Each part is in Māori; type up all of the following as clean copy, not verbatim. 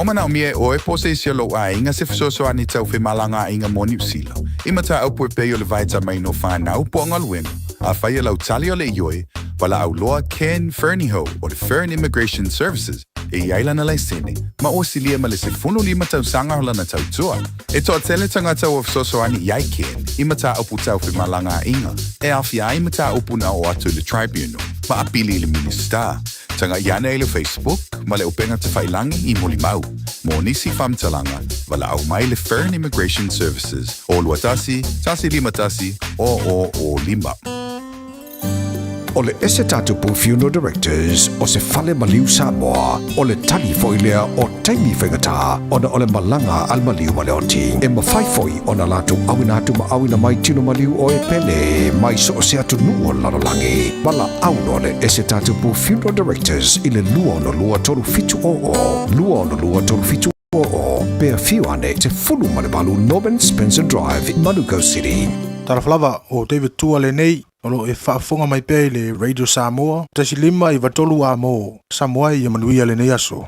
Omana umie o e pose isi lo a inga se fisoso ani tau fe malanga inga moni usila. Ima ta au pue o le vaita mai no whana au po ngaluenga. A whaia lau tali o le ioi, wala au loa Ken Ferniho o le Fern Immigration Services e iaila na laisene, ma o silia ma le se funu lima tau sanga hola na tau tua. E toa tele tanga tau o fisoso ani iai Ken, ima ta upu tau fe malanga inga. E awhia ima ta upu na o atu le tribunal, ma apili le minister. Tanga iana e le Facebook, ma le upenga te whailangi I molimau. Mo nisi whamtalanga, wala au mai le Fern Immigration Services. O luatasi, tasi lima tasi, o lima. O le ese tatupu funeral directors o se fale maliu Samoa o le tali foilea o taimi whaingata o na o le malanga al maliu maleoti. E mawhai foi o na latu awina atu ma awina mai tino maliu o e pele mai so o se atu nuo lalolangi. Wala au no le ese tatupu funeral directors I le lua no lua toru fitu o. Lua no lua toru fitu o. Pea Fiafia te fulu malebalu Norman Spencer Drive Malu City. Taraflava o David Tuale nei olo e whaafonga mai pēi le Radio Samoa. Tasi lima I watolu a mo Samoa I manuia le nei aso.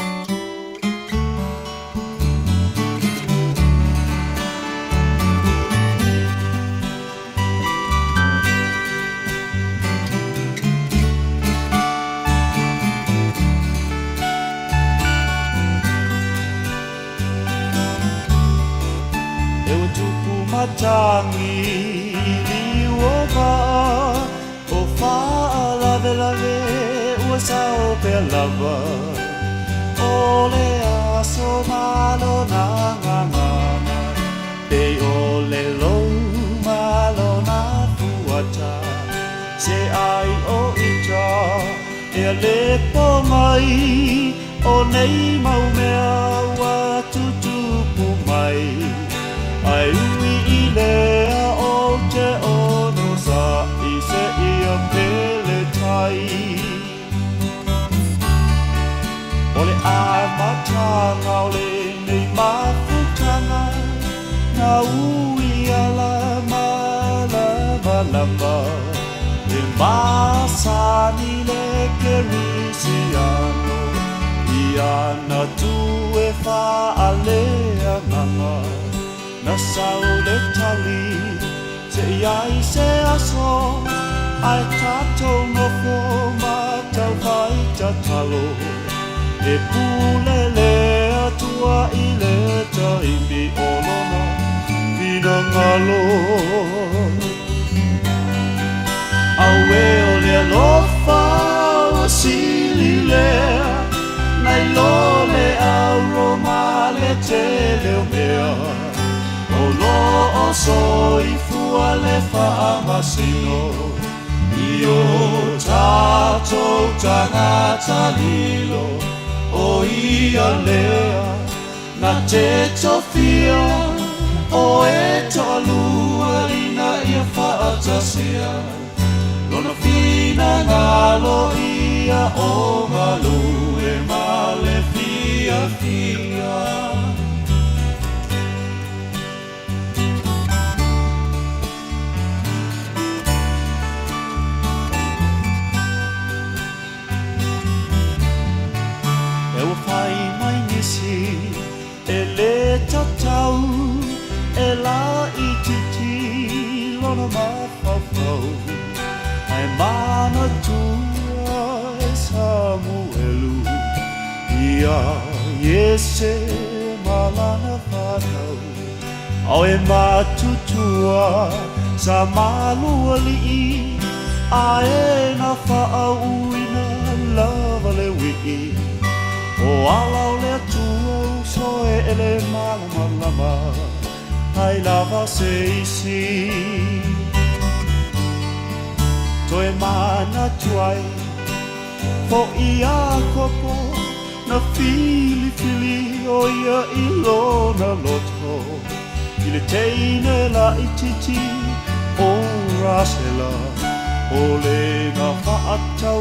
E o tuku matangi o fa lave lave ua sao pe lava o le aso malo na nganga pe o le lo malo na fuata se ai o ita e le po mai o nei mau mea wa tutupu mai ai ui I lea o te ono sa I se ia pele tai o le a matanga o le nei mafutanga na ui ala malama e masani le kerisiano I ana tu e wha alea nganga na sao le tali se iai se aso ai tato no fo ma tau vai tatalo e pulele atua I le taimi olono vina ngalo aue o le alofa o sili lea nai lo le auroma le te leo mea o lo o soi fua le whaamasino I o tātou tangata lilo o ia lea na te tofia o e tolua ina ia whaatasia lona fina ngalo ia o malu e male Fiafia e le tatau e la ititi lona mawhawhau ai mana tua e Samuelu ia Iese malana whanau au e matutua sa Malu ali a e na whaauina lava le wiki o alau le atua soe ele malama ai lava se isi toe mana tuai fo ia kopo na fili o ia ilona loto I le teine la ititi o rasela o le na whaatau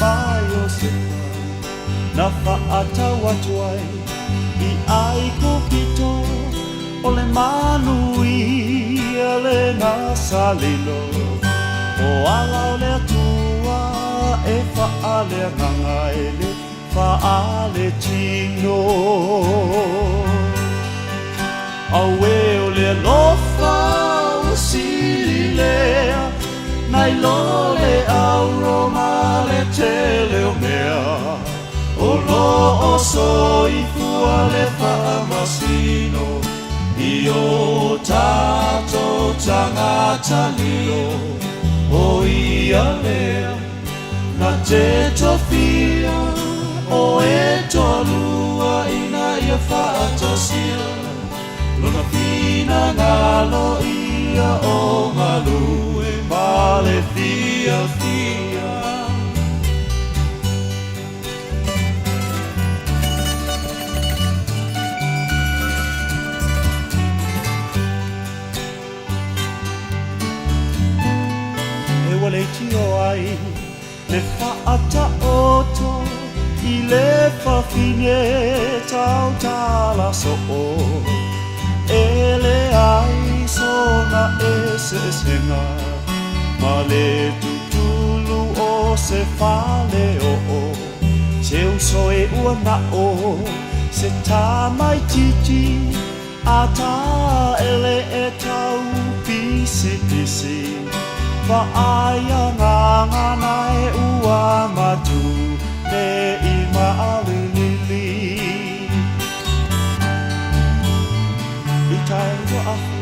mai o sepa na whaatau atuai I ai kopito o le manui a le nasalilo o ala o le atua e whaale nganga e le Fa'ale tino Awe o le lofa o sililea Nai lole au roma le tele o mea O lo o so i fua le whaamasino I o tato tangata lio O ia lea na te tofia O e tolua ina ia whaatosia Lona pina ngalo ia o Malu e male Fiafia E wale tio ai le whaata oto I le whawhine tau tala so o E le ai sona e se senga Ma le tutulu o se whale o o Se uso e ua na o Se tā mai titi A tā ele e tau pisi pisi Wa aia ngangana e ua matu Ne I maalilili I tai wa ahu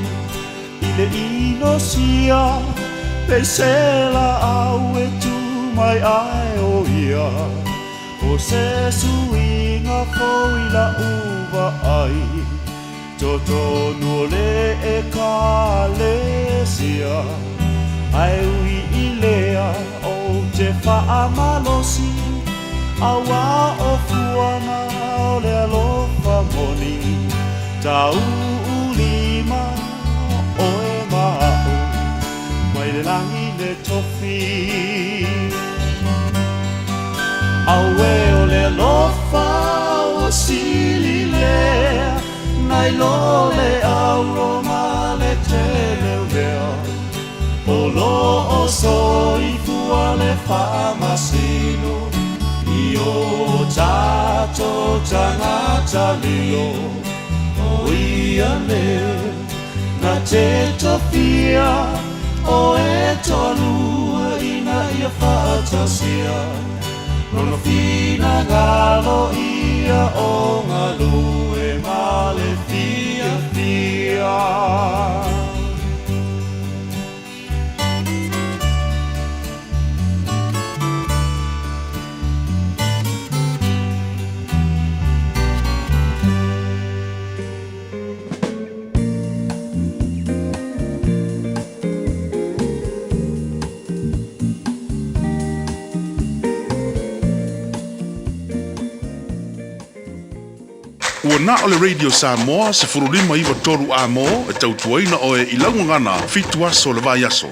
I le ino sia Pesela au e tu mai ai o ia O se suinga foi la uva ai Toto nuole e kalesia Ai ui I lea o te whaamalosi Awa o fuana o le alofa moni Tau ulima o e mao Mai le langi le tofi Awe o le alofa o sili lea Nai lole au roma le tele lea O lo o so I fua le whamasino I o tato tangata lio O ia leo Na te tofia O e tolua Ina ia whaatasia Nono fina ngalo ia o ngalu E male Fiafia Ua na o le Radio Samoa se furulima iwa toru a mo e tautuaina o e ilangu ngana fitu aso le vai aso.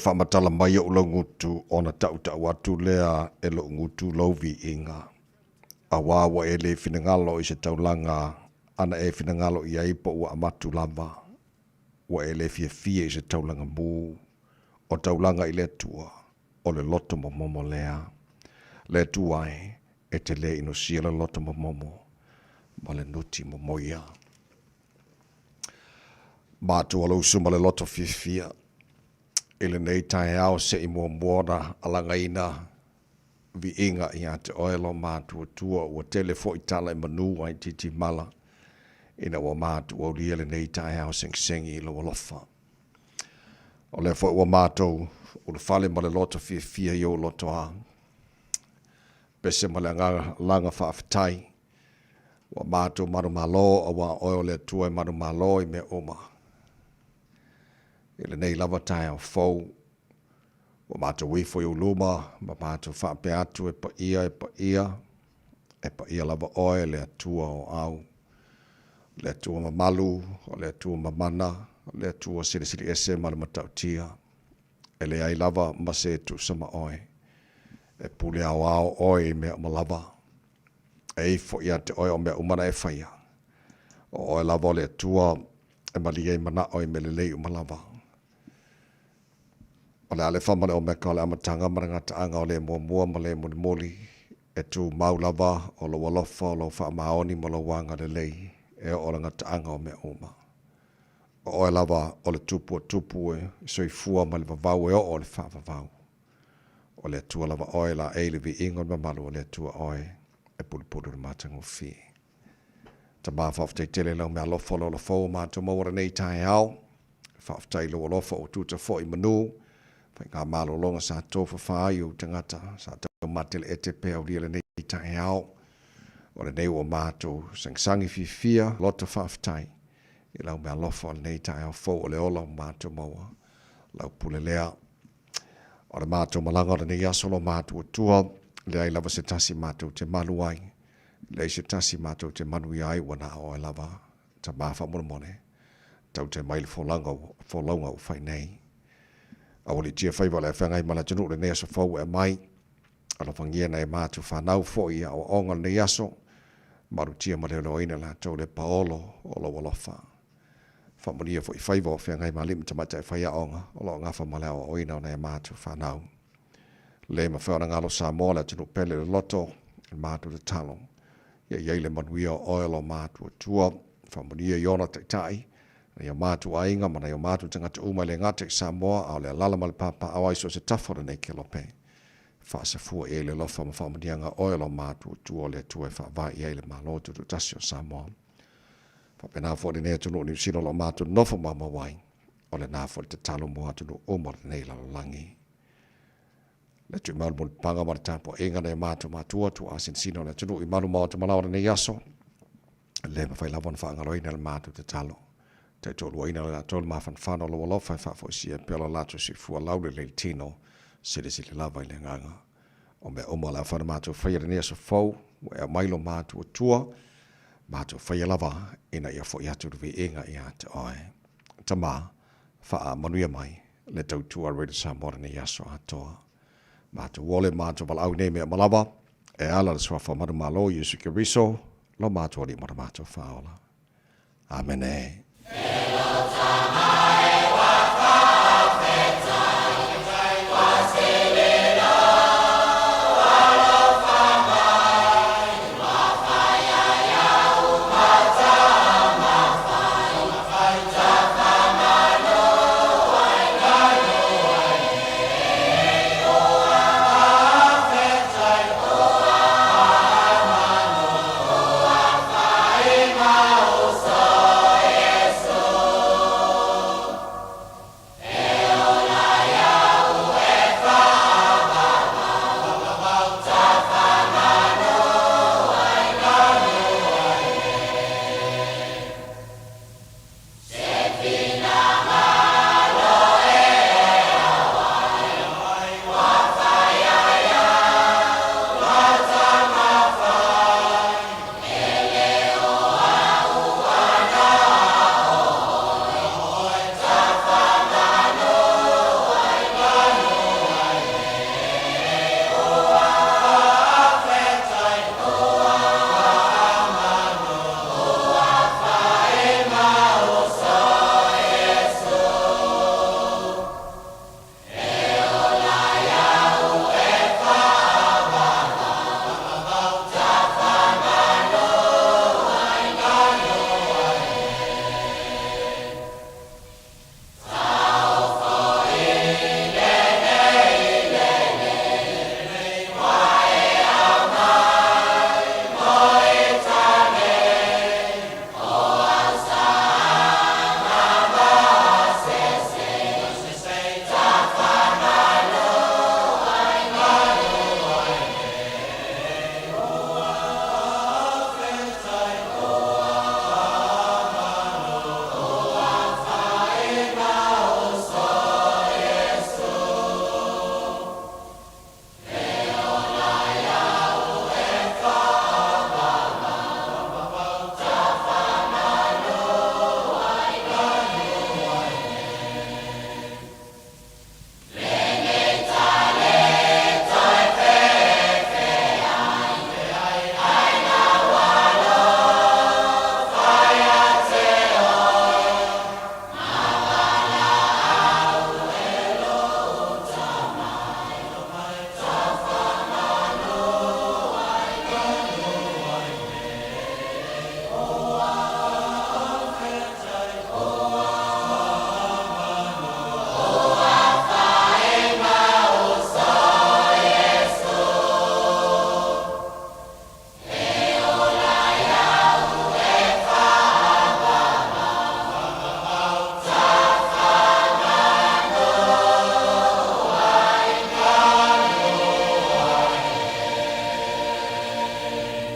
whamatala mai o lo ngutu o na tau atu lea e lo ngutu lauvi inga. A wawa e le finangalo i se taulanga ana e finangalo i aipo ua amatu lava. Wa e le fiafia i se taulanga mū o taulanga i le tua o le loto momomo lea. Le tuai e te le ino sia le loto momomo ma le nuti momoia. Mātua lo usuma le loto fiafia. Ile nei Taeao se i muamua alanga ina vi inga i ate oelo mātua tua ua telefo i tala i manu ai titi mala. Ina ua mātua o liele nei Taeao sengsengi i lo alofa. O le fo ua mātou o le fale ma le loto fiafia i o loto a. Pese ma le langa whaafitai. Ua mātou maru malo o wa oeo le tua i maru malo i me oma. Ile nei lava Taeao fau. Wa mātou wifo i uluma, ma mātou whaape atu e pa ia lava oe le atua o au. Le atua ma Malu, o le atua ma mana, o le atua siri ese ma le matautia. E le ai lava ma se tu sama oe. E pule au oe mea ma lava. E ifo ia te oe o mea umana e whaia. O oe lava o le atua e mali e mana oe me le lei uma lava. O le ale whamane o meka o le amatanga marangata anga o le mua ma le moli e tu mau lava o lo walofa o lo whaamaoni ma lo wanga le lei e o le ngata anga o mea uma. O oe lava o le tupu e soi fua ma le vavau e o le whaavavau. O le atua lava oe la e le vi ingon ma malu o le atua oe e pulipulu le matango fi. Ta maa whaafitai tele lau mea lofa lo fau mātua mawara nei Taeao. Whaafitai lo lofa o tuta fo i manu. Pai ngā malo longa sa tofa whaai o tangata, sa tau matele e te pēo lia le nei Taeao. O le nei o mātou sangsangi fiafia, lota whaafitai. I lau mea lofa o le nei Taeao fau o le ola o mātou maua. Lau pule lea. O le mātou malanga o le nei aso lo mātou tua. Le ai lava se tasi mātou te malu ai. Le ai se tasi mātou te manu i ai wana o e lava. Ta māwha mone. Tau te maile fōlaunga o whai nei. A wali tia whaiva le whangai mana tunu le nea so fau e mai. Ala whangia na e mātu whanau fo i a o onga le aso. Maru tia ma leo ina la tau le paolo o lo walofa. Whamonia fo i whaiva o whangai ma lim tamata e whaia onga. O lo ngafa ma leo o ina o na e mātu whanau. Le ma whaona ngalo Samoa la tunu pele le loto. E mātu le talo. Ia iei le manuia o oelo mātu o tua. Whamonia i ona tai. Na ia mātu ainga, mana ia mātu tangata umai le ngate Samoa, au le alala ma le papa awai so se tafora nei ke lope. Whaasa fua e le lofa ma whamanianga oelo mātu tua le tua e whaavai e le malotu tu tasio Samoa. Whapena fo le nea tunu ni sino lo mātu nofo mama wai, o le nā fo le te talo mua tunu umar nei la langi. Le tu malu mo le panga ma le tapo e ngana e mātua tu asin sino le tunu i malu maa te malawa nei aso. Le ma whai lavon whaangaroina le mātu te talo. Te tolu aina la tolu mafan whano lo walofa e whafoisia pelo lato si fua laure le tino sili lava i le nganga. O me oma la whana mātua whaia nea so fau, e mailo mātua tua, mātua whaia lava ina ia fo i atu ruvi inga i ate oe. Tama, wha manuia mai, le tau tua reida sa mora ni aso atoa. Mātua wole mātua wala au nei mea malawa, e ala le swafa madu malo Yesu Kiriso, lo mātua li mora mātua whaola. Amen e.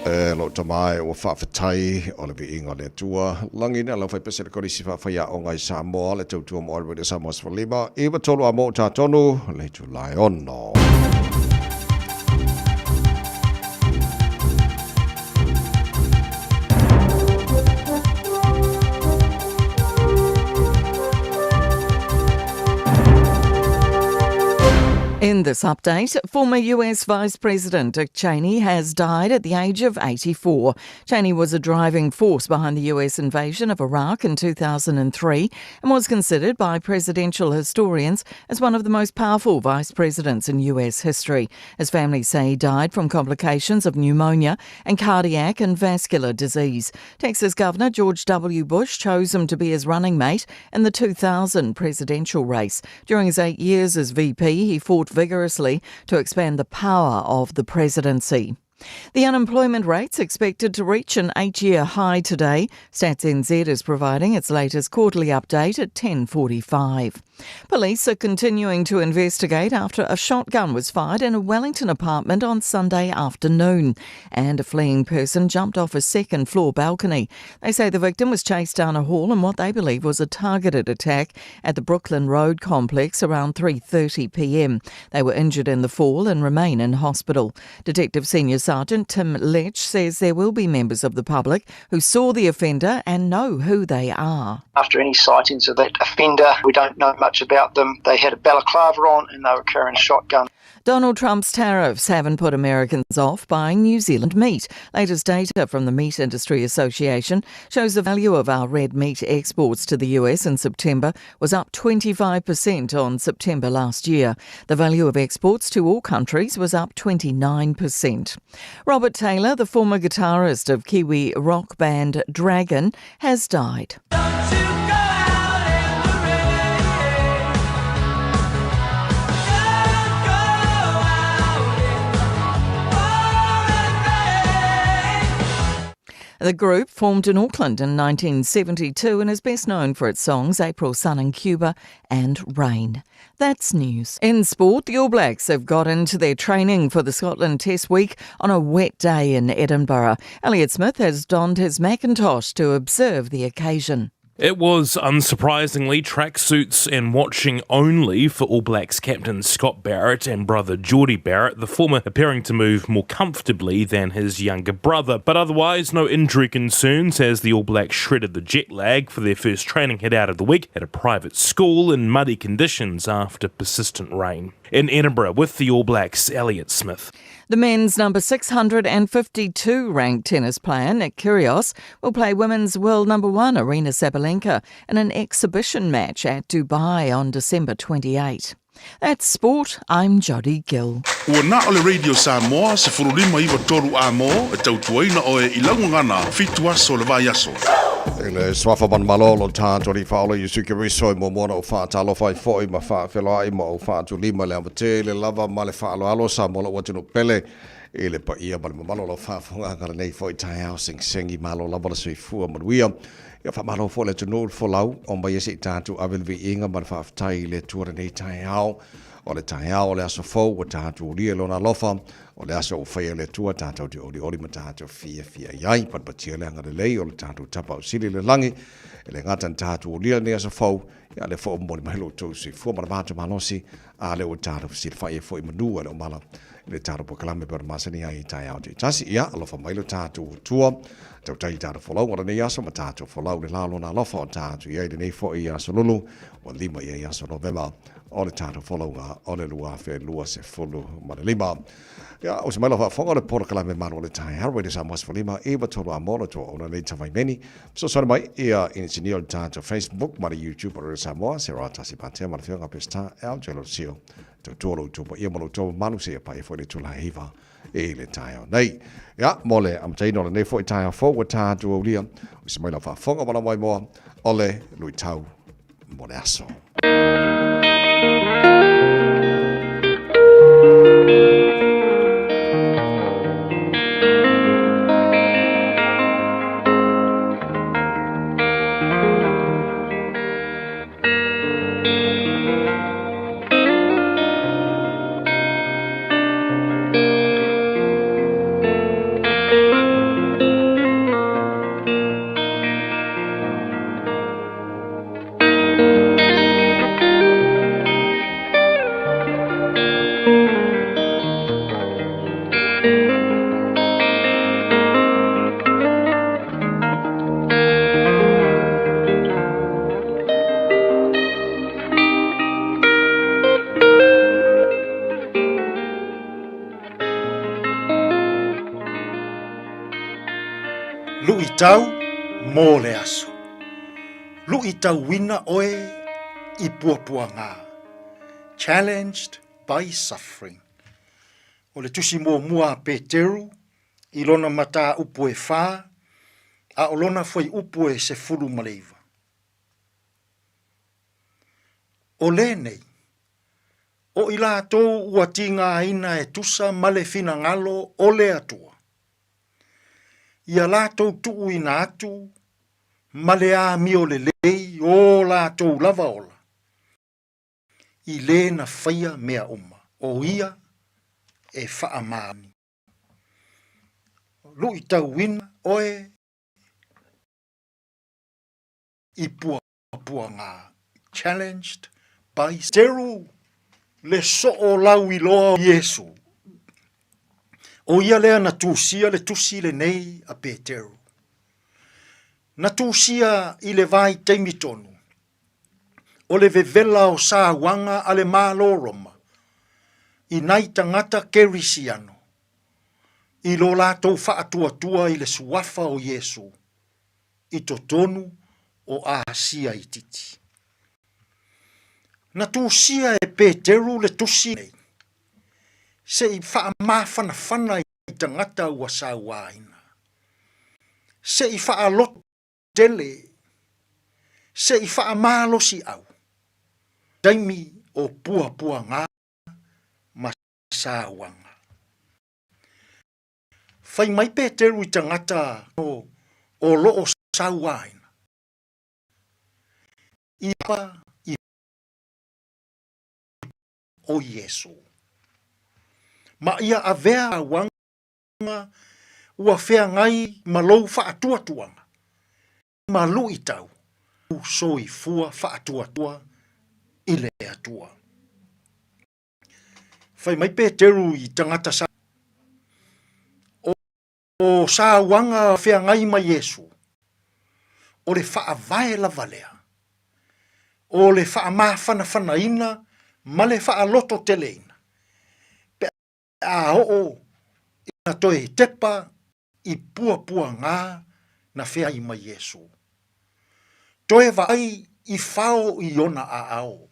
Lo tamai o whawhatai o le inga le tua. Langina lau whai pese le korisi whawhaia o ngai Samoa le tautua mo alwe le Samoa Sfalima. Iwa tolu a mo tātonu le tu lai ono. In this update, former US Vice President Dick Cheney has died at the age of 84. Cheney was a driving force behind the US invasion of Iraq in 2003 and was considered by presidential historians as one of the most powerful vice presidents in US history. His family say he died from complications of pneumonia and cardiac and vascular disease. Texas Governor George W. Bush chose him to be his running mate in the 2000 presidential race. During his 8 years as VP, he fought vigorously to expand the power of the presidency. The unemployment rate's expected to reach an 8-year high today. Stats NZ is providing its latest quarterly update at 10:45. Police are continuing to investigate after a shotgun was fired in a Wellington apartment on Sunday afternoon, and a fleeing person jumped off a second-floor balcony. They say the victim was chased down a hall in what they believe was a targeted attack at the Brooklyn Road complex around 3:30 p.m. They were injured in the fall and remain in hospital. Detective Senior Sergeant Tim Letch says there will be members of the public who saw the offender and know who they are. After any sightings of that offender, we don't know much about them. They had a balaclava on and they were carrying a shotgun. Donald Trump's tariffs haven't put Americans off buying New Zealand meat. Latest data from the Meat Industry Association shows the value of our red meat exports to the US in September was up 25% on September last year. The value of exports to all countries was up 29%. Robert Taylor, the former guitarist of Kiwi rock band Dragon, has died. The group formed in Auckland in 1972 and is best known for its songs April Sun in Cuba and Rain. That's news. In sport, the All Blacks have got into their training for the Scotland Test week on a wet day in Edinburgh. Elliot Smith has donned his Macintosh to observe the occasion. It was, unsurprisingly, tracksuits and watching only for All Blacks captain Scott Barrett and brother Geordie Barrett, the former appearing to move more comfortably than his younger brother. But otherwise, no injury concerns as the All Blacks shredded the jet lag for their first training hit out of the week at a private school in muddy conditions after persistent rain. In Edinburgh, with the All Blacks, Elliot Smith. The men's number 652 ranked tennis player Nick Kyrgios will play women's world number 1 Arina Sabalenka in an exhibition match at Dubai on December 28. That's sport. I'm Jodie Gill. Ua na ole Radio Samoa se furulima iwa toru a mo e tautuaina o e ilangungana fitu aso le vai aso. Ele swafa man malolo tātou li whaola i suke risoi mo mona o whaatalo whai foi ma whaawhelai mo o whaatu lima le amate le lava ma le whaalo alo sa mola watino pele ele pa ia ma le malolo whaafonga ngara nei foi Taeao sing malo lava le sui fua manuia ia whamalo fo le tunul fo lau o mai esi tātou avelvi inga ma le whaaftai le tuara nei Taeao o le Taeao le aso fau wa tātou lia lona lofa o le aso o whaia le tua tātou te ori ma tātou Fiafia iai patpatia le anga le lei o le tātou tapa o sili le langi e le ngatan tātou lia ne aso fau ia le fo mo le mahelo tau si fua ma le mātou manosi a le o tātou sili whaia fo i manua le o mala le tātou pokalame per masani ai Taeao te tasi ia alofa mailo tātou tua tau tai tātou folau ngara nei aso ma tātou folau le lalo na alofa o tātou iai le nei fo i aso lulu o lima iai aso November o le tātou folau ngā o le lua fe lua se fulu ma le lima. Ia, o se maila whafonga le porakalame manu o le Taeao le sa mas falima ewa tolu a mola to ona le tawai meni. So sora mai ia initini o le tātou Facebook ma le YouTube o le Samoa se rā tasi patea ma le whiunga pesta au jelo sio to tolo tupa ia malo to manu se pa e fo le tula hiva e le Taeao. Nei, ia, mole am taino le nei fo i Taeao fo wa tātou o lia o se maila whafonga mana mai moa o le lui tau mo le aso. Lui tau mō le aso. Lui tau wina oe I puapua ngā. Challenged by suffering. O le tusi mua Peteru, I lona mata upu e whā, a o lona foi upu e se furu maleiva. O le nei, o I lātou ua tinga ina e tusa male fina ngalo o le atua. Ia lātou tuu ina atu, male a mio le lei o lātou lava ola. I le na whaia mea uma, o ia e wha maani. Lui tau wina oe I pua ngā. Challenged by Teru le so o lau I loa Yesu. O ia lea na tūsia le tusi le nei a Peteru. Na tūsia I le vai teimitonu. O le vevela o sa wanga ale malo Roma. I nai tangata kerisiano. I lo lātou whaatua I le suafa o Yesu. I totonu o Asia I titi. Na tūsia e Peteru le tusi nei. Se I wha mawhana I tangata ua sa waina. Se I wha loto tele. Se I wha malosi au. Taimi o pua ngā ma sa wanga. Whai mai Peteru I tangata o loo sa waina. I pa I o Yesu. Ma ia avea wanga ua whea ngai malou whaatuatuanga. Malu I tau. Soi fua whaatuatua I le atua. Whai mai Peteru I tangata sa. O sa wanga whea ngai ma Yesu. O le whaavae la valea. O le whaamawhana ina ma le whaaloto teleina. A o ina toe tepa I pua ngā na whea I ma Yesu. Toe vai I whao I ona a ao.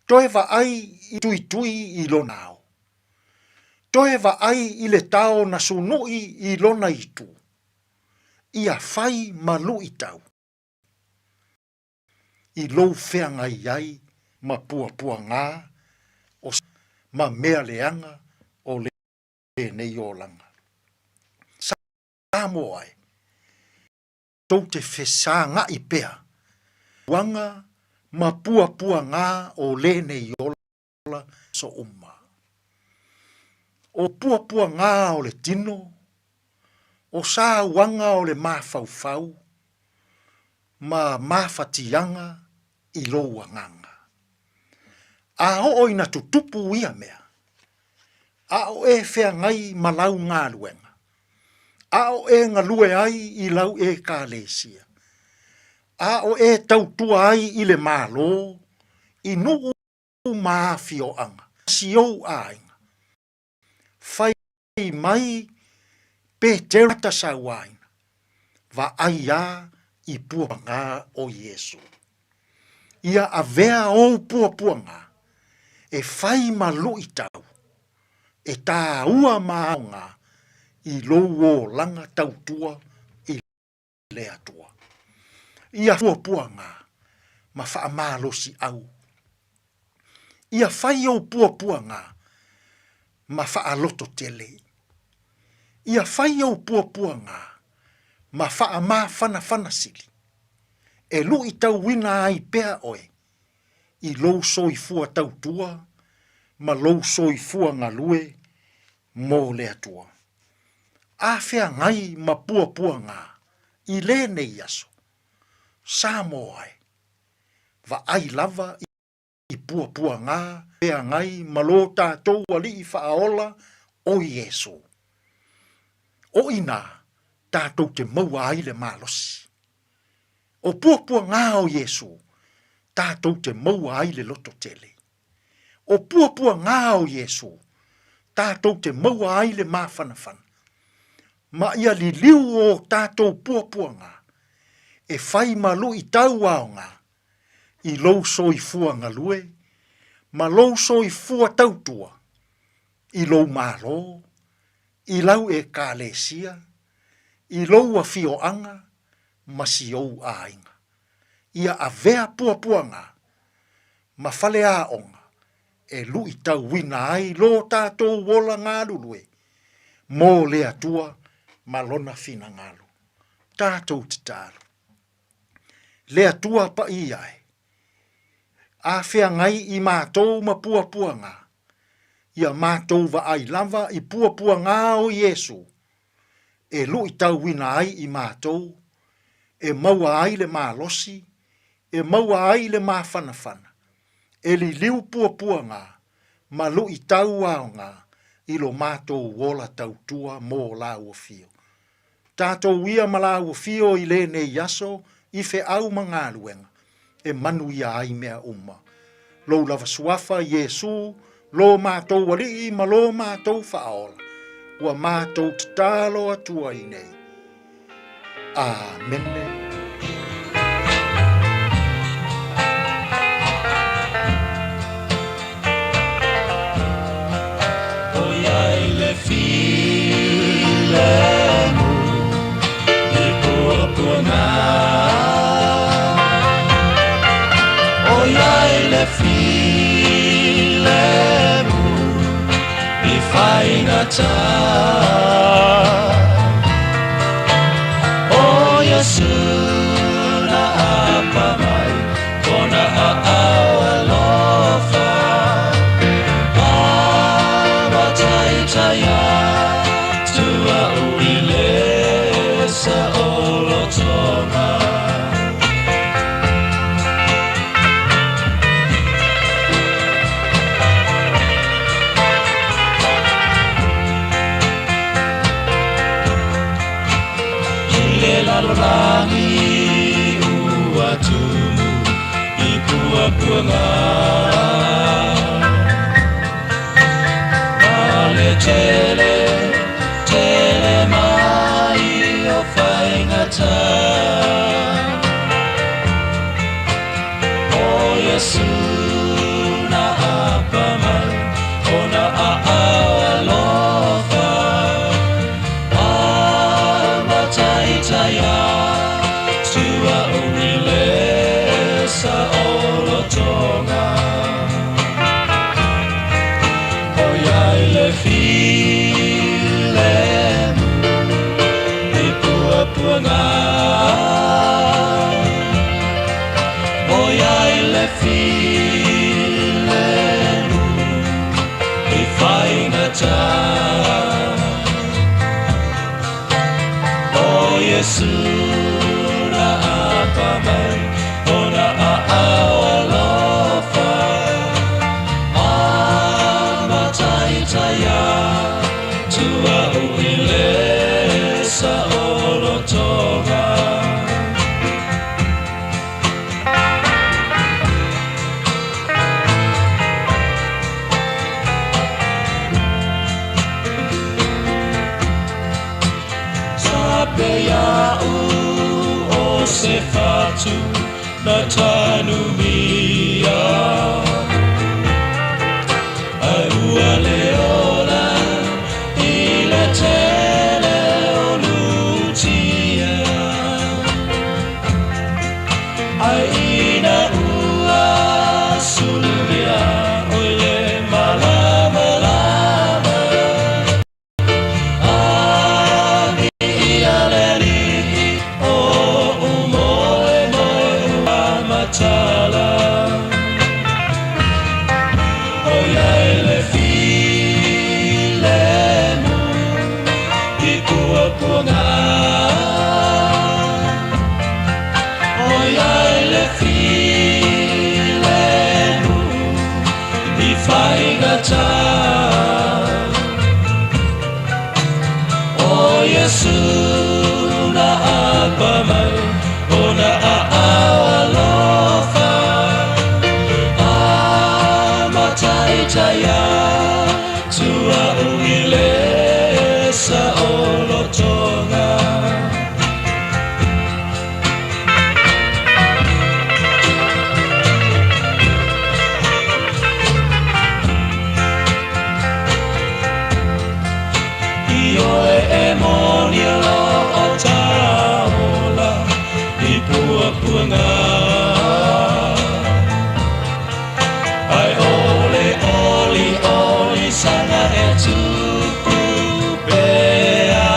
Toe vai I tui I lona ao. Toe vai I le tao na sunui I lona itu. Ia whai malu I tau. I lou whea ngai ai ma pua ngā o ma mea leanga o le nei o langa. Samoa e. Tau te whesa ngā I pea. Wanga ma pua ngā o le nei o la so uma. O pua ngā o le tino. O sa wanga o le mawhau. Ma mawhatianga I loa nganga. A o ina tutupu ia mea. A o e whea ngai malau ngā luenga. A o e ngalue ai I lau e ka lesia. A o e tautua ai I le malo. I nuu maafio anga. Siou ainga. Whai mai Peteru sa waina. Va aia I pua ngā o Yesu. Ia avea o pua ngā. E whai malu I tau. E tā ua maonga I lou o langa tautua I le atua. Ia pua ngā. Ma wha malosi au. Ia whai o pua ngā. Ma wha loto tele. Ia whai o pua ngā. Ma wha mawhana sili. E lu I tau wina ai pea oe. I lou soifua tautua, ma lou soifua ngalue, mō le atua. A whea ngai ma pua ngā, I le nei aso. Samoa e. Va ai lava I pua ngā, whea ngai ma lo tātou ali I whaola, o Yesu. O ina tātou te maua ai le malosi. O puapua ngā o Yesu, tātou te maua ai le loto tele. O puapua ngā o Yesu, tātou te maua ai le mawhanawhana. Ma ia li liu o tātou puapua ngā, e whai malu i tau ao ngā, i lou so i fua ngalue, ma lou so i fua tautua, i lou malo, i lau e kālesia, i lou a fio anga, ma si ou a inga. Ia a vea puapua ngā, ma whale a onga, e lu i tau wina ai lo tātou wola ngā lulue, mō lea tua, ma lona fina ngālu. Tātou te tālu. Lea tua pa i ai. A whea ngai i mātou ma puapua ngā. Ia mātou wa ai lava i puapua ngā o Yesu. E lu i tau wina ai i mātou. E maua ai le mālosi. E maua ai le mawhanawhana. E li liu puapua ngā. Ma lu i tau ao ngā. I lo mātou wola tau tua mō la ua fio. Tātou ia ma la ua fio i le ne yaso. I fe au mga luenga. E manu ia ai mea umma. Lo lava suafa Yesu. Lo mātou wali ma lo mātou whaola. Ua mātou tatalo atua i nei. Amen. O Yesu na apa mai kona alofa matai taya tua uile sa olotoma langi uatumu i puapuanga ale tele mai o whaingata o Yesu na apa mai ona a alofa matai taya tua urile sa olotonga o iai le filemu i puapuanga o iai le filemu i whaingata o Yesu na apa mai ona alofa matai taya tua uile sa olotonga Taeao o se fatu na tanumia ai ua leola i le tele o lutia ai ina ua sulumia o le malama tuanga ai ole oli oli sanga e tuku pea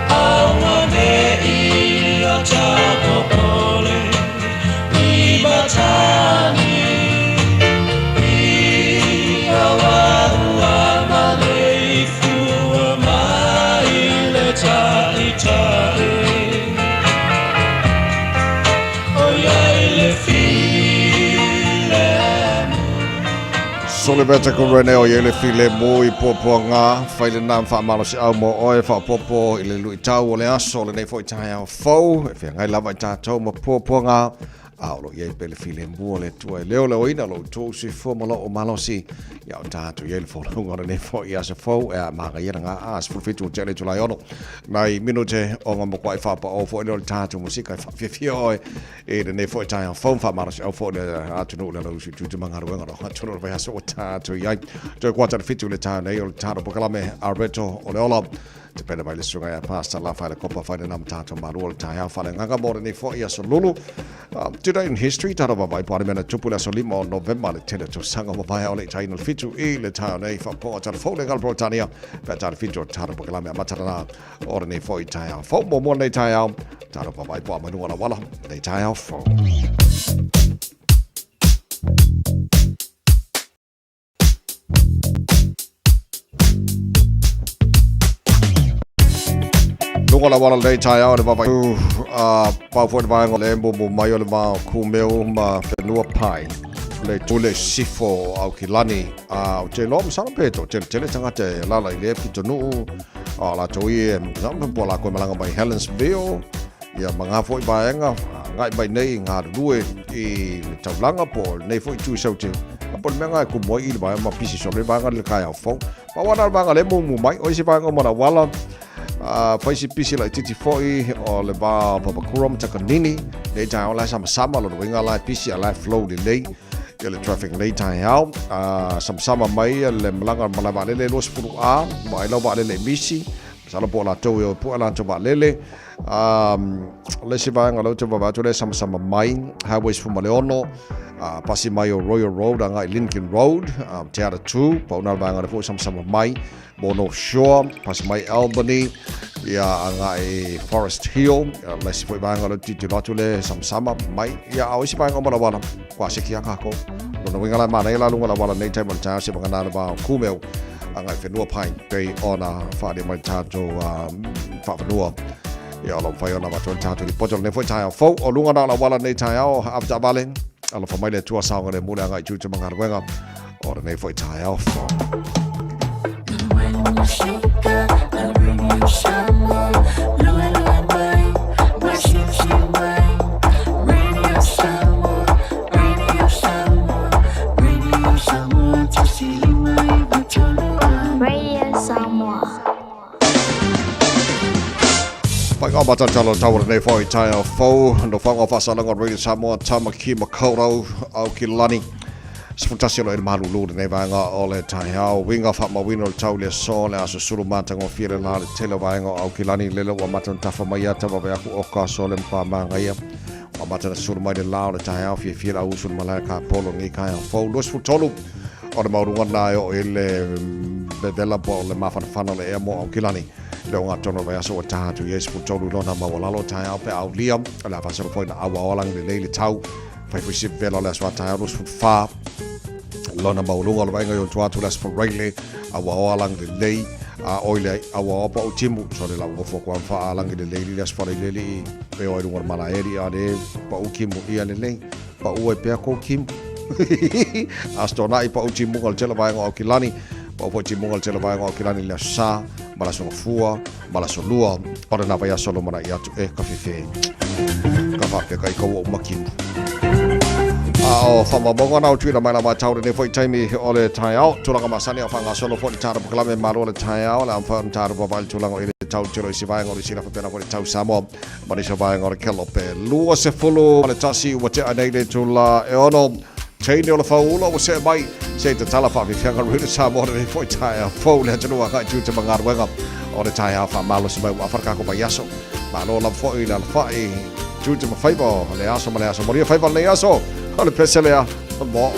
awane I o tapo pole I batani I awa malei fua mai le tai tai Sole beta ko rene o yele file mo I popo nga faile nam fa malo si au mo oe fa popo I le lui tau o le aso le nei fo I tai au fau e fia ngai lava I tātou mo popo nga Aolo ye pele file mua le tua leo leo ina lo to si fo malo o malosi ya o tātou ye le fo ngora ne fo ia se fo e manga ia nga as fo fitu tele tu lai ono nai minute o nga mo kwai fa pa o fo le tātou musika fa Fiafia o e le ne fo tai au fo fa malosi au fo le atu no le lo si tu manga ro nga atu no va so tātou ia to kwata fitu le tātou nei o tātou pokalame Alberto o le ola te pena mai le sunga ya pasta la fa le copa fa na mtata maruo Taeao fa le nganga mo ni fo ia so lulu today in history tara ba bai pare mena tupula so limo November le tele to sanga mo bai ole taino fitu I le Taeao nei fa po tara fo le gal Britania pa tara fitu tara po kala me matara na ora nei fo I Taeao fo mo nei Taeao tara ba bai po manu wala nei Taeao fo Lunga la wala le Taeao le baba pa fo va ngole mo mai le ma ku meu ma fenua pai le tule sifo au kilani au te lom sana peto te tanga te la le pito no la toi ngam po la ko malanga mai Helensville ya manga fo va nga ngai bai nei nga duwe I taulanga po nei fo tu sau te po menga ku mo I ba ma pisi so le ba nga le kai au fo pa wana ba nga le mo mai o si ba nga mo na wala Faisi pisi la titi foi o le ba papakuram takanini le Taeao la sama lo winga la pisi la flow le lei le traffic le Taeao sama mai le malanga malaba le los puru a mai lo ba le misi sala po la to po la to ba le le si ba ngalo to ba to le sama mai highways fu maleono pasi mai o Royal Road anga Lincoln Road Teara 2 pa una ba ngalo fo sama mai Bono Shore pasi mai Albany ya anga Forest Hill le si foi ba ngalo titi lotu le sama mai ya au si ba ngalo wala kwa se kia ka ko no winga la mana la lunga la wala nei time ta se ba ngana ba kumeo anga fenua pai pe ona fa de mai tato fa fenua ya lo fa ona ba to tato di poto ne foi Taeao fo o lunga la wala nei Taeao after balen ala fa mai le tua sa ngale mula anga chu chama ngar wenga o nei foi Taeao fo Pai mata talo tawar nei foi Taeao fo no whanga whasalanga Radio Samoa tamaki makaurau au ki lani Sfutasi lo Malu lulu nei vanga o le Taeao winga wha mawino le tau le so le aso suru mata ngō whiere la le tele vanga au ki lani lelo wa mata tafa mai ata wa veaku oka so le mpa manga ia wa mata na suru mai le lao le Taeao Fiafia au suru malaya ka polo ngi kaya fo los futolu o le maurunga na o ele bevela po le mawhanawhana le ea mo au ki lani leo ngā tono vai aso o tātu yes futolu lona mawalalo Taeao pe au liam ala whasaro poi na awa olang le leile tau fai fui sip vela le aswa Taeao los fut wha lona maulunga lo vainga yo tuatu las for regularly awa olang le lei oile awa opa o timu so le lau gofo kwa wha alang le lei las for leli pe o runga mala eri ade pa u kimu ia le lei pa u e pe ko kim astona I pa u timu ngal tela vainga o kilani pa u timu ngal tela vainga o kilani le sa mala so fua mala so lua ora na vai solo mana ia tu e ka fefe ka fa ke kai ko o makimu o fama bonga na tui mai la tau ne foi taimi o le Taeao tulanga masani o fanga solo foi tara klame malo le Taeao la fa tara ba val tulanga ile tau tiro si vai ngori sila fa pena foi tau Samoa mari so vai ngori kelo pe lua se fulu le tasi o te anaile tula e ono Taini o la faula o se mai se te tala fa fianga rute Samoa ne foi Taeao fo le tunu ka tu te mangar wenga o le Taeao fa malo se mai wa farka ko ba yaso Malo la foi la fai tu te fai bo le aso moria fai le aso le peselea bo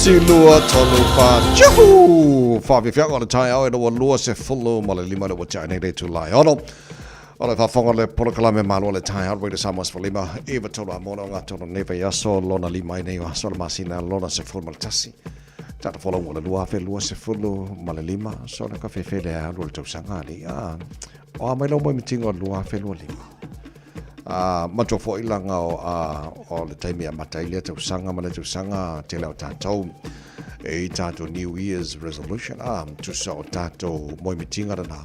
Silua tonu fa juhu Fiafia on the Taeao e no lua se fulu ma le lima le wachai nei de tu lai ono ole fa fonga le polokala me Malu le Taeao re de Samoa for lima eva tola mono nga tono neve yaso lona lima nei wa so masina lona se fulu tasi tata fola wala lua fe lua se fulu ma le lima so na ka fe fe de a lo to sangali o mai lo mo mitingo lua fe lua lima mato fo ilanga o le taimi a matai le tau sanga ma le tau sanga te lau tātou e tātou New Year's resolution tu sa o tātou moi mitinga rana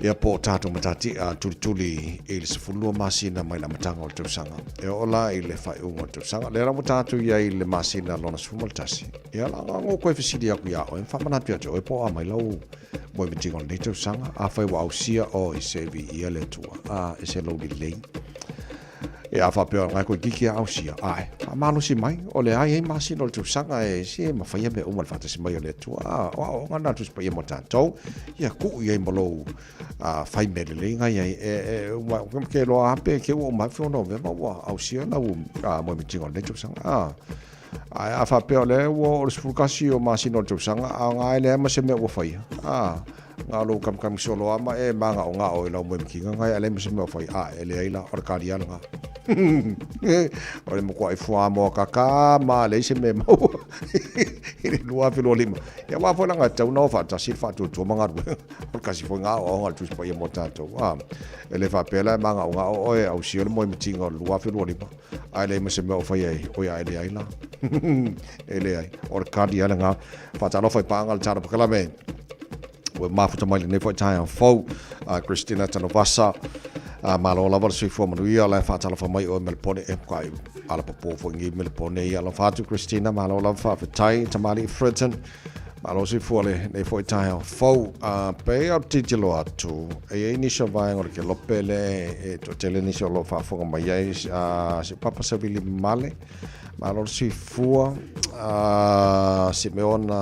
ia po tātou matati tuli e le sefulua masina mai na matanga o le tau sanga e ola i le whai unga o tau sanga le ramu tātou ia i le masina lona sefuma le tasi ia la ngā koe fesidi aku ia o e whamanatu atu e po a mai lau moi mitinga o le tau sanga a whai wa ausia o i sevi ia le tua e se lau li lei e a whapea ngai koe kiki a ausia ai a malo si mai o le ai masina o le tau sanga e si ma whaia me umal whatasi mai o le tua o ngana tu spa ia mo tātou ia ku ia i malou fai me le ngai ai ke lo ape ke o mai fo no ve ma wa ausia na moi mitinga o le tau sanga ai a fa pe le wo sfulkasi o masino tusanga a ngai le ma se me wo fai nga lo kam solo ama e manga o nga o lo mo kinga ngai ale mo se me fai ele ai la or karia nga o le mo ko ai fua mo kaka ma le se me mo ele lua filo lima ya wa fo nga tau no fa ta si fa tu manga or kasi fo nga o nga tu pa mo tato ele fa pela manga o nga o e au si o mo tinga lua filo lima ale mo se me fai ai o ya ele ai la ele ai or karia nga fa ta no fai pa ngal tara pa me we mafuta mai nei foi tai fo Christina Tanovasa malo lava sui fo manuia la fa tala fa mai o melpone e kai ala popo fo ngi melpone ia la fa tu Christina malo lava fa tai tamali Fritton malo sui fo le nei foi tai fo pe o titolo atu e inisio vai ngor ke lopele e to tele inisio lo fa fo mai ai se papa savili male malo sui fo Simeona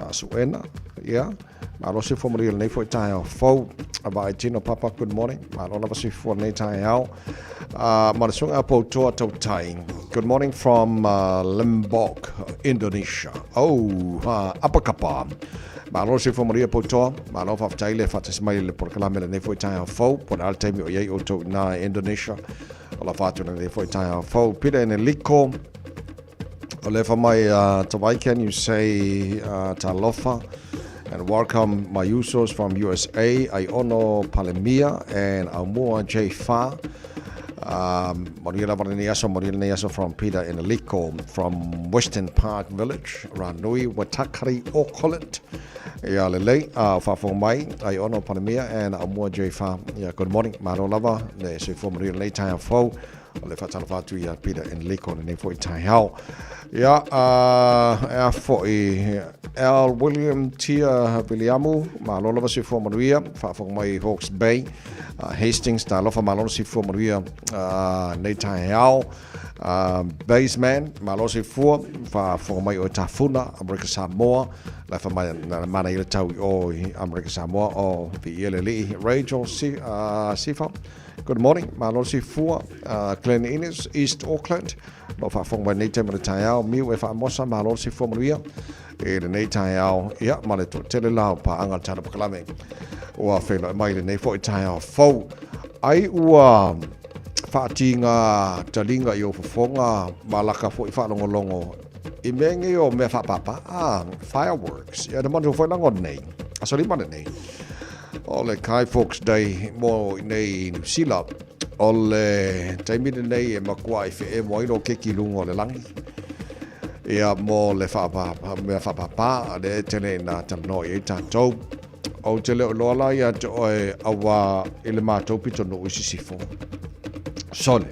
Suena, yeah. Malo si fo mori nei fo Taeao fo aba tino papa good morning. Malo lava si fo nei Taeao. Marasunga po to tai. Good morning from Lombok, Indonesia. Oh, apa kapa. Malo si fo mori po to. Malo fa taile fa tsmaile por kalame nei fo Taeao fo por al time o ye o to na Indonesia. Ola fatu nei fo Taeao fo pida in liko. Olefa mai tawai, can you say talofa and welcome my users from USA, Iono Palemia and Aumua J Fa. Morila Niaso from Peter in Liko from Western Park Village, Ranui, Watakari, Okolet. Ya lele, fa mai, Iono Palemia and Aumua J Fa. Yeah, good morning, Marolava, ne se for Morila late time fo. Olefa talafatu ya Peter in Liko, ne for Taeao. Ja, L. William Tia Williamu, Malolo si for Maria, far from my Hawke's Bay, Hastings, Talofa Malolo si for Maria, Taeao, Baseman, Malosi for my Otafuna, America Samoa, la for my Mana Tau or America Samoa or the Yeleli, Rachel Sifa. Good morning, Malosi for Glen Innes, East Auckland. No fa fong mai te mara Taeao mi we fa mosa malo si fo maria e le nei Taeao ia male to tele lao pa anga tana pakalame o fe no mai le nei fo Taeao fo ai ua fa tinga talinga yo fonga malaka fo fa longo i mengi o me fa papa fireworks ia de mo fo lango nei asori mana nei ole kai folks day mo nei sila ole taimine nei e makuai fe e moino ke kilungo le langi ia mo le fa pa le tele na tamno e tatou o tele o lola ia to e awa ele matou pitono o sisifo sole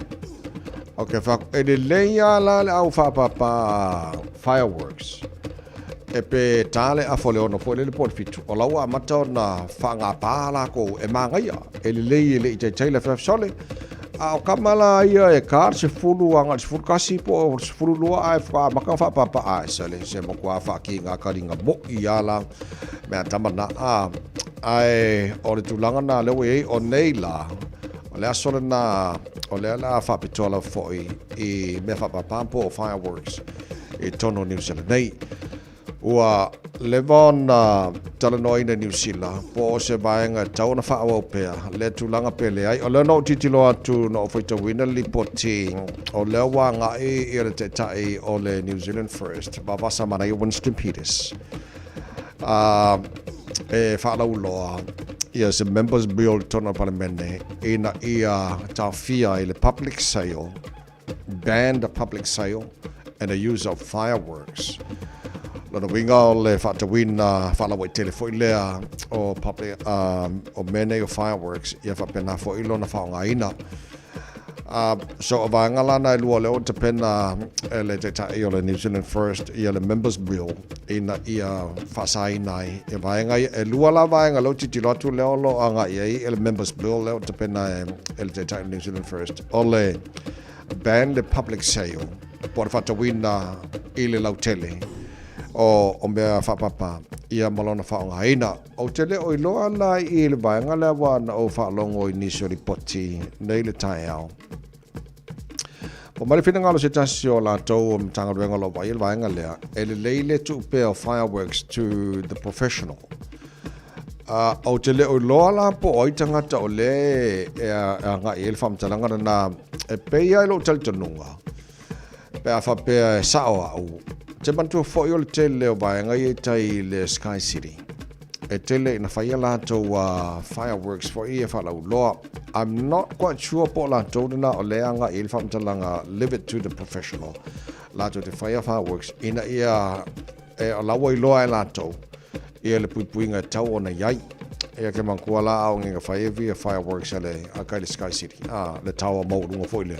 okay fa e le leia la au fa pa fireworks e pe tale a fole ono fole le porfitu o lawa mata na fanga pala ko e mangaia e le te fa sole a kamala ia e kar se fulu anga se furkasi po se fulu lua ai fa maka fa papa ai sale se mo kwa fa ki nga karinga mo iala me tamana ai o le tulanga na le we o neila o le asole na o le la fa pitola foi e me fa papa po fireworks e tono New Zealand nei ua levon talanoi na New Zealand po se baenga tauna fa o pe le tulanga pele ai o le no titilo atu no foito wina lipoti o le wanga e te tai o le New Zealand first ba vasa mana Winston Peters e fa la ulo is a members bill tona parliamente ina ia Fiafia i le public sale ban the public sale and the use of fireworks. Lona winga o le whatawina whalawa i telefoi lea o public o mene o fireworks ia whapena fo ilo na whaonga ina. So o vanga lana e lua leo te pena le te tai o le New Zealand First ia le members bill ina ia whasai nai e vaenga e lua la vaenga lo titi lotu leo lo anga ia e le members bill leo te pena e le te tai o New Zealand First o le ban the public sale por whatawina i le lautele o mea whapapa ia malona whaonga ina. O te leo i loa lai i le vaenga lea wana o whaalongo i niso li poti nei le Taeao. O mali fina ngalo se tasi o la tau o mtanga ruenga lo vai vaenga lea. Ele leile tu pe o fireworks to the professional. Au te leo loa la po o itangata o le nga i elfa mtalanga na peia ilo tal tanunga. Pe a fa pe sao au. Te bantu fo yo le te leo vaenga i tai le Sky City. E tele na faia la to fireworks for e fa la loa. I'm not quite sure po la to na o le anga il fam talanga live it to the professional. La to the fireworks ina ia e la wai loa la to. Ia le puinga tau ona yai. Ia ke man kuala au nginga Fiafia fireworks ale akai le Sky City. Le tawa mo runga foi le.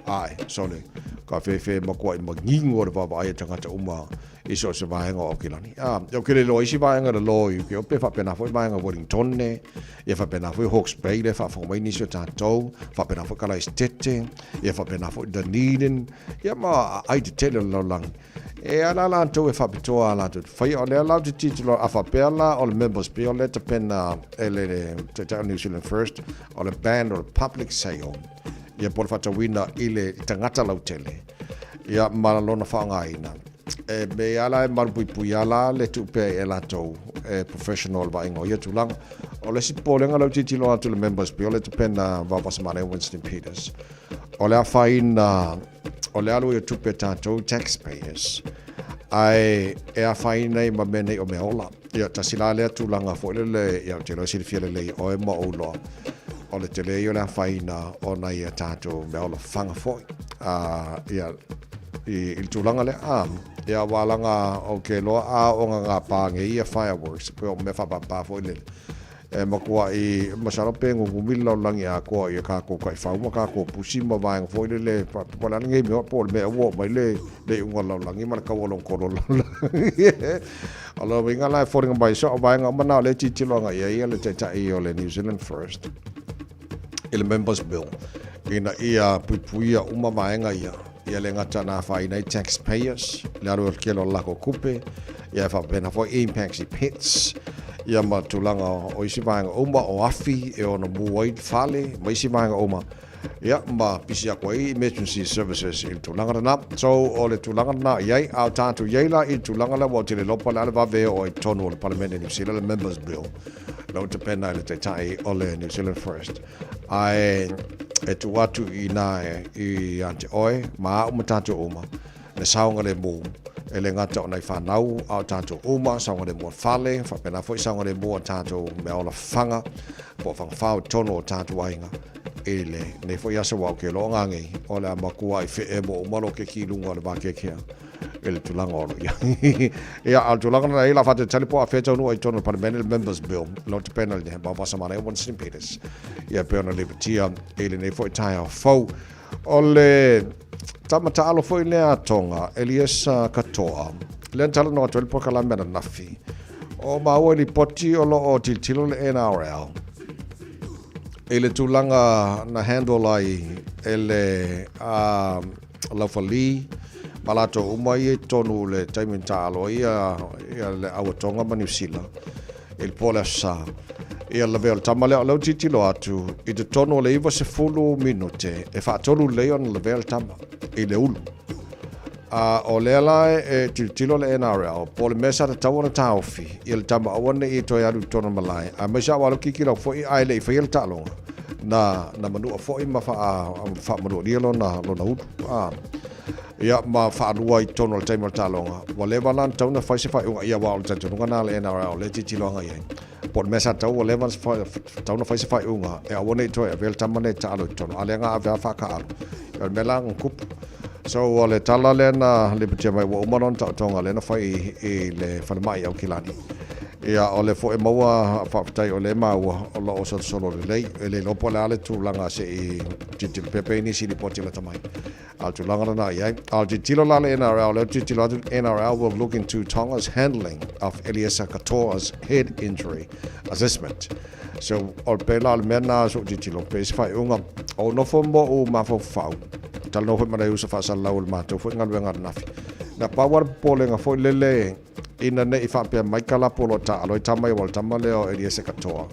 Ai, so le ka fe makua i mangingo le baba ai tangata uma iso se vaenga o kilani. Yo kele lo isi vaenga le lo yu ke ope fa pena foi vaenga Wellington ne, ia fa pena foi Hawke's Bay le fa fo mai niso tatou, fa pena foi kala estete, ia fa pena foi Dunedin, ia ma ai te tele lo lang. E ala la to e fa pitoa la to. Fai o le la te titulo a fa pela o le members pe o le te pena ele te New Zealand First o le band o le public sale. Ia por fa tawina ile tangata lautele. Ia malalona fa ngaina. E me ala e marpui ala le tupe e la to professional va ingo ia tulang. O le si polenga lau titilo atu le members pe o le te pena va pasamane Winston Peters. O le a faina o le alu e tupe tatou taxpayers. Ai e a faina i mamene o meola. Ia tasila le tulanga fo le ia te lo silfia le o e ma olo. O le tele i o le a faina o na ia tatou meola fanga foi. Ia il tulanga le ia walanga o ke loa a o nga pange ia fireworks pe o me fa pa foi le. E makua i masara pe ngumila langi a ko ia ka ko kai fa ka ko pusima va foi le pa la ngai me po me wo mai le unga langi mar ka wolong ko lo alo winga la for nga bai so va nga mana le ti lo nga ia le tata i o le New Zealand First il members bill ina ia pupuia uma vaenga ia le ngata na fa ina taxpayers le ro ke lo la ko kupe ia fa bena for impacts i pets ia matulanga o isi vaenga uma o afi e ona muai fale mai isi vaenga uma ia ma pisia koi emergency services il tulanga na so o le tulanga na iai au tatu iai la il tulanga la wa tele lopa la va ve o tono le parliament New Zealand members bill lo te pena le te tai o le New Zealand First ai e tu watu i ante oi ma umatato uma le saunga le mu ele ngata o nei whanau au tātou uma, saunga le mua whale, whapena foi saunga le mua tātou me ola whanga, po whangwhau tono o tātou ainga, ele nei foi asa wau ke lo ngangi, o le amakua i whi e mo umalo ke ki lunga le wake kea, ele tulanga olo ia. Ia, al tulanga na ila whate talipo a whetau nua i tono Parliamentary Members Bill, lo te pena le ba wasamana e Winston Peters, ia peona le patia, ele nei foi Taeao fau, o le tamata alo foi lea tonga Elias katoa le tala no tole por kala mena nafi o maua li poti o lo o tilo le NRL ele tulanga na handle ai ele la fali malato umai tonu le taimenta alo ia le awatonga ma New Zealand il pola sa ia la vel tamale o titilo atu i te tono le iwa se fulu minute e fa tolu leon la vel tama i le ulu o le ala e titilo le NRL po le mesa te tawana taufi i le tama awane i toi adu tono malai a mesa walo kikila fo i ai le i fail talonga na manu fo i ma fa manu rielo na lona utu ia ma fa lua i tono le taima talonga wale walan tauna faise fa ia wa o tantunga na le NRL le titilo nga ia por mesa tau o levans tau no faise fai unga e awone to e vel tamane ta alo tono alenga ava fa ka alo e melang kup so o le tala le na le pete mai wo manon ta tonga le na fai e le fa mai au kilani ia o le fo e maua fa tai o le maua o lo o solo le lo pola le tu langa se e titi pepe ni si di potila tamai al tu langa na ia al titilo la le NRL le titilo NRL will look into Tonga's handling of Elias Katoa's head injury assessment so o pela al mena so titilo pe se fai unga o no fo mo o ma fo fau tal no fo ma usa fa sa laul ma to fo ngal nafi na power polenga fo lele ina ne ifa pe mai kala polo ta alo tamai wal tamaleo Elias Katoa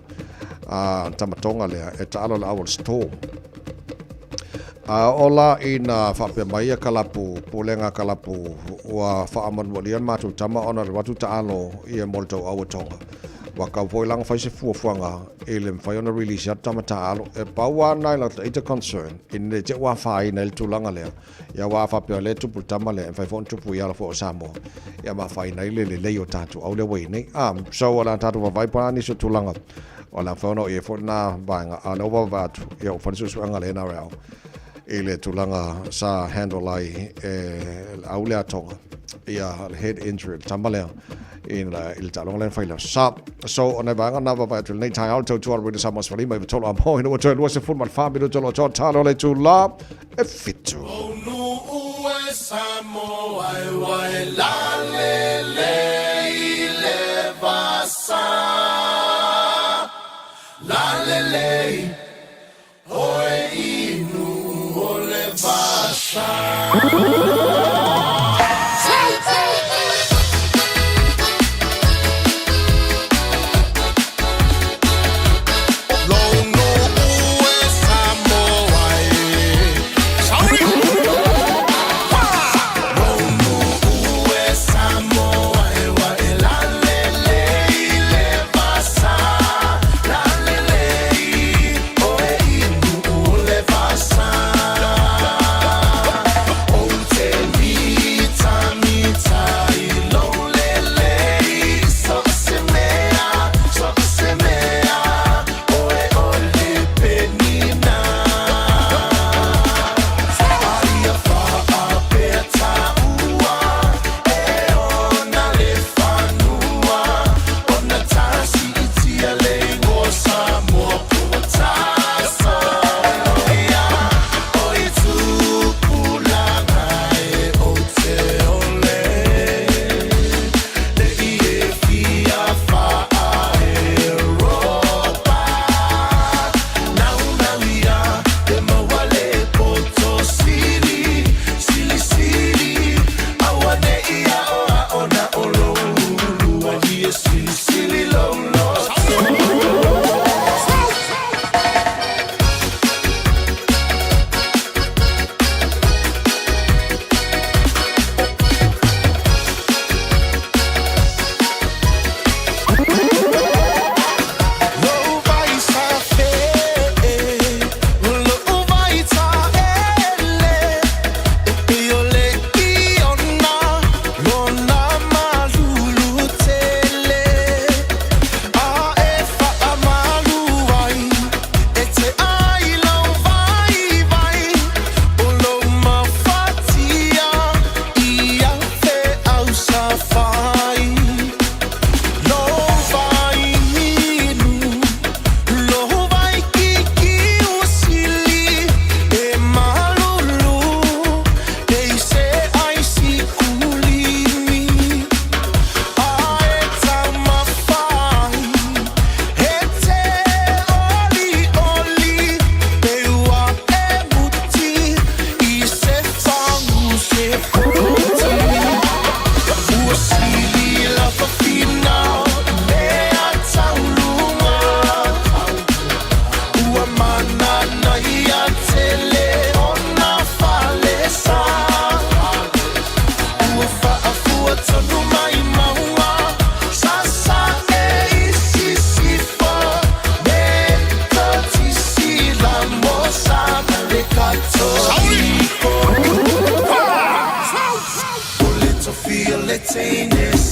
tamatonga le e ta alo la storm Ola ina whapea mai kalapu, pulenga kalapu, ua whaamanualian mātou tama ona le watu taalo i e moltou awatonga. Waka voilang whai se fuafuanga e le mwhai ona release at tama taalo e paua nai la ita concern in le te wa whai na le tulanga lea. Ia wa whapea le tupu tama le e whai fon tupu i ala fo o Samoa. Ia ma whai nai le leo tātu au le wei nei. So wala tātu wa vaipa ni so tulanga. Wala whaono i e fo na vaenga a no wa vatu ia o whanisusu anga le NRL. E le tulanga sa handle ai e au lea tonga ia head injury tambalea in il talong len faila sa so ona vanga na va tu nei Taeao to tu already Samoa fali mai tolo am point o to se fun mal fa bi to lo talo le tu la e fitu no Samoa wai la le vasa la le oi inu ole vasa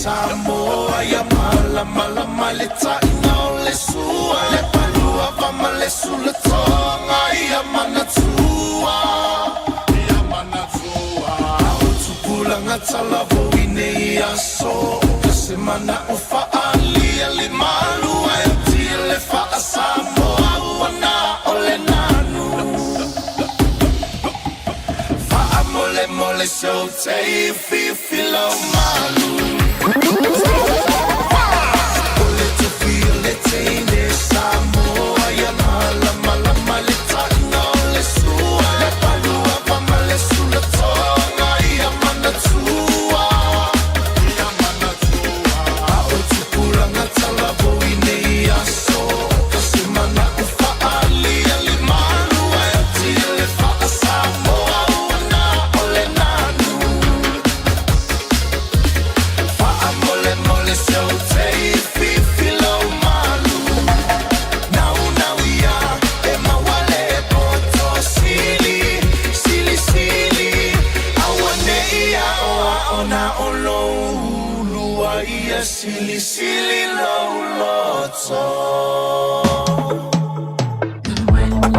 Samoa ya mala maleta ina le sua le palua va male sulle tonga ya manatua tukula ngatala voine ya so semana ufa ali ali malu ya tile fa Samoa wana ole nanu fa amole mole so te filo malu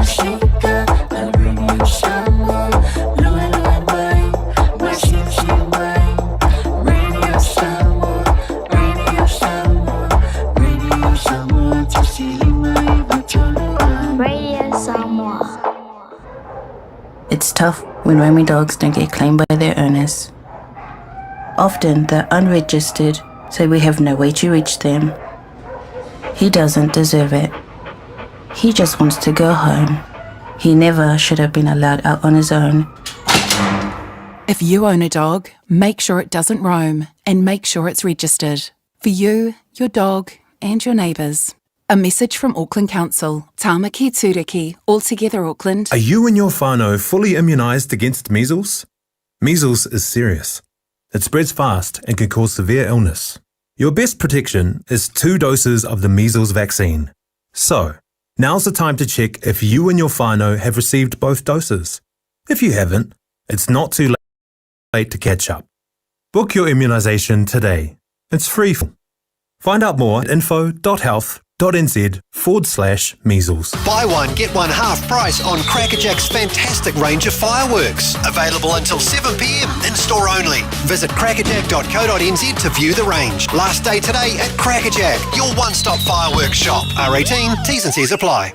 Shika, a radio Samoa, Lua Lua Mai, Washing Shimai, Radio Samoa, Radio Samoa, Radio Samoa, Tasilimai, Vatolua, Radio Samoa. It's tough when roaming dogs don't get claimed by their owners. Often they're unregistered, so we have no way to reach them. He doesn't deserve it. He just wants to go home. He never should have been allowed out on his own. If you own a dog, make sure it doesn't roam and make sure it's registered. For you, your dog and your neighbours. A message from Auckland Council. Tāmaki Tūriki, Altogether Auckland. Are you and your whānau fully immunised against measles? Measles is serious. It spreads fast and can cause severe illness. Your best protection is 2 doses of the measles vaccine. So, now's the time to check if you and your whānau have received both doses. If you haven't, it's not too late to catch up. Book your immunisation today. It's free. Find out more at info.health.nz/measles. Buy one, get one half price on Crackerjack's fantastic range of fireworks. Available until 7 p.m, in-store only. Visit crackerjack.co.nz to view the range. Last day today at Crackerjack, your one-stop fireworks shop. R18, T's and C's apply.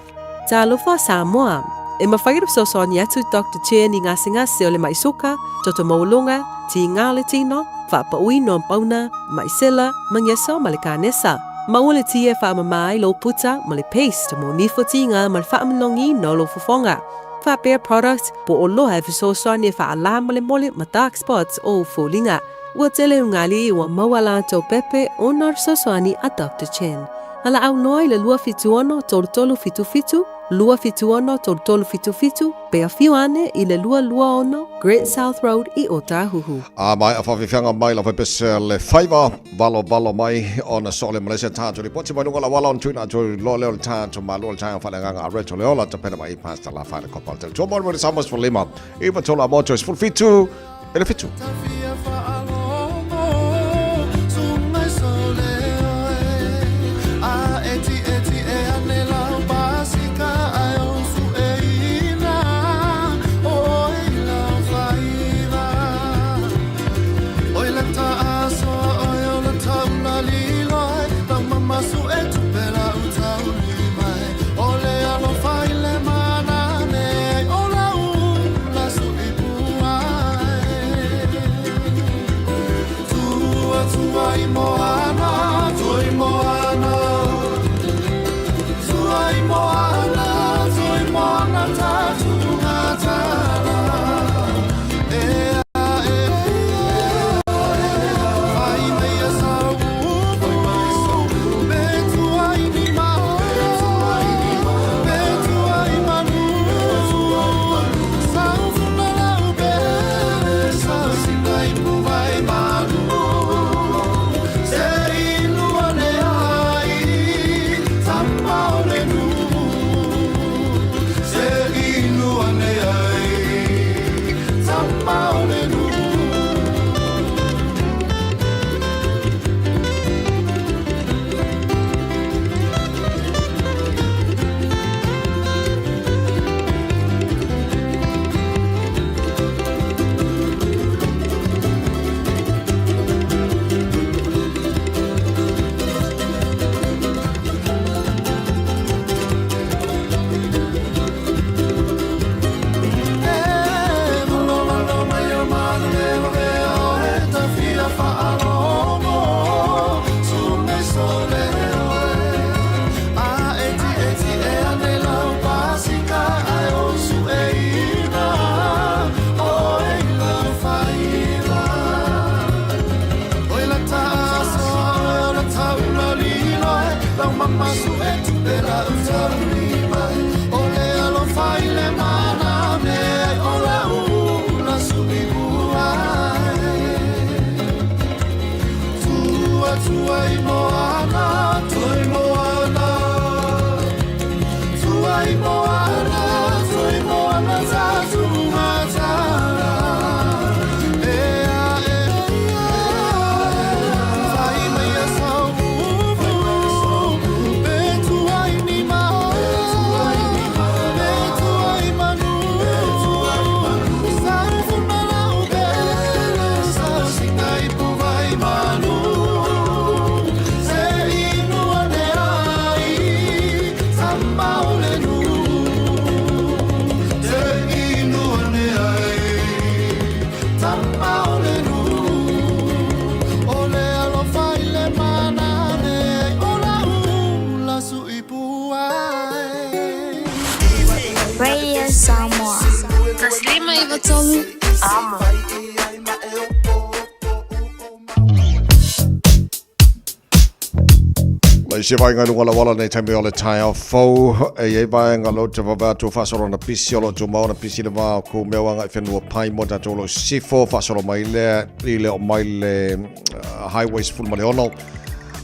Talofa Samoa. E mawhairap sosoni atu Dr. Chair ni ngasi-ngasi o le maisoka, toto maulunga, ti ngā le tino, whapaui no pauna, maisela, mangyesa ma le kānesa. Maua tia whaamamai lo puta ma le paste mo nifotinga ma le whaamanongi no lo fofonga. Whapea product po o loha e whisosoni e whaala ma le mole ma dark spots o fulinga. Ua tele ungali ua mawala tau pepe o nar sosoni a Dr. Chen. Ala au noi le lua fituono tolu fitu, lua fituono tolu fitu, pea fiuane i le lua ono, Great South Road i Otahuhu. Mai a whawhiwhianga mai la whaipese le whaiva valo mai o na sole Malaysia tātou. Li poti mai nunga la wala on tūna tū lo leo le tātou Malu le tātou whanenganga a reto leo la tapena mai i pasta la whare kopal tele. Tō mori samas for lima. Iwa tola moto is full fitu. Ele fitu. Radio Samoa. Taslima ivatolu. Amo. Mai se vai ngā runga la wala nei taimi o le Taeao fau e vai ngā lo te wawatu whasoro na pisi o lo tu mauna pisi le wā ko mewa ngai whenua pai mo tato lo sifo whasoro mai le i le o mai le highways full male ono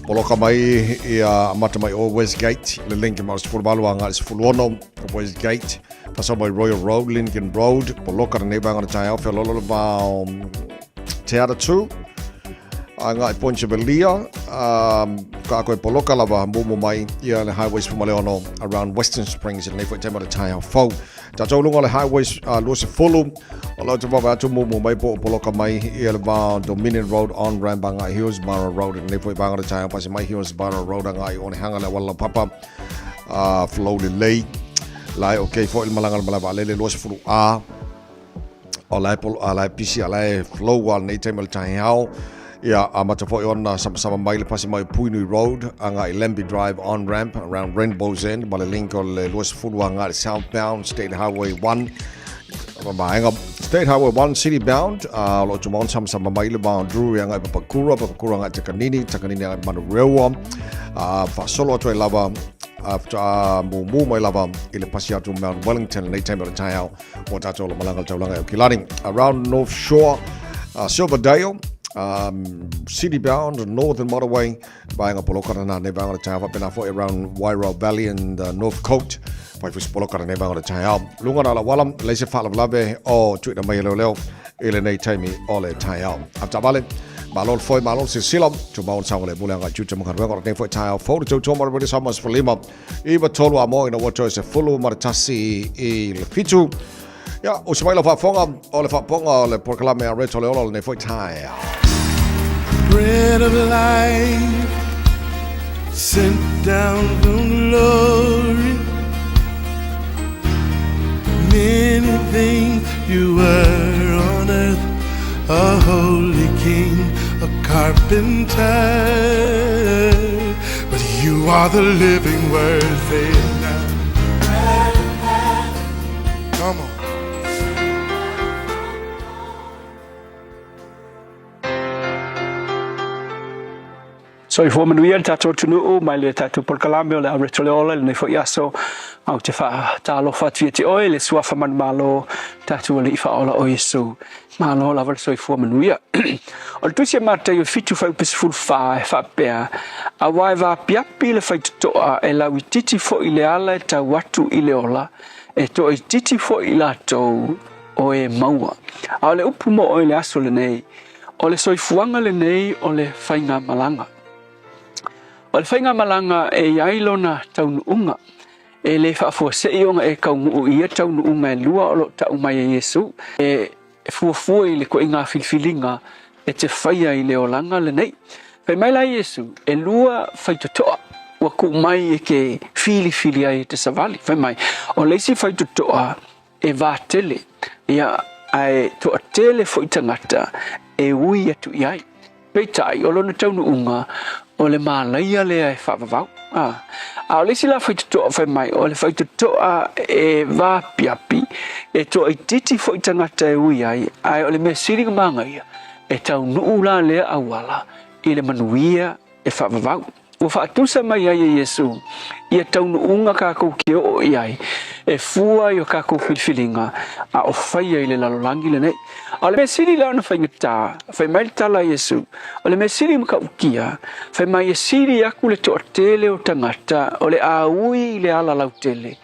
poloka mai i a mata mai o Westgate le Lincoln Mars full balua ngā is full ono Westgate whasoro mai Royal Road Lincoln Road poloka na nei vai ngā Taeao whea lolo le wā te ara tū nga i Ponche Belia ka koe poloka lava mumu mai ia le highways fu male ono around Western Springs and nei tema le Taeao fau tatou lunga le highways lo se fulu o lo te vava atu mumu mai po poloka mai ia le va Dominion Road on Rambanga Hillsborough Road and nei foi banga le Taeao pasi mai Hillsborough Road nga i one hanga le wala papa flow le lei lai okay fo il malanga malava le lo se fulu o lai pisi lai flow wal nei tema le Taeao ia a matafo ona sama mai le pasi mai Puinui Road anga i Lemby Drive on ramp around Rainbow's End ma le link o le luas fulu anga le southbound State Highway 1 anga State Highway 1 city bound lo tumon sama mai le boundary anga i Papakura anga Takanini anga i Manurewa fa solo to lava after mumu mai lava i le pasi atu Mount Wellington nei time o le Taeao o tato lo malanga taulanga o Kilani around North Shore Silverdale city bound northern motorway buying a polokara na ne bang Taeao pena for around Wairau Valley and North Coast by for polokara ne bang Taeao lunga na la walam le se fa lave o tweet na mai leo ele nei taimi o le Taeao after bale malol foi malol se silom to maun sang le bulanga juta mo kanwa ne foi Taeao for to to mo samas for lima iba tolu amo ina wato se fulu maratasi i le fitu ya o se mai la fa fonga o le fa ponga o le proclame a reto le o ne foi Taeao. Bread of life sent down from glory. Many things you were on earth, a holy king, a carpenter, but you are the living word. Say it now. Come on. So I form nuia tato tunu mai le tato porkalame o le retole ola le fo yaso au te fa talo fa tieti o le suafa man malo tato le fa ola o yesu malo la so I form nuia o tu se mata yo fitu fa peaceful fa pea a wai va piapi le fa to e la wititi fo ile ala ta watu ile ola e to titi fo ila to o e maua a le upu mo o le aso le nei o le soifuanga le nei o le fainga malanga. O le whainga malanga e ailona taunu unga. E le whaafua seionga e kaungu ia taunu unga e lua o lo tau mai e Yesu. E fuafua i le ko inga filfilinga e te whaia i le olanga le nei. Whai mai la Yesu e lua whaitotoa. Wa ku mai e ke fili ai te savali. Whai mai o leisi whaitotoa e vātele. Ia ai toa tele fo itangata e ui atu iai. Peitai o lona taunu unga o le malaia lea e whaavavau. A o lesi la whaitotoa whai mai, o le whaitotoa e vāpiapi, e toa i titi fo i tangata e ui ai o le mea siringa mangaia, e tau nuu la lea awala, i le manuia e whaavavau. Ua whaatusa mai ai e Yesu, ia tau nuunga kākou ki o iai, e fua i o kākou whilwhilinga, a o whaia i le lalolangi le nei. O le mea siri lau na whaingatā, whai mai tala Yesu, o le mea siri maka ukia, whai mai e siri aku le toa tele o tangata, o le aui i le ala lau tele,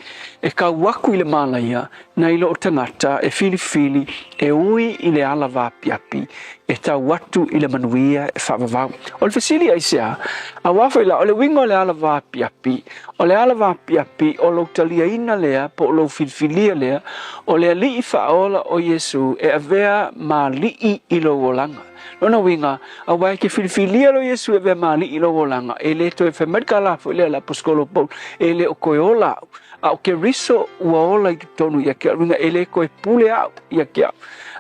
e ka waku i le malaia, na ilo o tangata, e fili, e ui i le ala vāpiapi, e ta watu i le manuia e whaavavau. O le whasiri aisea, a wawhaila, o le winga o le ala vāpiapi, o le ala vāpiapi, o lo talia ina lea, po lo filfilia lea, o le alii whaola o Yesu, e avea ma lii i lo wolanga. Lona winga, a wai ke filfilia lo Yesu e avea ma lii i lo wolanga, e le to e whamerka la fo le la poskolo pol, e le o koe ola, a o ke riso ua ola i tonu ia kia, winga e le koe pule au ia kia.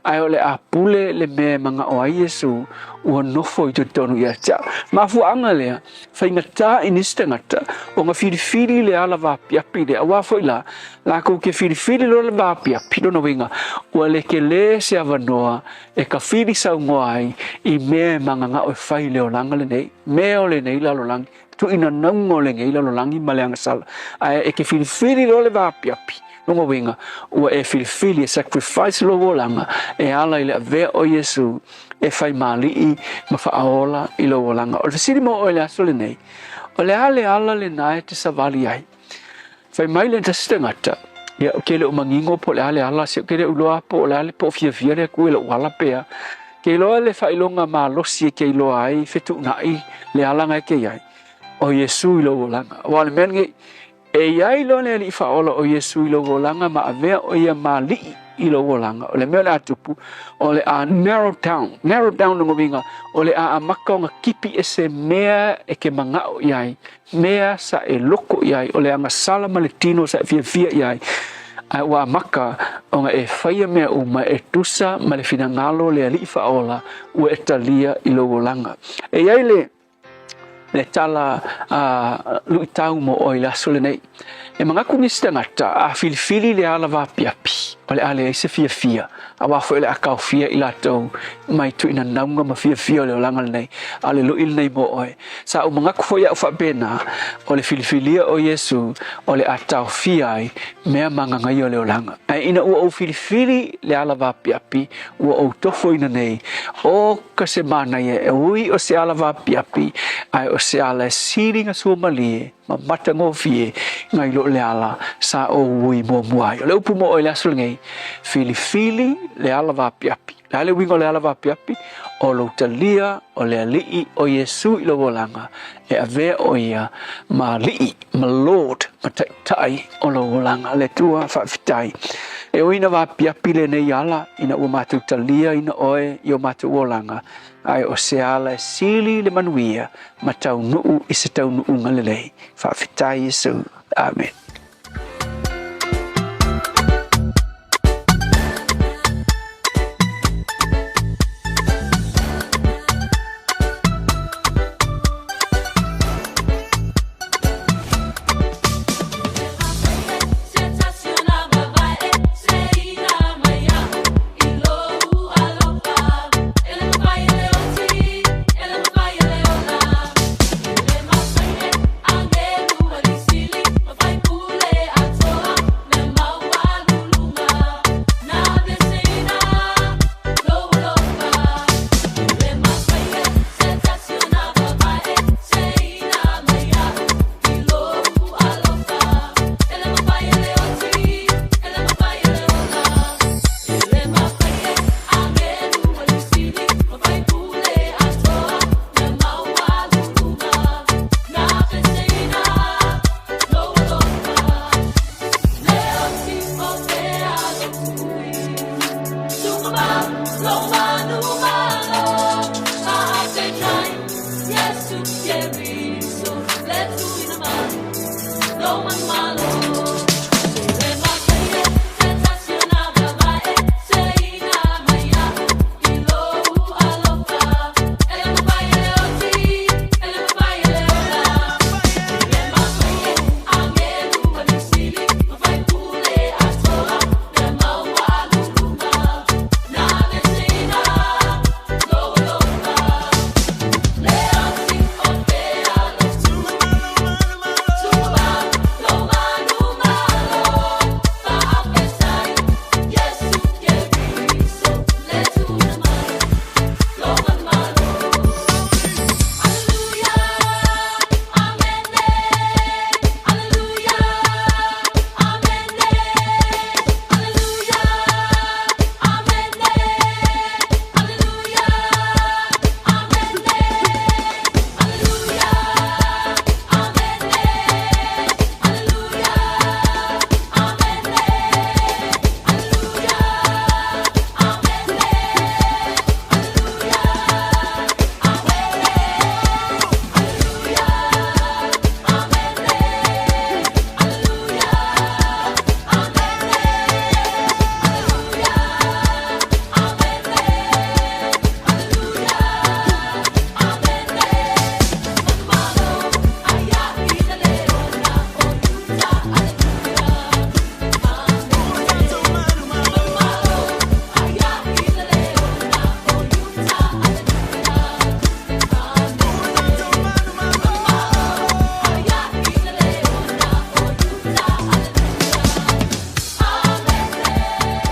Ai ole a pule le mea manga o ai Yesu ua nofo i te tonu ia tia. Mafuanga lea, whaingata inistangata, o ngā whiriwhiri le ala wapiapi le awa foila, la kou ke whiriwhiri lo le wapiapi no winga, ua le ke le se avanoa, e ka whiri sau ngoai, i mea manga ngā oe whai leo langa le nei, mea o le nei lalo langi, tu ina naungo le nei lalo langi ma le anga sala, ai e ke whiriwhiri lo le wapiapi, nonga winga, ua e whiriwhiri e sacrifice lo wolanga, e ala i le avea o Yesu, e whai mali i ma whaaola i lo wolanga. O le siri mo o le aso le nei, o le ala le nae te savali ai. Whai mai le tasitangata, ia o ke le umangingo po le ala, se o ke le uloa po le ale po Fiafia le kue le uala pea, ke loa le whailonga ma losi e ke loa ai, fetu nai le ala ngai ke iai, o Yesu i lo wolanga. Wale mengi, e iai lo le li whaola o Yesu i lo wolanga, ma avea o ia ma li i lo wolanga. O le mea le atupu, o le a narrow down nungo winga, o le a amaka o ngā kipi e se mea e ke mangao iai, mea sa e loko iai, o le anga sala ma le tino sa e Fiafia iai, ai wa amaka o ngā e whaia mea uma e tusa ma le finangalo le ali whaola ua e talia i lo wolanga. E iai le tala luitau mo o i laso le nei. E mangaku ni stangata a filifili le ala wapiapi, o le ale se Fiafia, a wafo ele akau fia i latou, mai tu ina naunga ma Fiafia o le olanga le nei, ale luil nei mo oe. Sa o mangaku fo ia ufa bena, o le filifilia o Yesu, o le atau fia ai, mea mangangai o le olanga. Ai ina ua o filifili le ala wapiapi, ua o tofo ina nei, o ka se mana ia, e ui o se ala wapiapi, ai o se ala siringa sua malie, ma matango fie, ngai lo le ala sa o ui mo muai. O le upu mo o le asul ngai, filifili le ala wapiapi. Le ale wingo le ala wapiapi, o lo talia o le alii o Yesu i lo wolanga, e avea o ia ma lii, ma Lord, ma tai o lo wolanga, le tua whaafitai. E o ina wapiapi le nei ala, ina ua matu talia ina oe i o matu wolanga, ai o se ala e sili le manuia, ma tau nuu i se tau nuu ngalelei. Whaafitai Yesu. Amen. Fight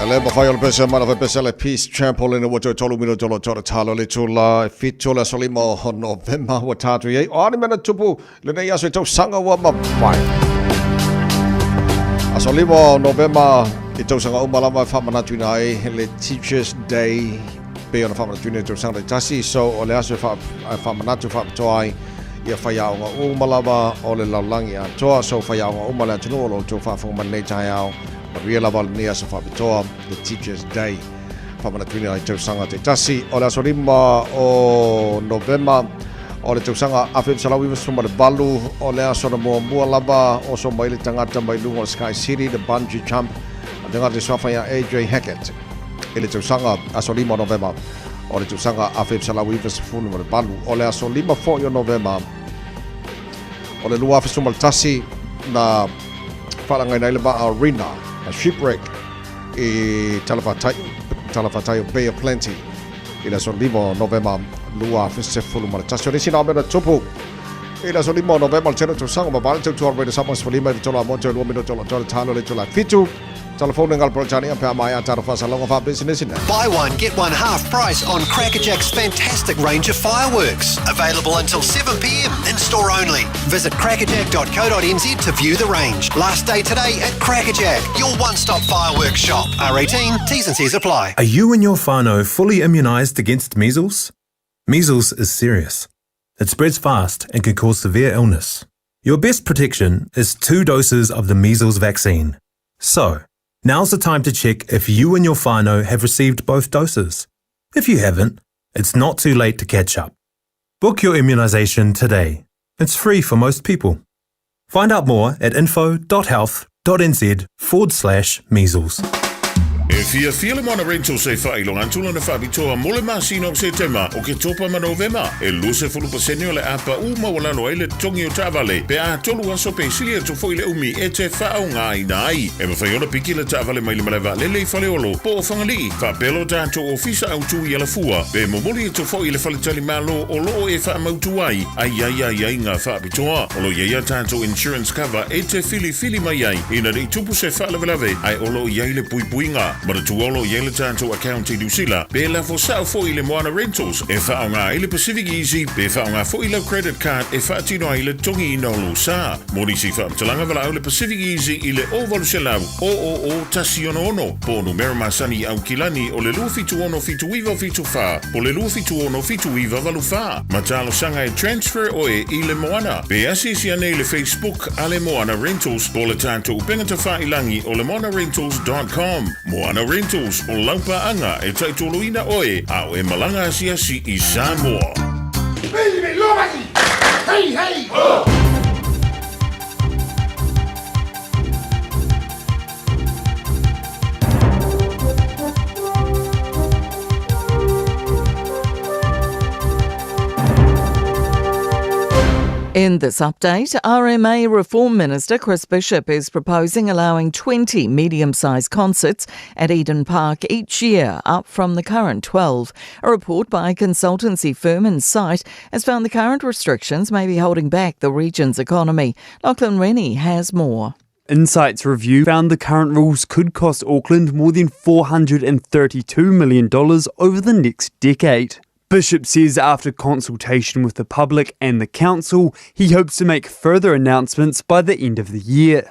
Ale mawhai o le pesa mana whai pesa le Peace Trampoline wa tō tolu mino tolo tōra talo le tūla fit tōla solima o November wa tātu iei. O ani mena tupu le nei aso i tau sanga wa mawhai. A solima o November i tau sanga umalama e whamanatu ina ai le Teachers Day pe ona whamanatu ina i tau sanga le tasi. So o le aso e whamanatu whapatoa ai ia whaiaonga umalama o le laulangi a toa. So whaiaonga umala tunu o lo tō whaafonga nei Taeao. Maria lava ni asa whapitoa, the Teachers Day. Whamanatuina ai tausanga te tasi. O le aso lima o November, o le tausanga awhim salawi masuma le balu, o le aso na mua lava, o so mai le tangata mai lunga o Sky City, the bungee jump, a tangata swafaya AJ Hackett. E le tausanga aso lima o November, o le tausanga awhim salawi masuma le balu, o le aso lima fo o November, o le lua awhisuma le tasi na wharangai nei le maa arena, a shipwreck i Talawhataio Bay of Plenty i la solimo November lua fesefulu ma le tasi o le sina mena tupu i la solimo November le tena tausanga ma vale tau tuarwai le sama sifalima i tola amonte lua mino tola talo le tola fitu telephone ngal projani a pea mai a tara whasalonga wha business ina. Buy one, get one half price on Crackerjack's fantastic range of fireworks. Available until 7 p.m. in store only. Visit crackerjack.co.nz to view the range. Last day today at Crackerjack, your one-stop fireworks shop. R18, T's and C's apply. Are you and your whānau fully immunised against measles? Measles is serious. It spreads fast and can cause severe illness. Your best protection is 2 doses of the measles vaccine. So, now's the time to check if you and your whānau have received both doses. If you haven't, it's not too late to catch up. Book your immunisation today. It's free for most people. Find out more at info.health.nz/measles. E Fiafia le mana rental se whailonga antula na whabitoa mole masino o September o ke topa ma November. E luse fulu paseni o le apa uma walalo ai le tongi o tavale. Pe a tolu aso pe silia to foi le umi e te whao ngai nai. E mawhai ona piki le tavale mai le malewa lele i whale olo. Po o whangali, whabelo tātou ofisa au tui ala fua. Pe momoli e to foi le whale tali malo o loo e wha mautu ai. Ai ngā whabitoa. Olo ia tātou insurance cover e te fili mai ai. Ina rei tupu se whalawelawe ai olo iai le puipuinga. Mara tuolo yele tanto account i Lucila, be la fo sao fo ile Moana Rentals, e fa nga ile Pacific Easy, be fa nga fo ile credit card, e fa tino ile tongi no lo sa. Mori si fa talanga vala ile Pacific Easy ile over selau, o tasiono, po numero masani au kilani o le lufi tuono fitu wiva fitu fa, po le lufi tuono fitu wiva valu fa. Matalo sanga e transfer o e ile Moana, be asisi ane ile Facebook ale Moana Rentals, po le tanto upengata fa ilangi o le moanarentals.com. Moana Rentals o laupa anga e taitoloina oe au e malanga asiasi i Samoa. Baby, lobaki! Hey, hey! Oh! In this update, RMA Reform Minister Chris Bishop is proposing allowing 20 medium-sized concerts at Eden Park each year, up from the current 12. A report by a consultancy firm Insight has found the current restrictions may be holding back the region's economy. Lachlan Rennie has more. Insight's review found the current rules could cost Auckland more than $432 million over the next decade. Bishop says after consultation with the public and the council, he hopes to make further announcements by the end of the year.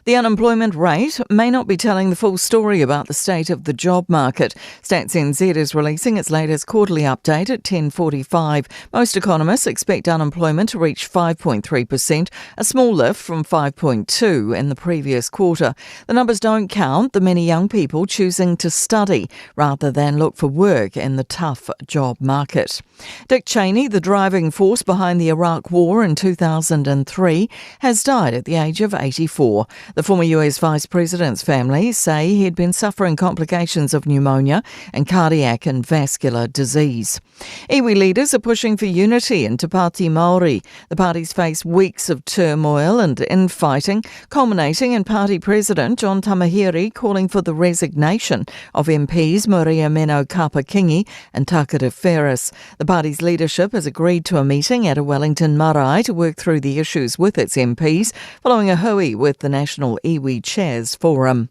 The unemployment rate may not be telling the full story about the state of the job market. Stats NZ is releasing its latest quarterly update at 10:45. Most economists expect unemployment to reach 5.3%, a small lift from 5.2% in the previous quarter. The numbers don't count the many young people choosing to study rather than look for work in the tough job market. Dick Cheney, the driving force behind the Iraq War in 2003, has died at the age of 84. The former US Vice President's family say he had been suffering complications of pneumonia and cardiac and vascular disease. Iwi leaders are pushing for unity in Te Pāti Māori. The parties face weeks of turmoil and infighting, culminating in Party President John Tamahiri calling for the resignation of MPs Maria Meno Kapakingi and Takata Ferris. The party's leadership has agreed to a meeting at a Wellington marae to work through the issues with its MPs, following a hui with the National Iwi Chairs Forum.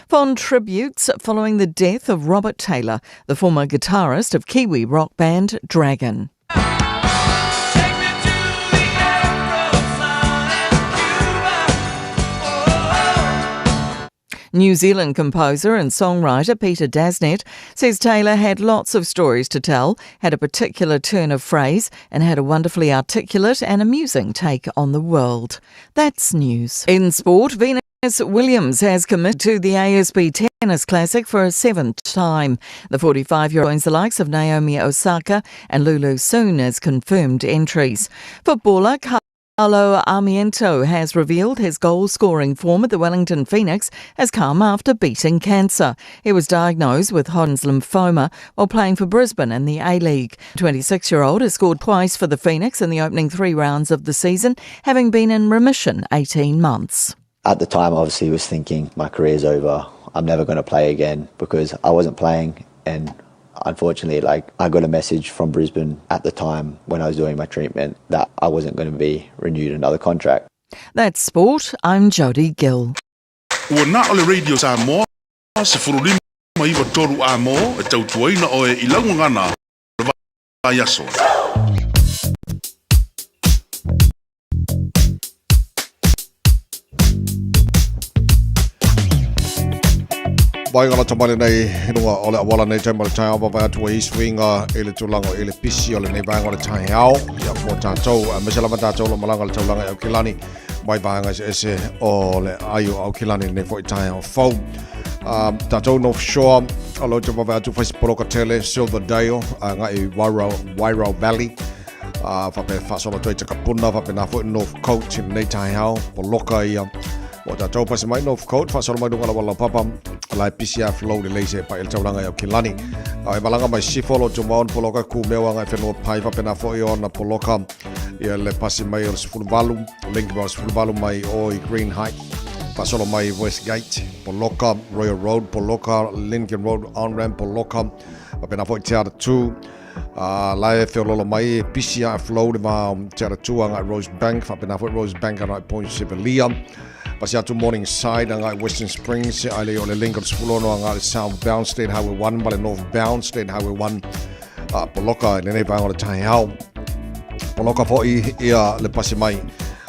Fond tributes following the death of Robert Taylor, the former guitarist of Kiwi rock band Dragon. New Zealand composer and songwriter Peter Dasnet says Taylor had lots of stories to tell, had a particular turn of phrase, and had a wonderfully articulate and amusing take on the world. That's news. In sport, Venus Williams has committed to the ASB Tennis Classic for a 7th time. The 45-year-old joins the likes of Naomi Osaka and Lulu Soon as confirmed entries. Footballer Carlo Armiento has revealed his goal-scoring form at the Wellington Phoenix has come after beating cancer. He was diagnosed with Hodgkin's lymphoma while playing for Brisbane in the A-League. 26-year-old has scored twice for the Phoenix in the opening 3 rounds of the season, having been in remission 18 months. At the time, obviously, was thinking my career's over. I'm never going to play again because I wasn't playing, and unfortunately, I got a message from Brisbane at the time when I was doing my treatment that I wasn't going to be renewed another contract. That's sport. I'm Jodie Gill. Ua na ole radio Samoa, se furulima iwa toru amo, e tautuaina o e ilaungana, yaso. Vaingala tamale nei hinunga ole awala nei taimale Taeao papa atua i swinga ele tulango ele pisi ole nei vaingala Taeao ia po tātou mesala tātou lo malanga le taulanga au kilani mai vainga ese ole ayu au kilani nei foi Taeao fau tātou North Shore alo te papa atu faisi poroka tele Silverdale ngai Wairau Valley fape fasola toi te kapuna fape na foi North Coast nei Taeao poloka ia o tātou pasi mai North Coast fasola mai dunga wala papa lai PCF flow de leise pa el taulanga ya kilani ai malanga mai sifolo tumaon poloka ku mewa ngai fenua pai fa pena foi ona poloka ia le pasi mai o sfulvalu link ba sfulvalu mai o Green Height pasolo mai Westgate poloka Royal Road poloka Lincoln Road on ramp poloka pa pena foi Teatro 2 lai feololo mai PCF flow de ma Teatro 2 ngai Rose Bank fa pena foi Rose Bank ngai Point Sibelia Pasi atu Morningside ngai Western Springs ale o le Lincoln Spulono ngai Southbound State Highway 1 bale Northbound State Highway 1 poloka le nei vainga o le Taeao poloka foi ia le pasi mai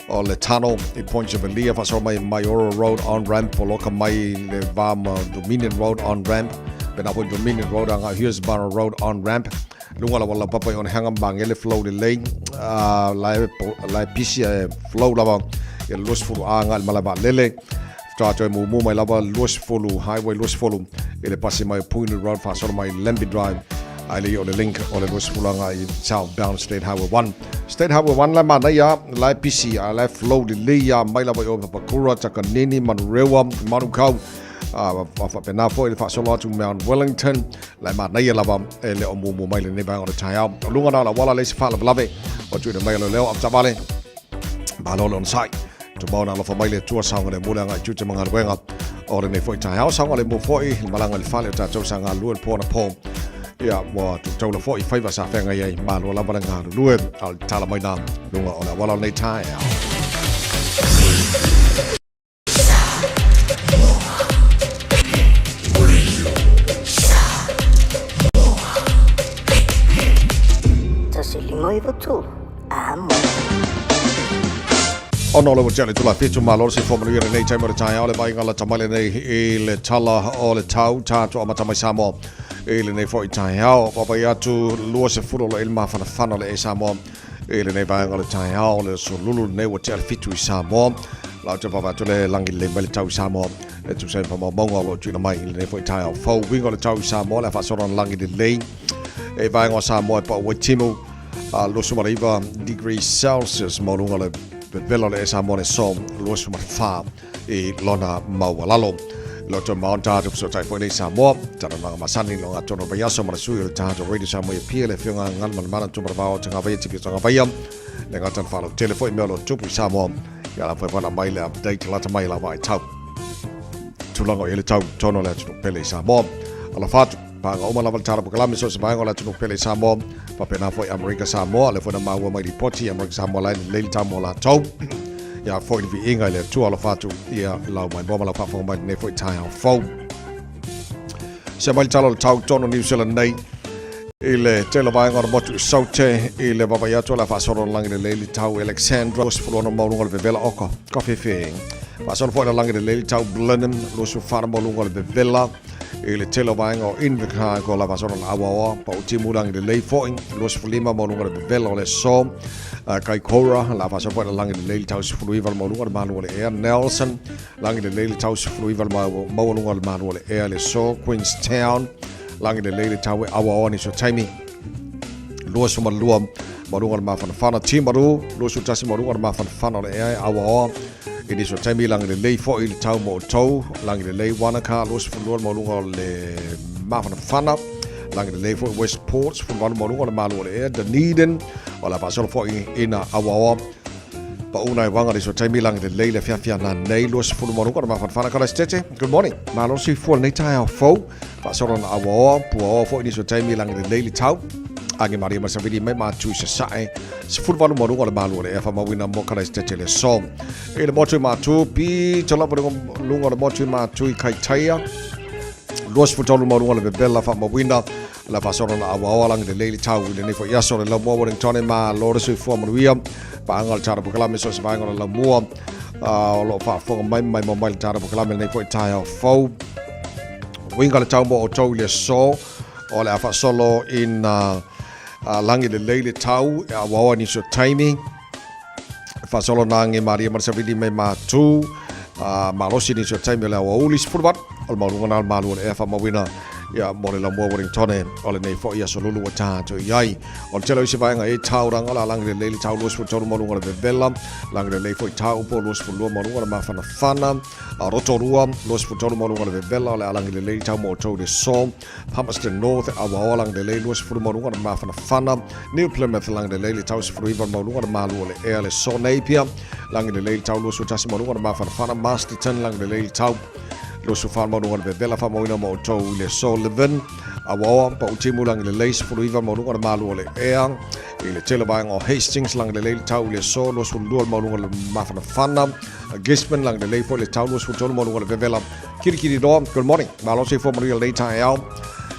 o le tunnel i Point Sibelia faso mai Mayoro Road on ramp poloka mai le Vama Dominion Road on ramp pena foi Dominion Road ngai Hillsborough Road on ramp lunga wala papa on hangam bangele flow de lane lai pisi flow lava ia luas fulu anga malaba lele tātou e mumu mai lava luas fulu highway luas fulu ele pasi mai Puni Road fasola mai Lemby Drive ai o le link o le luas fulu anga i Southbound State Highway 1 State Highway 1 la mana ia lai pisi lai flow de leia mai lava o Papakura Takanini Manurewa Manukau fa pena foi le fasola tu Mount Wellington lai mana ia lava ele o mumu mai le neba o le Taeao lunga na la wala le sifala blave o tu de mai le leo aptavale balolo on site Tumona la família tua sanga le mulanga jute manga wenga ore nei foi Taeao sanga le mo foi malanga le fale tātou sanga lua pona po ia mo tu tau la foi faiva sa fenga ia malo la balanga lua al tala mai na lunga ona wala nei Taeao Tasilimo iwa tu amo Ono le wajale tula fitu malor si formula yere nei taimara Taeao le vainga la tamale nei le tala o le tau tātu o matamai Samoa le nei foi Taeao papa iatu lua se furo le ilma whanawhana le e Samoa le nei vainga le Taeao le sululu nei wajale fitu i Samoa lau te papa tu le langi le mele tau Samoa le tu sein pama monga lo tuna mai le nei foi Taeao fau winga le tau Samoa le whasora langi le lei e vainga Samoa pa wetimu lo sumariva degrees Celsius maunga le velo le Samoa le som lo sumarifa e lona mawalalo lo to maunta to so tai foi nei Samoa tana nga masani lo nga tono bayaso mara sui le tato radio Samoa e pia le fianga ngal man mana tu marvao tanga vai tipi tanga vai le nga tan falo telefone melo tupu Samoa ya la foi wana mai le update la mai la vai tau tulango ele tau tono le tu pele Samoa ala fatu panga o mala tara po kalami so se bango la tu pele Samoa pa pena foi America Samoa le foi na maua mai ripoti America Samoa le tamo la tau ya foi vi inga le tu ala fatu ia lau mai boma la fa mai ne foi tai au fo se mai talo tau tono New Zealand nei ile tele vai ngor motu saute ile baba ya tola fa soro langi le leili tau Alexandra os fulono maulunga le vela oko coffee fe fa soro foi langi le leili tau Blenheim lo su fara maulunga le vela ile tele vai ngor invika ko la fa soro awa pa utimu langi le lei foi lo su fulima maulunga le vela le so kai kora la fa soro foi langi le leili tau su fuluiva maulunga le malu le air Nelson langi le leili tau su fuluiva maulunga le malu le air le so Queenstown langi le leile tawe awa ni so taimi lo so malua marunga ma fana timaru lo so tasi marunga ma fana le ai awa ini so taimi langi le lei fo il tau mo tau langi le lei wanaka lo so fo marunga le ma fana langi le lei fo West Ports fo marunga le malu le Dunedin wala pa so fo ina awa pa una wanga di so taimi langi le lei le Fiafia na nei lo so fo marunga ma fana kala stete good morning malo si fo nei Taeao fo pa soron awa puo fo ini so taimi langi le leili tau agi mari ma savidi mai ma tu se sai se futbol mo runga le malu le fa ma wina mo kala stete le som e le motu ma tu pi tola po lunga le motu ma tu kai taia los futbol mo runga le bella fa ma wina la fa soron awa langi le leili tau le ni fo yaso le mo Wellington ma lo se fo mo wia pa angal tara po kala me so se ba ngol la mo lo fa fo mai mo mai tara po kala me nei fo Taeao fo winga le tau mo o tau le so o le afa solo in langi le leile tau a wawa ni so taimi fa solo nangi maria marsavidi me matu marosi ni so taimi le awa ulis furbat o maulunga al malu le afa mawina ya mo le lambo Wellington o le nei fo ia so lulu wata to yai o telo isi vaenga e tau ranga la langi le leile tau los fo tau maulunga le bella langi le leile fo tau po los fo maulunga ma fana rotorua los fo tau maulunga le bella le langi le leile tau mo tau le so Palmerston North awa langi le leile los fo maulunga ma fana New Plymouth langi le leile tau fo river maulunga ma lu le air le so Napier langi le leile tau los fo tasi maulunga ma fana Masterton langi le leile tau lo su fa mo ngor bela fa mo ina mo to le so leven awa pa utimu lang le leis fu iva mo ngor malu le ea ile tele ba ngo Hastings lang le tau le so lo su dual mo ngor ma fana Gisborne lang le fo le tau lo su tol mo ngor bela kiri do good morning malo se fo mo le Taeao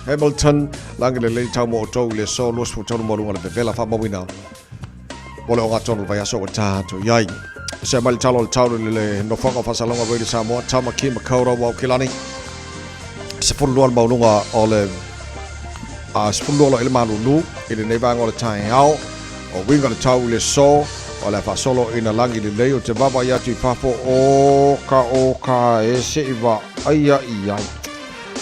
Hamilton lang le tau mo to le so lo su tol mo ngor bela fa mo ina bolo nga tonu va so ta to yai se mal talo le no fonga fa salonga radio Samoa tama ki makaura wa kilani se fulu al maunga ole se fulu ile malulu ile ne va ngol Taeao o winga le tau le so ole fa solo ina langi le leo te baba ya ti papo o ka e se iva ai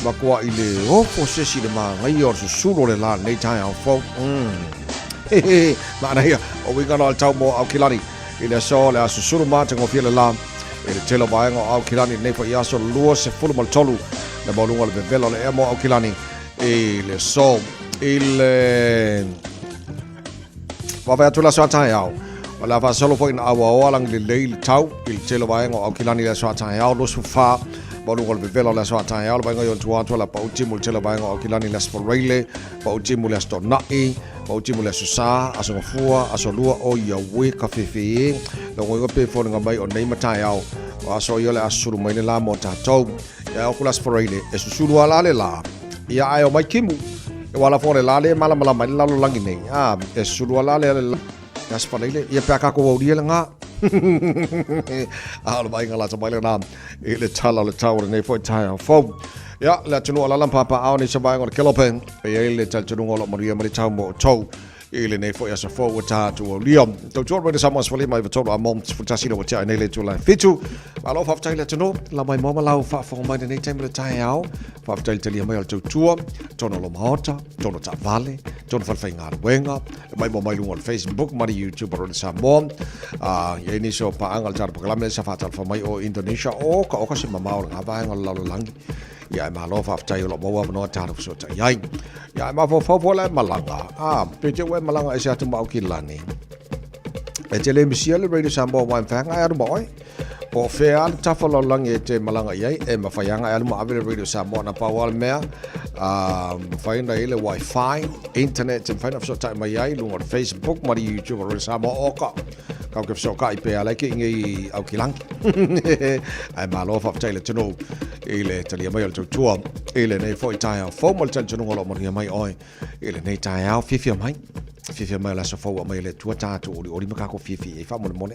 makua ile o fo se si le ma ngai or su le la ne Taeao fo ma na ia o winga al tau mo au kilani ile so le asusuru mate ngo fiele la ile telo baengo au kilani nei fo yaso luo se fulu mal tolu le bolunga le belo le emo au kilani ile so ile va tu la so Taeao wala fa solo fo in awa lang le leil tau ile telo baengo au kilani le so Taeao lo su fa bolunga le belo le so Taeao baengo yo tu la pa uti telo baengo au kilani le sporele pa uti le sto nai Pauti mule susa aso ngafua aso lua o ia we ka fefe lo ngo pe fo nga mai o nei Taeao aso yo le asuru mai le la mo tatou ya o kulas forele e susuru ala le la ia ai o mai kimu e wala fo le la le mala mai la lo langi nei e susuru ala le as forele ia pe ka ko o dia nga lo mai ngala mai le na e le tala le tau nei fo Taeao fo ya la tunu ala lampa pa au ni sabai ngor kelopen pe ile tal tunu ngolo maria mari tau mo tau ile nei fo ya so fo wata tu liam to jor be sama swali mai to amom futasino wata nei le tu la fitu alo fa tai le tunu la mai mo la fa fo mai nei time le Taeao fa tai tali mai tu tu tono lo mahota tono ta vale tono fa fainga wenga mai mo mai lu on Facebook mari YouTube ro Samoa ye ni so pa angal jar program sa fa tal fa mai o Indonesia o ka se mamau nga ba ngol la langi ya ma lo fa tai lo mo no ta so ta yai ya ma fo la malanga pe te we malanga e sa tu mau kilani e te le misiale radio Samoa wan fa nga ya boy po fe al ta fa lo lang e te malanga yai e ma fa yanga al mo ave radio Samoa na pa wal mea fa ina ile wifi internet and find so ta mai yai lu on Facebook mari YouTube radio Samoa o ka kau ke so kai pe ala ki ngi au kilang ai malo fa tai le tunu ile tali mai al tua ile nei foi Taeao fo mal chan chunu ngolo mo mai oi ile nei Taeao Fiafia mai la so fo mai le tua tatu ori maka ko Fiafia fa mo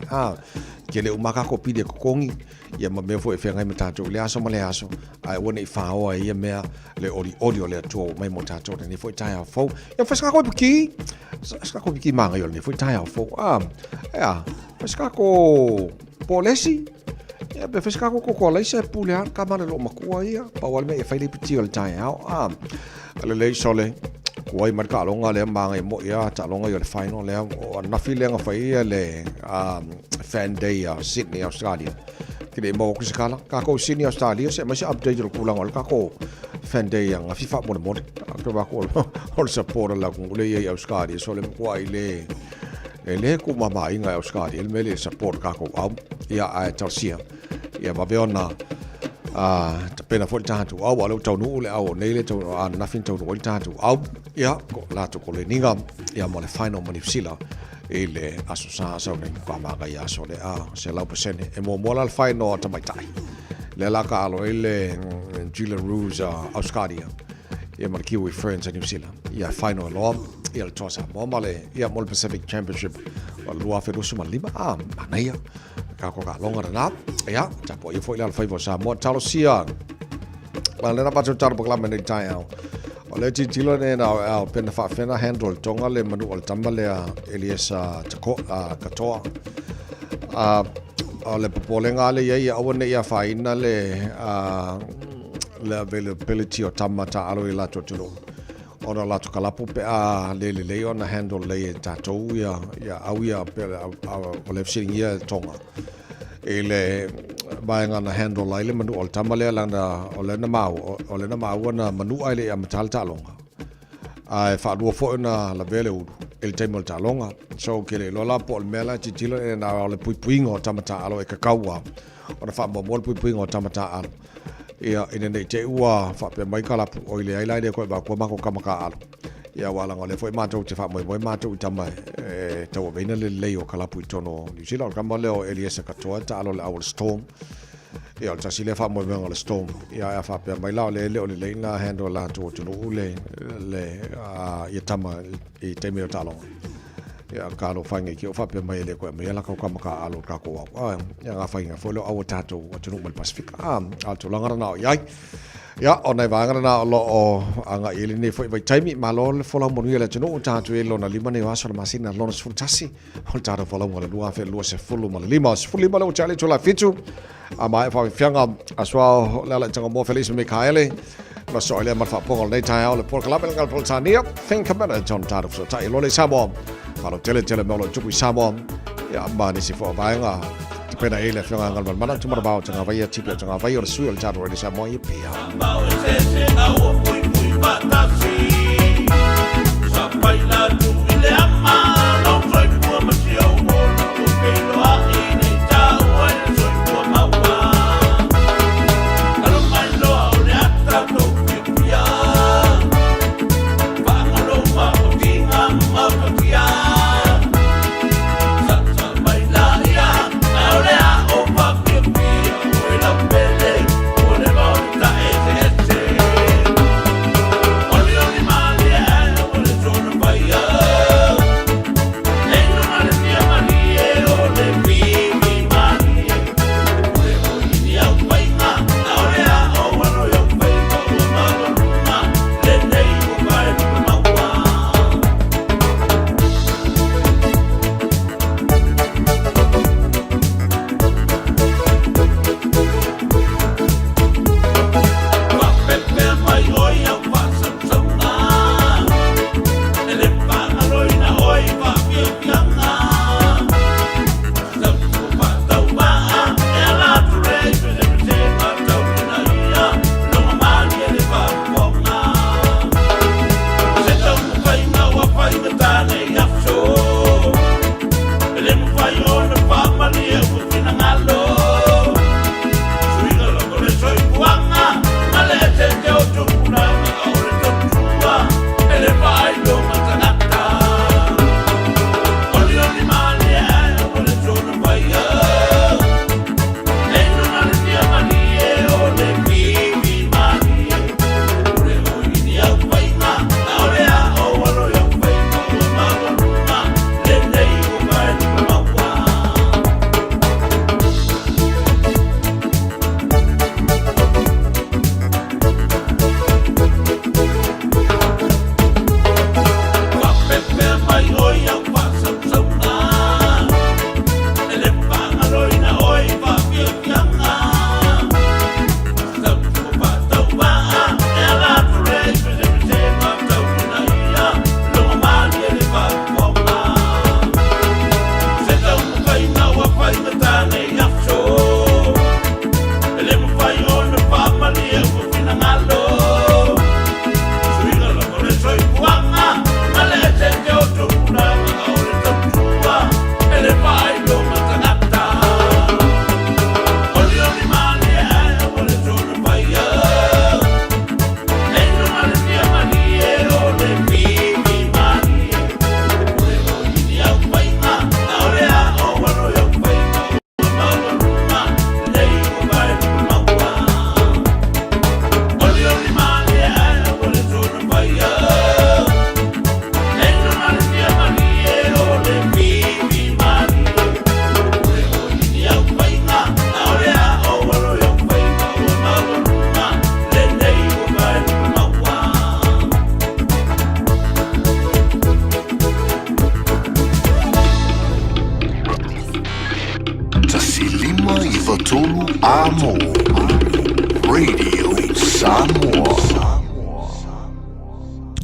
ke le maka ko pide ko kongi ia ma me fo e fenga me tatu le aso male aso ai wona I fa o ia me le ori le tua mai mo tatu nei foi Taeao fo ia fa ska ko piki manga yo nei foi Taeao fo fa ska ko polesi ia be fa ska ko la isa pulean ka male lo makua ia pa wal me e fa le piti o Taeao le sole kuai marka longa le manga mo ia ta longa yo le final le o na filenga fa ia le fan day Sydney Australia kile mo ku skala ka ko Sydney Australia se ma se update ro kulang ol ka ko fan day nga FIFA mo ka ba ko ol support la ku le ia Australia so le kuai le ku mama inga Australia le mele support ka ko ia a Chelsea ia ba veona ta pena fo tatu au alo tau nu le au nei le tau na fin tau no tatu au ia ko la to ko le ninga ia mo le final manipsila ele asosa sa ne ko ma ga ia so le se la persene e mo la final ta mai tai le la ka alo ele Julia Rose Australia ia mo ki we friends in New Zealand ia final lo ia to sa mo male ia mo Pacific Championship o lua fe rusu malima na ia ka ko ka longa na ia ta po i foi la fai vo Samoa talo sia la le na pa tar po klam nei Taeao o le ti tilo ne na pen fa fena handle tonga le manu o tamba le Eliasa tako katoa o le polenga le ia o ne ia fa ina le availability o tamata alo i la totolo ona la to kalapu pe le ona handle le tatou ia au ia pe o le sitting ia tonga ele bainga na handle lai le manu o tamale landa o le na mau na manu ai le amatal talonga ai fa do fo na la vele u el temol talonga so ke le lola po mela titilo na le puipuingo tamata alo e kakaua ona fa mo puipuingo tamata alo ia ina nei te ua fa pe mai kala o ile ai lai de ko ba ko ma ko kamaka alo ia wala ngole foi matou te fa moi matou tama tau veina le leo kala pu tono New Zealand kama leo Eliasa katoa ta alo le our storm ia o tasi le fa moi ngole storm ia fa pe mai la le na handle la to le ia tama I te me talo ia kalo fange ki o fa pe mai le ko me la ko kamaka alo ka ko ia ga fainga fo lo au tato o tunu mal Pacific alto langara na ia ia ona vanga na lo o anga ili ni foi vai taimi malo le fola mo ni le tunu tato e lo na lima ne waso na masina lo na sfutasi hol tato fola mo le lua fe lua se fulu mo lima lo chale chola fitu ama fa fianga aswa la tanga mo feliz me kaele ma so ile ma fa pongol nei Taeao le por club ngal por tania think about it John tato so tai lo le Samoa falo tele mo lo tupu Samoa ia ma ni si fo vanga pena ele fianga ngal mana tuma ba tanga vai tipe tanga vai o suel tato le Samoa I pia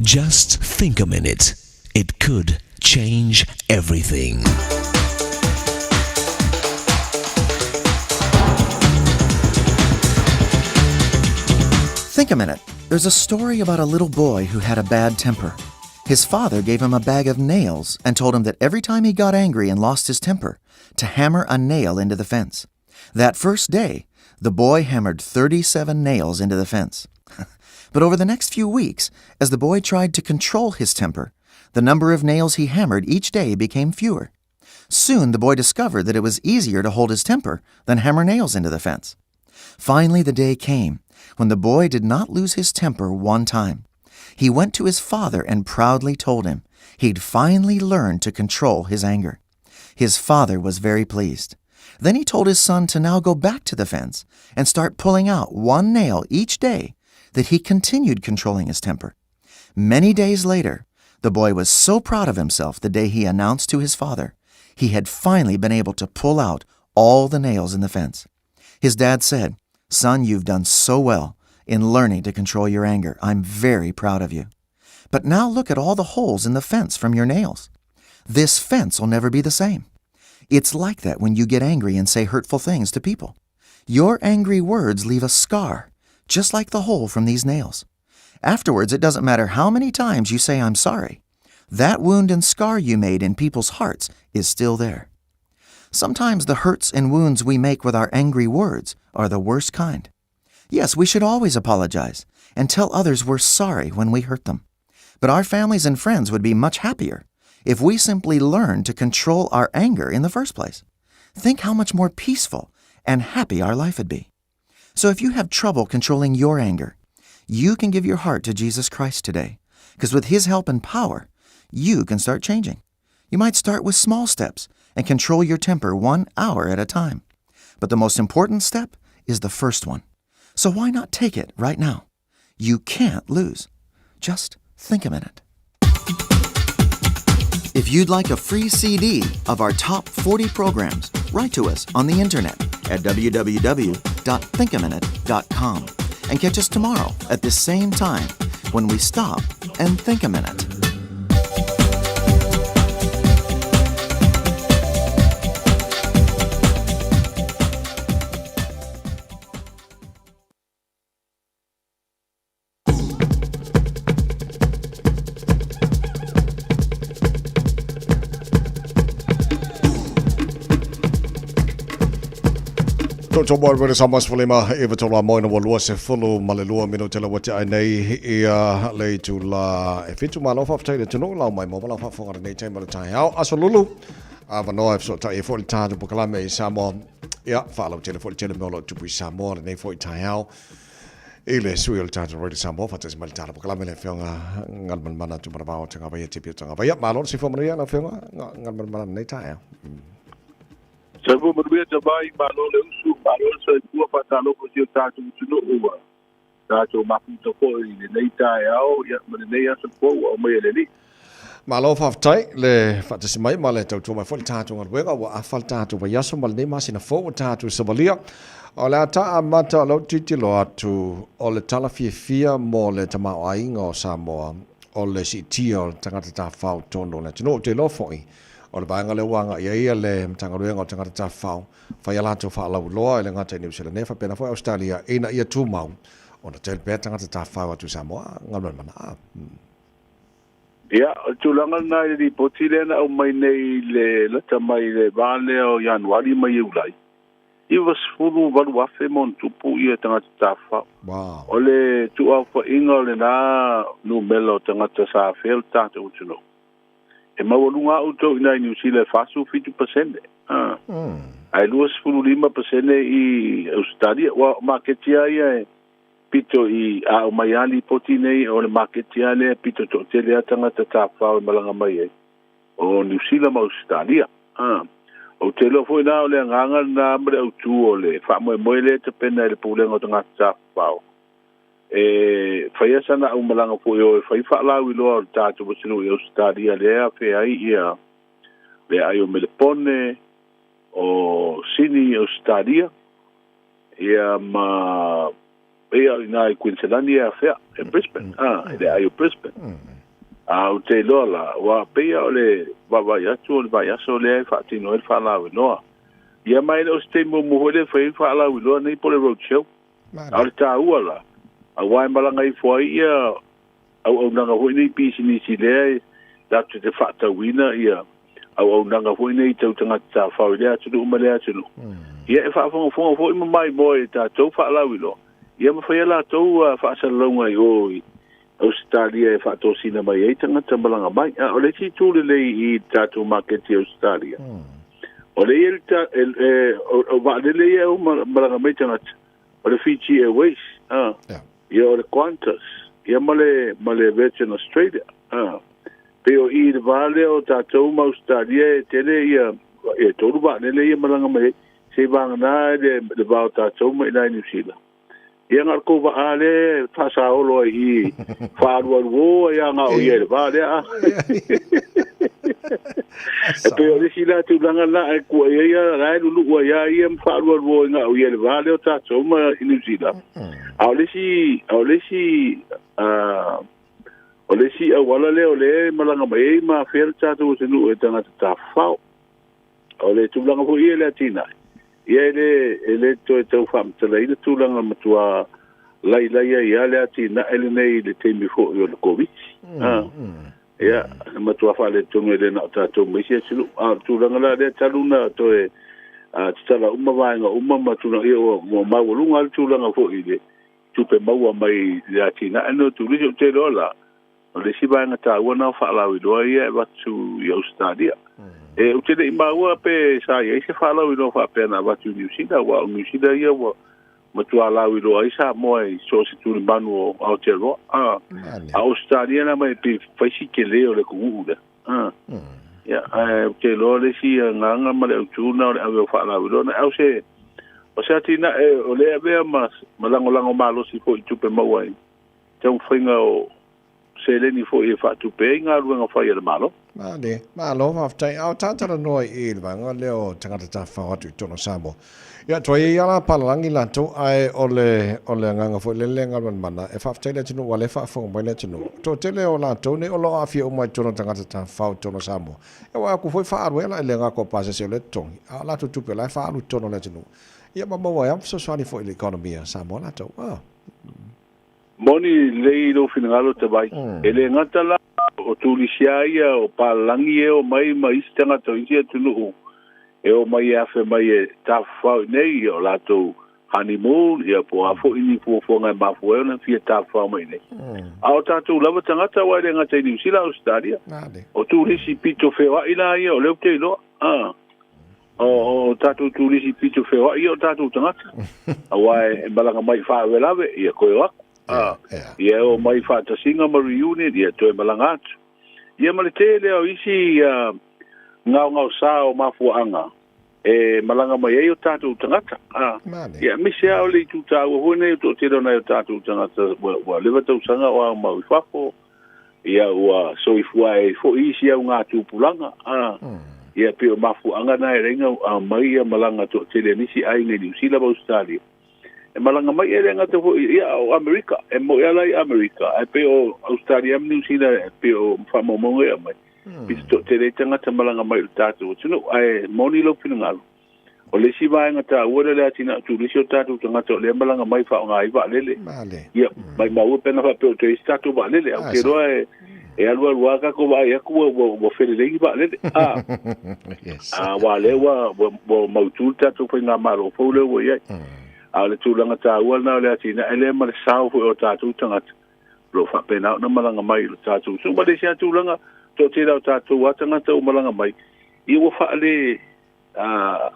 Just think a minute. It could change everything. Think a minute. There's a story about a little boy who had a bad temper. His father gave him a bag of nails and told him that every time he got angry and lost his temper, to hammer a nail into the fence. That first day, the boy hammered 37 nails into the fence. But over the next few weeks, as the boy tried to control his temper, the number of nails he hammered each day became fewer. Soon the boy discovered that it was easier to hold his temper than hammer nails into the fence. Finally, the day came when the boy did not lose his temper one time. He went to his father and proudly told him he'd finally learned to control his anger. His father was very pleased. Then he told his son to now go back to the fence and start pulling out one nail each day that he continued controlling his temper. Many days later, the boy was so proud of himself the day he announced to his father he had finally been able to pull out all the nails in the fence. His dad said, "Son, you've done so well in learning to control your anger. I'm very proud of you. But now look at all the holes in the fence from your nails. This fence will never be the same." It's like that when you get angry and say hurtful things to people. Your angry words leave a scar, just like the hole from these nails. Afterwards, it doesn't matter how many times you say I'm sorry. That wound and scar you made in people's hearts is still there. Sometimes the hurts and wounds we make with our angry words are the worst kind. Yes, we should always apologize and tell others we're sorry when we hurt them. But our families and friends would be much happier if we simply learned to control our anger in the first place. Think how much more peaceful and happy our life would be. So if you have trouble controlling your anger, you can give your heart to Jesus Christ today, because with His help and power, you can start changing. You might start with small steps and control your temper 1 hour at a time. But the most important step is the first one. So why not take it right now? You can't lose. Just think a minute. If you'd like a free CD of our top 40 programs, write to us on the internet at www.thinkaminute.com and catch us tomorrow at the same time when we stop and think a minute. Tomo wele samas fulima eva tola moina walua se fulu malelua mino tela wati ai nei ia le tu la e fitu malo fa ftai le tunu la mai mo la fa fonga nei tai mal Taeao asolulu ava no so tai fo ta tu pokala me Samoa ia fa lo tele fo tele mo lo tu pu Samoa nei fo Taeao ile suil ta tu re Samoa fa tes mal ta pokala me le fonga ngal man mana tu para ba tanga ba ye tipi tanga ba ia malo si fo mo ia na fonga ngal man mana nei Taeao Sa vo maruia te vai malo le usu malo sa tua patalo ko tiu tatu tunu ua. Tatu mapu to ko i le nei Taeao ia ma le nei asa ko o mai le ni. Malo fa tai le fa te mai male tau tu mai fo tatu ngal wega wa afal tatu wa yaso mal nei masina fo tatu sabalia. O le ata amata lo titi lo atu o le tala Fiafia mo le tamao ainga o Samoa o le si tio tangata ta fau tono le tino te lo foi. O le baanga le wanga ia le mtangaruenga o tangata ta fau fa ia lato fa lau loa i le ngata i New Zealand nefa pena fo Australia ina ia tu mau o na tel pe tangata ta fau atu Samoa ngal mana Ia tulanga na i potile na o mai nei le lata mai le vale o Januari mai ulai. I was fulu valu afe mon tupu ia tangata ta fau. Wow. O le tu au fa inga le na no melo tangata sa fel tata utuno. E mawalunga auto ina New Zealand fasu 50%. Ai luas 5% i Australia wa marketia ia pito i a maiali potine o le marketia le pito to tele atanga ta fa malanga mai o New Zealand ma Australia. O tele foi na le nganga na mre autu o le fa mo le te pena le pulenga tanga ta fa. Faia sana au malanga po yo fai fa la wi lo ta tu sino yo stadia le fe ai ia le ai o melepone o sini o stadia ia ma pea ina I Queensland ia fea e Brisbane ele ai Brisbane o te lola wa pea ole wa ya tu ba ya so le fa ti no fa la no ia mai o ste mo le fa la no nei po le road show al ta uala a wai malanga I foi ia au nanga hoi nei pisi ni si le da te fa ta wina ia au nanga hoi nei tau tanga ta fa le atu no male atu no ia e fa fo mai boy ta tau fa la no ia ma fa la tau fa sa longa I Australia e fa to sina mai e tanga malanga mai o le si tu le I tatu market I Australia o le il ta o va le o malanga mai tanga o le Fiji Airways ia o le Qantas ia male Virgin Australia pe o I vale o tatu ma Australia e tele ia e tolu va le ia malanga mai se vanga na de va tatu mai na New Zealand ia ngar ko va ale fa sa o lo I fa wo ia nga o ia va le e pe o si la tu langa la e ko ia la lu ia fa wo nga o ia va le ta so ma I New Zealand o le si a wala le o le malanga mai ma fer ta tu se nu e tanga ta fa o le tu langa fo ia le tina ia ele to tau fam te le tu langa matua lai ia le ati na ele nei le temi fo yo le covid ia matua fa le tu le na ta tu me se tu langa la le taluna to e tsala uma matuna ia mo mawulunga tu langa fo ile tu pe maua mai le ati na no tu le te dola o le si vai ngata wana fa la wido ia e watu I Australia e o te le maua pe sa ia se fa la wido fa pe na watu New Zealand wa New Zealand ia wa matua la wido ai sa mo ai so se tu manu o Aotearoa Australia na mai pe fa si ke le o le kuuda ia o te lo le si nganga ma le tu na o fa la wido na o se atina o le ave mas malango malo si fo I tu pe maua ai tau whainga o se le ni fo I fa tu pe nga ruanga fa ia le malo malo fa tai au tata no I le vanga leo tangata ta fa tu tono Samoa ia toi ia la palangi la to ai ole nganga fo le lenga mana e fa tai le tunu wale fa fo mai le tunu to te le o la to ne o lo afia o mai tono tangata ta fa tono Samoa e wa ku foi fa aru la lenga ko pase se le tongi a la tu pe la fa aru tono le tunu ia ma wa am so swani fo le economia Samoa la to moni le lo finalo te vai ele ngata la o tulisia ia o palangi e o mai stanga to ia tunu e o mai afe mai e ta fa nei o la to honeymoon ia po afo ini po nga ma fo na fia ta fa mai nei a o ta tu lava tangata wa le ngata New Zealand Australia o tulisi pito fe wa ina ia o le te lo o tatu tulisi pito fe wa ia o tatu tangata awai balanga mai fa velave ia ko ia ia o mai fa ta singa ma reunion ia to malanga ia male tele o isi ngau sa o mafuanga e malanga mai e o tatu tangata ia misi o le tu ta o hone to te dona o tatu tangata wa leva tau sanga o mau fafo ia wa so ifua e fo isi au ngā tūpulanga ia pe o mafuanga na e renga mai malanga to te le misi ai nei New Zealand Australia e malanga mai e renga te fo ia o America e mo ia lai America e pe o Australia New Zealand e pe o whamomongo ia mai pisto te le tangata malanga mai tatu tino ai moni lo pinangalo o le si vai ngata ora le atina tu le so tatu tangata le malanga mai fa nga iwa lele ia mai mau pena fa pe te tatu ba lele au ke roe e alua ka ko vai ku wo fele le iwa lele wa le wa mau tu tatu fa nga malo fo le wo ia a le tu langa ta ua na le atina ele ma le sao fo o tatu tangata lo fa pena na malanga mai tatu so ba le sia tu langa to te rau tātou atangata o malanga mai I o whaale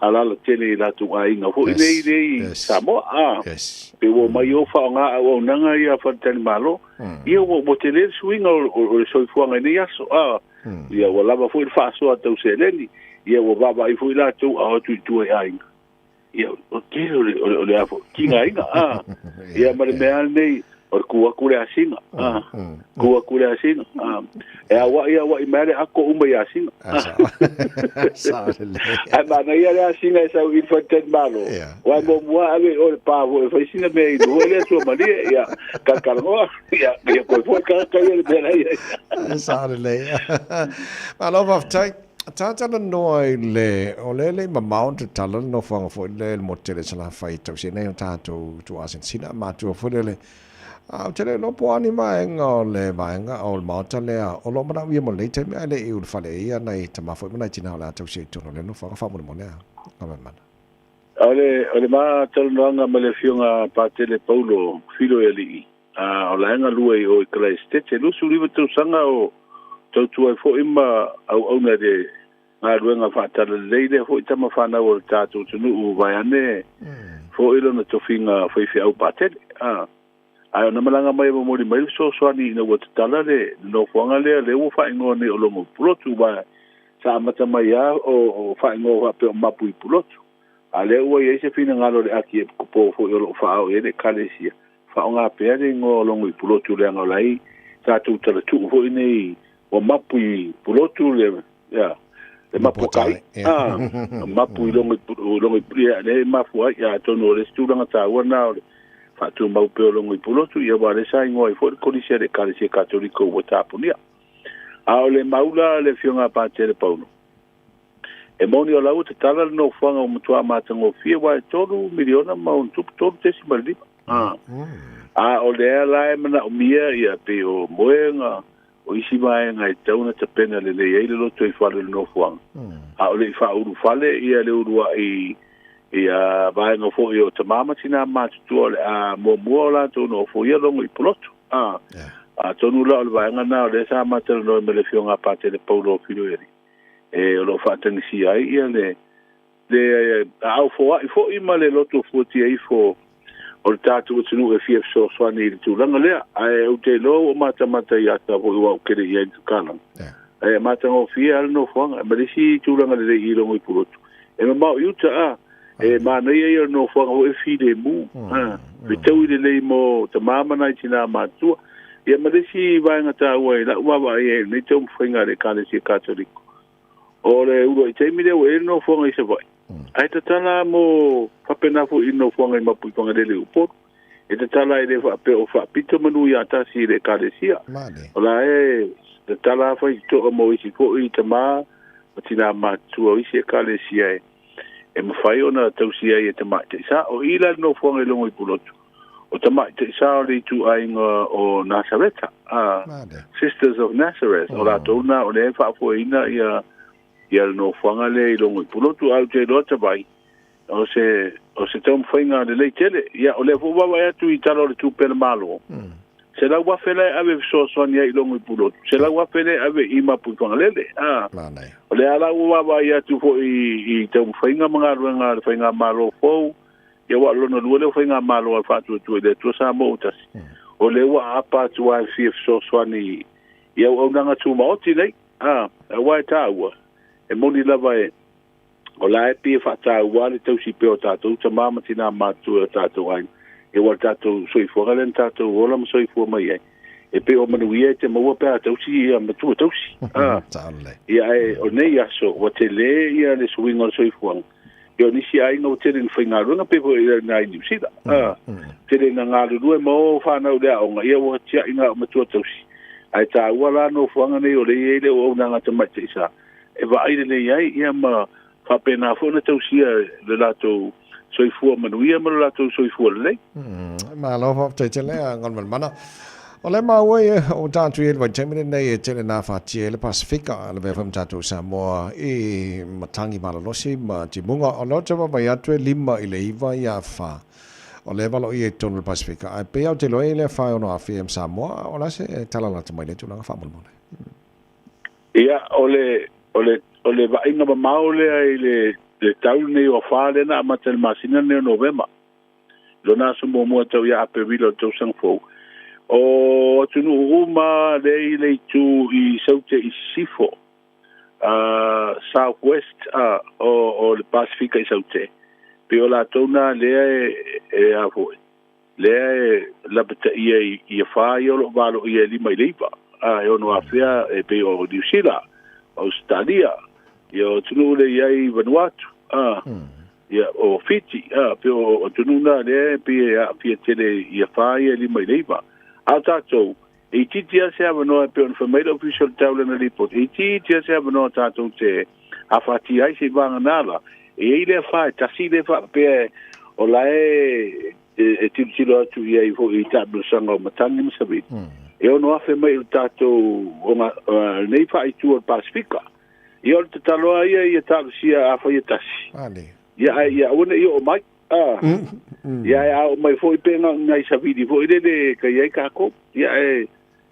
alala tele la tu ainga ho nei Samoa pe o mai o whaanga o nanga ia whatani malo I o mo tele swinga o soifuanga nei aso ia o lava foi faso a tau seleni ia o baba I foi la tu a tu ainga ia o te o le afo kinga inga ia mare mea nei o kua kule asinga kua kule asinga e awa i mere ako uma ia asinga ai mana ia le asinga e sau infantet malo wa mo mua ave o le pavo e faisina me i duho le sua mani ia kakarangoa ia koi fo ia le mera ia Saturday. I love of take. Tata no le ole ma mount tala no fanga fo le motele sala fai to se nei tato to asin sina ma to fo le tele no po ani ma nga le ba nga o ma tale o lo ma wi mo le te me le u fa le ia nei tama fo na tina la to se to le no fanga fa mo mo le ma ma ole ma tala no nga ma le fionga pa tele paulo filo eli o la nga lue o kla stete lu su live to sanga o tautua e fo ima au na de ngā ruenga whaatara leile fo i tama whanau o tātou tunu u vai ane fo ilo na tofinga whaiwhi au pātele ai o namalanga mai mo mori mai so swani ina wata tala le no fuanga le o whaingo ne o longo pulotu vai sa amata mai o whaingo wape o mapu i pulotu a le ua i eise whina ngalo le aki e kupo fo i o lo whaau e le kalesia whaonga pēr e ngō longo i pulotu le angolai tātou tala tuu fo i nei o mapu i pulotu le le mapu kai mapu i longo i pria le mapu ai ya tono le stulanga taua na le fatu mau pe longo i pulotu ia wa le sai ngoi fo le kolisia le kalisia katoliko o tapunia a le maula le fionga pa tele paulo e moni o lau te tala no fanga o mutua matango fia wa tolu miliona ma un tup tolu decimal lima o le ala e mana o mia ia pe o moenga o isi mai ngai tauna te pena le le loto i fale no fuang a o le fa uru fale ia le urua i ia vai no fo i o te mama tina matu le a mo la to no fo ia longo i ploto a tonu la o vai ngana le sa matel no me le fionga parte le paulo filoeri e o lo fa tenisi ai ia le au fo i ma le loto fo ti ai fo o le tātou tunu e fief so swani i tūlanga lea. Ai au te lo o mata i ata po iwa o kere i ai tukanang. Ai mata ngō fia ala no whanga. Ma resi tūlanga le i rongo i purotu. E ma mau iuta e ma nei ai ala no whanga o e fide mu. Me tau i le lei mo ta mamana i tina mātua. Ia ma resi vaenga tā ua i la uawa i nei tau mwhainga le kāne si katoliko. O le uro i teimi leo e no whanga i sa vai. Ai te tala mo whapenafo i no whanga i mapu i whangarele uporu. E te tala i le whape o whapito manu i atasi i le kāresia. O la te tala whai to o mo isi ko i te mā, o tina mātua o isi e kāresia e. E mawhai o na tausia i e te mā te isa. O ila no whanga i longo i pulotu. O te mā te isa o le tu ainga o Nazareta. Sisters of Nazareth. O la tōna o le whapo ina i a ia no whanga le i longo i pulotu au te rota vai o se tau mwhainga le lei tele ia o le fuwawa atu i talo le tūpena malo se lau wafele ave soaswani i longo i pulotu se lau wafele ave i mapu i whangalele o le ala uwawa i atu fo i tau mwhainga mga ruenga le whainga malo fau ia wa lona lua le whainga malo al whatu atu le tua sa mo utasi o le wa apa atu ai fief soaswani ia au nanga tu maoti nei wai tā ua e moni lava e o la e pia whata wale tau si peo tātou ta mama tina mātua tātou ai e wale tātou soifua galen tātou ola ma soifua mai ai e peo manuia e te maua pēa tau si ia matua tau si ia e o nei aso wa te le ia le suinga o soifua ia nisi ai ngau tere ni whainga runga pepo ia nai ni usida tere na ngā rurua mo whanau lea onga ia wa tia inga matua tau si ai tā uala no whanga nei o le eile o nanga te mai te isa e va ai le ai ia ma fa pena fo na tausia le lato soifua manuia ma le lato soifua le ma lo fa te le ngon mana o le ma we o tatu e va temene nei e tele na fa tie le Pacifica le ve fam tatu Samoa e matangi ma lo si ma ti munga o lo te va ia tu lima i le iva ia fa o le valo i e tonu le Pacifica ai pe au te lo e le fa o no afiem Samoa o la se tala la te mai le tu langa fa mo ia o le vainga mamao le ai le tau nei o whale na amata le masina nei o Novema. Lo na sumo mua tau ia ape wilo tau sang fau. O tunu uma le tu i saute i sifo. Southwest o le Pacifica i saute. Pe o la tauna lea e a foi. Lea la bata ia fa ia lo valo ia lima i leiva e ono afea e pe o New Zealand Australia ia tunu le ia Vanuatu ia o Fiji pe o tunu na le pe ia tele ia fa ia lima i leiva a tatou e titia se avano pe on family official taula na report e titia se avano tatou te afati ai se vanga nala e ile fa tasi le fa pe o lae e tilo atu ia i fo i tabu sanga o matangi masabi e ono afe mai tatou o nei fa i tu o Pasifika i o te taloa ia talu sia afa ia tasi ia ona i o mai ia o mai fo i penga ngai savidi fo i le ka ia ka ko ia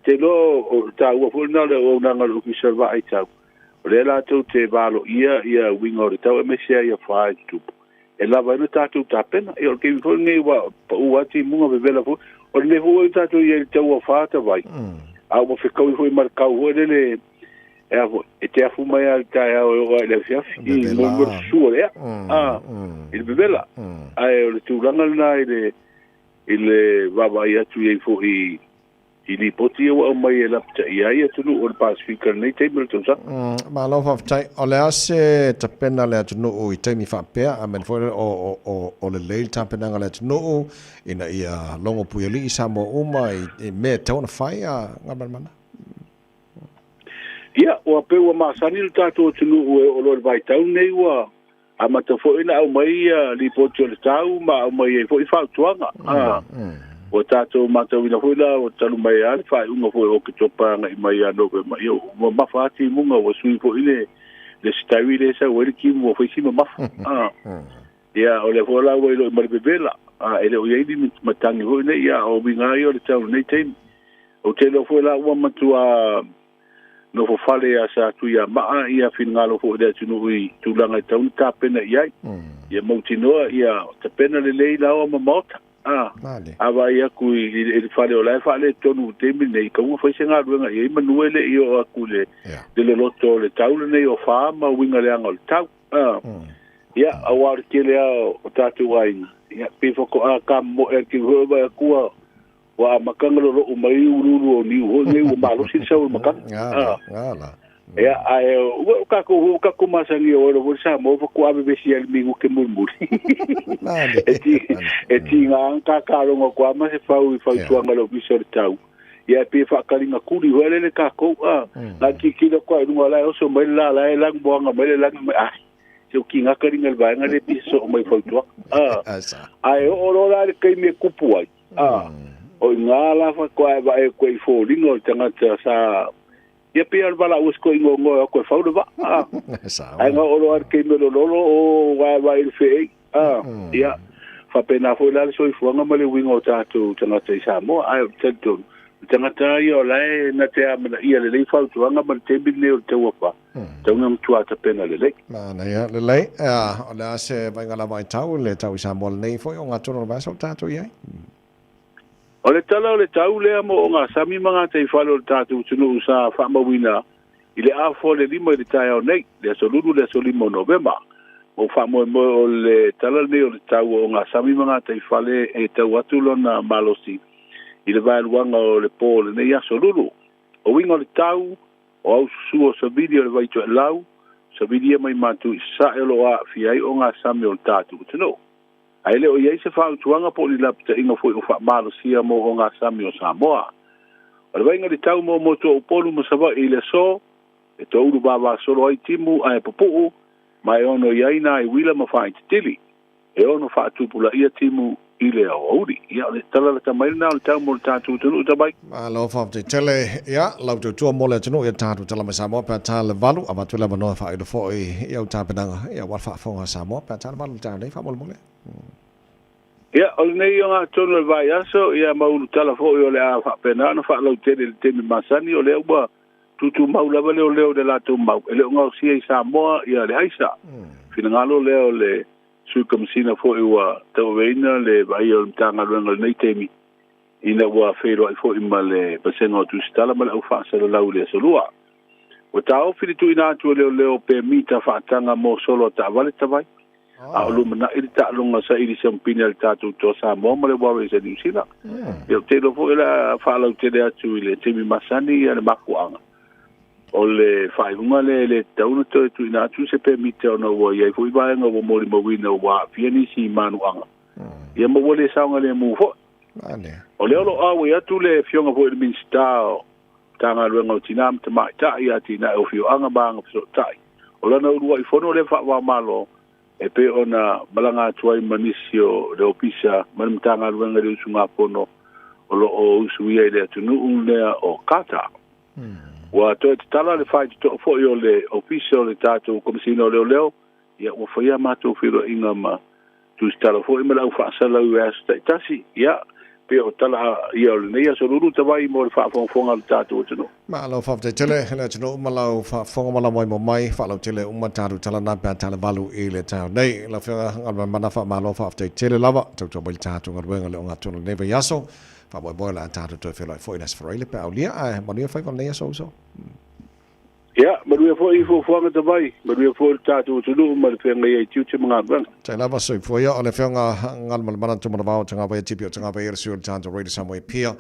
te lo o tau fo na le o nanga lu ki serva ai tau o le la tau te valo ia wingo le tau e me sia ia fa i tu e la vai no tatu tapena e o ke fo ngai wa pa u ati munga bebela fo o le fo tatu ia tau fa ta vai a mo fe kau fo mar kau ho le e te afu mai al Taeao o le Fiafia i mo suo le il bebela ai o le tulanga na ile baba ia tu ia fo i li poti o mai e lapta ia tunu o Pasifika nei te milton sa ma lo fa tai o le ase tapena le tunu o i te mi fa pe a men fo o le leil tapena le tunu ina ia longo puili Samoa uma i me tona fai a ngabal mana ia o pe o masani le tato tunu o lo vai tau nei wa a mata fo ina au mai li poti o le tau ma au mai fo i fa tuanga o tato mata wina fuila o talu mai ale fai unga foi o ke topa nga i mai ano ke mai o mafati munga o sui fo ile le stawi le sa weri ki mo foi sima maf ia o le fola o ilo mai bebela ele o yedi matangi ho ne ia o binga yo le talu nei tem o te lo fola o matua no fo fale a sa tu ia ma ia finngalo fo de tunu i tulanga taun tapena ia ia moutinoa ia tapena le leila o mamota ava ia ku i fale o lai fale tonu temi nei ka mo foi senga ruanga i manuele i o aku le le loto le taule nei o fa ma winga le angol tau ia awar kele o tatu waina ia pifo ko ka mo e ki ho ba ku wa makangalo ro mai uru o ni ho nei o malo si sa o makanga ia ai o ka ko masangi o ro sa mo ko ave besi al mingu ke murmuri e ti nga ka rongo ko ma se fau tuanga lo biso tau ia pe fa kalinga kuri wele le ka ko la ki lo ko no la o so mai la lang boanga mai lang se ki nga kalinga el ba nga le biso mai fau tu ai o ro la ke me kupu ai o nga la fa ko ba e ko i fo lingo tanga sa ia pe al bala usko ingo ko fa do ba ai nga o ar ke me lo o wa il fe ia fa pena fo la so i fo nga male wingo tatu tanga te Samoa ai tento tanga ta io lai na te amana ia le fa tu nga mal te bin le te wa fa tanga mtu ata pena le na ia le o la se vai nga la vai tau le tau Samoa nei fo nga tono ba so tatu ia o le tala o le tau lea mo o ngā sami mga te whalo le tātou tunu sa whamawina i le a le lima i le Taeao nei, le aso lulu le aso lima o Novemba. O whamoe mo o le tala nei o le tau o ngā sami mga te whale e tau atulo na malosi i le vailuanga o le pō le nei aso lulu. O winga o le tau o au susu o sabidi o le vaitu e lau, sabidi e mai matu i sa e lo a fiai o ngā sami o le tātou tunu. Ai le o ia se fa tuanga po li lapta inga foi o fa malo sia mo o nga Sami o Samoa. O le vainga li tau mo to o polu mo sava i le so, e to uru baba solo ai timu ai popu, mai ono iaina i wila ma fa i tili. E ono fa tupula ia timu i le o uri. Ia le tala la tamaina o le tau mo le tatu tunu tabai. Ma lo fa te tele ia lau tu tua mo le tunu ia tatu tala ma Samoa pa ta le valu ava tu le manoa fa i le fo i ia ta penanga ia wa fa fonga Samoa pa ta le valu ta nei fa mo le ia o nei o ngā tono le vai aso ia maulu tala fo i o le a whapena na wha lau tene le teme masani o le ua tutu mau lava leo le lato mau e leo ngau sia i Samoa ia le haisa fina ngalo leo le suika masina fo i ua tau veina le vai o mtanga luenga le nei temi ina ua whero ai fo i ma le pasenga o tusitala ma le au whaasa le lau le asolua o tau fini tu ina atu leo pe mita whaatanga mo solo ta vale tawai a lu mana i ta longa sa i se mpina le tatu to Samoa ma le Warriors e New Zealand yo te lo fo ila fa lo te le atu ile te mi masani ya le makuanga o le whaihunga le tauna to tu ina tu se permite ona wa ia fo iba nga wo mori mo wina wa fiani si manuanga ia mo wole saunga le mu fo o le olo awe atu le fionga fo le minsta tanga luenga o tinam te mai ta ia tina o fio anga banga so tai o lana urua i fono le fa wa malo e pe ona malanga tuai manisio le opisa manumtanga luenga le usunga pono o lo o usuia le tunu unlea o kata wa to tala le fai to fo yo le opisa le tato komisino leo ia o faia mato filo inga ma tu stala fo i mala fa sala us tasi ia pe o tala ia le nei so lulu tawai mo fa fonga le tato tino ma lo fa te tele le tino ma lo fa fonga ma mo mai fa lo tele umma taru tala na pa tala valu e le tau nei la fa ngal mana fa ma lo fa te tele lava to bil tato ngal wenga le nga tonu neve yaso fa boy la tato to fe lo fo ina sfera le pa olia a ma ni fa con nei so ya maru fo i fo nga tawai maru fo tato tino ma le fenga ia tiu te mga ban tai lava so fo ia ole fenga ngal mal mana tu mana ba tanga ba tipio tanga ba ir sur tanto radio somewhere pia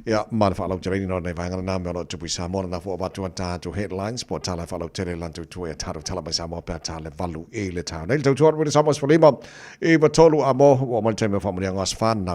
ya mal fa lo jeni no nei vanga na me lo tu bisa mo na fo ba tu ta to headlines po tala fa lo tele lan tu e taro tala ba sa mo pa tala valu e le ta nei tu radio somewhere for lima e ba tolu amo o mal time fa mo ngas fan na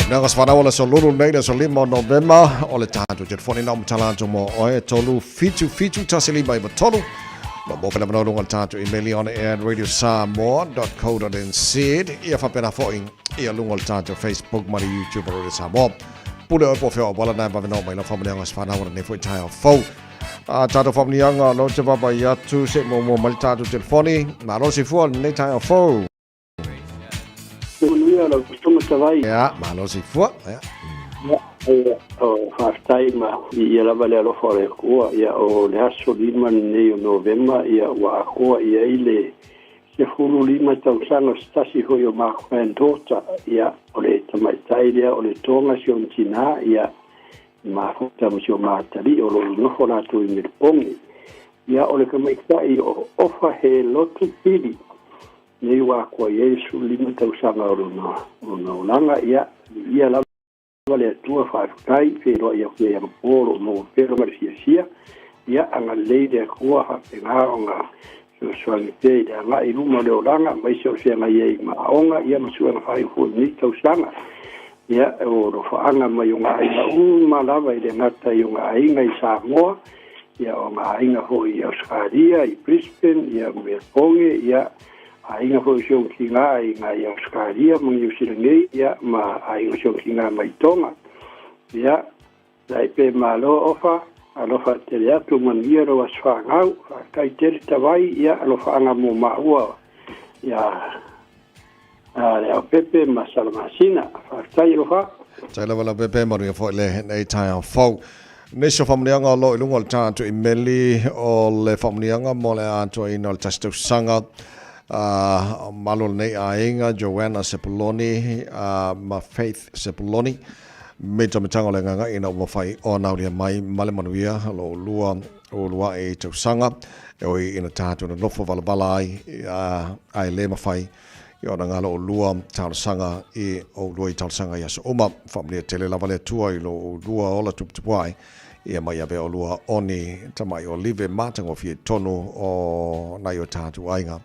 Nangas whanau so lulu nei so lima November o le tātou jet whoni na umtalanto mo oe tolu fitu tasi lima iwa tolu ma mo pena manolo ngal tātou emaili on air radio samoa.co.nz ia whapena whoing ia lungal tātou Facebook mari YouTube radio Samoa pule oi po whea wala nai wawena mai la whamani angas whanau na nefo i tai au fau tātou whamani anga lo te wapa i atu se mo mali tātou jet whoni ma lo si fua nei tai au fau ya malo si fua ya o fastai ma ia la vale lo fore ko ia o le aso lima nei November ia wa ko ia ile se fulu lima tau sano stasi ho yo ma kwentota ia o le tamai taile o le tonga siontina ia ma fota mo ma tali o lo no fona tu mi pongi ia o le kamai tai o ofa he lotu pili nei wa ko Yesu lima tau sanga o no langa ia la vale tua fa kai fe ro ia fe ia polo no pero marcia ia anga leide ko ha pega nga so ni te da nga i luma le langa mai so se nga ia ma onga ia ma su nga fa fu ni tau sanga ia o ro fa anga mai nga ai ma lava i de ngata i nga ai nga i Samoa ia o nga ai nga ho i Australia i Brisbane ia Melbourne ia ainga fo sio kinga ainga ia Australia mo New Zealand ia ma ainga sio kinga mai Tonga ia dai pe malo ofa alofa te ia tu mania ro asfanga kai te tawai ia alofa anga mo maua ia le pepe masalamasina fa tai lofa tai la pepe mo ria fo le nei tai au fo Nesho famnianga lo ilungol tanto imeli o le famnianga mo le anto inol tasto sanga Malu nei ainga Joanna Sepuloni ma Faith Sepuloni me tamatanga le nganga ina mo fai ona ria mai male manuia lo lua e tau sanga e oi ina tatu no nofo valabalai ai le mafai i ona ngalo lua tau sanga i o lua i tau sanga ia so uma family tele la vale tua i lo lua ola tupuai ia mai ave o lua oni tamai o live matango fi tonu o nai o tatu ainga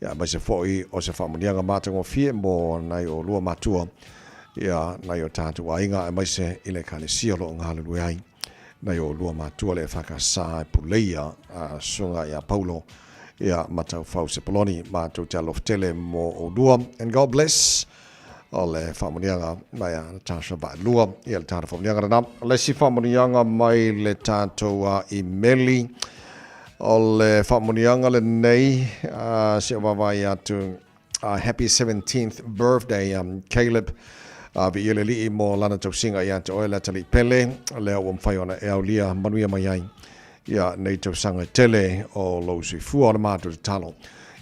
ia mai se foi o se famanianga matango fi mo nai o lua matua ia nai o tatu ainga mai se ile kale siolo ngalo luai nai o lua matua le faka sa puleia sunga ia Paulo ia matau fau se poloni matau talo tele mo o lua and God bless ole famanianga mai tasha ba lua ia le tatu famanianga na le si famanianga mai le tatu imeli ole famanianga le nei se vavai atu happy 17th birthday, Caleb. Vi ele li mo lana tausinga ia te oela tali pele lea o mwhai ona e au lia manuia mai ai ia nei tausanga tele o lo si fua o na mātu te talo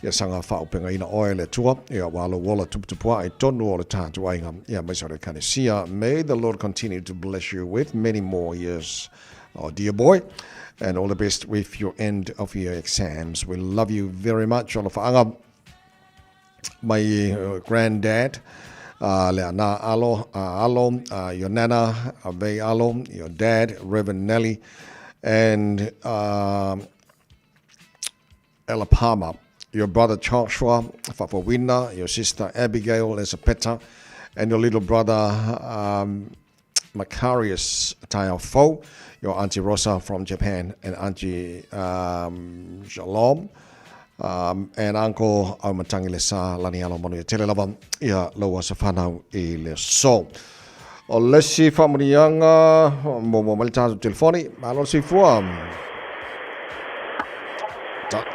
ia sanga whaupenga ina oele tua ia walo wala tuputupua e tonu o le tātu ainga ia mai sore kanesia. May the Lord continue to bless you with many more years, oh dear boy, and all the best with your end of your exams. We love you very much. Ola whaanga my granddad Leana Alo, your nana, Abe Alo, your dad, Reverend Nelly, and Ella Palmer, your brother Joshua, Fafawina, your sister Abigail Esapeta, and your little brother Macarius Taeao, your Auntie Rosa from Japan, and Auntie Shalom. And Uncle Aumatangi le sa lani alo manu tele lava ia loa sa whanau I le so. O lesi whamurianga mo mali tātu telefoni, alo si fua.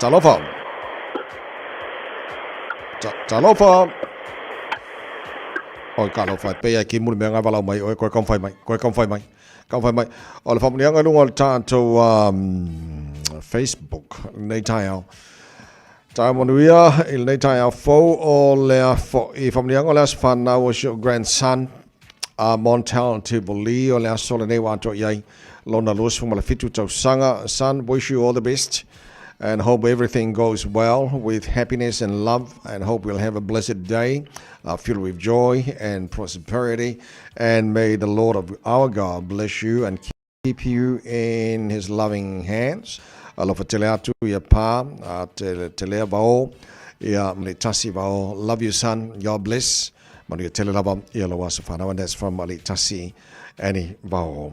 Talofa. Talofa. Oi kalofa, pea ki muri mea ngai walau mai, oi koe kamwhai mai. O le whamurianga lunga tātu Facebook, nei Taeao. Taeao il nei Taeao fo o lea fo I whamnianga lea whanau was your grandson Montel Tiboli o lea sola nei wato iai lona luas from fitu tau sanga. Son, wish you all the best and hope everything goes well with happiness and love, and hope we'll have a blessed day filled with joy and prosperity, and may the Lord of our God bless you and keep you in his loving hands. Alofa tele atu ia pa, tele vao, ia Malitasi vao. Love you, son. God bless. Manu ia tele lava ia loa sa whanau, and that's from Malitasi Annie vao.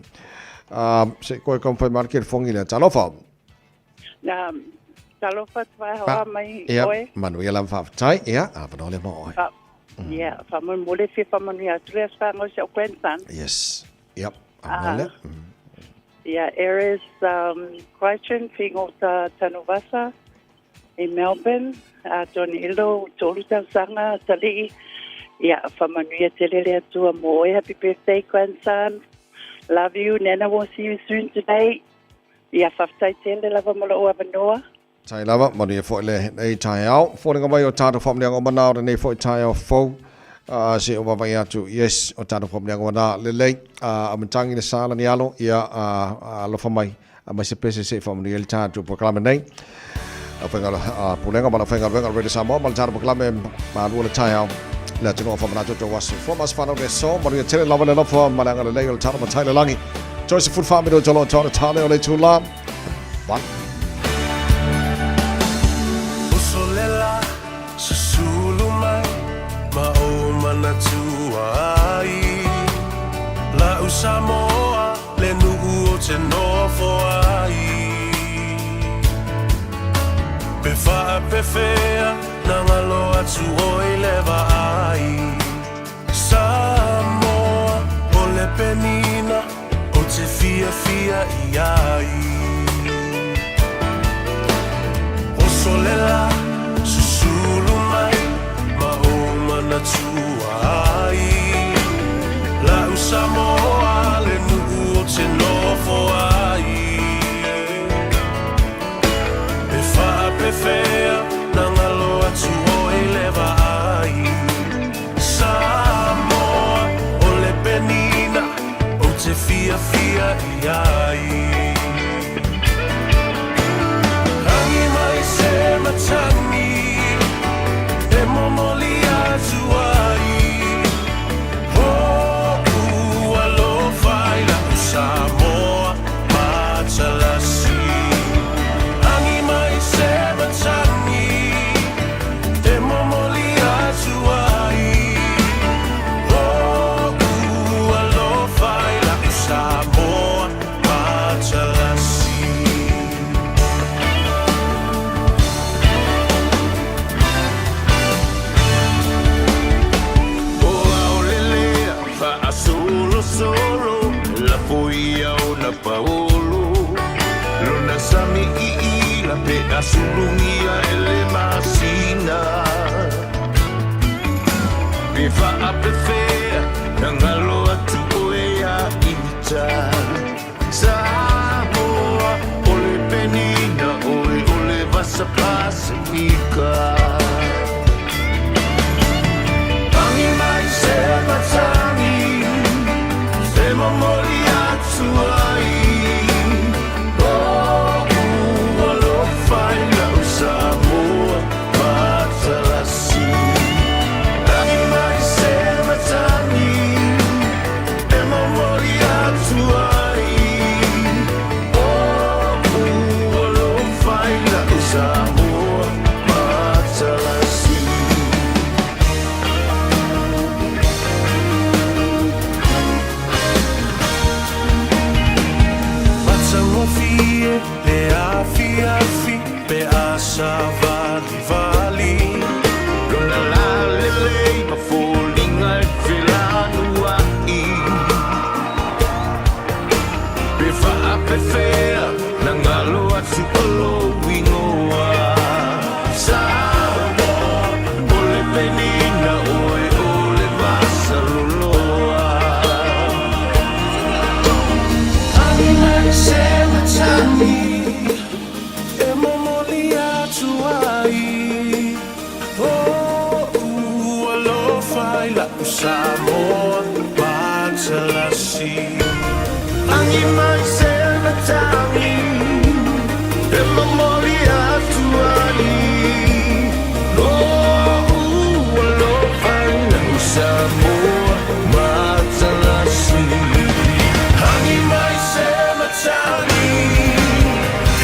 Se koe kamwhai market fongi lea talofa. Na talofa tawai hoa mai oe. Manu ia lam whawhatai, ia, whanau le mo oe. Yeah, whamon mole fi whamon ia turea whanau se o grandson. Yes, yep, whanau le. Yeah, areas Christian, Fingota Tanuvasa in Melbourne, Tony Ilo, Toluta Sanga, Tali. Yeah, Famanuia Telele to Moe. Happy birthday, grandson. Love you. Nana will see you soon today. Yeah, Faftai Tele Lava Molo Abanoa. Tai lava, Maria Foyle, a Taeao, falling away your title from the Omanao, and a for Taeao foe. Se o wawai atu, yes, o tātou whamneanga wana lelei, amantangi le sāla ni alo, ia alofa mai, mai se pese se whamni ele tātou proklame nei. Whengala pulenga, mana whengala wenga redi Samoa, mana tātou proklame, Malu le Taeao, le tino whamana toto wasu. Whamas whanau le so, maria tele lawa le lofa, mananga le lei o le tātou matai le langi. Joyce full whamiro jolo tōna tāle o le tūla. One. Usolela, susulu mai, na tuai la Samoa le nuu o te nofo ai pe wha pe whea na ngalo atu oi lewa ai Samoa o le penina o te Fiafia I ai o solela susulu mai na tuai la Samoa le nuu o te nofo ai pe wha pe whea na ngalo atu oi lewa ai Samoa o le penina o te Fiafia I ai hangi mai se matangi e momoli Samoa, Matalasi Angi mai se matangi e momoli atuai Hoku alofai la Samoa, Matalasi Oa olelea fa solo solo la poia o na paolo lona sami I la pe asulungia ele masina Befa apefea Nangalo atu oea ita Samoa Ole penina ole vasa Pasifika Tangi mai se matangi Se mamoli atu ai Alo faila Samoa Matalasi Tangi mai se matangi E mamoli atu ai Alo faila Samoa Matalasi Fiafia pe asa vali Lona la lele ma folinga filanu ai Pe fa apefea na ngalo atu olo wingoa Samoa ole penina ole vasa loloa Anima se matami Samoa Matalasi Angi mai se matami E mamoli atuani No alo faina Samoa Matalasi Angi mai se matami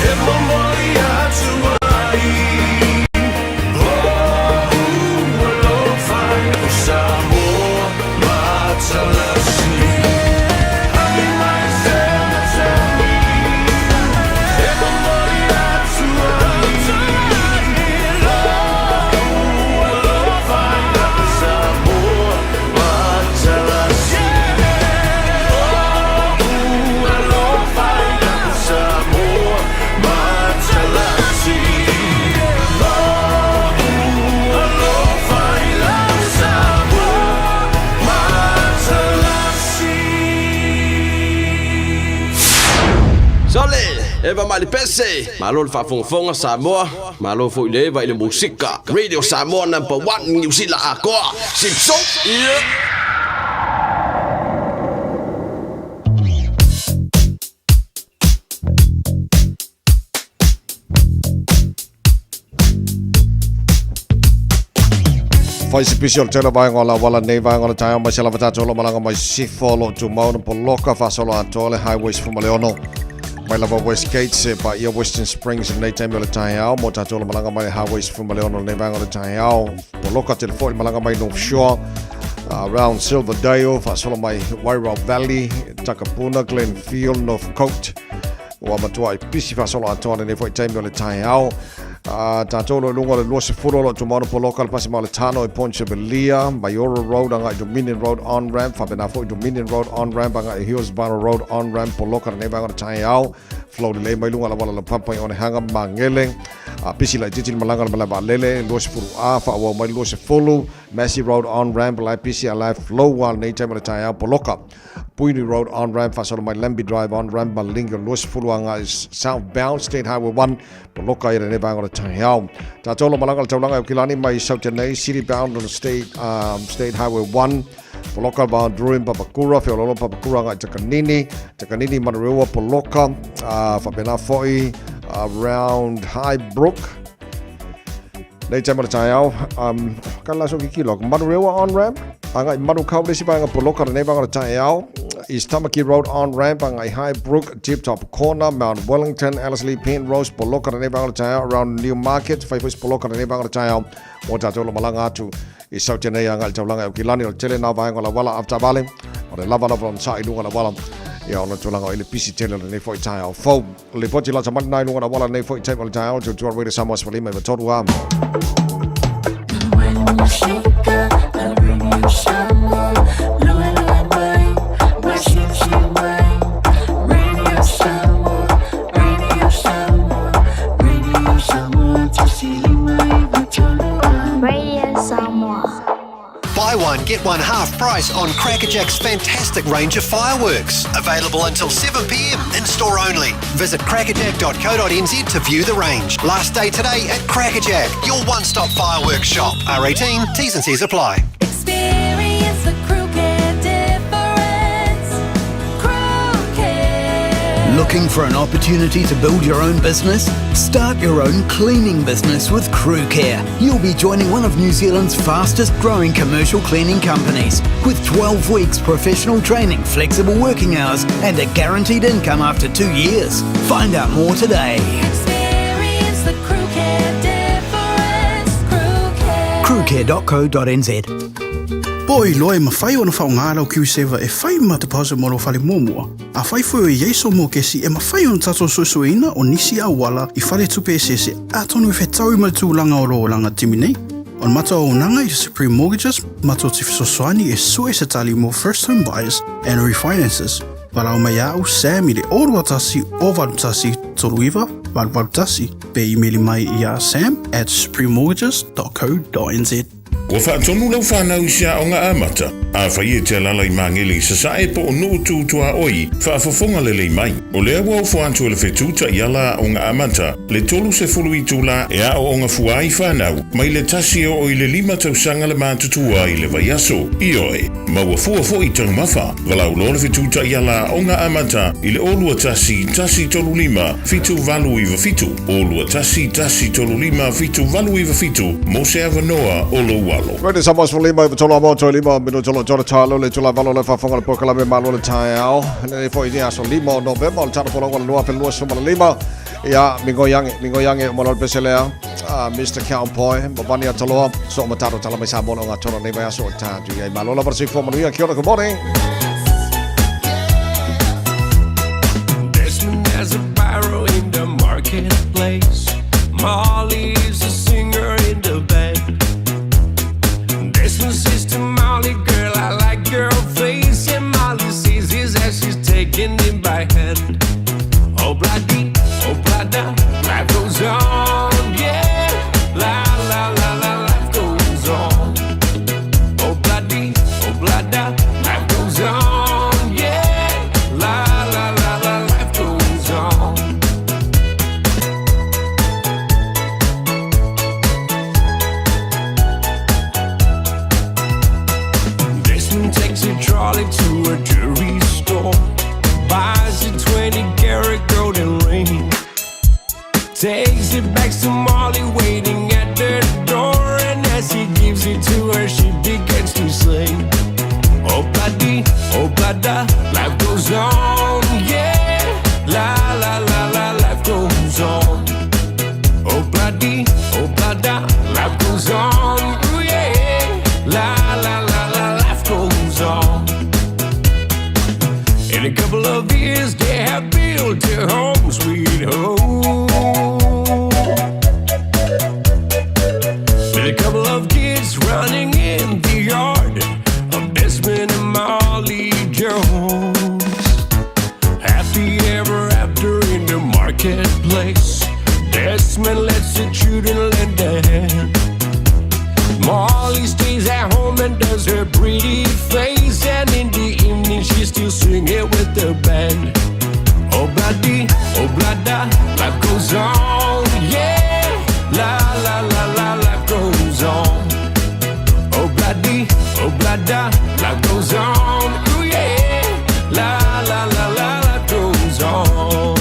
E mamoli atuani Eva mali pese malo le fafonga Samoa malo fo ile vai le musika Radio Samoa #1 New Zealand akoa Simpson Fai special tela vai ngola wala nei vai ngola Taeao mai sala vata tolo malanga mai sifolo tu mauna poloka fa solo atole highways from Leono mai lava West Gates pa ia Western Springs nei time le Taeao mo tolo malanga mai highways from Leono nei vai ngola Taeao poloka telefone malanga mai North Shore around Silverdale fa solo mai Wairau Valley Takapuna Glenfield North Coast wa matua I pisi fa solo atole nei foi time le Taeao Tatolo lunga le luas furolo to mono local pasimale tano e Ponce Belia Mayoro Road anga Dominion Road on ramp fa benafo Dominion Road on ramp anga Hillsborough Road on ramp poloka ne banga Taeao flow le mai lunga la wala la pampa on hanga mangeleng pisi la titil malanga la lele luas furu a fa wa mai luas fulu Massey Road on ramp la pisi ala flow wal ne time Taeao poloka Puini Road on ramp fa solo mai Lambi Drive on ramp Malinga luas fulu anga is southbound State Highway 1 poloka ira ne banga Taeao Tatolo malanga taulanga kilani mai Southern City bound on the State Highway 1 poloka ba Druin Papakura Feololo Papakura nga Takanini Manarewa poloka fa benafoi around High Brook nei time Taeao kala so kilo Manarewa on ramp anga Manu Kaulesi banga poloka nei banga Taeao East Tamaki Road on ramp anga High Brook Tip Top Corner Mount Wellington Ellerslie Pine Rose poloka nei banga Taeao around New Market Faifus poloka nei banga Taeao o tatolo malanga atu I Southern anga taulanga kilani o tele na vai ngola wala after vale o le lava on side lunga wala ia ona tulanga ile pisi tele nei foi Taeao fo le poti la tamana nai lunga wala nei foi table Taeao to tour with Samoa for lima totu am Buy one, Get one half price on Crackerjack's fantastic range of fireworks. Available until 7 p.m. in store only. Visit crackerjack.co.nz to view the range. Last day today at Crackerjack, your one-stop fireworks shop. R18, T's and C's apply. Experience the Crew Care difference. Crew Care. Looking for an opportunity to build your own business? Start your own cleaning business with Crew Care. You'll be joining one of New Zealand's fastest growing commercial cleaning companies with 12 weeks professional training, flexible working hours and a guaranteed income after 2 years. Find out more today. Experience the Crew Care difference. Crew Care. crewcare.co.nz. Poi loe mawhai o na whaongara o Q7 e whai ma te pause moro whare muamua. A whai fwoi e Yeso mō kesi e mawhai o na tato susuina o nisi a wala I whare tupe e sese a tonu e whetau I tūlanga o roo langa timine. On mata o nanga I Supreme Mortgages, mata o te whesoswani e sue se tali mo first home buyers and refinances. Walau mai au Sam I le orua tasi o varutasi toruiva varutasi pe emaili mai I a sam@suprememortgages.co.nz. Ua whaatonu lau whanau sia o ngā amata. A whai e te lalai mangele sa sae po o nuu tūtua oi, whaafafonga lele mai. O lea wau whantu ele whetūta I ala o ngā amata, le tolu se fulu I tūla e a o ngā fuai whanau, mai le tasi o I le 5 tausanga le mātutua I le vaiaso. I oe, maua fua fo I tau mawha, walau lo le whetūta I ala o ngā amata, I le olua tasi tolu 5, fitu valu iwa fitu. Olua tasi tolu 5, fitu valu iwa fitu, mo se avanoa o lo walo. Ready Samoa's for lima, but tolo mo to lima, minu tolo jora talo le tula valo le fafonga le pokala me Malu le Taeao. Ne foi dia so lima November, le tano polo ngolo pe lua suma lima. Ya mingo yange mo le peselea. Mr. Cowboy, mabani atolo so mataro tala me Samoa nga tolo ne va so ta tu ya Malu la versi for manuia kia ora good morning. Desmond has a barrow in the marketplace. Molly is a singer in the band. Desmond says to Molly, girl, I like your face. And Molly sees his as she's taking him by hand. Oh, bloody, oh, blada, life goes on, yeah. La, la, la, la, life goes on. Oh, bloody, oh, blada, life goes on, yeah. La, la, la, la, life goes on. Takes a trolley to a jewelry store, buys a 20-karat golden ring, takes it back to Molly waiting at the door, and as he gives it to her she begins to sing. Oh blada, life goes on, yeah. La la la la, life goes on. Oh blada, life goes on, ooh, yeah. La la la la, life goes on. In a couple of years they have built their home, sweet home, with a couple of kids running in the yard of Desmond and Molly Jones. Happy ever after in the marketplace, Desmond lets the children lend a hand. Molly stays at home and does her pretty face, and in the evening she's still singing with the band. Oh blada, life goes on, yeah. La la la la, life goes on. Oh blada, life goes on, ooh yeah. La la la la, life goes on.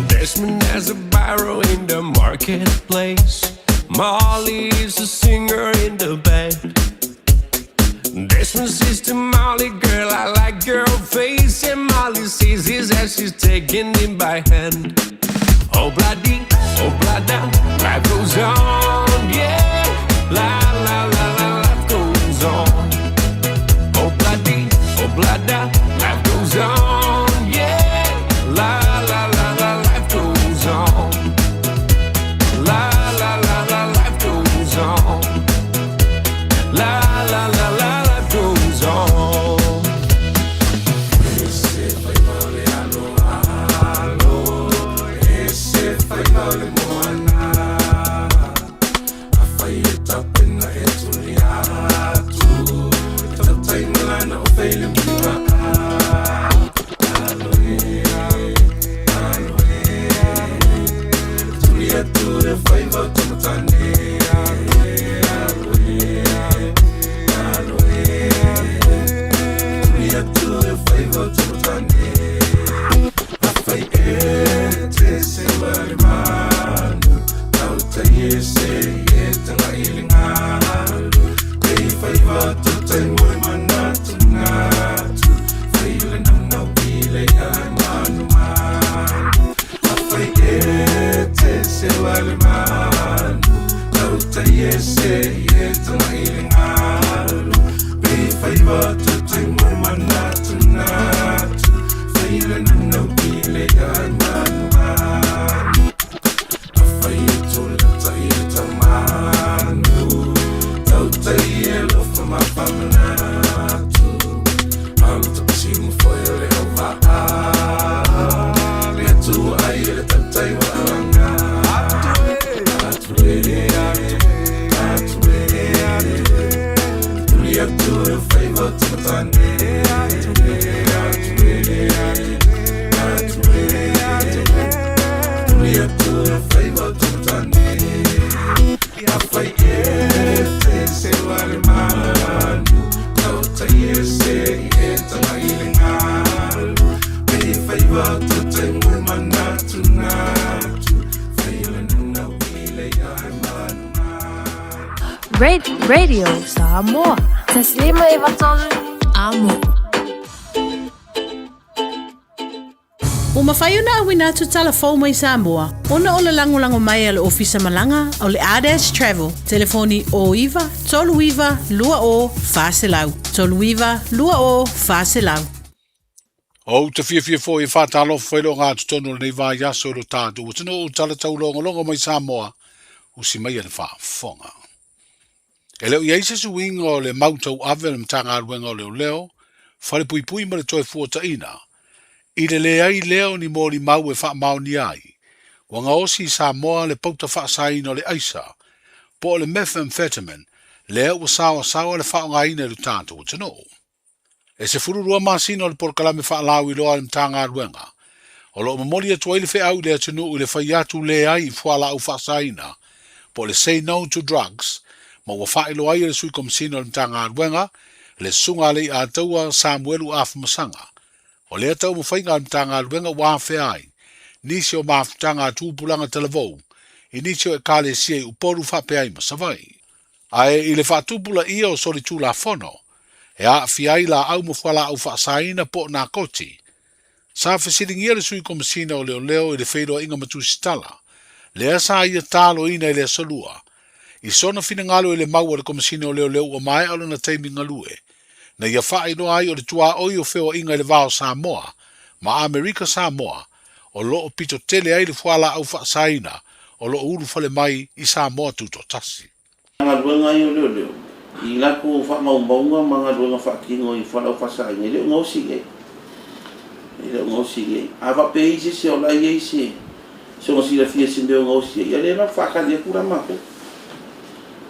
Desmond has a barrow in the marketplace. Molly is a singer in the band. Desmond says to Molly, girl, I like your face. And Molly sees his as she's taking him by hand. Oh blada, life goes on, yeah. La la la la, life goes on. Oh blada, life goes on, yeah. La la la la, life goes on. La la la la, life goes on. La la la la, life goes on. Radio Samoa. Taslima ivatol amo. O mawhai ona awina tu telefon mai Samoa. Ona o le lango mai ale ofisa malanga o le ADS Travel. Telefoni o iwa, tolu iwa, lua o, faselau. Tolu iwa, lua o, faselau. O te Fiafia fo i whātalo whaelo ngā tutonu nei wā yaso ro tātu. O tino o tala tau longa mai Samoa. O si mai ane whaafonga. E leo iei se suinga o le mautau ave le mtanga aruenga o leo. Whare pui ma le toi fuota ina. I le ai leo ni mōri mau e wha mau ni ai. Wanga osi Samoa le pauta wha saina o le aisa. Po le methamphetamine. Leo wa sawa le wha ngā ina le tātu o tino. E se fururua masina o le porkalame wha lau i loa le mtanga aruenga. O lo mamoli atua ile fe au le atunu i le whai atu le ai i fuala au wha saina. Po le say no to drugs. Ma wa wha ilo ai le sui komisina o le mtanga aruenga. Le sunga le a taua Samuelu afu masanga. O le atau mawhainga o le mtanga aruenga wa fe ai. Nisi o mafutanga tūpulanga televou. I nisi o e kale sia i uporu wha pe ai masavai. Ae i le wha tūpula ia o sori tūla fono. E a fiai la au mawhala au wha saina po na koti. Sa fesiringia le sui komisina o leo i le whairoa inga matusitala. Lea sa ia talo ina i le solua. I sona fina ngalo i le maua le komisina o leo o mai alo na teimi ngalue. Na ia wha ino ai o le tua oi o whewa inga i le vao Samoa, ma Amerika Samoa, o loo pito tele ai le fuala au wha saina, o loo uru fale mai i Samoa tuto tasi. Nga duenga i o leo. I lako wha maunga mga duenga wha kingo i whala au wha saina. I leo ngausi ge. A wa pe isi se o lai eisi. Se o si la fia sin deo ngausi ge. I le na wha kalia kura mako.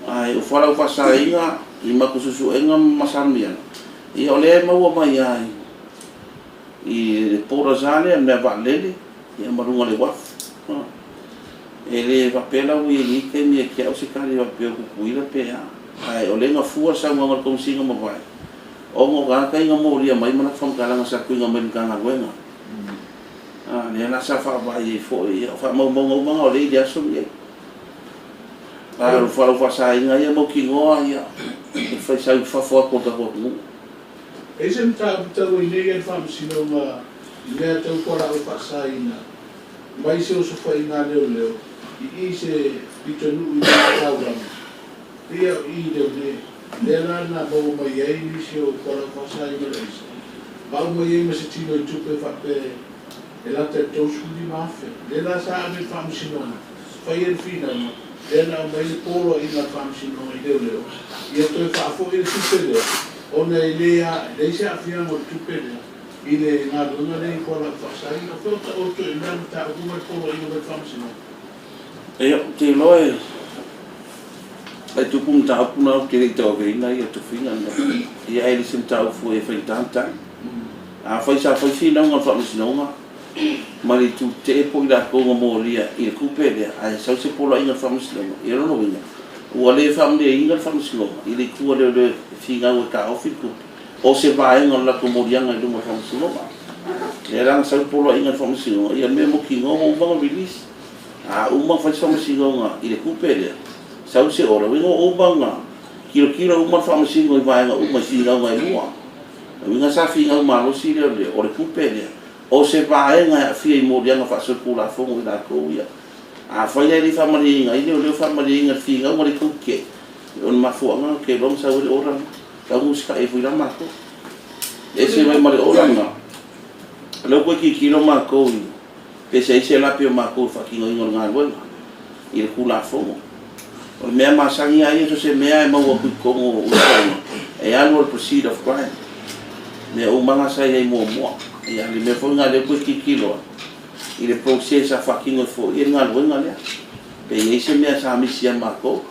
Ai o whala au wha saina, i mako susu enga masanuiana. I o lea maua mai ai. I le pora zane a mea waalele. I a marunga le wafu. E le wapela ui e nike mi e kia o se kari wapeo kukuila pe a. Ai o le nga fua sa unga komisinga mawai. O ngo gaka inga moria mai mana whamkaranga sa kuinga mai nkanga wenga. Le na sa whawai e fo i a whamaumanga umanga o le i aso mi e. Aru whalau sa inga ia mo ki ngoa ia. E whai sa whafua kota kotu. E se mtau i nei e whamasino ma lea tau kora o whasaina. Mai se o so whai ngā leo. I se pitonu i ngā taurama. Ia i leo ne. Lea rana mau mai ei ni se o kora o whasaina reisa. Mau mai ei ma se tino i tupe whape e lata e tau skuli mawhe. Lea la sa ame whamasino. Whai e whina ma. Lea na o mai le polo i ngā whamasino i leo. Ia toi whaafo i le tupe leo. Ona i lea, leise a fia mo tupere, i le ngā runga rei kora whasai, na whiota oto i nana ta akuma koro i ure whamasino. E te loe, ai tupu mta apuna o te rei tau veina i a tuwhinga na. I a eri sim tau fu e whai tantai. A whai sa whai whina unga whamasinonga. Mari tu te e po i la konga mōria i le kupere, a e sau se pola inga whamasinonga, i rono winga. Ua le whamle inga whamasinonga, i le kua leo whingā ua ka ofi kupi. O se vaenga la ko morianga i lunga whamasinonga. Le ranga sau polo inga whamasinonga, i a mea mo ki ngonga umanga release. A umanga whamasinonga i le kupere, sau se ora, winga umanga, kilo umanga whamasinonga i vaenga umanga sinonga i lua. Winga sa whingā umalosi leo leo, o le kupere. O se vaenga a fia i morianga whasopula fongo i la kouia. A whai ai li whamaringa, i leo whamaringa whingā umanga i kuke. On mafuanga ke long sa uri orang ka musika e fuira mako e se mai mare oranga lo ko ki kilo mako ke se la pio mako fa ki ngoi ngor ngal i le kula fomo o mea masangi ai so se mea e mau ku kongo e annual proceed of crime me o manga sai ai mo e ali me fo ngale ko ki kilo i le process a fa ki ngoi fo i ngal ngale pe e se mea sa misia mako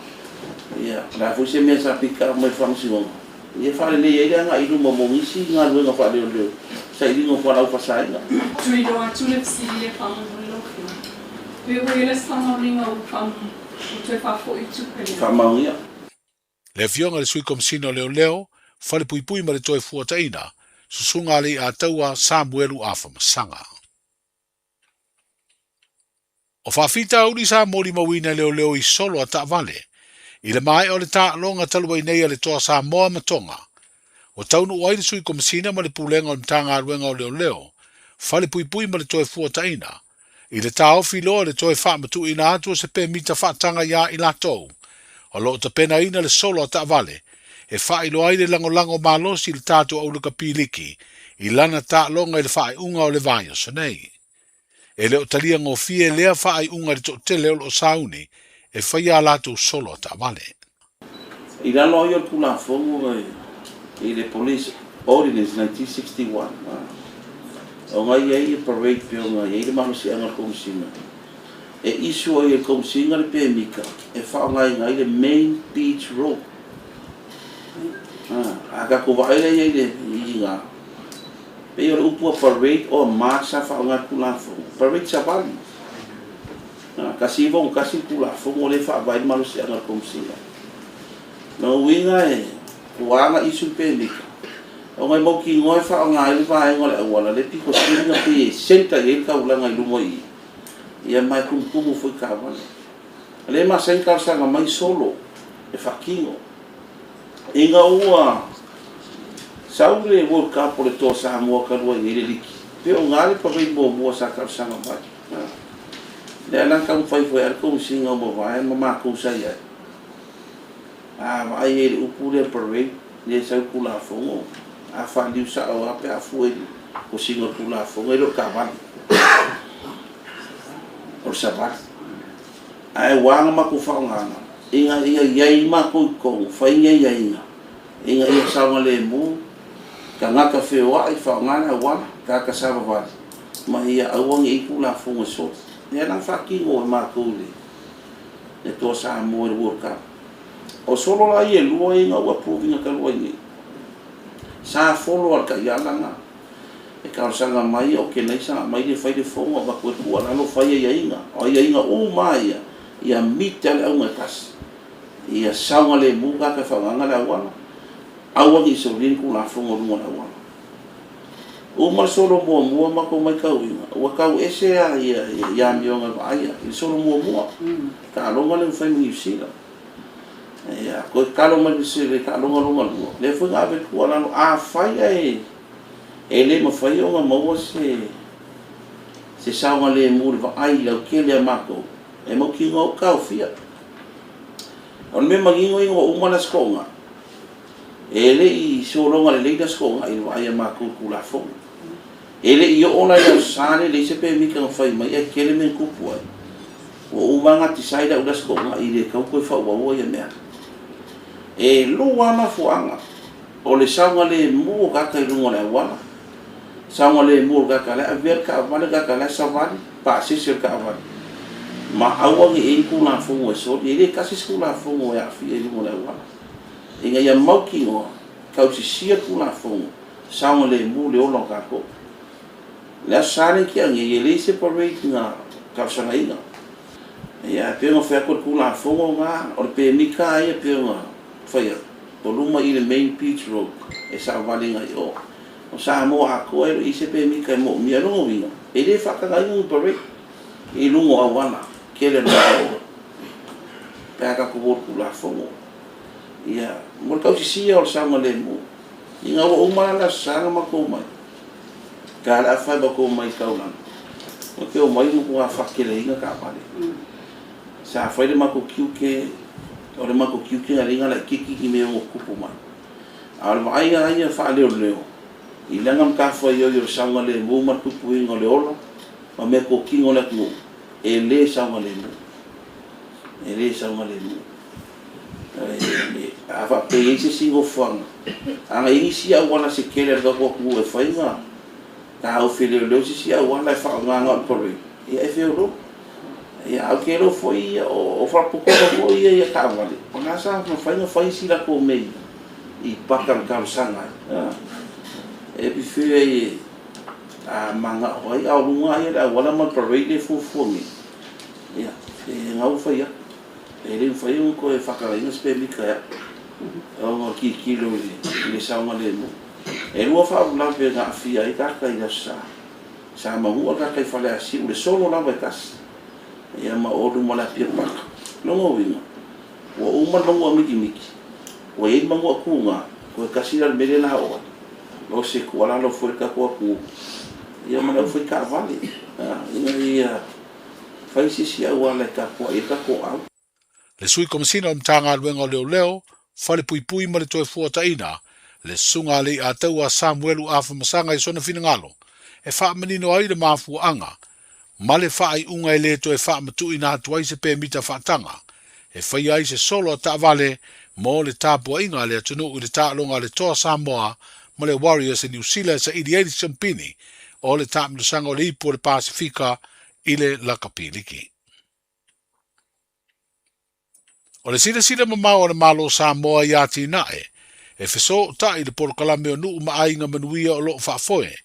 ia la fuese me sa pika mo famsimo ia fale le ia nga ilu mo mongisi nga lu nga fale le sa ilu ngo fala fa sa nga tu do tu le si le fam lo we we le fam ringa o fam tu fa fo i tu pe Le fionga le sui komisino leo fale pui pui ma le toe fuataina, susunga le a taua Samuelu a whamasanga. O whawhita uri sa mori mawina leo leo I solo a Taavale, I le mai o le longa talua I nei le toa Samoa matonga, o taunu waile sui komisina ma le pulenga o le tanga aruenga o leo leo, fale pui pui ma le toe fuataina, I le tau filo le toe wha matu ina atu se pe mita whaatanga ia I latou, o lo ta pena ina le solo a Taavale, e wha ilo aile lango malosi le tātua au luka piliki, I lana tā longa I le wha unga o le vaya so nei. E leo talia ngō fie lea wha unga le tō te leo o sauni, e whaia lātou solo a Taavale. I lalo ai o pula fongo I le police ordinance 1961. O ngai ai e parade pe o ngai ai le manusi anga komisina. E isu ai e komisina le pe mika, e wha ngai le main beach road. Aga ko vai ai le inga. Pe o upu parade o marcha wha ngai pula fongo. Parade sa vali. Kasi vong kasi pula fongo le wha vai manusi anga komisina. No winga e kuanga isu pelika. O ngai mo ki ngoi fa nga I vai ngole wala le piko singa pe senta e ka ulanga I lumo I. Ia mai kumu foi ka wala. Le ma sen ka sa mai solo e fa kingo. Inga ua saule World Cup le to Samoa ka rua I le liki. Pe o ngale pa vai mo sa ka sa mai. Le ala ka fai foi ar ko singa mo vai ma ko sa ia. Vai ele upu le parade le sa kula fongo a fa liu sa o ape a fu ele o singa kula fongo ele ka van o sa va ai wanga ma ku fa ngana inga ia ma ku ko fa ia inga sa le mu ka ngaka fe wa I fa ngana wa ka sa va ma ia awang I kula fongo so ia na fa ki ngo ma ku le to sa mo World Cup. O solo la I e lua inga ua proving ka lua inga. Sa follow al ka ialanga. E ka sanga mai o ke nei sanga mai le fai le fonga wa kua kua lalo fai ia inga. O ia inga o mai ia mita le au ngai Ia saunga le muka ka whanganga le awana. Awa ki so linku la fonga runga le awana. O ma solo mua mako mai kau inga. Ua kau ese ia mionga vaia. I solo mua. Ka alonga le fai mi usila. Ya, ko kalo mai se le kalo ngalo le foi nga be ko ala a fai ai ele mo fai o mo se sa le mur va ai la ke le mako e mo ki ngo ka fia on me magi ngo o uma na skonga ele I solo nga le da skonga I vai mako ku la fo ele I ona ya sane le se pe mi ka fai mai e ke le men ku pu o uma nga ti sai da skonga I le ka ko fa wa ya me e lua ma fuanga o le saunga le mu ka ka lunga le wala saunga le mu ka ka le aver ka vale ka le savani pa se ka vale ma awangi e ku na fungo so ele ka se ku na fungo ya fi e lunga le wala inga ya mauki ngo ka si ku na fungo saunga le mu le olo ka ko la sane ki ange ele se parade nga ka sanga inga ya pe ngo fa ku na fungo nga o pe mika ya pe nga faya o luma I le main beach road e sa vale ngai o Samoa ko e se pe mi ka mo mi alo winga e le fa ka ngai un parade I lungo awana ke le no pa ka ko ku la fongo ia mo ka si o sa mo le mo inga o ma la sa ma ko mai ka la fa ba ko mai ka ulan o ke o mai mo fa ke le inga ka vale sa fa le ma ko ke o le mako kiuki ringa la kiki ki me o kupu mai. Al vai ai fa leo. I langa ka fa yo sanga le mo ma kupu inga le olo. Ma me ko kingo le ku. E le sanga le mo. E le sanga le mo. Ava pe ese singo fang. Anga isi a wala se kele ga ko ku e fa inga. Ka o fele le si a wala fa nga por. E e fe ro. Ya aquilo foi o frapo ko foi ia ka vale ona sa no fai sila ko mei I pakam kam sanga e bi fe a manga oi a lunga ia wala mal parade fu mi ya e ngau fai ya e le fai un ko e fakala ina spe mi ka o kilo le saunga le mo e lua fa la pe na fia I ka kai na sa ma hu ka kai fa le asi le solo la vetas ia ma o lu mala pia pa no mo winga o uma no miki miki o e ma mo kunga ko kasi la mele la o lo se ko la lo foi ka ko ia ma no foi ka vale ia fai si wala ka ko e ka ko au Le sui komisina o mtanga luenga leo leo, fale pui pui ma le toe fuataina, le sunga le a taua Samuelu a masanga I sona finangalo, e wha manino ai le mafua anga, ma le wha ai unga le toe wha matu ina atuai se pe mita whaatanga, e whai ai se solo a taavale, mo le tāpua inga le atunu u le tālonga le toa Samoa, ma le Warriors e New Zealand sa Idi Champini, o le tāmidusanga o le ipo le Pasifika, I le Lakapiliki. O le sila mamau o le malo Samoa ia tinae, e feso ta I le polokalame o nuu maainga manuia o loo whaafoe,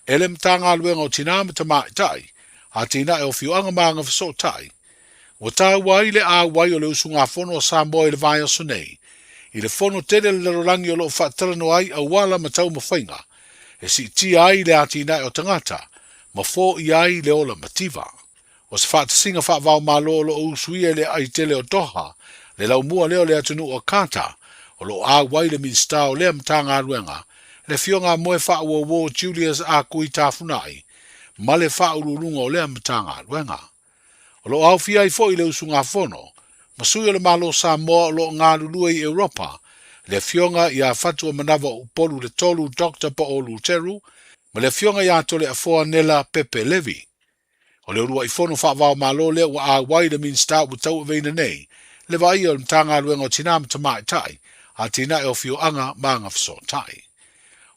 e le mtanga aluenga o tina matamai tai, a tinae o fioanga maanga feso tai. O tā wai le a wai o le usunga fono o Samoa I le vai o sonei, I le fono tele le rolangi o loo whaatalano ai a wala matau mawhainga, e si ti ai le a tinae o tangata, ma fo I ai le ola mativa. O se whaatasinga whaavau malo o lo usuia le ai tele o toha, le lau mua leo le atunu o kata, o lo a wai le minsta o le mtanga aluenga, le fionga moe wha ua Julius a kui tafunai, ma le wha ururunga o le mtanga aluenga. O lo au fia I fo I le usunga fono, masui o le malo Samoa o lo ngā lulua I Europa, le fionga I a fatua manava upolu le tolu Dr. Paolu Teru, ma le fionga I a tole a foa nela Pepe Levi. O le urua I fono wha vau malo le ua a wai le minsta u tau veina nei, le vai o mtanga luenga o tina matamai tai, a tina e o fioanga maanga fiso tai.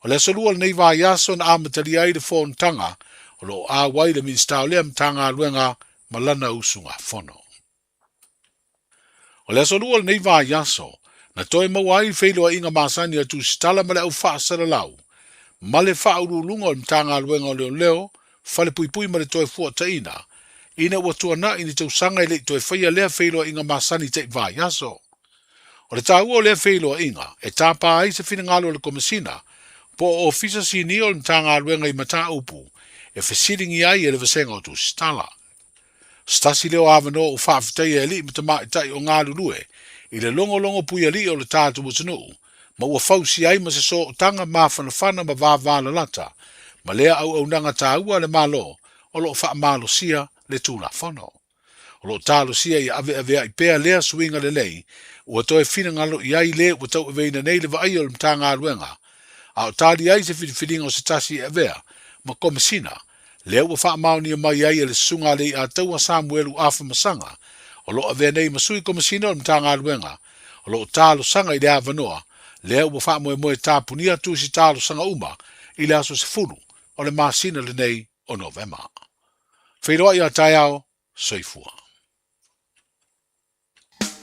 O le solua nei va yaso na amatali ai le fon tanga, o lo a wai le minsta o le mtanga luenga malana usunga fono. O le solua nei va yaso, na toi mawai feilo inga masani a tu stala male au whaasara lau, male whaurulunga o mtanga luenga o leo, fale pui pui male toi fuataina, ina ua tuana ini tau sanga ile toi whaia lea whailoa inga masani te vai aso. O le tāua o lea whailoa inga, e tāpā ai se whinangalo le komisina, po o ofisa si ni o mtanga aluenga I mata upu, e whesiringi ai e le vasenga o tu stala. Stasi leo avano o whaafitai e li mata tai o ngā lulue, I le longo puia li o le tātu mutanu, ma ua whausi ai ma se so o tanga mawhanawhana ma vāvāla lata, ma lea au nanga tāua le malo, o lo wha malo sia, le tūla whano. O lo tālo sia I ave ai pēr lea suinga le lei, ua toe whinangalo I ai le ua tau eweina nei le vai o le mtanga aluenga, a o tāli ai se whiringa o se tasi e avea, ma komisina, lea ua wha mauni mai ai le sunga le a taua Samuelu afa masanga, o lo avea nei masui komisina o le mtanga aluenga, o lo tālo sanga I le avanoa, lea ua wha moe tāpunia tu si tālo sanga uma, I le aso se fulu, o le masina le nei o November. Whairoa I a Taeao, soifua.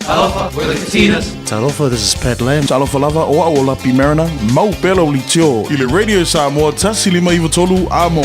Talofa, we're the Katinas. Talofa, this is Pat Lam. Talofa lava o a ola pi marina, mau pelo li tio. I le radio Samoa tasi lima iwa tolu amo.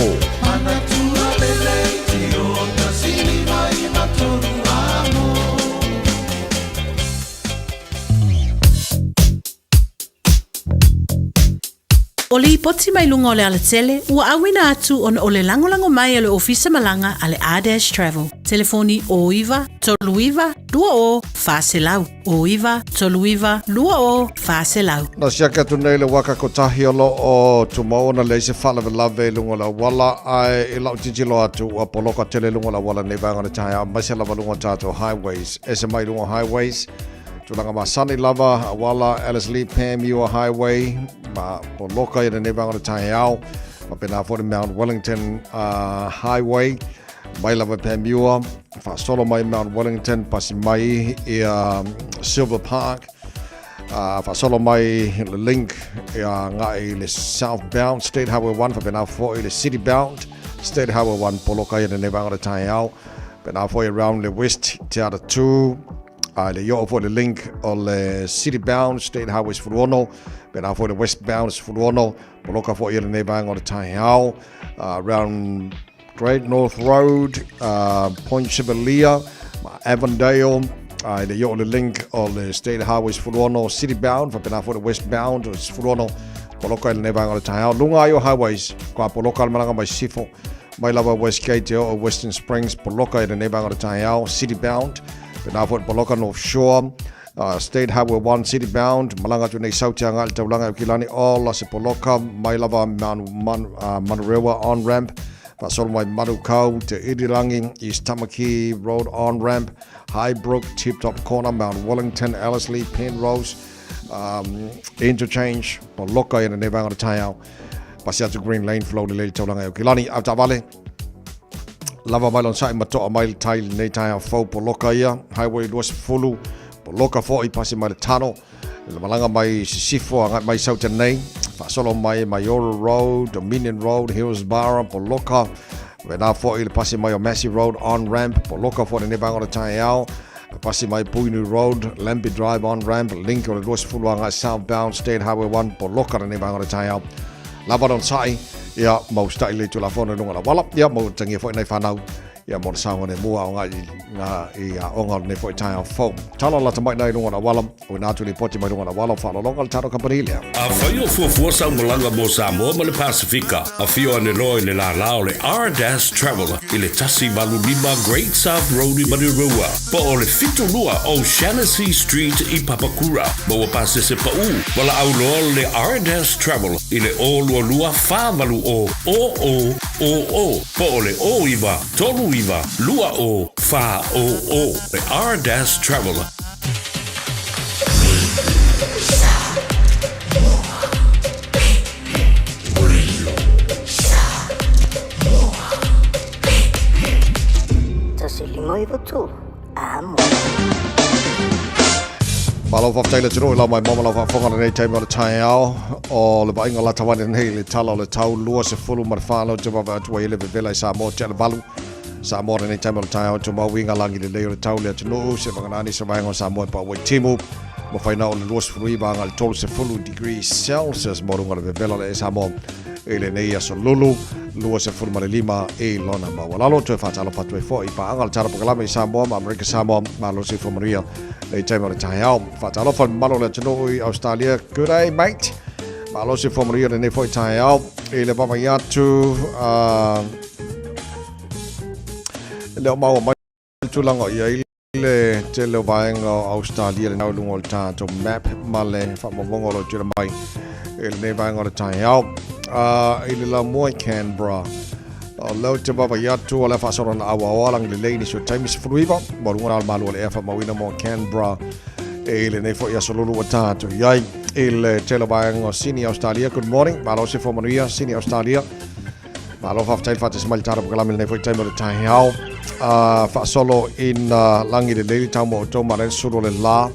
O li poti mai lunga o le alatele, ua awina atu on o le langolango mai ale ofisa malanga ale A-Dash Travel. Telefoni o iwa, tolu iwa, lua o, whaselau. O iwa, tolu iwa, lua o, whaselau. Na siaka tu nei le waka kotahi o lo o tu maona le se whala lave lunga la wala ai e lau tijilo atu a poloka tele lunga la wala nei vanga na Taeao maise lava lunga tātou highways. Ese mai lunga highways. Tulanga ma Sunny Lava, Awala, Alice Lee, Pam, Ewa Highway, ma Poloka, in the neighborhood of Taeao, ma pena for the Mount Wellington Highway, mai lava Pam Ewa, fa solo mai Mount Wellington, pasi mai Silver Park, fa solo mai le link ngai le southbound State Highway 1, fa pena for the citybound State Highway 1, Poloka, in the neighborhood of Taeao, pena for around the West Theatre 2, le yo for the link on the city-bound State Highways Furuono, but for the westbound Furuono, Poloka for the neighboring on the Taeao, around Great North Road, Point Sibilia, Avondale, le yo le link o le State Highways Fuluono City-bound, whapena fo le westbound o Fuluono, poloka le nevanga o le Taeao. Lunga yo highways, kwa poloka le malanga mai sifo, mai lava West Gate o Western Springs, poloka le nevanga o le Taeao, City-bound, pena fo poloka North Shore, State Highway 1 City-bound, malanga tu nei sautianga le taulanga o kilani ola se poloka, mai lava Manurewa on-ramp, Pasol mai Malu Kau te Irirangi, East Tamaki Road on-ramp, Highbrook, Tip-Top Corner, Mount Wellington, Ellerslie, Penrose, interchange, Poloka in the Nevanga o Taeao, pasi atu Green Lane flow le le taulanga o kilani, au tavale, lava mai lon sai matoa mai le tai nei Taeao fau Poloka ia, Highway 2 Fulu, Poloka fo I pasi mai le tano, le malanga mai sifo anga mai sautan nei, Solo mai Mayoro Road, Dominion Road, Hillsborough, Poloka. Vena fo I le pasi mai o Massey Road on-ramp, Poloka fo le nevanga o le Taeao. Pasi mai Puinu Road, Lamby Drive on-ramp, link o le Ross Fuluanga southbound, State Highway 1, Poloka le nevanga o le Taeao. Lava don sai, ia mau stai le tula fono nunga la wala, ia mau tangia fo I nei whanau. Ia mo saunga ne mua o ngā onga ne fo I Taeao fo. Tala la tamai nei nunga la wala, o nātu li poti mai nunga la wala, whala longa le taro company lea. A whaio fuafua sa malanga mo Samoa ma le Pasifika. A whio ane loe le la lao le R-Travel I le tasi Malu 5 Great South Road I Manurewa. Po o le fitu lua o Shaughnessy Street I Papakura. Ma ua pase se pa u. Wala au loa le R-Travel I le o lua lua whāmalu o. Po o le o iwa, tolu iwa, lua o, wha o. Le R-Travel. Malo whaftaila tino I lau mai mama lau whafonga nei teima o le Taeao o le vainga la tawane nei le tala o le tau lua se fulu ma le whānau te wawa atua I le vevela I Samoa te le valu Samoa nei teima o le Taeao tu mau winga langi le leo le tau le atunu se wanganani se vainga o Samoa pa wai timu ma whaina o le lua se fulu I vanga le tolu se fulu degrees Celsius morunga le vevela le Samoa e le nei aso lulu lua se fulu ma le 5 e lona ma walalo tu e whatalo patu e fo I pa anga le tara pakalama I Samoa ma Amerika Samoa ma lo se fumaria Nei teima o le Taeao. Whatalo whan malo le tino I Australia. Good day, mate. Malo se whamaria le nei fo I Taeao. E le mama iatu. Leo mau mai tulanga I le te leo vaenga o Australia le nau lungo le tātou map ma le whamamongo lo tira mai. E le nei vaenga o le Taeao. E le la mua I Canberra. Leo te baba iatu o le whasoro na awa oalang le leini so taimi se fruiva. Morunga al malu o le efa mawina mo Canberra. E le nei fo I aso lulu o tātou. Iai, e le telo vaenga o Sydney, Australia. Good morning. Malo se whamanuia, Sydney, Australia. Malo whaftail whatis mali tāra pakalami le nei fo I taimi o le Taeao. Whasolo in langi le leini tau mo o tau mare suru le la.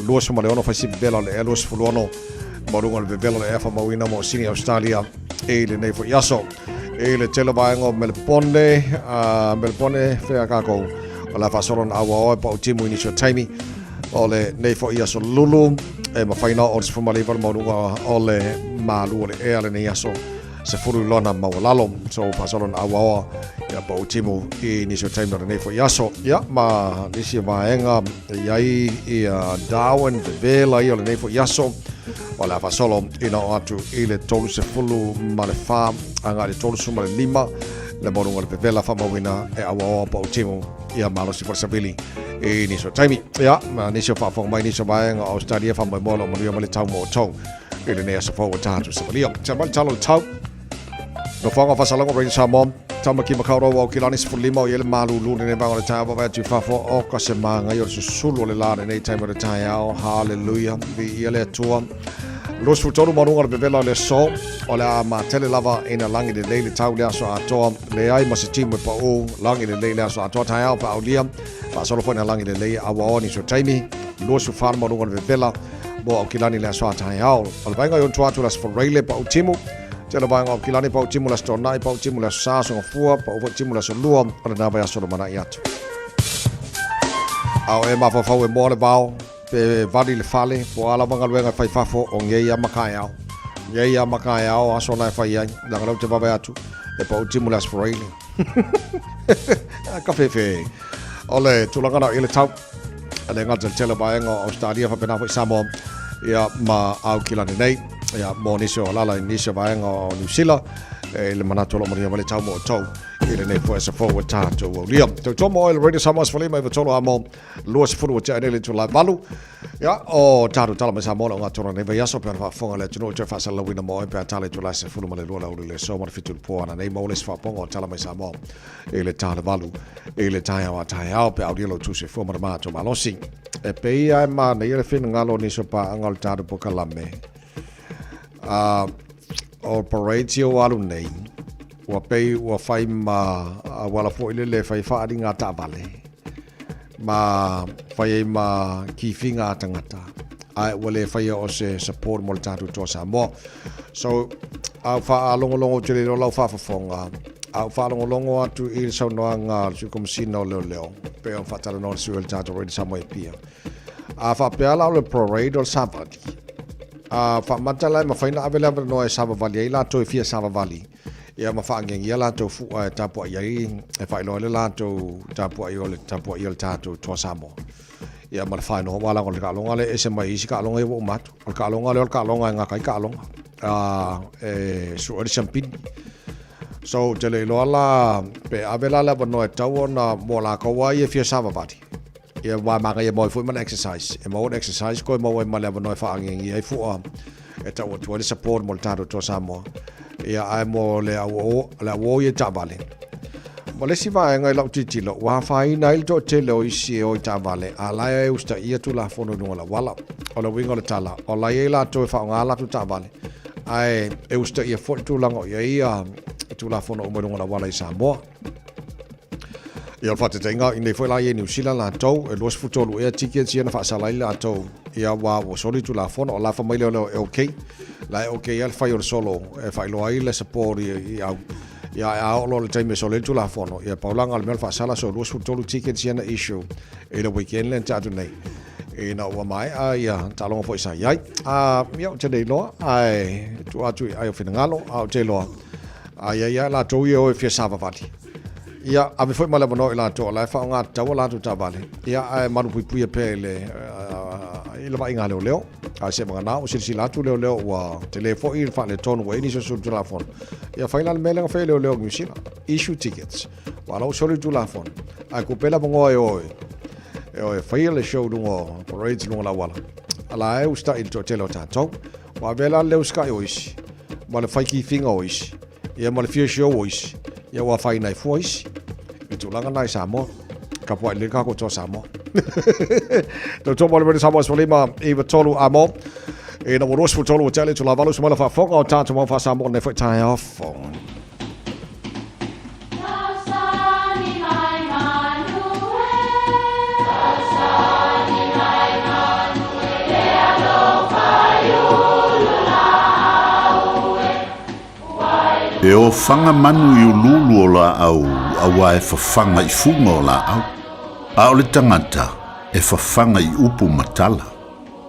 Lua suma le ono whaisi vela le elus fuluono. Morunga le vela le efa mawina mo Sydney, Australia. E le nei fo I aso. E le tele vaenga o Melbourne whea kako o la whasoro na awa oe pa o timu inisio taimi o le nei fo I aso lulu e ma whaina o le sifumaliwa maurunga o le Malu o le ea le nei aso se furu lona mawalalo so whasoro na awa oa ia pa o timu inisio taimi o le nei fo I aso ia ma nisi vaenga iai ia Darwin vela I o le nei fo I aso o le whasolo ina o atu I le tolu se fulu ma le wha anga le tolu suma le 5 le morunga le pevela whamawina e awa oa pa o timu ia malo si forsabili e niso taimi ia ma niso whawhong mai niso vaenga o Australia whamai mola o manuia ma le tau mo o tau e le nea sa whaua tātu sa malia sa mali talo le tau no whanga whasalango reini sa mom tamaki makauro o kilani se fulu 5 o ele malu lune ne vanga le tau wa tu whafo o ka se manga I o susulu le lane nei taimi le Taeao hallelujah vi ia le atua Los futolu marunga le bevela le so o le a matele lava ina langi le leile tau le aso atoa le ai ma se timu pa o langi le leile aso atoa Taeao pa aulia pa solo fo ina langi le leile awa oni so taimi los fufan marunga le bevela bo au kilani le aso Taeao o le vainga yon tuatu las foreile pa o timu te le vainga o kilani pa o timu las tonai pa o timu las saso ngafua pa o timu las lua o le nava aso lo mana I atu au e mafafau e mo le vau pe vali le fale po ala manga luenga fai fafo o ngeia Taeao ngeia Taeao aso na fai ai la ngalo te baba atu e pa utimu las foreile ka fefe ole tulanga na ile tau ane ngata tele baenga Australia fa pena fa Samoa ia ma au kilani nei ia mo niso lala niso baenga o New Zealand le manato lo maria vale tau mo tau ile nei fo esa forward tato o lia to mo il radio Samoa fa lima tolo amo luas fu cha ele to la Malu ia o tato tala me Samoa nga toro nei va so per fa fonga le tuno che fa sa la wina mo per tale to la se fu mo le lo la le so mo fitul po ana nei mo le fa pongo tala me Samoa ile tala Malu ile Taeao pe audio lo tu se fu mo ma to malosi e pe ia ma nei le fin ngalo ni so pa angal tato po kalame operatio walu nei wa pei wa fai ma wala fo ile fai fa ringa ta vale ma fai ma ki finga tangata ai wale fai o se support mo tatu to Samoa so a fa longo tele lo fa fonga a fa longo atu il so no nga su kom sino leo pe on fa tala no su el tatu ready Samoa pia a fa pe ala le parade o sabati fa matala ma faina available no sava vali la to fia sava vali ia ma fa ngeng ia la to fu tapo ia e fa lo la to tapo ia tato to Samoa ia ma fa no wala ngol ka longa le ese mai si ka longa e wo mat ka longa nga kai ka longa su ori champin so tele lo la pe avela la no tawo na mo la ka wa ia fia sava vali ia wa ma ga mo fu man exercise e mo exercise ko mo ma le no fa ngeng ia fu e ta o tu support mo tato to Samoa ia ai mo le o ia ta vale mo le si va ngai lo titi lo wa fa ina il to te lo isi o ta vale ala e usta ia tu la fono no la wala o la wingo le tala o la ia to fa ngala tu ta vale ai e usta ia fo tu lango ia tu la fono mo no la wala i Samoa ia fa te tenga in le foi la ia New Zealand la to e los futolo e tickets ia na fa sala la to ia wa o soli tu la fono la fa mai le okay la okay al fa io solo e fa lo ai le support ia a lo le time solo tu la fono ia paulanga al mel fa sala so los futolo tickets ia na issue e le weekend le tatu nei e na wa mai ia talonga foi sa ia ia te dei lo ai tu atu ai finangalo au te lo ia la to io e fia sava vati ia ave foi mala bono ila to la fa nga ta wala tu tabale ia ai manu pui pele ila va inga leo a se banga o si la tu leo wa telefo il fa le ton we ni so su telefon ia final mele fa leo misila issue tickets wala o solo tu telefon a kupela bongo e fa le show dungo parades lungo la wala ala e usta il to telo tato wa vela le uska ois mala fa ki finga ois ia mala fio show ois ia wa fai nai voice e tu langa nai Samoa ka po le ka ko to Samoa to mo le Samoa so lima e va tolu amo e na mo fu tolu tele tu la valu so mala fa fonga o tanto mo fa Samoa ne fa tai off E o whanga manu i ululu o la au, awa e whawhanga i funga o la au. A o le tangata e whawhanga i upu matala.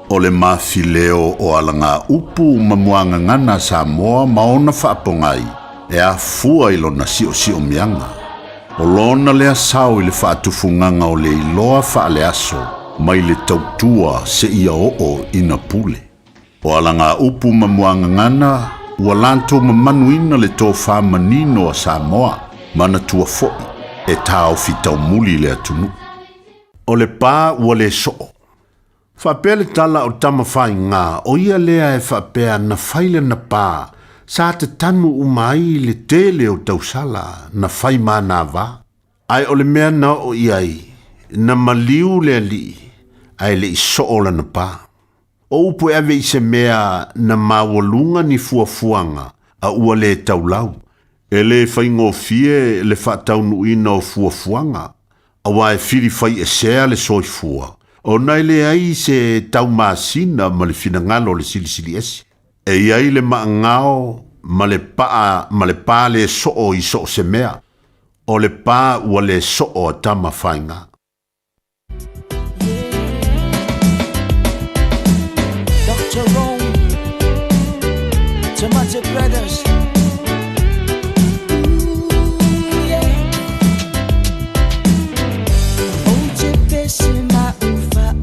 O le mawhileo o alanga upu mamuanga ngana Samoa maona whaapongai, e a fua ilo na sio mianga. O lona lea sao i le whaatufunganga o le iloa whaale aso, mai le tautua se ia o ina pule. O alanga upu mamuanga ngana, ua lanto mamanuina le tō whamanino a Samoa, mana tua fo'i, e tāo fitau muli le atunu. O le pā ua le soo. Whapea le tala o tama whai ngā, o ia lea e whapea na whaile na pā, sa te tanu umai le tele o tausala, na whai mana wā. Ai o le mea na o iai, na maliu le li, ai le isoo la na pā. O upu ewe i se mea na mawalunga ni fuafuanga a ua le taulau. E le whaingo fie le whataunu ina o fuafuanga. A wae whiri whai e sea le soifua. O nai le ai se tau maasina ma le finangalo le silisili esi. E iai le maangao ma le paa le soo i soo se mea. O le paa ua le soo a tama whainga. Tomato Brothers. Oje pesi ma ufa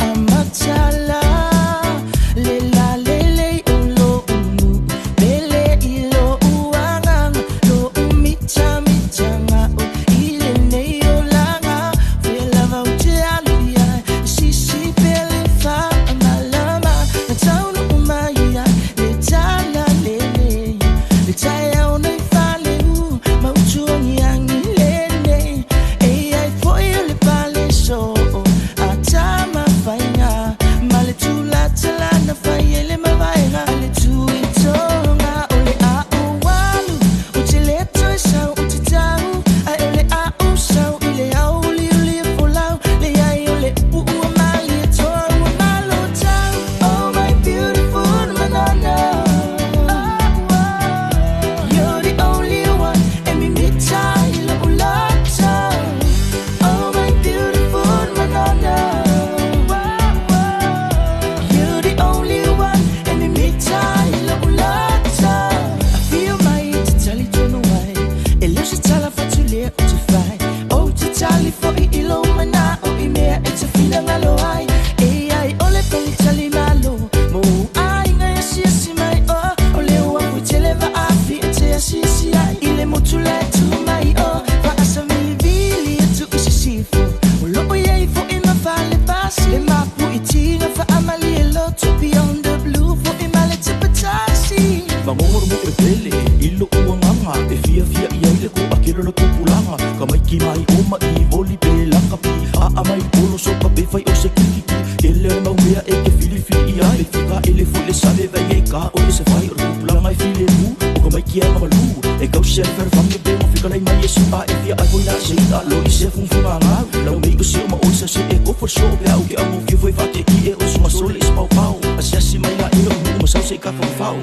e pele I lo uanganga e fiafia ia ile ko akilo le kupulanga ka mai ki mai uma I voli pe laka pi a mai polo so ka pe fai o se kiki ele mau mea e ke filifi ia e fika ele fole sale vai e ka o se fai o kupulanga I file mu o ka mai ki a malu e kau se fer fam be mo fika lai mai e su a e fia ai voi na se ida lo I se fun funga nga lau mei o se ma o se se e ko for so pe au ke au ki foi fa te ki e o su ma sole is pau pau a se si mai na I no mo sa se ka fa fau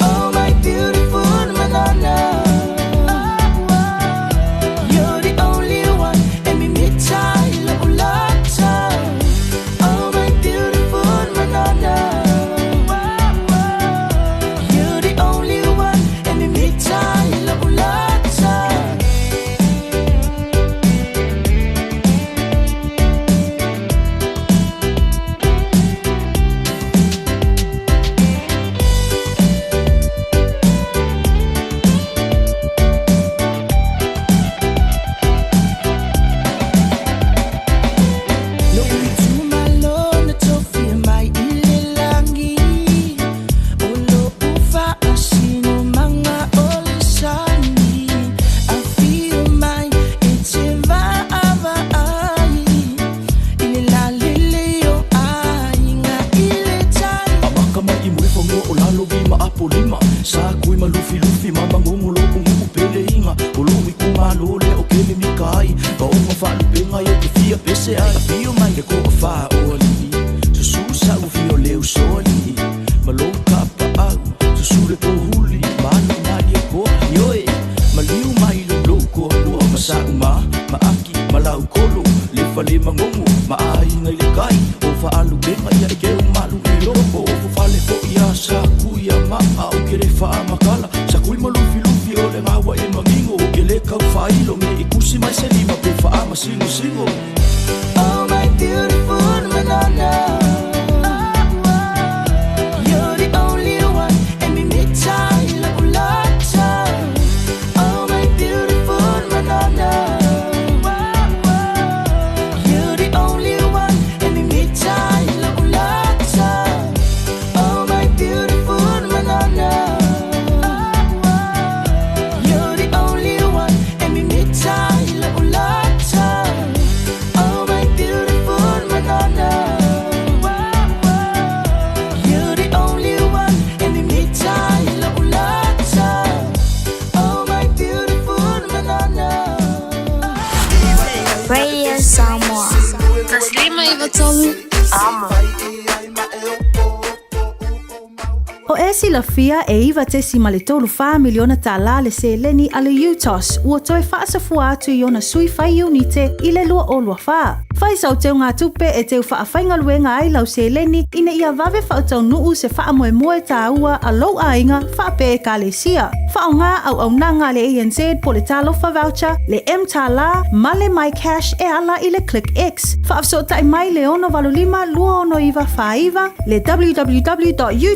Oh my beautiful banana You're the only one and me me tie love lata Oh my beautiful banana You're the only one and me me tie love lata Oh my beautiful banana You're the only one and me me tie love lata Oh my beautiful banana You're the only one and me me tie love lata Oh my beautiful banana You're the only one and me me tie love lata Oh my beautiful banana You're the only one and me me tie love lata Oh my beautiful banana Radio Samoa. Taslima iwatolu. Amo. O esi la fia e iwa tesi ma le tolu wha miliona ta la le se leni ale UTOS ua toe whaasafua atu I ona sui whai unite I le lua o lua wha. Whai sau teo ngā tupe e teo wha whainga luenga ai lau se leni ina ia vave wha tau nuu se wha moe moe ta ua a lau a inga wha pe e ka le sia. Wha o ngā au nanga le ANZ po le talofa voucher, le M ta la, ma le My Cash e ala I le Click X. Wha afsota I mai le ono valulima lua ono iwa wha iwa, le www.utos.ws,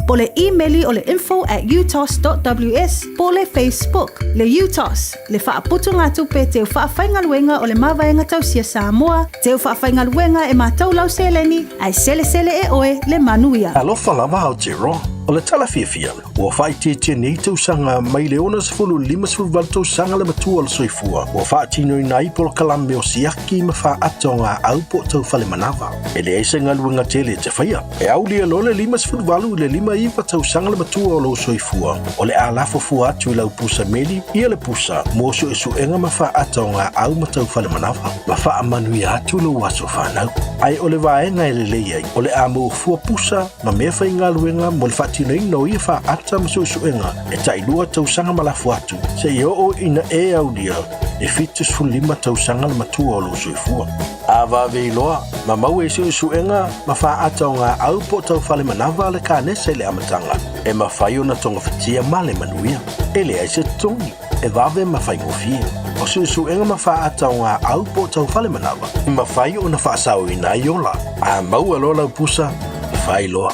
po le emaili o le info@utos.ws, po le Facebook, le UTOS, le wha aputu ngā tupe teo wha whainga luenga o le mawaenga tausia Samoa, teo wha whainga luenga e mātou lau seleni, ai sele e oe le manuia. Alofa lava au te roa. O le tala Fiafia, ua whaiti nei tausanga mai le ona sefulu lima sefulu tausanga le matua o le soifua. Ua whaatino I nai polo kalame o siaki ma wha ato ngā au po tau whale manawa. E le eise ngā luenga tele te whaia. E au lia lo le lima sefulu valu le lima iwa tausanga le matua o lo soifua. O le alafo fua atu I lau pusa meli, ia le pusa, moso e suenga ma wha ato ngā au ma tau whale manawa. Ma wha amanui atu lo waso whanau. Ai o le vaenga e le leiai, o le amo fua pusa, ma mea whai ngā luenga mo le whatinoi no ia wha ata ma suenga, e tailua tausanga malafu atu. Se i o ina e au lia, e fitus fulima tausanga le matua o lo soifua. A vave iloa, ma mau e suenga, ma wha ata o ngā au po tau whale manawa le kānesa le amatanga. E ma whai o na tonga whatia ma le manuia. E le aise tongi, e vave ma whai ngofia. O suenga ma wha ata o ngā au po tau whale manawa. E ma whai o na wha asau ina iola. A mau alola upusa, e whai loa.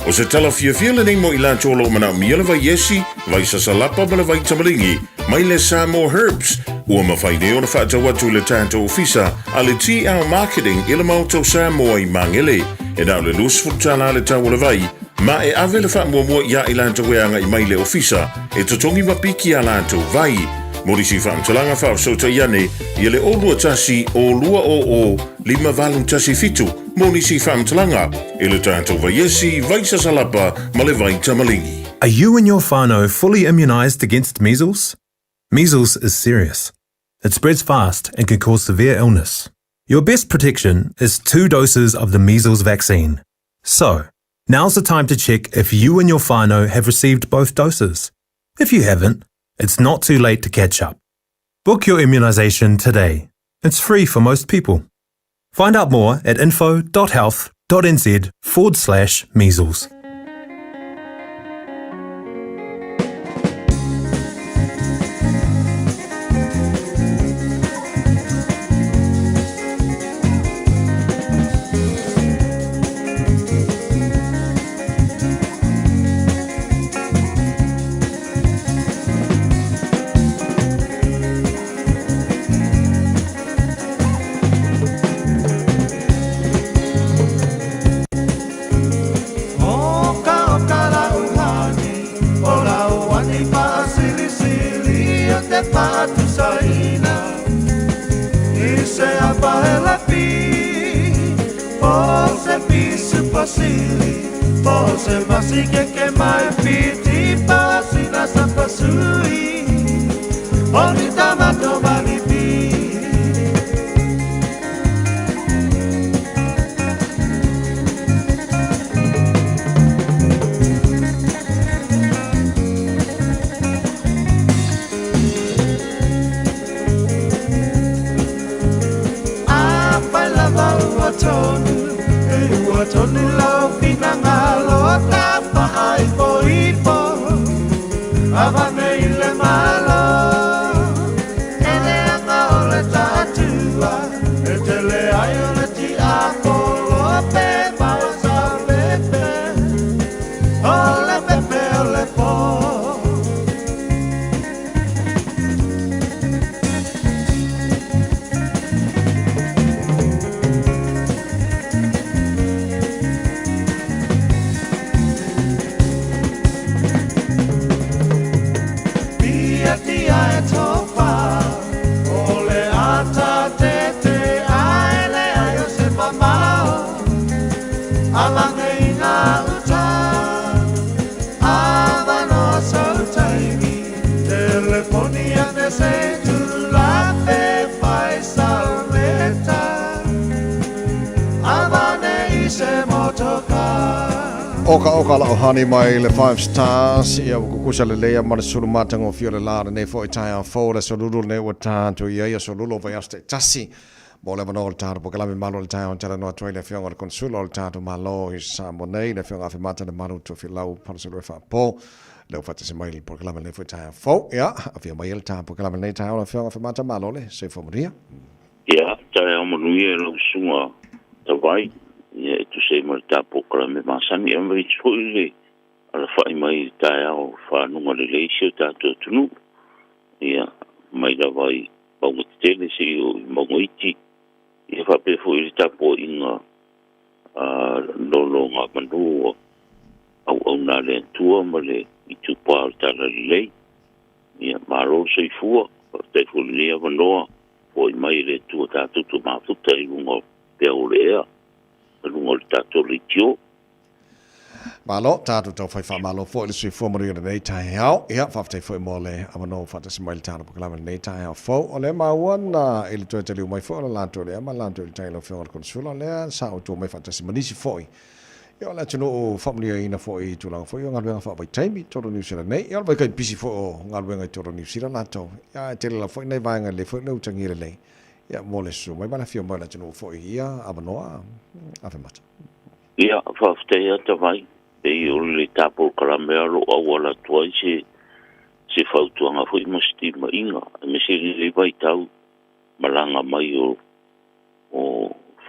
O se tala Fiafia le nei mo I la tolo mana miele vai yesi, vai sasalapa ma le vai tamalingi, mai le Samoa Herbs, ua mawhai ne ona whaatau atu le tātou ofisa, a le Taeao Marketing I le mautou Samoa I mangele, e nau le lus futala le tau le vai, Ma e ave le whaamua ia I lantou e anga I mai le ofisa, e totongi mapiki a lantou vai. Morisi whaamtalanga whao sota iane, ia le olua tasi o lua o lima valu tasi fitu. Morisi whaamtalanga, e le tātou vaiesi, vaisa salapa, ma le vai tamalingi. Are you and your whānau fully immunised against measles? Measles is serious. It spreads fast and can cause severe illness. Your best protection is 2 doses of the measles vaccine. So, now's the time to check if you and your whānau have received both doses. If you haven't, it's not too late to catch up. Book your immunisation today. It's free for most people. Find out more at info.health.nz/measles. Oka la ohani mai le 5 stars ia kukusa le lea ma le sulu matango fio le la ne fo Taeao fo le solulu ne wa tanto ia solulu vai aste tasi mo le manol tar po kala mi malo le Taeao tala no atoi le fionga le consulo le tato malo I Samoa nei le fionga afimata le maru to filau pa le fa po le fa se mai po kala le fo Taeao fo ia afia mai le tapo kala nei Taeao le fionga afimata malo le se fo maria ia Taeao manuia lo sunga tawai ia tu sei mal tapo kala me masani e mai tsuile ala fai mai Taeao fa nunga le leisio tato tunu ia mai la vai pauga tele si o mongoiti ia fa pe foi tapo inga lolo nga mandu au na le tua male I tu pa tala le ia maro sei fua te fulia vanoa foi mai le tua tato tu mafuta I lungo pe olea lungo tato litio malo tato to fai fa malo fo le sui fo mo nei Taeao ia fa te fo mo le amano fa te smile tato po kala nei Taeao fo o le ma wana ele to te mai fo la to le ma lanto il Taeao fo con sulo le sa o to mai fa te manisi fo io la tino famiglia ina fo I tu lang fo io ngal fa bai taimi to New Zealand nei io vai kai pisi fo ngal venga to New Zealand la to ia te la fo nei vai ngal le fo no tangire le ia mo le su mai bana fio mai la tino fo ia amano ave mata ia fa te ta vai e o le tapo karamelo o wala toi se fautuanga foi mosti inga me se le vai tau malanga mai o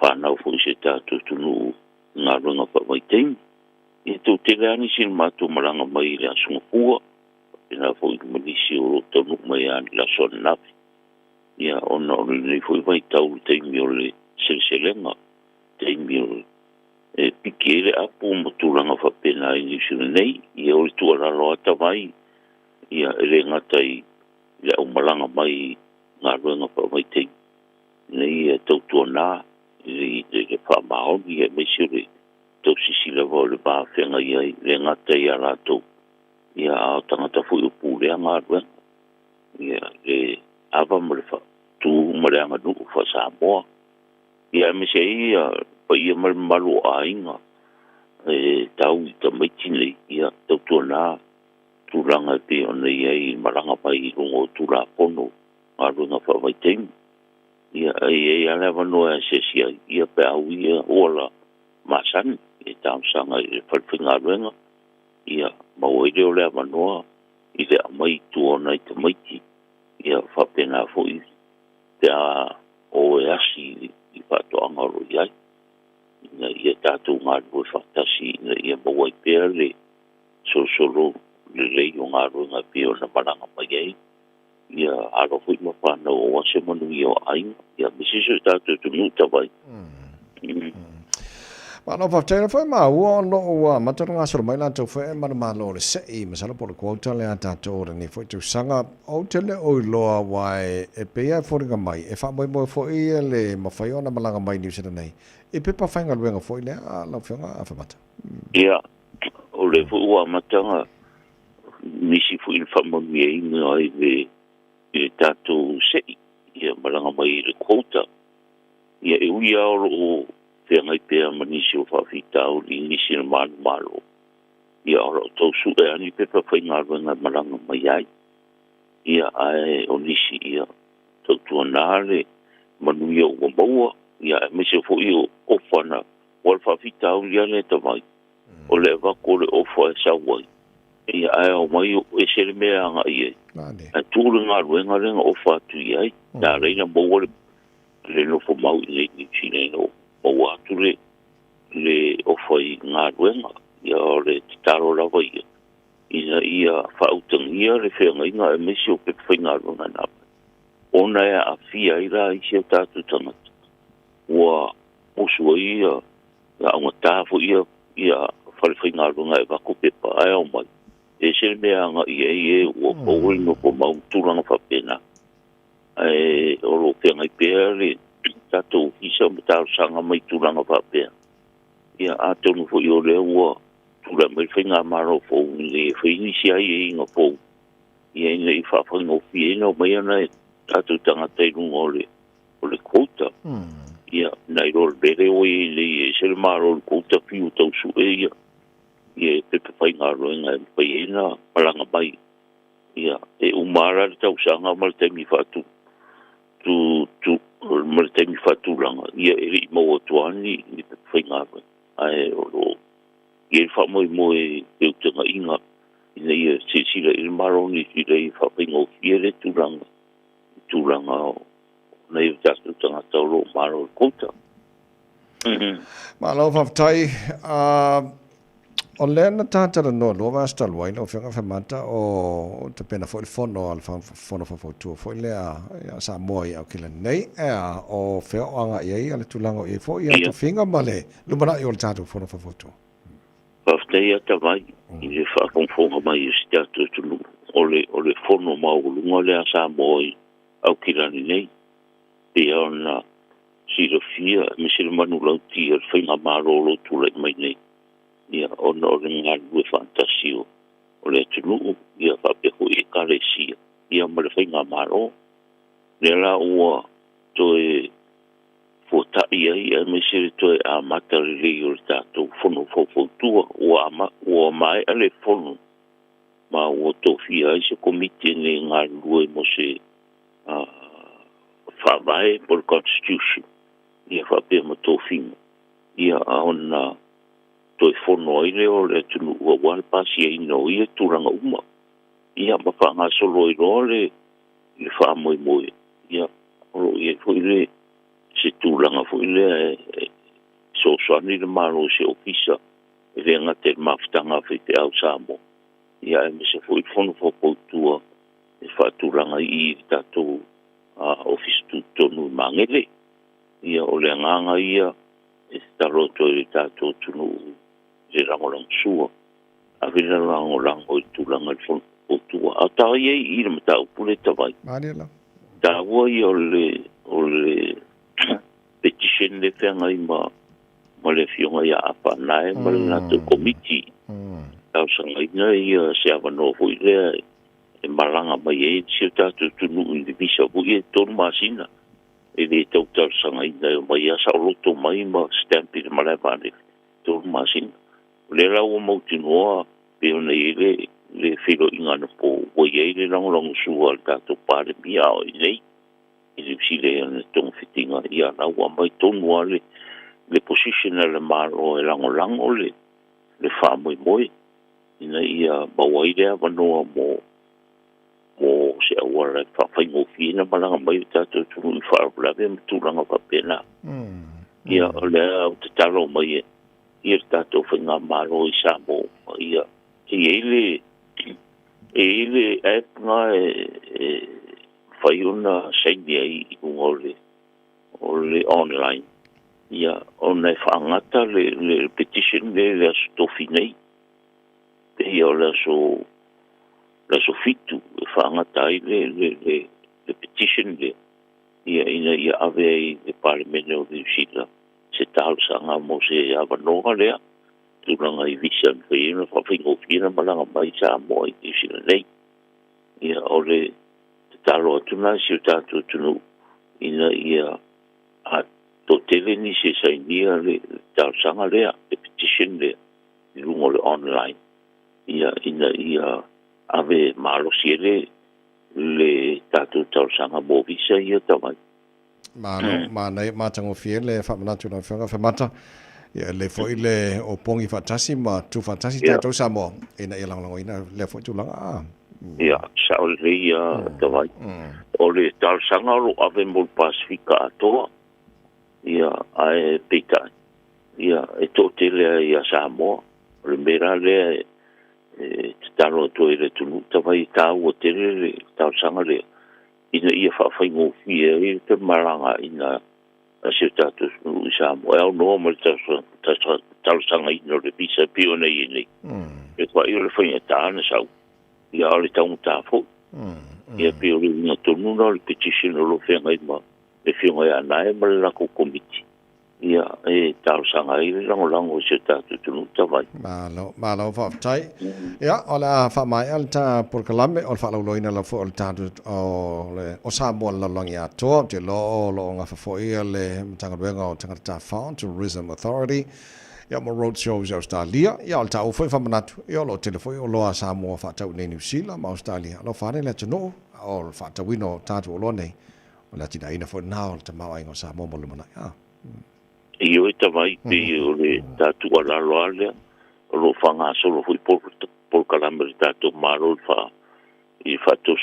whanau foi se tatu tunu ngā runga pa mai teim e tau te leani sin matu malanga mai le asunga pua e nā foi manisi o tonu mai ani la son nafi ia ona o le foi vai tau teimi o le selselenga teimi o e piki le apu mo tūranga whapena i New Zealand nei, ia o le tuararo ata mai, ia ele ngatai le au malanga mai ngā ruenga whamai tei. Nei e tautua nā, le whamaoni e meisi le tau sisi lewa o le bāwhenga iai, le ngatai a rātou. Ia ao tangata fui upu lea ngā ruenga. Ia le awa mo le tū mo le anga nuku wha Samoa. Ia meisi ia pa ia malu a inga. Tau i ta maiti nei, ia tautua nā, tūranga te o nei ai maranga mai i rungo tūra pono ngā runga whawai teimu. Ia ai alewa noa e sesi ai, ia pe au ia ola masani e tāmsanga i le whalwhinga ruenga. Ia mau e reo lea manoa i le amai tuona i te maiti. Ia whapena fui te a o e asi i whatoanga ro iai. Ia tātou ngā rua whaktasi ia mau ai pēr le sosoro le rei o ngā runga pio na maranga mai ei. Ia aro hui mapana o wase manu i o ainga. Ia misiso tātou tunu tawai. Malo whafteina whai maa ua no ua matara ngā soro mai lātou whai mana malo le sei masana polo kuauta le a tātou ore ni whai tu sanga au te le oi loa wai e pea whoringa mai e wha moi moi whai le mawhai ona malanga mai New Zealand nei e pepa whainga luenga whai le a lau whionga a whamata. Ia, o le ua matanga nisi whi whamami e inga ai le tātou sei ia malanga mai le kuauta. Ia e ui aoro o ngai pēr manisi o whawhitau li nisi na manu malo. Ia ora o tau su e ani pepa whai ngā ruenga maranga mai ai. Ia ai o nisi ia tau tua nāre manu ia ua maua. Ia e mese fo i o ofana wal whawhitau li ane ta mai. O le wako le ofa e sa wai. Ia ai o mai o e sere mea anga i e. A tūre ngā ruenga renga ofa atu i ai. Nā reina maua le nofo mau i le ni chine no. O atu le ofai ngā ruenga, ia o le titaro rawa ia. Ina ia whautangia le whenga inga e mesi o pepe whai ngā ruenga napa. Ona e a fia ira i sia tātu tangata. Ua osua ia, ia aunga tāwho ia whare whai ngā ruenga e wako pepa ai au mai. E sere mea anga ia e ua pōwai no po mau tūranga whapena. E oro whenga i pēr le tātou hisa me tāu sanga mai tūranga whapea. Ia ātonu fo i o lea ua tūra mai whainga maro fōu le whainisi ai e inga fōu. Ia ina i whawhai ngofi e nao mai ana e tātou tangata i runga o le kouta. Ia nai rol bere o e le e sere maro le kouta piu tau su e ia. Ia e pepe whainga roenga e pai e na palanga mai. Ia e umara le tau sanga ma le taimi whatu. Ma le taimi whatūranga. Ia e ri maua tuani ni pe whaingawe. Ai o lo. Ia e whamoi moe e utanga inga. Ina ia se sila i maroni si rei whapingo fie le tūranga. Tūranga o. Nei o tātu tanga tauro maro kouta. Malo whaftai. O lena tātara no loa stalu ai no whenga whamata o te pena fo il fono al fono whawhautua fo lea Samoa i au kila nei ea o whea oanga i ai ale tūlanga i fo i atu whinga male lumana i o le tātou fono whawhautua. Whaftai ata mai i le whakongfonga mai i si tātou tunu o le fono maulunga lea Samoa i au kila nei e ona Fiafia me sile manu lauti al whinga marolo tūlai mai nei. Ia ona o le ngā lue fantasio o le atunu ia whapeho i karesia ia ma le whainga maro le la ua toe fuatai ai a mesere toe a mata le lei o le tātou whono whautua ua mai a le whono ma ua tōwhia ai se komite ne ngā lue mo se whawai po le constitution ia whapeho ma tōwhinga ia ona toi fono ai leo le tunu ua wale pasi e ino ia tūranga uma. Ia ma whanga solo i roa le wha moi moi. Ia oro ia fwoi le se tūranga fwoi le so soani le maro se ofisa e le ngate mawhitanga whi te au Samoa. Ia e me se fwoi fono whapoutua e wha tūranga i tātou office tu tonu mangele. Ia o le nganga ia talo to i tātou tunu le rangolang sua. A vila rangolango i tūlanga o tua. A tā iei i le matau pule tawai. Marila. Tā ua i o le petition le whenga i ma le fionga i a apa nae ma le nātou komiti. Tau sanga ina i se awano hui lea e malanga mai e si o tātou tunu i le visa hui e tonu masina. E le tau sanga ina e mai asa o loto mai ma stampi le malai vane tonu masina. Le rau o mautinoa pe ona i le whiro ingana po ua iei le rangolango sua le tātou pāre mia o i nei. I le psile ane tonga whitinga i a rau a mai tonu a le position le maro e rangolango le whamoi moi. Ina ia mawairea wanoa mo se awara whawhaingo whina malanga mai tātou tunu i whaarulawe ma tūranga whapena. Ia o lea o te talo mai e ia tātou whainga maro i Samoa ia e ele app nga e whaiuna sainia i o le online. Ia o nei whaangata le petition le astofi nei. Te ia o le aso fitu e whaangata i le petition le. Ia ina ia ave i le parlemene o New Zealand. Se tālu sanga mo se awanoa lea. Tūranga i visa ni whaina whawhingo whina malanga mai Samoa i New Zealand nei. Ia o le tālo atuna si o tātou tunu ina ia a to tele ni se sainia le tālu sanga lea, le petition lea, i lungo le online. Ia ina ia ave malo siele le tātou tālu sanga mo visa ia tawai. Ma tango fie le whamanatu na whamata. Ia le foi le o pongi fatasi ma tu fatasi tātou Samoa. Ina ia langolango ina le foi tu langa. Ia, sao le ia tawai. O le tālu sanga lo ave mo Pasifika atoa. Ia ae peitai. Ia e tō te lea ia Samoa. O le mera lea te talo ato e le tunu. Tawai tāu o te le tālu sanga lea. Ina ia whawhaingo fia e te maranga ina se tātou i Samoa. E au noa ma le tālu sanga ina o le visa pio nei e nei. E kwa i o le whainga tāna sau. Ia o le taunga tāwho. Ia pio le inga tonu na le petition o lo whenga i ma. Le whiunga ia nae ma le lako komiti. Ia e tālu sanga i le rangolango se tātou tunu tawai. Malo whawtai. Ia o le whamai al tā porkalame o le whalauloina la fo o le tātou o Samoa lalongi atoa. Te lo ngā whawhoia le tangaruenga o tangata tāwhao, Tourism Authority. Ia mo roadshows i Australia. Ia o le tāu foi whamanatu. Ia o lo telefoi o loa Samoa whaatau nei New Zealand ma Australia. Lo whare le tano o le whaatauino tātou o lo nei. O le tina ina foi nao le tamau aingo Samoa mo le mana. Io e tawai pe o le tātou alalo alea. O lo whanga solo hui por kalama le tātou maro i whato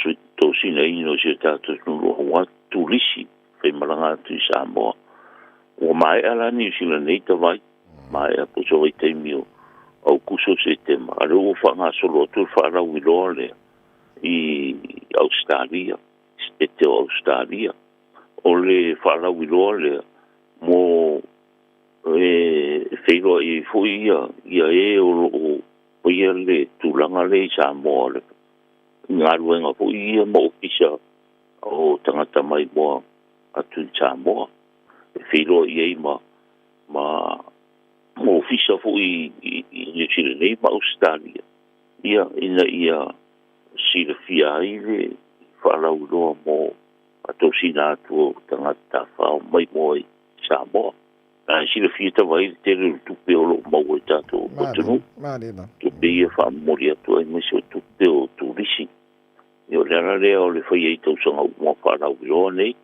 sina ino si tātou nuru hoa tulisi. Whai maranga atu i Samoa. O mai ala New Zealand nei tawai. Mai a poso i teimi au kuso se tema. Ale o whanga solo atu wharau i loa lea. I Australia. Stete o Australia. O le wharau i loa lea. Mo whairo i fui ia e o ia le tūlanga le i Samoa le. Ngā ruenga fui ia mo ofisa o tangata mai moa atu i Samoa. Whairo i ei ma mo ofisa fui i New Zealand nei ma Australia. Ia ina ia sila fia i le whalau loa mo ato sina atu o tangata whao mai mo i Samoa. Sila fia tawai te reu tupe o lo mau e tato o tunu. Tupe ia whaamori atu ai mese o tupe o turisi. Io lera lea o le whai ei tau sanga uma whanau i roa nei.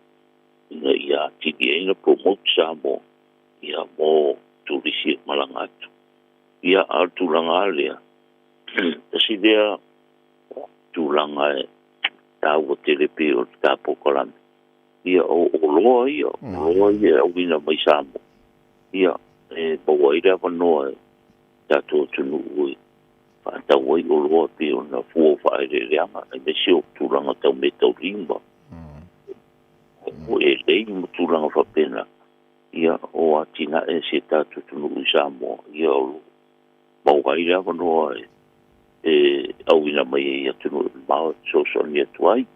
Ina ia tiki eina promote Samoa. Ia mo turisi e malanga atu. Ia ar tūlanga lea. Tasi lea tūlanga e tau o telepe o tāpo kalame. Ia o loa ia. Loa ia au ina mai Samoa. Ia, bawa ira wanoa tātou tunu ui. Whātau ai o loa pe o na fua whaere reanga. Ai mese o tūranga tau me tau rimba. O lei mo tūranga whapena. ia o atina e se tatu tunu i Samoa ia o mauai rea manoa au ina mai ia tunu mao sosoni atuai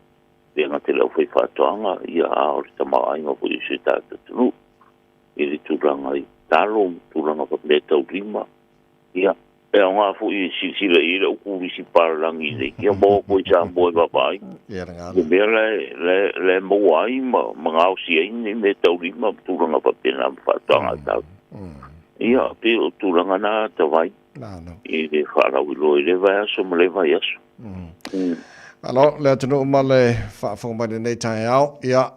e ngate lau fai whātoanga ia a o rita mao ainga po i se tatu tunu i ri tūranga i talo tūranga pa me tau rima ia e o ngā fu i sila i rau kūri si paralangi nei ia mō ko i Samoa i papai e mea le mauai ma ngāo si aini me tau rima tūranga pa pena whātoanga tau ia pe o tūranga nā tawai i le whārau i loi le vai aso ma le vai aso alo le tunu ma le whaafongmai nei Taeao ia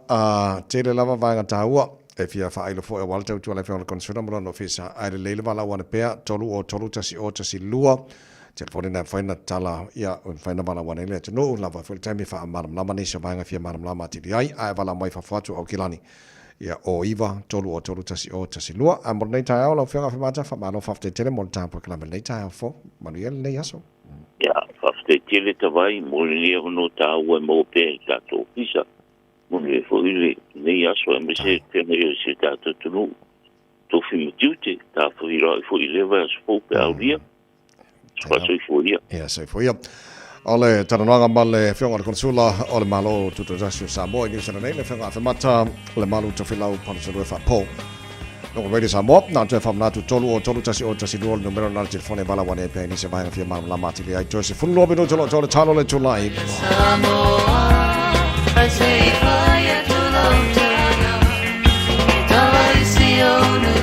te le lava vaenga tāua e fia whaile fo e wala tau tua le whiona konsuna mara no fisa ai le leile wala wana pea tolu tasi lua telefoni na whaina tala ia whaina wala wana ile tunu lava full time wha maram lama nisa vaenga fia maram lama tiri ai ai wala mai whawhatu au kilani ia o iwa tolu tasi lua a mora nei Taeao lau whionga whamata wha mano whafte tele mora tāpua kalama nei Taeao fo manu ia nei aso ia whafte tele tawai mora nia hono tāua mo pea i kato pisa mone fo ile nei aso e me se tena i se tātou tunu tofi matiute tā fo i rai fo ile vai aso fo pe au ria so fo ia ia so fo ia ole taranoanga male whionga le konsula ole malo tuto jasio Samoa ni sana nei le whionga whamata le malo tofilau pansarua whapo Nō Radio Samoa, nā tue whamna tu tolu tasi lua le numero nā telefone wala wane pe ni se vaenga fia maram la matili ai tue se funu lobi no tolo talo le tulai I say fire to Lontana Tawai si onu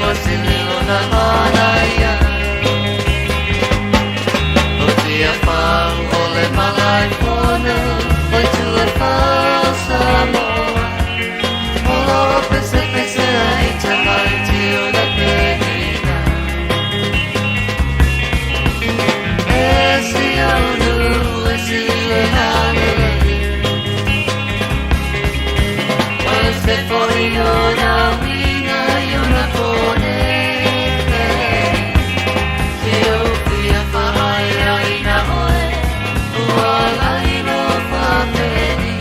Wasili ona manaya Otia pang ole malai pono Oi tu e pang Samoa Olo pese ai tamai tio da penina Esi onu esi e hale Before you're now, you're not born Fiafia whahaya I na hoe Uala I no whapeni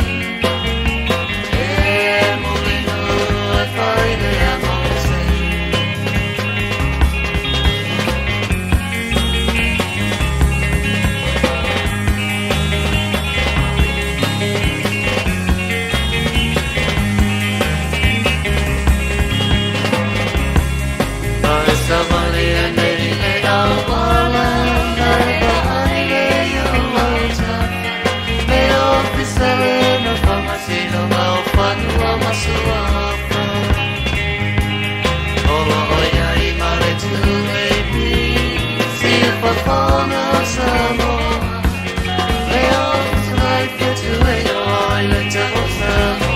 E mulino e whaile a mose Somebody and lady lay down wala Naibaile yung wauta May ofisale no pamasino Maupanu a masuapa Olo oya I mare tulepi See if I fall no Samoa May ofisale fitu e yo island to Samoa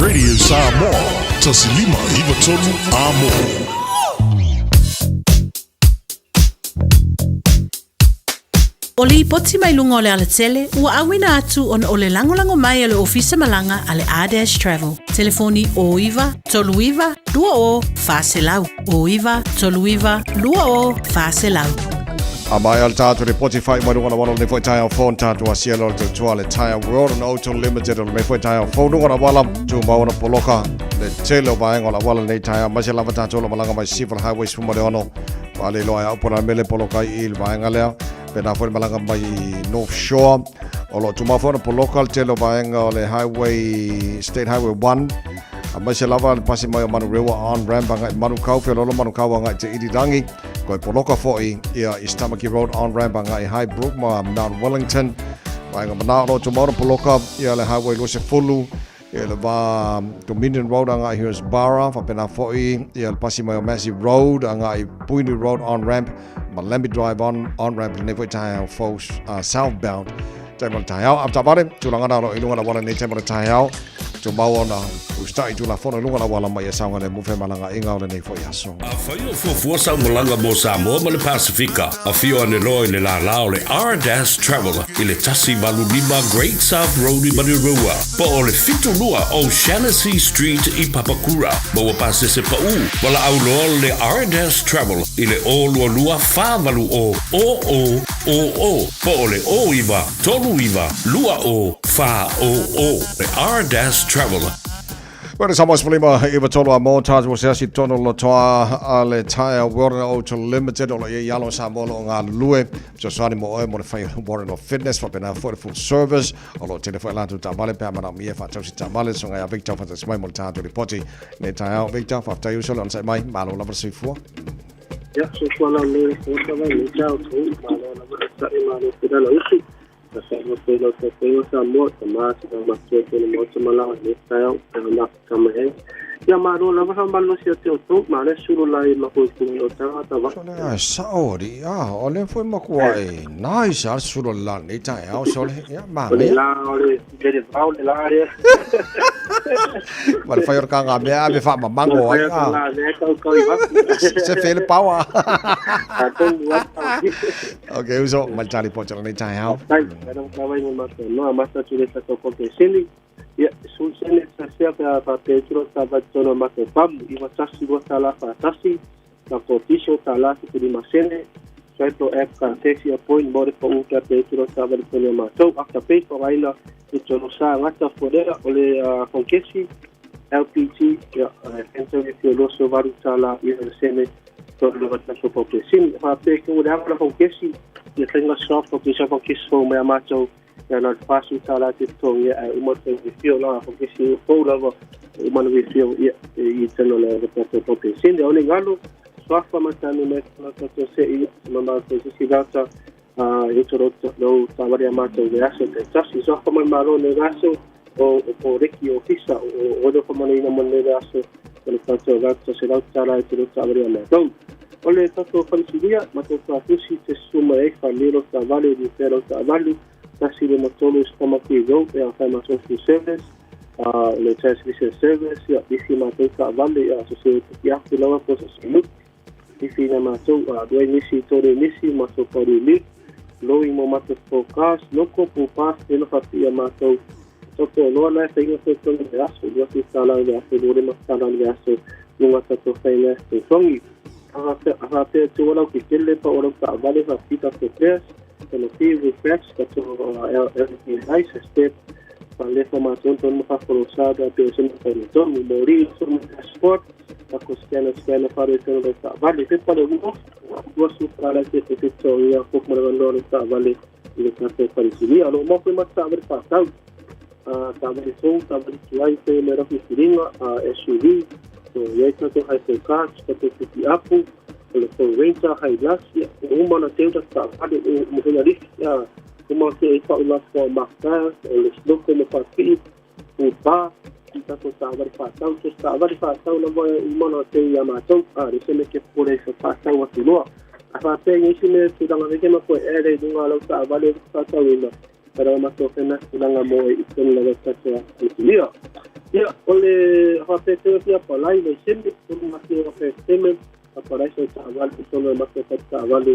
Radio Samoa, tasilima hiva tonu amo. O li poti mai lunga o le ala tele, ua awina atu on o le lango mai le ofisa malanga ale A-Dash Travel. Telefoni o iwa, tolu iwa, lua o, faselau. O iwa, tolu iwa, lua o, faselau. A mai al tātou le Spotify mai runga na wala le foi Taeao phone tātou a sielo le tua le Taeao World and Auto Limited le foi Taeao phone runga na wala tu mauna poloka le telo vaenga la wala nei Taeao mai se lava tātou la malanga mai civil highways fuma le ono wale loa au pona mele poloka i il vaenga lea pena foi malanga mai North Shore o lo tu mafona poloka le telo vaenga le highway state highway 1 mai se lava pasi mai o Manu Rewa on ramp ngai Manu Kau fe lolo Manu Kau ngai te irirangi ko poloka foi ia Istamaki Road on ramp ngai High Brook ma Mount Wellington mai nga mana ro tomorrow poloka ia le highway lo se fulu ia le va Dominion Road ngai here's Barra fa pena foi ia pasi mai o Massive Road ngai Puini Road on ramp Malembi Drive on ramp ne foi Taeao Falls southbound Taeao Taeao up tabare tulanga na ro ilunga na wala ne Taeao Taeao to maona ustai tu la fono lunga la wala mai saunga le mufe malanga inga o le nei foi aso a faio fo sa malanga mo Samoa ma le Pasifika a fio ane loi le la lao le R-Dash Travel i le tasi malu lima Great South Road i Manirua po o le fitu lua o Shaughnessy Street i Papakura ma wa pase se pa u wala au loa le R-Dash Travel i le o lua fa malu o po o le o iwa tolu iwa lua o fa o le R-Dash Travel. Well, Samoa Spolima iwa tolu a montage mo se asi tono lo toa a le Taeao World and Auto Limited o lo ye yalo Samoa lo ngā lue so sani mo oe mo le whai Warren of Fitness fa pena for the full service o lo tele whai lantu tamale pe amana mie fa tausi tamale so ngai a Victor fa tasmai mo le tātu ripoti ne Taeao Victor fa tayu so lo nsai mai malo lava sifua ya so kuala le so va le Taeao tu malo lava sai malo pida la usi sa mo pe lo te pe sa mo te ma sa ma te le mo te mala le Taeao na kama e ya malo lava sa malo si te tu ma le sulu lai ma ko tu lo ta va ya saori o le foi mo kuai nice al sulu la ne Taeao so le ya ma le la le de vau le la re ma le fai orka nga me fa ma mango ai se fe le pawa okay uso mal tali po ne Taeao no masa chile sa ko ke sili ya sul sele sa sia pa pe tro sa va tono ma ke pam I va tasi go sala fa tasi la potisho tala ki di masene sai to f ka taxi point more po u ka pe tro sa va tono ma so after pay for aila ki tono sa ngata fodera ole konkesi LPG ya ento ki lo so varu sala I sene to lo va tasi po ke sin fa pe ko da la konkesi ya tenga shop ko ki sa konkesi fo me amacho ya na pasu sala ti to ya mo te fio la konkesi fo la umana we fio I teno le po ke sin de ole ngalo swafa matani me to se I mama to si gata itoro lo tawaria mato le aso te tasi swafa mai malo le aso o reki ofisa o do como ina mo le aso le tato gata se la tala itoro tawaria mato ole tato falsidia mato tusi te suma e familo tavale di pero tavale tasi le matolo stomaki go e a fama so service le transmission service ya isi mato tavale ya so se ya kilo po so Ifi na matou doi nisi tore nisi matou pari li loi mo matou fokas loko pupas teno fatia matou toko loa na whainga whaitoni le aso lua ki tala le aso lore matala le aso lunga tato whainga te whangi aha te tuolau ki kele pa orau ka avale ha pita te pres teno ki refresh kato LP nice step pa lefa matou tono mawhakorosada pe sema whainga tono mori sono sport ako scanner fare teno le ta vale te pare uno su kala te to ya pok mo no ta vale le ta te pare sili alo mo ko ma ta ver pa ta vale so ta vale suai te le ro firinga SUV to ye to hai te car to te apu le to renta hai glasia o mo na te ta vale mo na ri ya como te ta una forma ta le sto como pa pi o pa kita to sabar fatau na boy mono te ya matou se me ke pore se fatau wa tulo asa te nisi me tu danga ke ma ko ere dunga lo ta vale fatau ina pero ma to fena danga mo I ten la ta ta tulia ya ole ha te te ya palai le sinde tu ma te o pe teme para eso ta vale solo ma te ta vale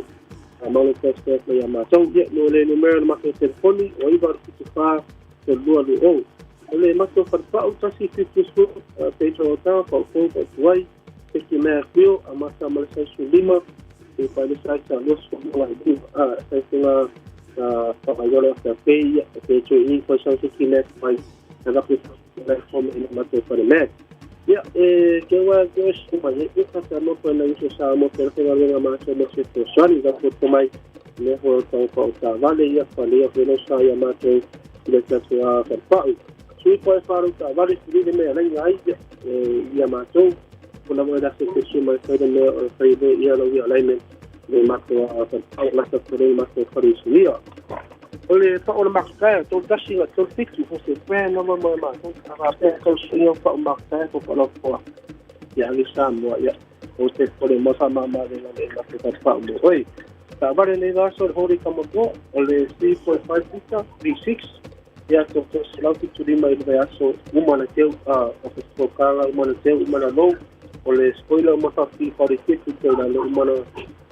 Malu teste ya matong dia no le numero ma ke telefoni o iba ku fa te lua lu o le ma to fa o tasi fitu pe to ta ko wai te ki me kio ama sa ma sa su lima e pa le sa sa los ko la di sa singa pa yo le sa pe ya te to in ko sa ki le mai na ku le ko me ma to fa le me ya que wa que es uma e ka mo ko na isso sa mo per que ga ma se mo se to sali da ko mai le ho ko ta vale ya fa le ko no sa ya ma te le ta a fa sui po fa ru ta vale si de me la ai ya ma to ko la mo da se que su ma se de me o fa de ya lo ya alignment le ma to a fa la sa ko le ma to fa ri si ya ole fa ole marca to tashi la to fix ko se pe no ma to va pe ko si yo fa marca ko lo po ya li sa mo ya o se pole mo sa ma de la ta fa mo oi ta vale le da so hori como go ole 3.5 ya to la ki tu mai de aso uma na teu o se focala uma na teu uma na lo ole spoiler mo sa fi for the tu na lo uma na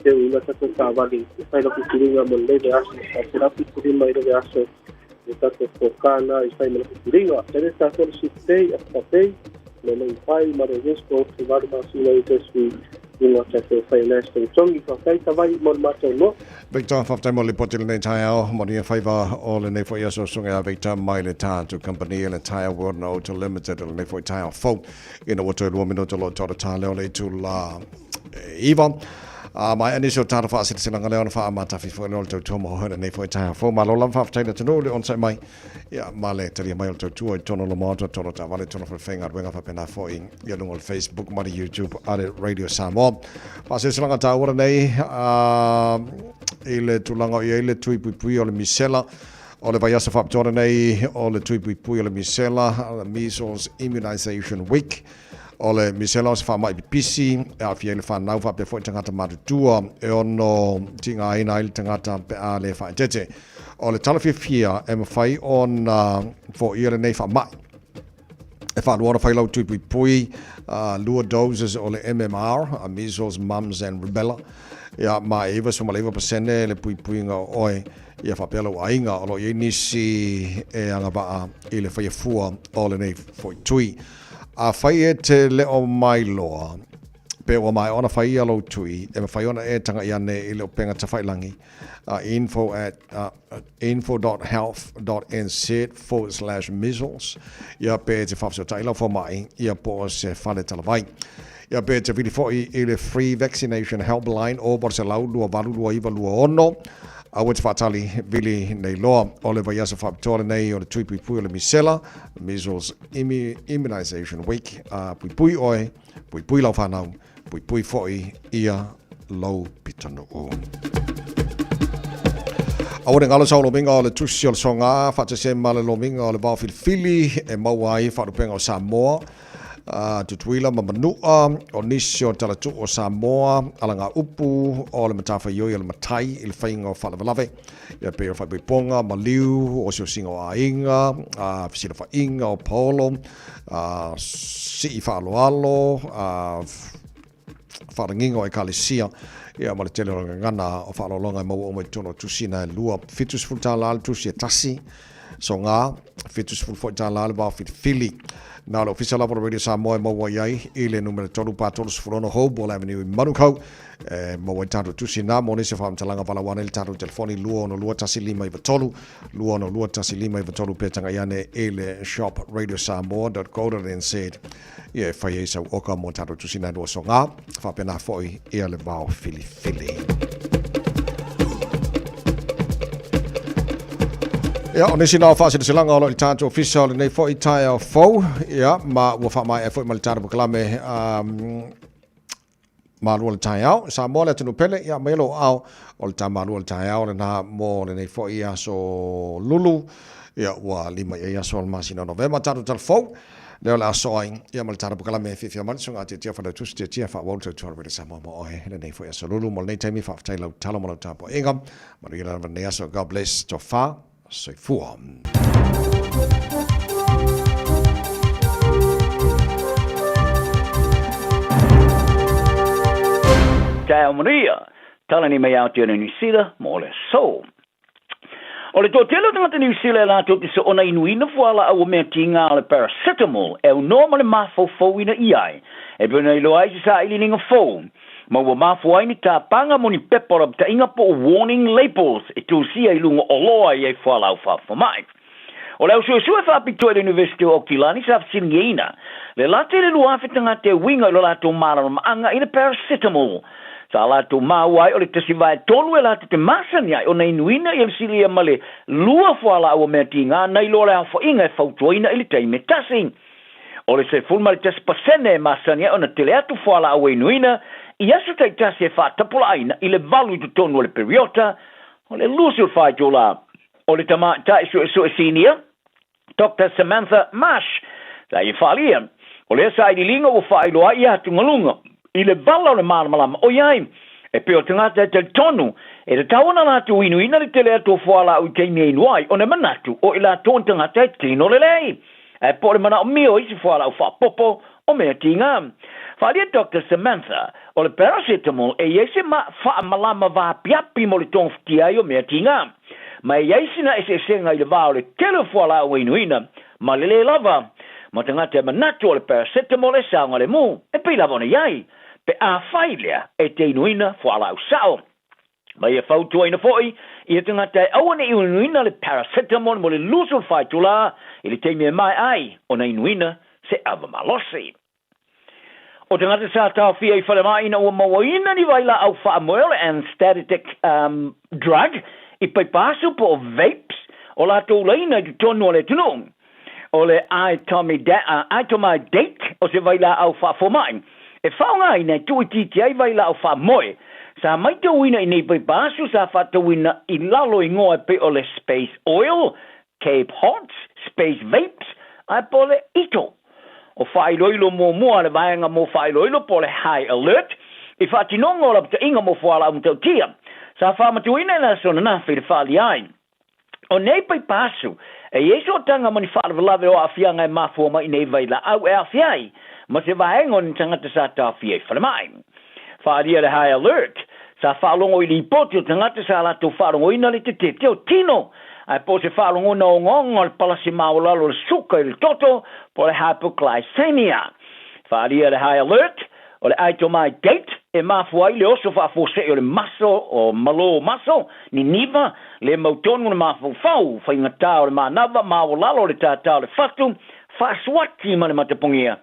teu ina ta ta vale sai lo ki tu mo le de aso se la ki tu mai de aso ta to focala e sai mo ki tu ringa te sta to si sei a pei le non fai ma de gesto che va da si le testi ina ta to fai nesta tongi fa kai ta vai mo ma to no Victor Fiafia mo le potil nei Taeao mo ni faiva o le nei fo yaso sunga Victor mai le ta to company le Taeao World No to Limited le nei fo Taeao fo ina wato le mo to lo to ta le to la Ivan my initial tata fa sit sinanga le on fa mata fi fo no to mo ho nei fo Taeao fo ma lo lam fa ta to no le on sai mai ya male tali mai to to to no mo to ta vale to no fa fenga wenga fa pena fo in ya no Facebook ma YouTube ale Radio Samoa pa se sinanga ta ora nei ile tulanga ile tui pui o le misela o le vaiasa whaptore nei o le tui pui o le misela measles immunization week o le misela o se whamai pipisi a fia le whanau whape fo i tangata matutua e ono tinga ina ili tangata pe a le whaitete o le talawhiawhia e mawhai on fo i le nei whamai e whaluara whailau tui pui lua doses o le MMR measles, mumps and rubella ya ma eva so maleva pasene le puinga oe ia whapelo ainga o lo i nisi e anga ba i le whaiafua o le nei foi tui a whai e te leo mai loa pe o mai ona whai alo tui e ma whai ona e tanga iane i leo penga ta whailangi info at info.health.nz/measles ia pe te whafso taila fo mai ia po se whale talavai ia pe te vili foi i le free vaccination helpline o por se lau lua valu lua iwa lua ono a wet fatali vili nei loa o le vaiasa whapitore nei o le tuipui o le misela measles immunization week pui oe pui lau whanau pui foi ia lau pitano o Aure ngalo sa lo minga o le tusi o le songa whatase ma le lo minga o le bao filifili e mauai wharupenga o Samoa tutuila mamanua o nisi o talatu o Samoa alanga upu o le matafa ioi o le matai i le whainga o whalavalave ia pe o whaiponga Malu o sio singa o ainga fisira whainga o polo si i whaaloalo wharanginga o e kalisia ia ma le tele o ngana o whaalolonga mau o mai tono tusina lua fitus fultala al tusi e tasi so ngā fitus fultala al bao fili Nā lo official level radio Samoa maua iai i le numero tolu pātolu sifurona Hobol Avenue i Manukau. Maua i tātou tusi nā mōne se whaamtalanga walawana i tātou telefoni lua ono lua tasi lima i vatolu. Lua ono lua tasi lima i vatolu pētanga iane e le shop radiosamoa.co.nz. Ia whai e sau oka mō tātou tusi nā lua so ngā. Whapena foi ia le vau fili. Ja, og nisi nā whaase se langa olo i tātou official nei fo i Taeao fau. Ja, ma ua wha mai e fo i mali tātou bukalame Malu le Taeao. Samoa le tunu pele, ja, melo au o le tā Malu le Taeao le nā mō le nei fo i aso lulu. Ja, ua lima i aso al masina November tātou tal fau. Leo le aso ai, ja, mali tātou bukalame Fiafia Mansunga te tia whanau tusi te tia wha wauta tuara wele Samoa mo ohe le nei fo i aso lulu. Mo le nei taimi wha whtai lau tala mo lau tāpo ingam. Manu i lana nei aso, God bless, to wha. Soifua. Taeao Maria, tala ni mai au te New Zealand mo le so. O le tōtelo tangata New Zealand la tō te se ona inuina fuala au mea tinga le paracetamol e unoma le mafau ina iai. E pena ilo ai si sa ili ninga fau. Ma ua mafau ai ni tā panga mo ni pepora ta inga po warning labels e tō sia ilunga oloa i e fuala au whawhamai. O leo sua whapito e University of Auckland sa whasingeina. Le late le luafetanga te winga ilo lato marama maanga ina paracetamol. Sa lato mawai o le tasiwai tolu e lato te masani ai o na inuina i amsilia male lua fuala au mea tinga na ilo le hawha inga e fautuaina ili teime tasi. O le se fulma le tasi pasene e masani ai o na tele atu fuala au inuina i asu tai tasi e whaatapula aina i le valu i tutonu o le periota o le lusi o whai tola. O le tama ta isu e senior Dr. Samantha Marsh, sa i whalia, o le sa i linga o whaeloa i atu ngalunga, i le bala o le malamalama o iai, e peo tangata e te tonu, e te tawana natu inuina le tele atu o whaala u teimi e inuai, o ne manatu o i la tōn tangata e tino le lei, e po le mana o mio isi whaala u whapopo o mea tinga. Whalia Dr. Samantha, o le paracetamol e iese ma whaamalama wa piapi mo le tōn whitiai o mea tinga. Ma yaisina e senga i le vao le telefoala o inuina, ma le lava, ma tangata e manatu o le paracetamol e saunga le mu, e pi lava ona iai, pe a whailea e te inuina fuala au sao. Ma ia fautua ina foi, i e tangata e awane i inuina le paracetamol mo le lusul whaitula, i le teimia mai ai, o na inuina se ava malosi. O tangata sa tau fia i whalemai ina ua mawaina ni waila au whaamoele anesthetic drug, I pai pasu po vapes o la tō leina i tonu o le tunu. O le aitomai date o se vaila au whafomai. E whaunga ina tui titi ai vaila au whamoe. Sa mai tō wina i nei pai pasu sa whatawina I lalo I ngoa pe o le space oil, Cape Hot, space vapes, ai po le ito. O whailoilo mō mua le vaenga mō whailoilo po le high alert. I whatinongo la pita inga mō whaala umtau tia. Sa whamatuina na sona na whiri whaali ai. O nei pai pasu, e yeso tanga mani whaala walawe o awhia ngai mafua i nei vaila au e awhiai, ma se vaengo ni tangata sa ta awhia I whalemai. Whaalia le high alert, sa whaalongo I li poti o tangata sa lato whaalongo ina le te o tino, ai po se whaalongo na o ngongo le palasi maulalo le suka I le toto, po le hypoglycemia. Whaalia le high alert, o le aitomai date, e mafua I le oso whaafose o le maso o malo maso ni niva le mautonu le mafu fau whaingata o le manava mawalalo le tata o le fatu whaaswati ma le matapungia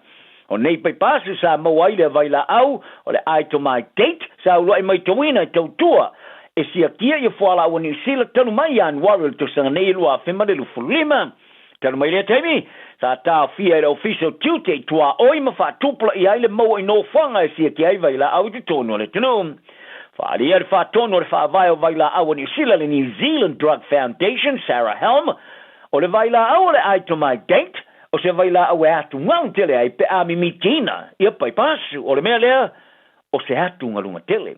o nei pai pasu sa mawai le vaila au o le aitomai date sa uloi mai tawina I tautua e sia kia I whaala o New Zealand tanu mai an warul to sanga nei lua whima le lufulima tanu mai le taimi sa tau fia le official Tuesday tua oi ma fa tupla I ai le mau I no whanga e sia ki ai vaila au te tono le tunu. Whaaria le wha tono le wha vai o vaila au New Zealand le New Zealand Drug Foundation, Sarah Helm, o le vaila au le aitomai date, o se vaila au e atu ngau tele ai pe ami mitina, ia pai pasu, o le mea lea, o se atu ngalunga tele.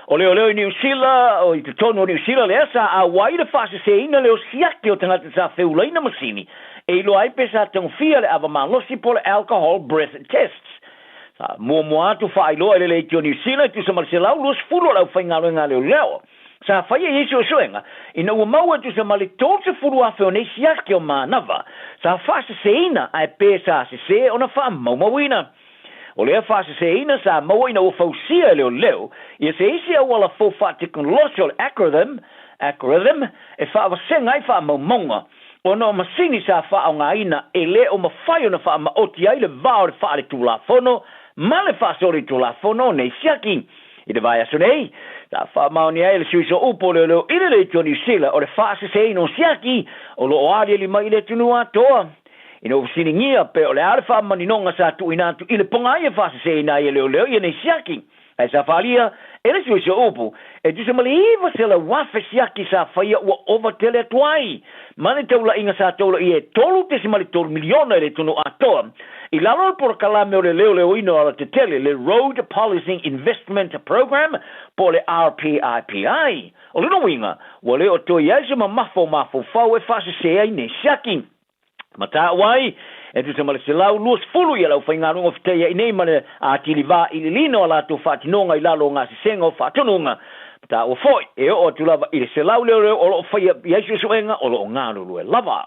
O leo New Zealand, o I te tono New Zealand lea sa a wai le wha se ina leo siake o tangata sa whiulaina masini, e lo ai pesa tang fia le ava malosi po le alcohol breath tests. Sa mua atu whailo ele le New Zealand tu sa marselau los fulo lau whaingalo ngā leo. Sa whaia yesu o soenga, ina ua maua tu sa mali tōse furu a whio nei siake o mānava. Sa whasa se ina ai pesa se o na wha maumawina. O lea whasa se ina sa maua ina ua whausia leo, ia se isi a wala fo wha teknolosi o le acronym, e wha wasenga ai wha maumonga. O no masini sa wha o ngā ina e le o mawhai o na wha ma oti ai le vao le wha le tūlafono, ma le wha sori tūlafono nei siaki. I le vai aso nei, sa wha maoni ai le suiso upo leo ina le New Zealand o le wha se ino siaki o lo oari li mai le tunu atoa. Ina ofisini ngia pe o le ale wha maninonga sa tu inatu i le ponga ia wha se ina i leo i nei siaki. Ai sa whalia, e le suiso upo, e tu se mali iwa se la wafe siaki sa whaia ua overtele atuai. Mane taula inga sa taula I e tolu te se mali tolu miliona le tunu atoa. I lalo por kalame o le leo ino ala te tele le Road Policing Investment Program po le RPIPI. O lino winga, wa leo to iaise ma mafo fau e fase se ai ne siaki. Mata wai, e tu se male se lau luas fulu ia lau whaingarunga o fitea i nei male a tiliva i lino ala tu whatinonga i lalo ngā sisenga o whatununga. Ta o foi, e o tu lava i se lau leo o lo whaia i aisu suenga o lo ngāru lue lava.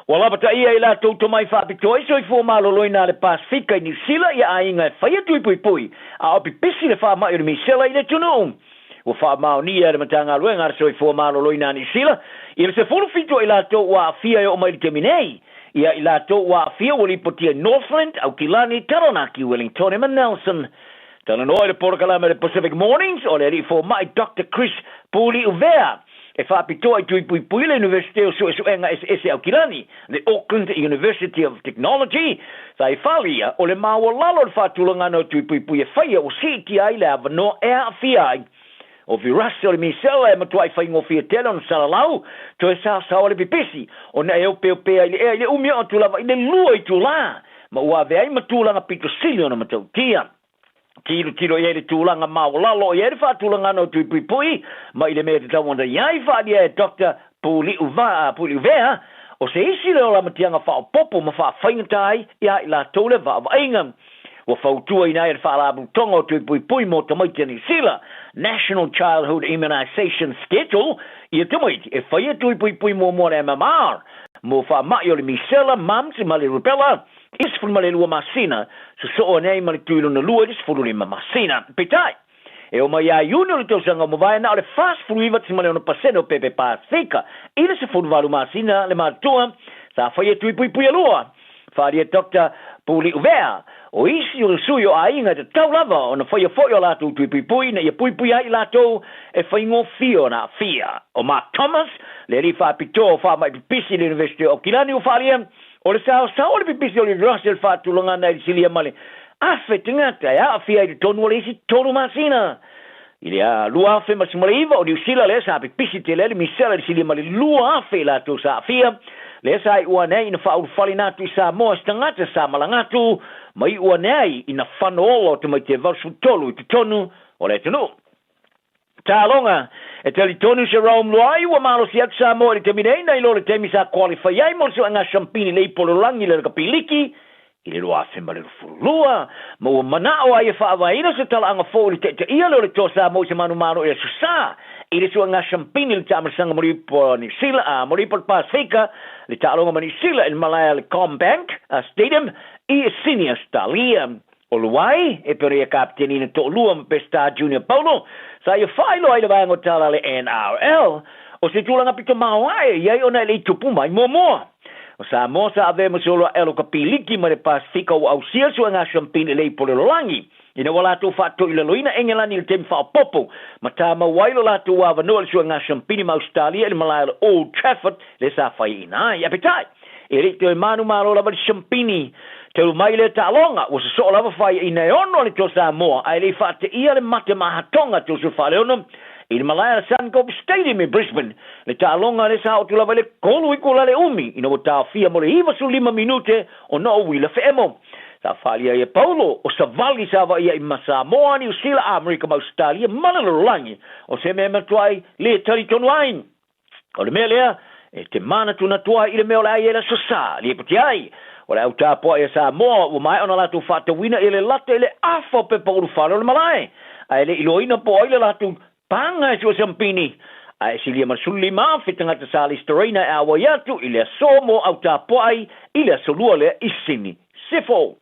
O lava ta ia i la tauto mai whapitoa iso i fōmalo loina le Pasifika i New Zealand ia a inga e whaia tui pui pui a opi pisi le wha mai o le misela i le tunu. O wha mao nia le matanga luenga so i fōmalo loina New Zealand i le se fulu fito i la tau wa fia e o mai te minei. Ia i la tau wa fia o li potia Northland au Kilani Taranaki Wellington e Nelson. Tala noa le porokalama le Pacific Mornings o le ri fō mai Dr. Chris Puli Uvea. E whapitoa i tui pui pui le University o Suesuenga SS au Kilani, le Auckland University of Technology, sa i whalia o le maua lalo le whatulanga no tui pui pui e whaia o CTI le avanoa e a whiai. O virasi o le misela e matua i whaingo fia tele on salalau, to e sa o le pipisi, o na e o peo pea i le umia o tulava i le lua i tula, ma ua vea i matulanga pito silio na matau tia. Tiro i le tūlanga maolalo i ere whātūlanga no tui pui pui, ma i le mea te tawanda iai whādia e Dr. Puli Uvea, o se isi leo la matianga whaopopo ma whaingatai ia i la tōle whainga. Wa whautua i nai e whaalabu tonga o tui pui pui mo tamaiti ni sila, National Childhood Immunization Schedule, i a tamaiti e whaia tui pui pui mo mora MMR, mo whaamai o le misela, mums i mali rubella, is fulu male lua masina, so o nei male tuilo na lua, is fulu lima masina. Petai, e o mai a iuni o le tausanga mo vai na o le fast fulu iwa tsi male ono paseno pepe Pasifika, ina se fulu valu masina le matua, sa whaia tui pui pui alua, wharia Dr. Puli Uvea, o isi o sui o a inga te tau lava, o na whaia whaia lato tui pui pui, na ia pui pui ai lato, e whaingo fio na fia. O Mark Thomas, le ri whapito o wha mai pipisi le University o Kilani o wharia, o le sao le pipisi o le Russell whatulanga na i silia male. Afe tingata e a fia i te tonu o le isi tonu masina. I le a lua afe masimale iwa o New Zealand le sa pipisi te le misela i silia male lua afe la to sa fia. Le sa i ua nei ina whauru whali natu i Samoa stangata sa malangatu, ma i ua nei ina whanoolo te mai te valsu tolu i te tonu o le tonu. Tālonga, e tali tonu se Rome luai ua malo si atu Samoa i te minei nei lo le temi sa qualify ai mo so anga champini le pololangi le kapiliki i le loa femba le furulua ma ua manao ai e whaavaina se tala anga fōli te ia lo le to Samoa se manu mano e susa i le so anga champini le tamarasanga moripo ni sila moripo Pasifika le tālonga mani sila in Malaya le Combank Stadium i Senior Stalia o luai e perea kapteni na to lua ma pesta Junior Paulo sa ia whailo ai le vaengo tala le NRL, o se tūlanga pito mawai, iai ona le tupu mai momoa. O sa mo sa ave masolo elo kapiliki ma le Pasifika o au sia sua ngā champine le polerolangi. Ina wala tō whato i le loina engelani le temi whaopopo, ma tā mawailo la tō wava noa le sua ngā champine ma Australia le malaya le Old Trafford le sa whai ina. Ia petai, e rito e manu maro lava le champine, te mai le talonga o se so lava fai i nei ono le to Samoa ai le fate ia le mate mahatonga to se fale ono i le Malaya Suncorp Stadium in Brisbane le talonga le sa o tu lava le kolu i kula le umi ina o Fiafia mo le iwa su 5 minute o no wila fe emo sa falia e Paulo o sa vali sa va ia i Samoa ni usila Amerika ma Australia malalolangi o se me matuai le tari tonu ain o le mea lea e te mana tuna tua i le mea o le ai e la sosa li e puti ai o le au tāpua e Samoa, o mai ona latu whatawina i le lata i le awha pe pauru whare o le malai. Ai le iloina po i le latu panga e sua sampini. Ai silia marsuli maa whitangata sali storina e awa iatu i le somo au tāpua i le solua le isini. Sifo.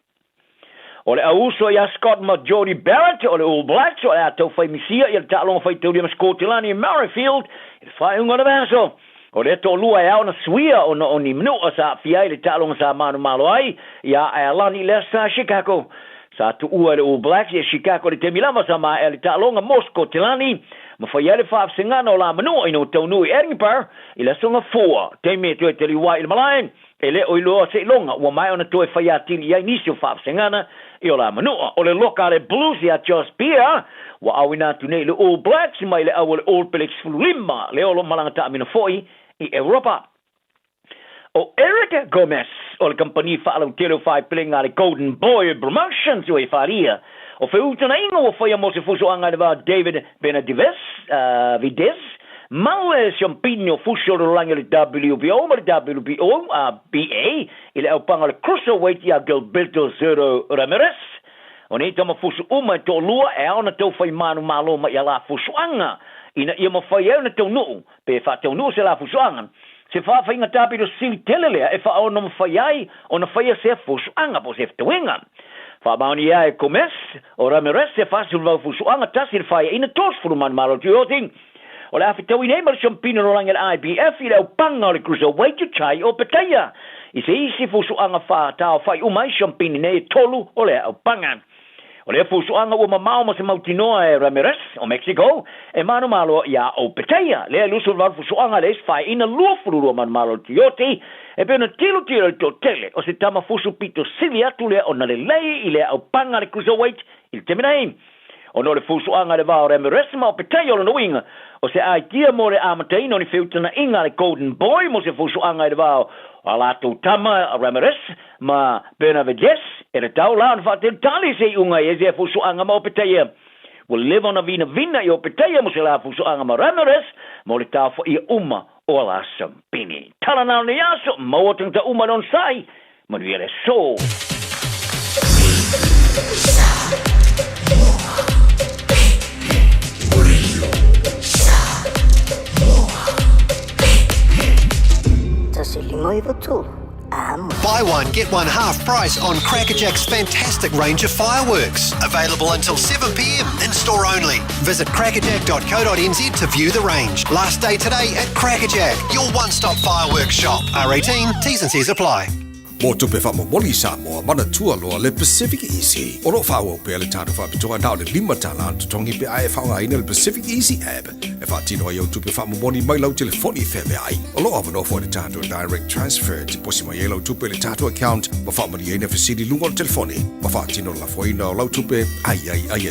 O le auso i a Scott ma Jody Barrett o le All Blacks o le atau whaimisia i le tālonga whaitaulia ma Scotland i Murrayfield i le whaiunga na vaso. O le to lua e au na suia o na oni mnu o sa fiai le talonga sa manu malo ai ia e alani le sa Chicago. Sa tu ua le All Blacks e Chicago le temilama sa ma e le talonga Moscow tilani ma fai ele whaaf singana o la manu o ino tau nui Edinburgh i le songa 4 teme tu e te liwa il malain e le o iloa se ilonga ua mai ona tu e whai atili iai nisi o whaaf singana i o la manu o le loka le Blues i a Joss Beer wa awina tu nei le All Blacks mai le awa le All Blacks fululima le olo malanga ta amina foi i Europa. O Eric Gomez, o le company whaalau tero whai pilinga le Golden Boy Promotions o e wharia. O whiutana inga o whaia mo se fuso anga le wa David Benavides, mau e champigno fuso lo langa le WBO ma le WBO BA ile au panga le cruiserweight ya Gilberto Zero Ramirez ona ita ma fuso uma to lua e ona to fai manu malo ma ya la fusoanga ina ia ma fai na to no pe fa to no se la fusoanga se fa inga tapi do sili telele e fa ona ma fai ai ona fai se fusoanga po se twinga fa mauni ya e comes o Ramirez se fa sul va fusoanga tasir fai ina tos fu man malo tio ting ola afitau ina mar champino no langa IBF ile au panga le cruiserweight chai o Taeao i se isi fusoanga fa tau fai umai champino nei tolu ole au panga o le fusoanga ua mamao ma se mautinoa e Ramirez o Mexico e manu malo ia o Taeao le lusul var fusoanga le fai ina lua furua manu malo tioti e pena tilo to tele o se tama fusu pito sili atu le o na le lei ile au panga le cruiserweight il teminai o no le fusoanga le va o Ramirez ma o Taeao no winga o se ai tia mo le amateino ni fiutana inga le golden boy mo se fusoanga le va ala tu tama Ramirez ma Benavides e le tau lan fa te tali se unga e se fusoanga mo Taeao will live on a vina i o Taeao mo se la fusoanga ma Ramirez mo le tau fo i uma o la sampini tala na ni aso mo o tanga uma non sai ma ni ele so Buy one, get one half price on Crackerjack's fantastic range of fireworks. Available until 7 p.m. in store only. Visit crackerjack.co.nz to view the range. Last day today at Crackerjack, your one-stop fireworks shop. R18, T's and C's apply. Mo tupe whamomoli Samoa, mana tua loa le Pacific Easy. Oro whaua pia le tātu whapitoa nao le 5 tala tutongi pe ai whaunga le Pacific Easy app. E whaatino ai au tupe whamomoli mai lau telefoni wheme ai. Olo awano fo le tātu direct transfer. Te posi mai e lau tupe le tātu account. Ma whamari eina fasiri lunga o telefoni. Ma whaatino la foina o lau tupe ai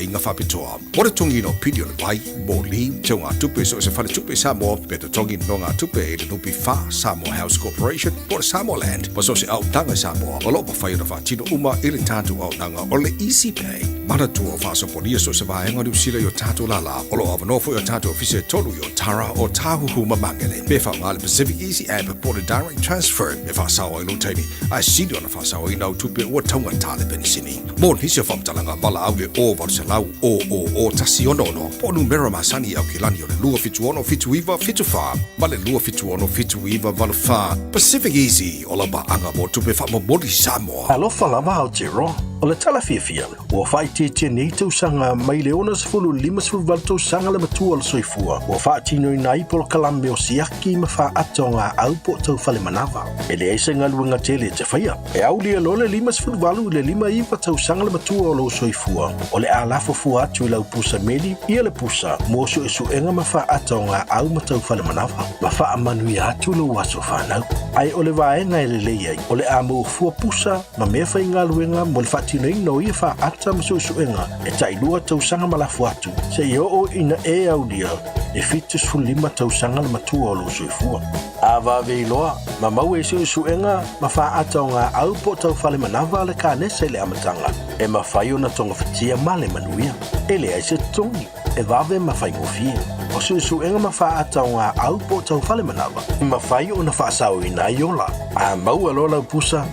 inga whapitoa. Mo le tongi no pidio le vai, mo li, teo ngā tupe so se whale tupe Samoa. Pe te tongi no ngā tupe e le nupi wha Samoa House Corporation. Mo le Samoa Land. Ma so se au tanga Samoa, o lopa whai na whaatino uma i le tātu au nanga o le Easy Pay. Mana tua whaasoponia so se vaenga ni usila i o tātu lala, o lo awanofo i o tātu ofise tolu i o Tara o Tāhuhu Mamangele. Me whaunga le Pacific Easy app po le direct transfer, me whaasawa i lo taimi. Ai sidi ona whaasawa i nau tupe ua taunga tāle penisini. Mō nisi o whamtalanga mala au le o varusa lau o tasi ono. Po numero masani au kilani o le lua fitu ono fitu iwa fitu wha, ma le lua fitu ono fitu iwa valu wha. Pacific Easy, o lapa anga mo tupe whamomori Samoa. Alofa lava au tiro. O le tala Fiafia, ua whaiti nei tausanga mai leona se fulu 5 tausanga le matua le soifua. Ua whaatino i nai polo kalambe o siaki ma wha atonga au po tau whale manawa. E le eise ngaluanga tele te whaia. E au lia lo le 5 le 5 tausanga le matua o lo soifua. O le alafo fua atu i lau pusa meli, ia le pusa, mosu e suenga ma wha atonga au ma tau whale manawa. Ma wha amanui atu lo waso whanau. Ai o le vaenga e le leiai, o le amu fua pusa, ma mea whai ngaluenga mo le tino no ia fa ata ma suenga e tailua tausanga malafu atu se o ina e aulia e fitus fulima tausanga matua o lo soifua ava veiloa ma mau e suenga ma fa ata nga au po tau fale manava le kanese le amatanga e ma fai ona tonga fatia male manuia ele ai se tongi e vave ma fai ngofie o suenga ma fa ata nga au po tau fale manava ma fai ona fa sao ina yola a mau alola pusa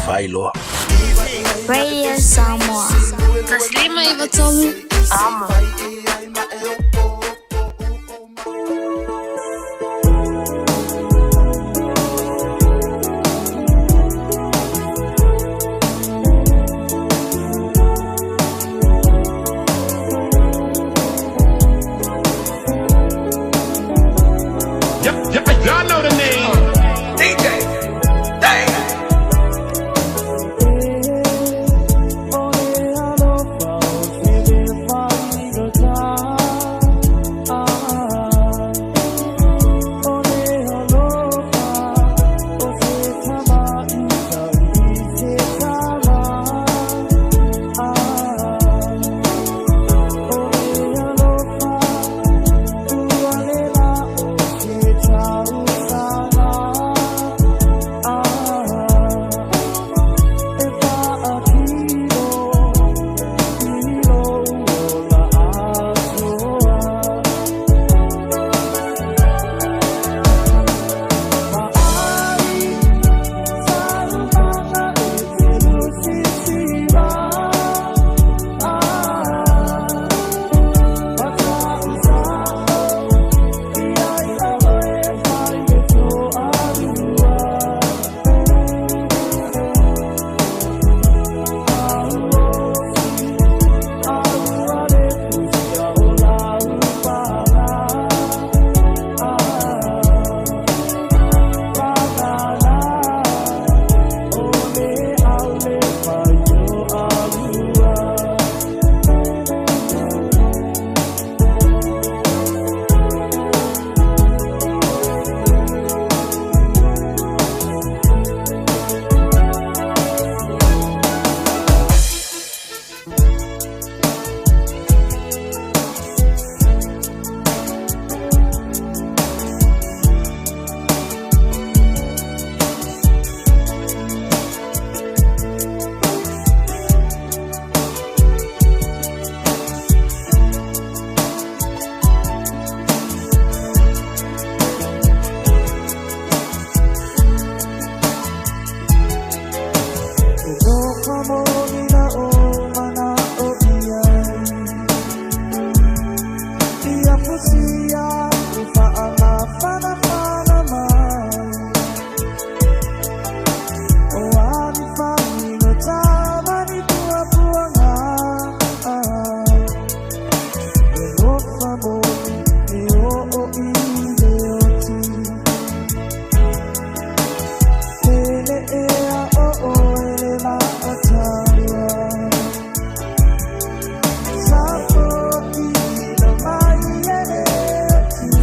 fai loa Radio Samoa. Taslima ivatolu. Ama. Y'all know the name. DJ.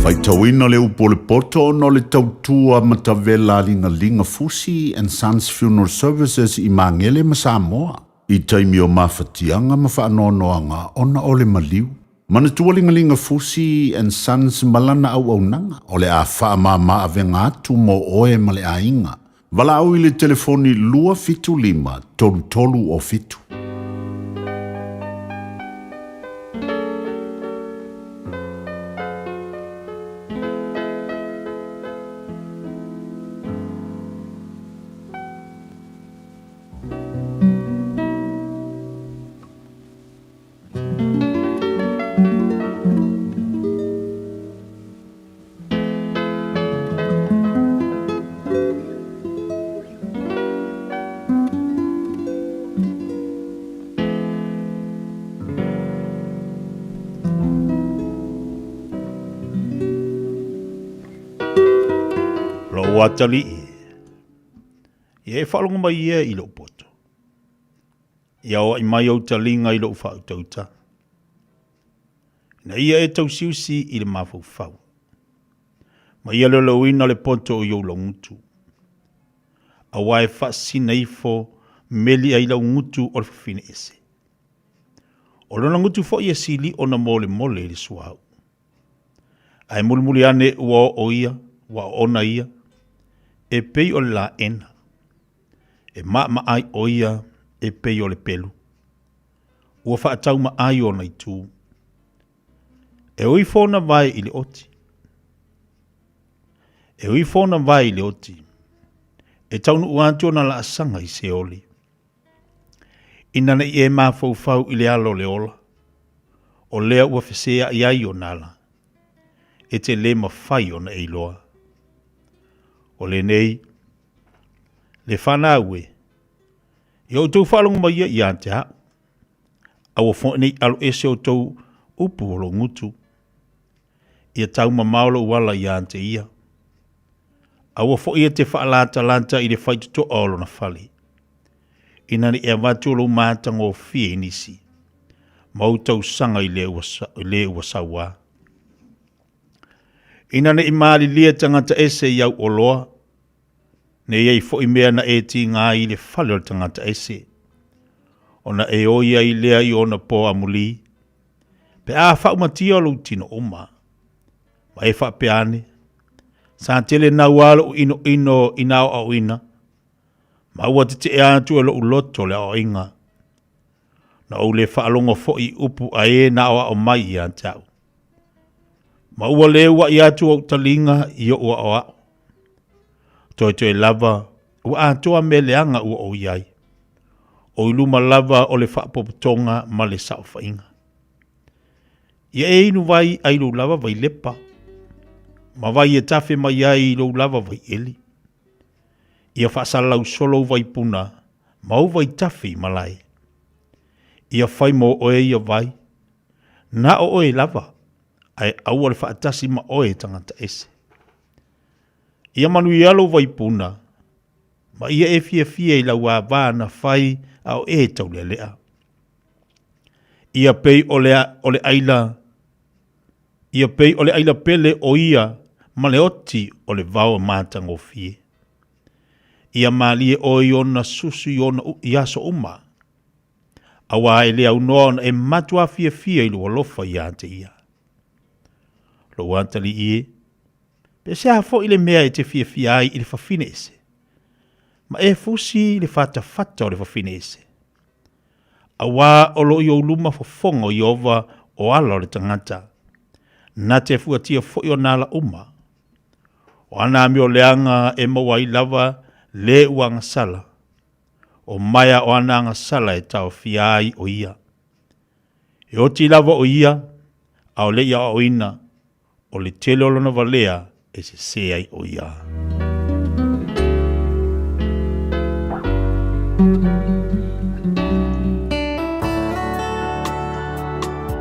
Faitauina le upo le poto no le tautua matavela linga Fusi and Sons Funeral Services I Mangele ma Samoa. I taimi o mawhatianga ma whaanoanoanga ona o le maliu. Mana tualingalinga Fusi and Sons malana au nanga o le a whaamama avenga atu mo oe ma le ainga. Wala au I le telefoni lua fitu lima tolu o fitu. Watali e whalonga mai ia I lo poto. Ia o I mai au talinga I lo whau tauta. Na ia e tau siusi I le mawhau whau. Ma ia le lauina le poto o iau longutu. A wae whasina ifo meli ai lau ngutu o le whawhine ese. O lona ngutu fo ia sili o na mole le suau. Ai mulmuli ane ua o ia, wa ona ia. E pei o la ena. E ma ai o ia e pei o le pelu. Ua whaatau ma ai o nei tū. E ui fōna vai I le oti. E ui fōna vai I le oti. E taunu uantua na la asanga I se oli. Inana I e maa fau I le alo le ola. O lea ua whesea I ai o nala. E te le mawhai o na eiloa. O le nei, le whana ue, I o tau whalonga mai I a te hao. Awa whong nei alo ese o tau upu o lo ngutu. I a tau ma maolo wala I a te ia. Awa whong I a te whaalata lanta I le whaituto olo na whale. Ina ni e watu lo mātang o fie nisi. Mau tau sanga I le uasawa. Ina ne I maali lia tangata ese iau o loa. Ne iei fo I mea na e ti ngā I le whale o tangata ese. Ona e oia I lea I ona po amuli. Pe a whau matia lo tino oma. Ma e wha peane. Sa tele na walo ino inao au ina. Ma ua te e atu e lo uloto le o inga. Na o le whaalongo fo I upu a e na o mai I a tau. Ma ua lewa I atu au talinga I o ua o ao. Toi lava, ua atoa me leanga ua o iai. O iluma lava o le whaapopotonga ma le sao whainga. Ia e inu vai ailu lava vai lepa. Ma vai e tafe mai ai ilu lava vai eli. Ia whaasalau solo vai puna, mau vai tafe malai. Ia whai mo oe ia vai. Na o oe lava. Ai au le whaatasi ma oe tangata ese. Ia manu I alo vai puna. Ma ia e Fiafia I lau a vāna whai au e tau le lea. Ia pei o le aila. Ia pei o le aila pele o ia ma le oti o le vau mātang o fie. Ia malie o iona susu iona iaso uma. Awa e le au noa e matua Fiafia I lua lofa I ante ia. Lo antali ie. Pe se hafo I le mea e te Fiafia ai I le whawhine ese. Ma e fusi le whata o le whawhine ese. Awa o lo I o luma whafongo I ova o ala o le tangata. Na te fuatia fo I o nala uma. O ana mi o leanga e maua I lava le uanga sala. O maya o ananga sala e tau fiai o ia. E o ti lava o ia, au le ia o ina, o le tele o lona valea e se seai o ia.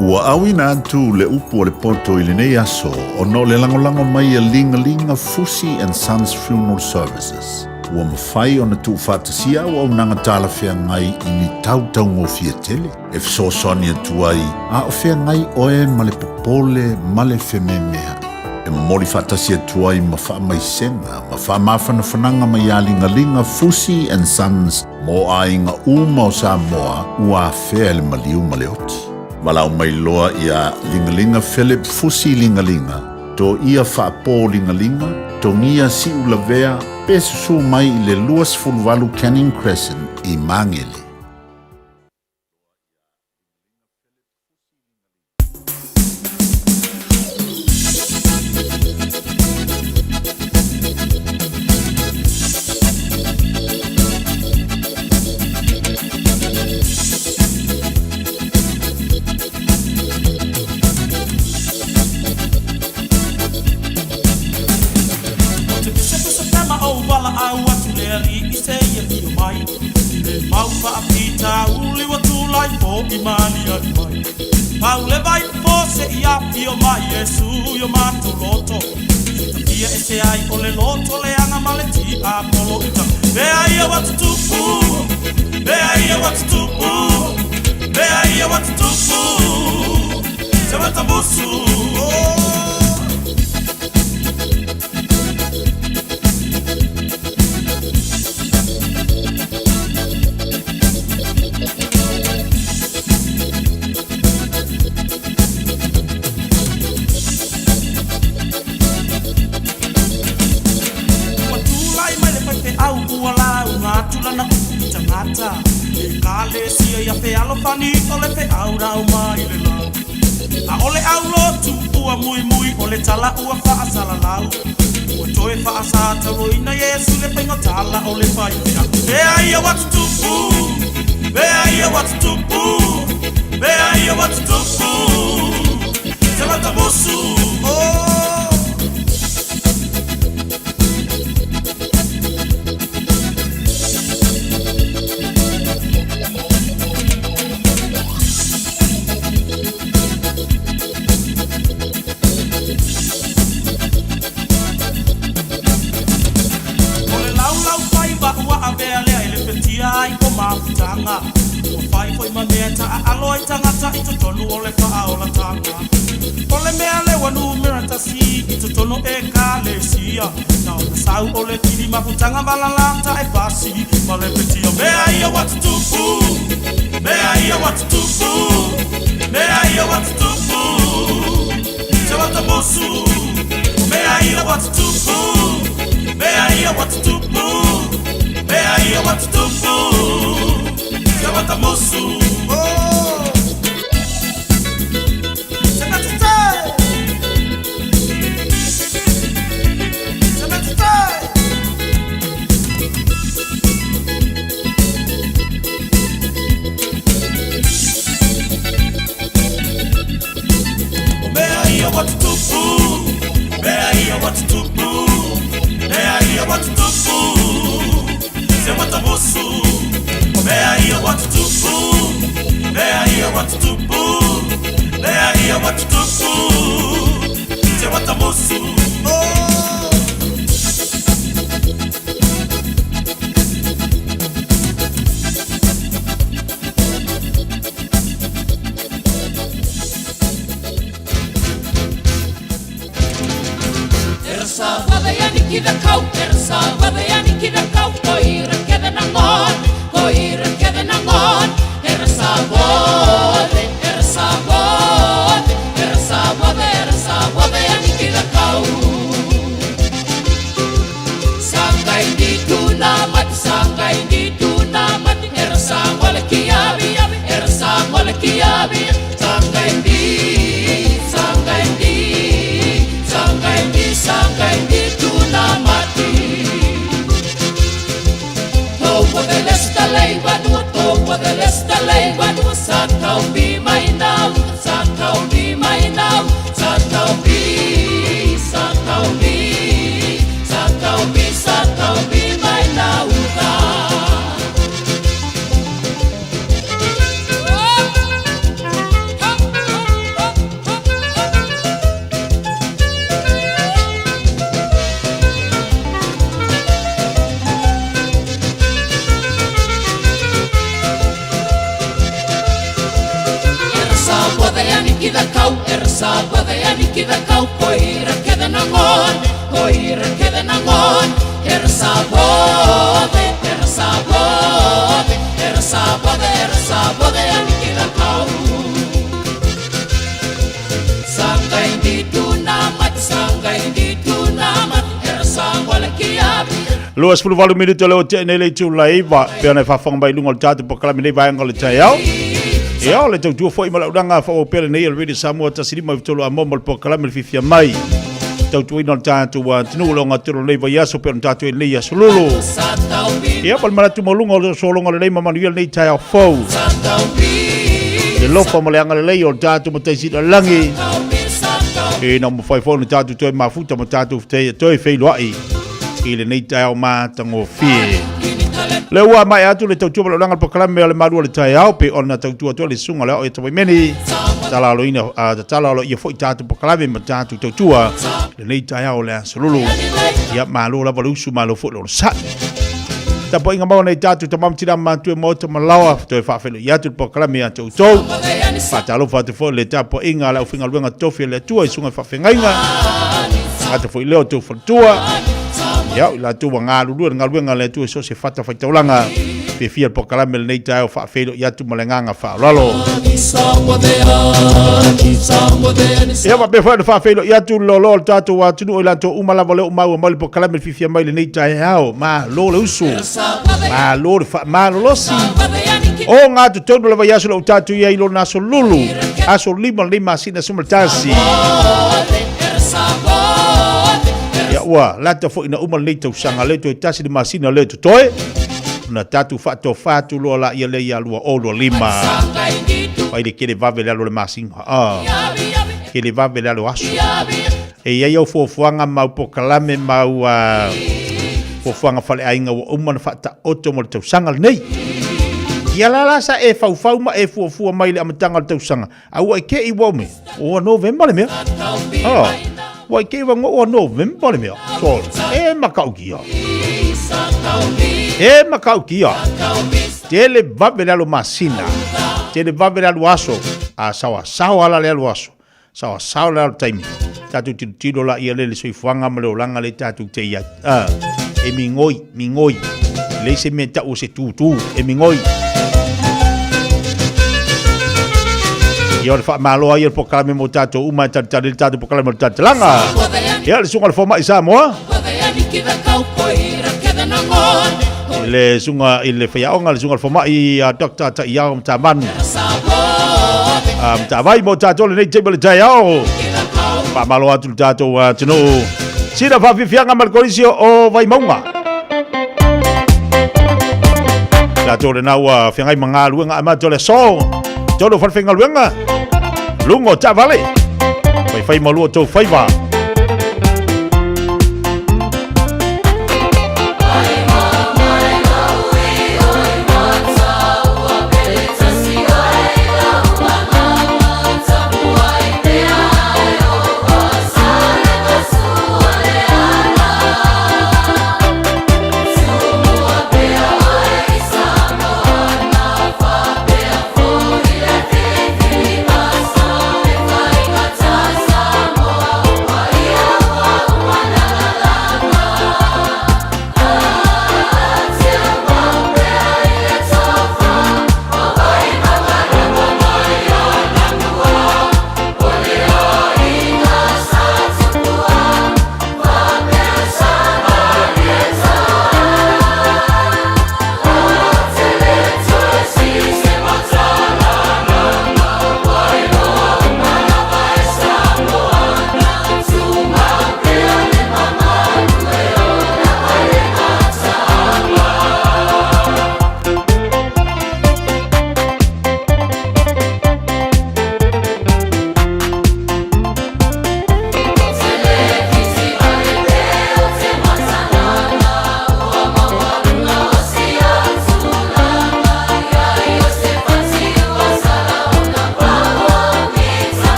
Ua awina atu le upu o le poto I le nei aso o no le langolango mai a linga Fusi and Sons Funeral Services. Ua mawhai o na tu whatasia o au nanga tala whea ngai I ni tautau ngō fia tele. E fsosoni atu ai, a o whea ngai oe ma le popole ma le wheme mea. e moli whaatasi atua I ma whaamaisenga, ma whaamawhanawhananga mai a lingalinga Fusi and Sons mo ainga uma o Samoa ua whea le maliu maleoti. Malau mai loa ia lingalinga Philip Fusi lingalinga, to ia whaapō lingalinga, to ngia si ulavea, pe susu mai I le luas fulwalu Canning Crescent I Mangele. Paule vai forse Fiafia mai Yesu yo matuloto Fiafia ese ai ole loto le anga maleti a polo ita Bea ia watu tupu Bea ia watu tupu Bea ia watu tupu Sewa tabusu Kale sia ia pe alofani ole pe aura mai le la a ole au lotu ua mui mui ole tala ua fa asala lau ua toe fa asata roina Yesu le pengo tala ole fai bea ia watu tupu bea ia watu tupu bea ia watu tupu se wata bosu o fai foi mameta aloi tangata ito tonu ole fa ola tanga ole mea le wanu merata si ito tono e kalesia na o sau ole tiri mafutanga balalanta e pasi male petia bea ia watu tupu bea ia watu tupu bea ia watu tupu se wata bosu bea ia watu tupu bea ia watu tupu bea ia watu tupu Levanta moço, oh! Você mete tay, você mete tay. Bea ia watu tupu, bea ia watu tupu, bea ia watu tupu. Você mata moço. Bea ia watu tupu Bea ia watu tupu Bea ia watu tupu Se wata mosu Ersa wada yani kida kau Ersa wada yani kida kau Koira keda nangon Koira keda nangon Ersa wada Ersa wada Ersa wada Ersa wada yani kida kau Sangkai di tunamat Sangkai di tunamat Ersa wala kiabi Ersa wala kiabi Sangkai di Sangkai di Sangkai di Sangkai di tunamati Towa de lesta leibanu Towa de lesta leibanu Sakau bi mainau Sakau bi mainau Sakau bi Sakau bi Sakau bi Sakau bi mainau kida kau ersa bode ani kida kau koira keda nangon koira keda nangon ersa bode ersa bode ersa bode ani kida kau sangai di tunamat ersa wala kiabi Luas 10 minuto leo tene le tu laiva pe na fa fong bai lungo tatu pokalami le vai ngol Taeao. Ya le tu foi mala udanga fa o pele nei already Samoa tasiri mai tolo a momol pokalami le Fiafia mai. Tau ino tatu wa tinu longa tiro le vai aso pe tatu le ya sololo. Ya pal mala tu molungo so longa le mama Malu nei Taeao fo. Le lofa mala ngale le o tatu mo taisi langi. E na mo fai fo tatu to mafuta mo tatu to e fei loai. Ile nei Taeao ma tango fie. Le ua mai atu le tautua ma langa pokalame le Malu le Taeao pe ona tautua to le sunga le o e tawai meni. Tala lo ina tala lo ia foi tatu pokalame ma tatu tautua le nei Taeao le asolulu. Ia Malu la valusu Malu fo lo sa. Ta po inga mau nei tatu tamam tira ma tu mo te malawa to e fa felo ia tu pokalame atu to. Pa talo fa te fo le tapo inga la ufinga luenga tofi le tua i sunga fa fengainga. Ata fo leo tu tua. Ya la tu nga lulu nga luenga le tu so se fata fa taulanga pe fia pokalame le nei Taeao fa felo ia tu malenganga fa lalo ya va pe fa felo ia tu lolo tatu wa tu ila to umala vole umau mal pokalame le Fiafia mai le nei Taeao ma lo le usu ma lo fa ma lo si o nga tu tono le va yaso lo tatu ia ilo na so lulu aso lima sina sumtasi ya wa la ta fo ina umal nei tau sanga le to tasi de masina le to toe na tatu fatu lo la ia le ia lua o lo lima pai de kele va vele lo masinga kele va vele lo aso e ia yo fo fuanga mau pokalame mau fo fuanga fale ainga o uman fata oto mo tau sanga nei ia la sa e fau ma e fu mai le amatanga tau sanga au ai ke i wo me o November le me wai ke wa ngo November le mea so e makau kia tele vavela lo masina tele vavela lo aso a sawa la le lo aso sawa la taimi tatu tiro la ia le soi fuanga mo langa le tatu te ia e mingoi le se meta o se tu e mingoi ia le fa malo ia pokalame mo tatu uma tatu pokalame tatu langa ia le sunga le forma Samoa le sunga ile Fiafia le sunga le forma i Dr. Taeao taman tavai mo tatu le nei table Taeao pa malo atu tatu wa tino sira fa Fiafia mal korisio o vai maunga tatu le nawa fiangai manga luenga ama tole so tolo farfenga luenga lungo tavale fai malu to faiva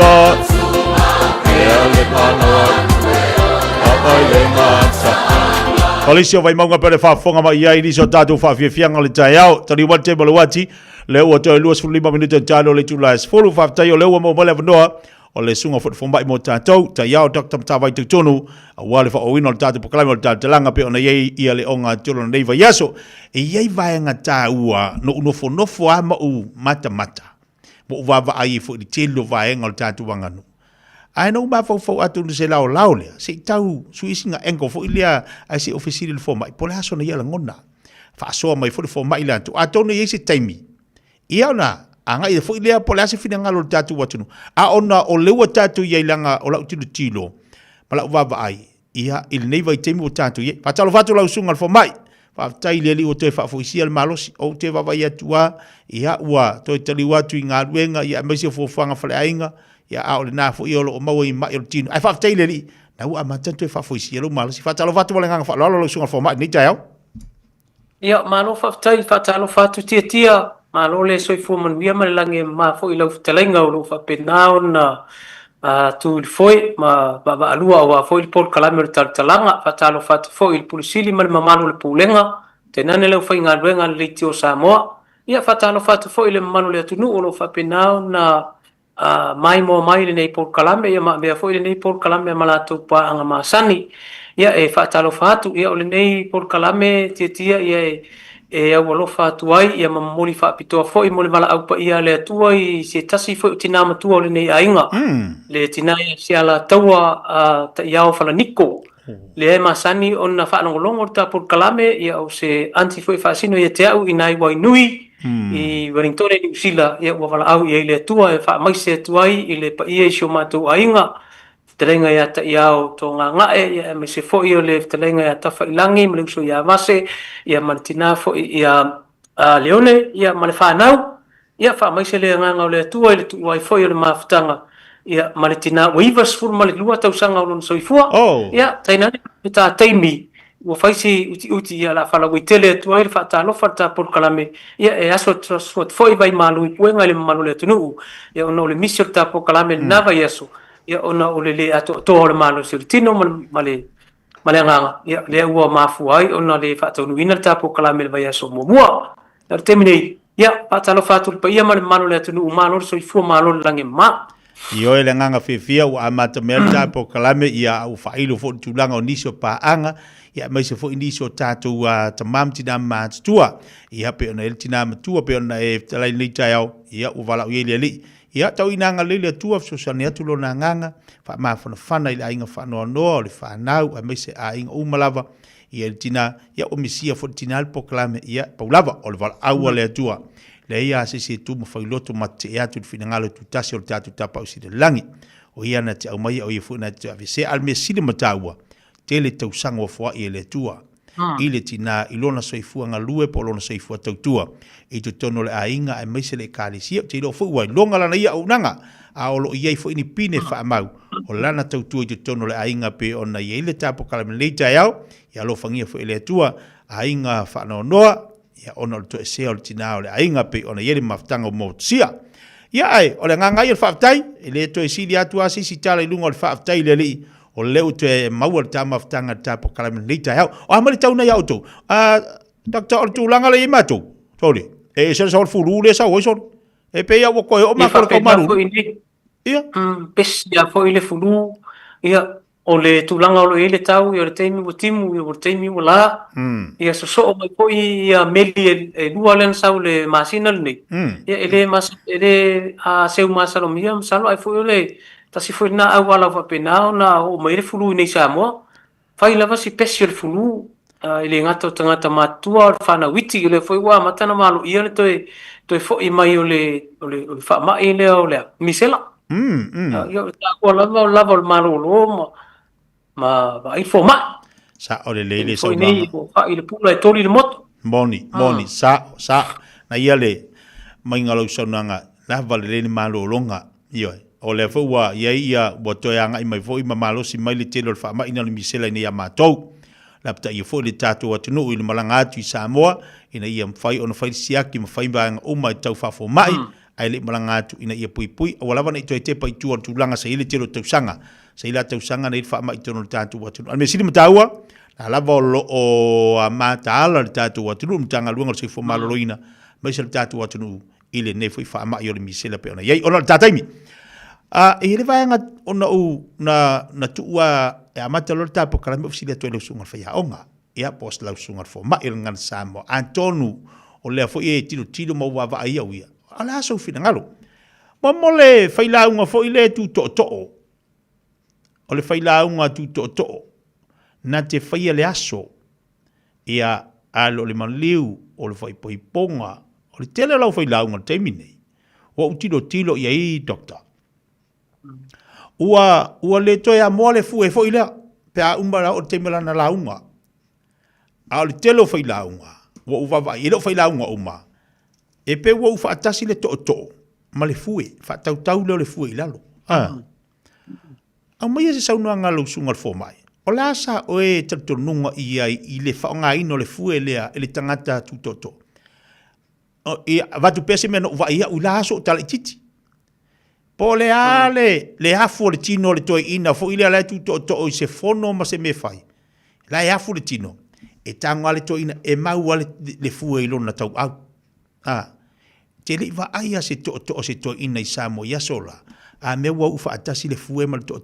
no Ea le manoa Apai le mata Kalisio vai maunga pere whafonga mai ia iniso tātou whawhiawhianga le Taeao Tari wate maluati Leo o toi luas 5 minuta talo le tulas Fulu whaftai o leo mo male vanoa O le sunga fut fombai mo tātou Taeao Dr. Mtawai Tuktonu Wale wha o ino le tātou pokalami o le tātou langa Pe ona iei ia le onga tilo na neiva yaso E iei vaenga tā ua No unofo a mau mata Mo uwawa ai fu i telo vaenga o le tātou wanganu Ai no ma fo atu se lao lea se tau suisinga enko fo ilia ai se ofisiri le fo mai pole aso na ia la ngona fa so mai fo le fo mai la tu ato no yesi taimi ia na anga i fo ilia pole aso fina ngalo tatu watunu a ona o lewa tatu ia ilanga o la tilo pala uva ai ia il nei vai taimi o tatu ia fa talo fatu la usunga fo mai fa tai le li o te fa fo isia le malosi o te va vai atua ia ua to tali watu inga luenga ia mai se fo fanga fale ainga ya au le na fo iolo o mau i mai o tino ai fa taile li na ua matanto e fa fo isi lo malo si fa talo fatu wala nga fa lo sunga fo mai ni Taeao ia malo fa tai fa talo fatu tia malo le soi fo man via mal lange ma fo ilo telenga o fa penao na tu foi ma ba alua wa fo il pol kalame talanga fa talo fatu fo il pulisili mal mamalo le pulenga tenane le fa inga luenga le tio Samoa ia fa talo fatu fo ile mamalo le tunu o fa penao na mai mo mai le nei por kalame ia ma bea foi le nei por kalame malato pa anga masani ia e fa talo fatu ia o le nei por kalame tia ia e au lo fatu ai ia mamoli fa pito foi mo le mala au pa ia le tuai se tasi foi tina ma tu o le nei ainga le tina ia se ala taua Taeao fala niko le masani ona fa longo ta por kalame ia o se anti foi fa sino ia Taeao inai wai nui I Wellington New Zealand ia ua wala au ia le tua e wha maise tuai i le pa ia i sio mātou ainga terenga ia Taeao tō ngā ngae ia me se fo ia le terenga ia tafa ilangi me le uso ia vase ia manitina fo ia leone ia male whanau ia wha maise le nganga o le tua i le tuai fo ia le mafutanga ia manitina waivas furu male lua tausanga o lona soifua ia tainane ta taimi ua faisi uti ia la fala witele tuai fa ta lo fa ta por kalame ia e aso so foi vai malu puenga le malu le tunu ia ono le misio ta por kalame nava yeso ia ono le ato to le malu se tino male nga ia le ua mafu ai ono le fa to nuina ta por kalame vai yeso mo ia termine ia pa ta lo fa tu pa ia malu le tunu malu so i fu malu lange ma Io e le nganga Fiafia o amata melta po kalame ia u failo fo tulanga o niso pa anga ia mai se fo iniso tatu tamam tina matua ia pe ona el tina matua pe ona e talai ni Taeao ia u vala u ile ia tau inanga lele tua so sania tulo na nganga fa ma fana ile ainga fa no le fa nau mai se a inga u malava ia el tina ia o misia fo tina po kalame ia paulava o vala au le tua le ia se tu mo failoto mate ia tu finangalo tu tasi o tatu tapa o side langi o ia na te au mai o ia fu na te avise al mesile mataua tele tau sango fo ia le tua ile tina ilona soifua ngalue po lona soifua tau tua i tu tono le ainga e mai se le kalisia te lo fu wa longa lana ia o nanga a o lo ia fo ini pine fa mau o lana tau tua i tu tono le ainga pe ona ia ile tapo kalame le Taeao ia lo fangia fo ile tua ainga fa no noa ia ona to se o tina o le ainga pe ona yele maftanga mo sia ia ai o le nganga ia faftai ele to sili atu asi si tala ilunga o faftai le o le to mau o ta maftanga ta po kala le Taeao o amali tauna ia auto Dr. Ortu langa le mato tole e se so fulu le sa o so e pe ia o ko o ma ko maru ia pes ia fo ile fulu ia o le tulanga o le ele tau ia le teimi o timu ia o teimi o la ia so mai po ia meli e lua len sau le masina le ia ele mas ele a seu masalo mia salo ai fo le tasi fo na au ala fa pena na o mai le fulu nei Samoa fai lava si special fulu ele ngato tangata matua fa na witi le fo wa matana malu ia le to fo i mai o le fa mai le o le misela ia ta lava malu lo ma vai forma sa o le lele so ni fa ile pula tori le moto moni sa na ia le mai ngalo sonanga la vale le malo longa io o le fo wa ia boto yanga i mai fo i mamalo si mai le telo fa mai na le misela ni ya matou la pta i fo le tatu atu no i malanga atu i Samoa ina ia mfai ona fai siaki mfai ba o mai tau fa fo mai ai le malanga atu ina ia pui o lava nei te pai tu langa sa ile tiro tausanga sa ila tausanga nei fa mai tono tatu watu al mesiri mataua la lava o a mataala le tatu watu mtanga luanga se fo maloloina mai se tatu watu ile nei foi fa mai o le misela pe ona yai ona tataimi e le vai ona u na tuua e amata lo tapo kala me ofisile to le sunga fa ya onga ia post la sunga fo ma il ngan samo Antonu o le fo e tilo mo wa va ia uia ala so fina ngalo mo mole faila unga fo ile tu to o le faila unga tu to na te faia le aso ia alo le manliu o le fai ponga o le tele lau faila unga te mine o tilo ia i doctor ua le toia mo le fu e fo ile pe a umbara o te melana la unga a le telo fai launga wa uva i lo fai launga uma e pe wa ufa atasi le to ma le fue fa tau le fue lalo a mai se sauna ngalo sunga fo mai o la sa o e tatonunga i le fa nga ino le fue le tangata tu to o e va tu pese me no va ia ula so tal titi po le ale le hafu le tino le toi ina fo ile la tu to o se fono ma se me fai la hafu le tino e tango ale to ina e mau ale le fue lona tau au te le va aia se to se to ina i Samoa ia sola a me wa ufa atasi le fue mal to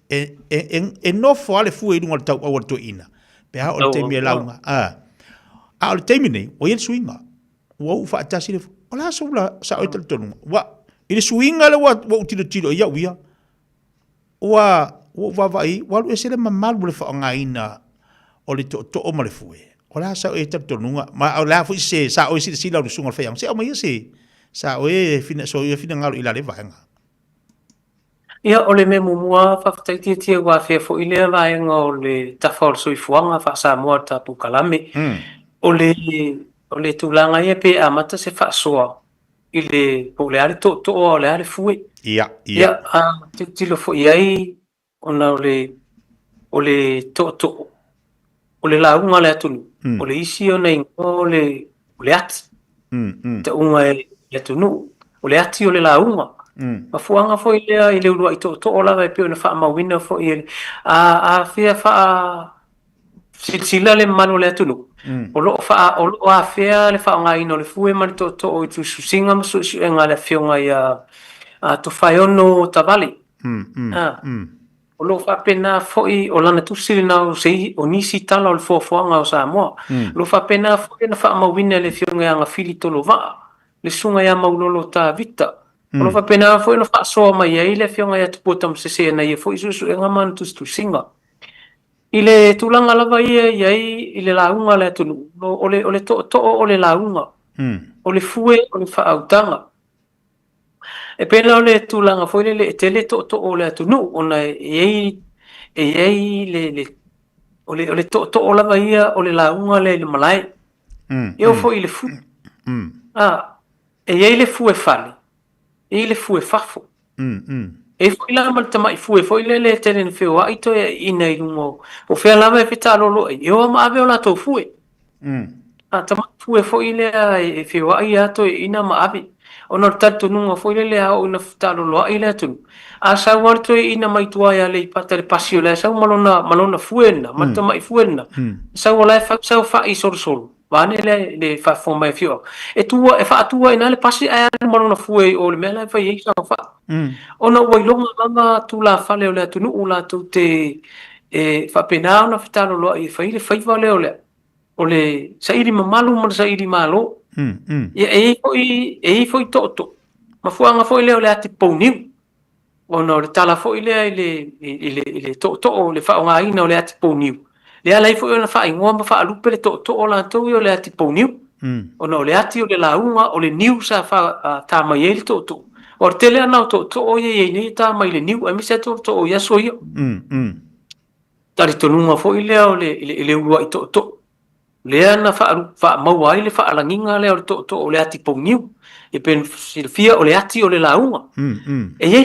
e no fo ale fue lunga tau au to ina pe ha o te me launga a o te mine o ye swinga wa ufa atasi le ola sola sa o te tonu wa ile swinga le wa tiro ia uia wa vai wa lu ese le mamalu le fa nga ina o le to o male fue o la sa e tatonunga ma o la fu se sa o si la sunga fa yang se o mai se sa o e fina so e fina ngalo ila le vanga ia o le me mumua fa fatai tia wa fe fo ile vanga o le tafal so ifuanga fa Samoa ta pukalame o le tulanga ia pe amata se fa soa ile po le ale to o le ale fue ia ti lo fo ia ona o le to o le launga le atunu o le isi o nei o le ati te unga e atunu o le ati o le launga ma fuanga fo ile urua i to o lava e pio na wha mawina fo i a fia wha sila le manu le atunu o lo a fia le wha ngai no le fue mani to o i tu susinga masu isu e ngā le fionga i a to whaiono tavali o lo fa pena foi o lana tu silina o sei o nisi tala o le fofoanga o Samoa lo fa pena foi na fa mawina le fionga nga fili tolo va le sunga ya maulolo ta vita o lo fa pena foi na fa so mai ai le fionga ya tuputam se se na ye foi su nga man tu singa ile tulanga lava ai ile launga le tunu o le to o le launga o le fue o le fa autanga e pena o le tulanga foi le tele to o le tunu ona e le o le to o lava ia o le launga le malai e o foi le fu e le fu e fale e le fu e fafo e foi la mal tama foi le tele feo ai to ina i lungo o fe lava e fita lo e o ma ave o la to fu tama fu e foi le e feo ai ato ina ma ave ona tatu nunga foi le au na futalo lo ai le tu a sa warto ina mai tua ya le pata le pasio le sa malona fuena mata mai fuena sa wala fa i sol vane le fa fo mai fio e tua e fa tua ina le pasi a malona fue o le mela fa i sa fa ona wai longa mama tu la fa le tu nu la tu te e fa pena na futalo lo ai fa i le fa vale o le sa iri mamalu ma sa iri malo ia e foi to ma fuanga foi leo le ati poniu ona le tala foi le to le fa nga ina le ati poniu le ala foi ona fa ingoa ma fa lupe le to la to yo le ati poniu ona le ati o le launga o le niu sa fa ta mai el to o tele ana to o ye ni ta mai le niu e mi se to o ya so yo tari to nunga foi leo le ua to le ana fa mawai le fa alanginga le to le ati poniu e pen Fiafia o le ati o le launga e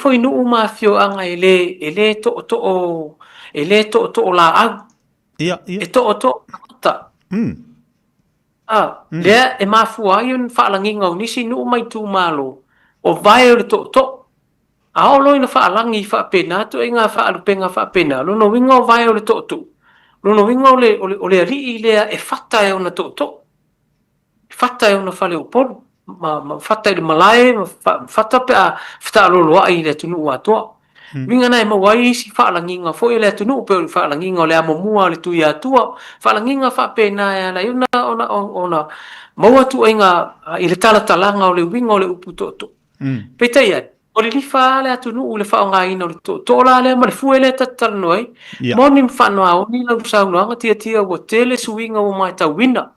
foi no ma fio anga ele to la au e to ta lea e mafua ai on faalangiga o nisi nuu mai tumalo o vae o le toʻotoʻo a o loina faalangi faapena atu ai ga faalupenga faapena lona uiga o vae o le toʻotoʻu lona uiga o le alii lea e fata e ona toʻotoʻo e fata e ona fale upolu ma fata i le malae ma fata pe a fataaloloaʻi i le atunuu atoa Vinga nai mawai isi faalangiga foi le atunuu pe o le faalangiga o le amomua o le tui atua faalangiga faapena e ana iuna ona mau atu aiga i le talatalaga o le uiga o le upu toʻotoʻo peitai ai o le lifa a le atunuu le faaogāina o le toʻotoʻo la lea ma le fue le tatatalanoa ai moni ma faanoaoni lau saunoaga tiatia ua tele suiga ua maetauina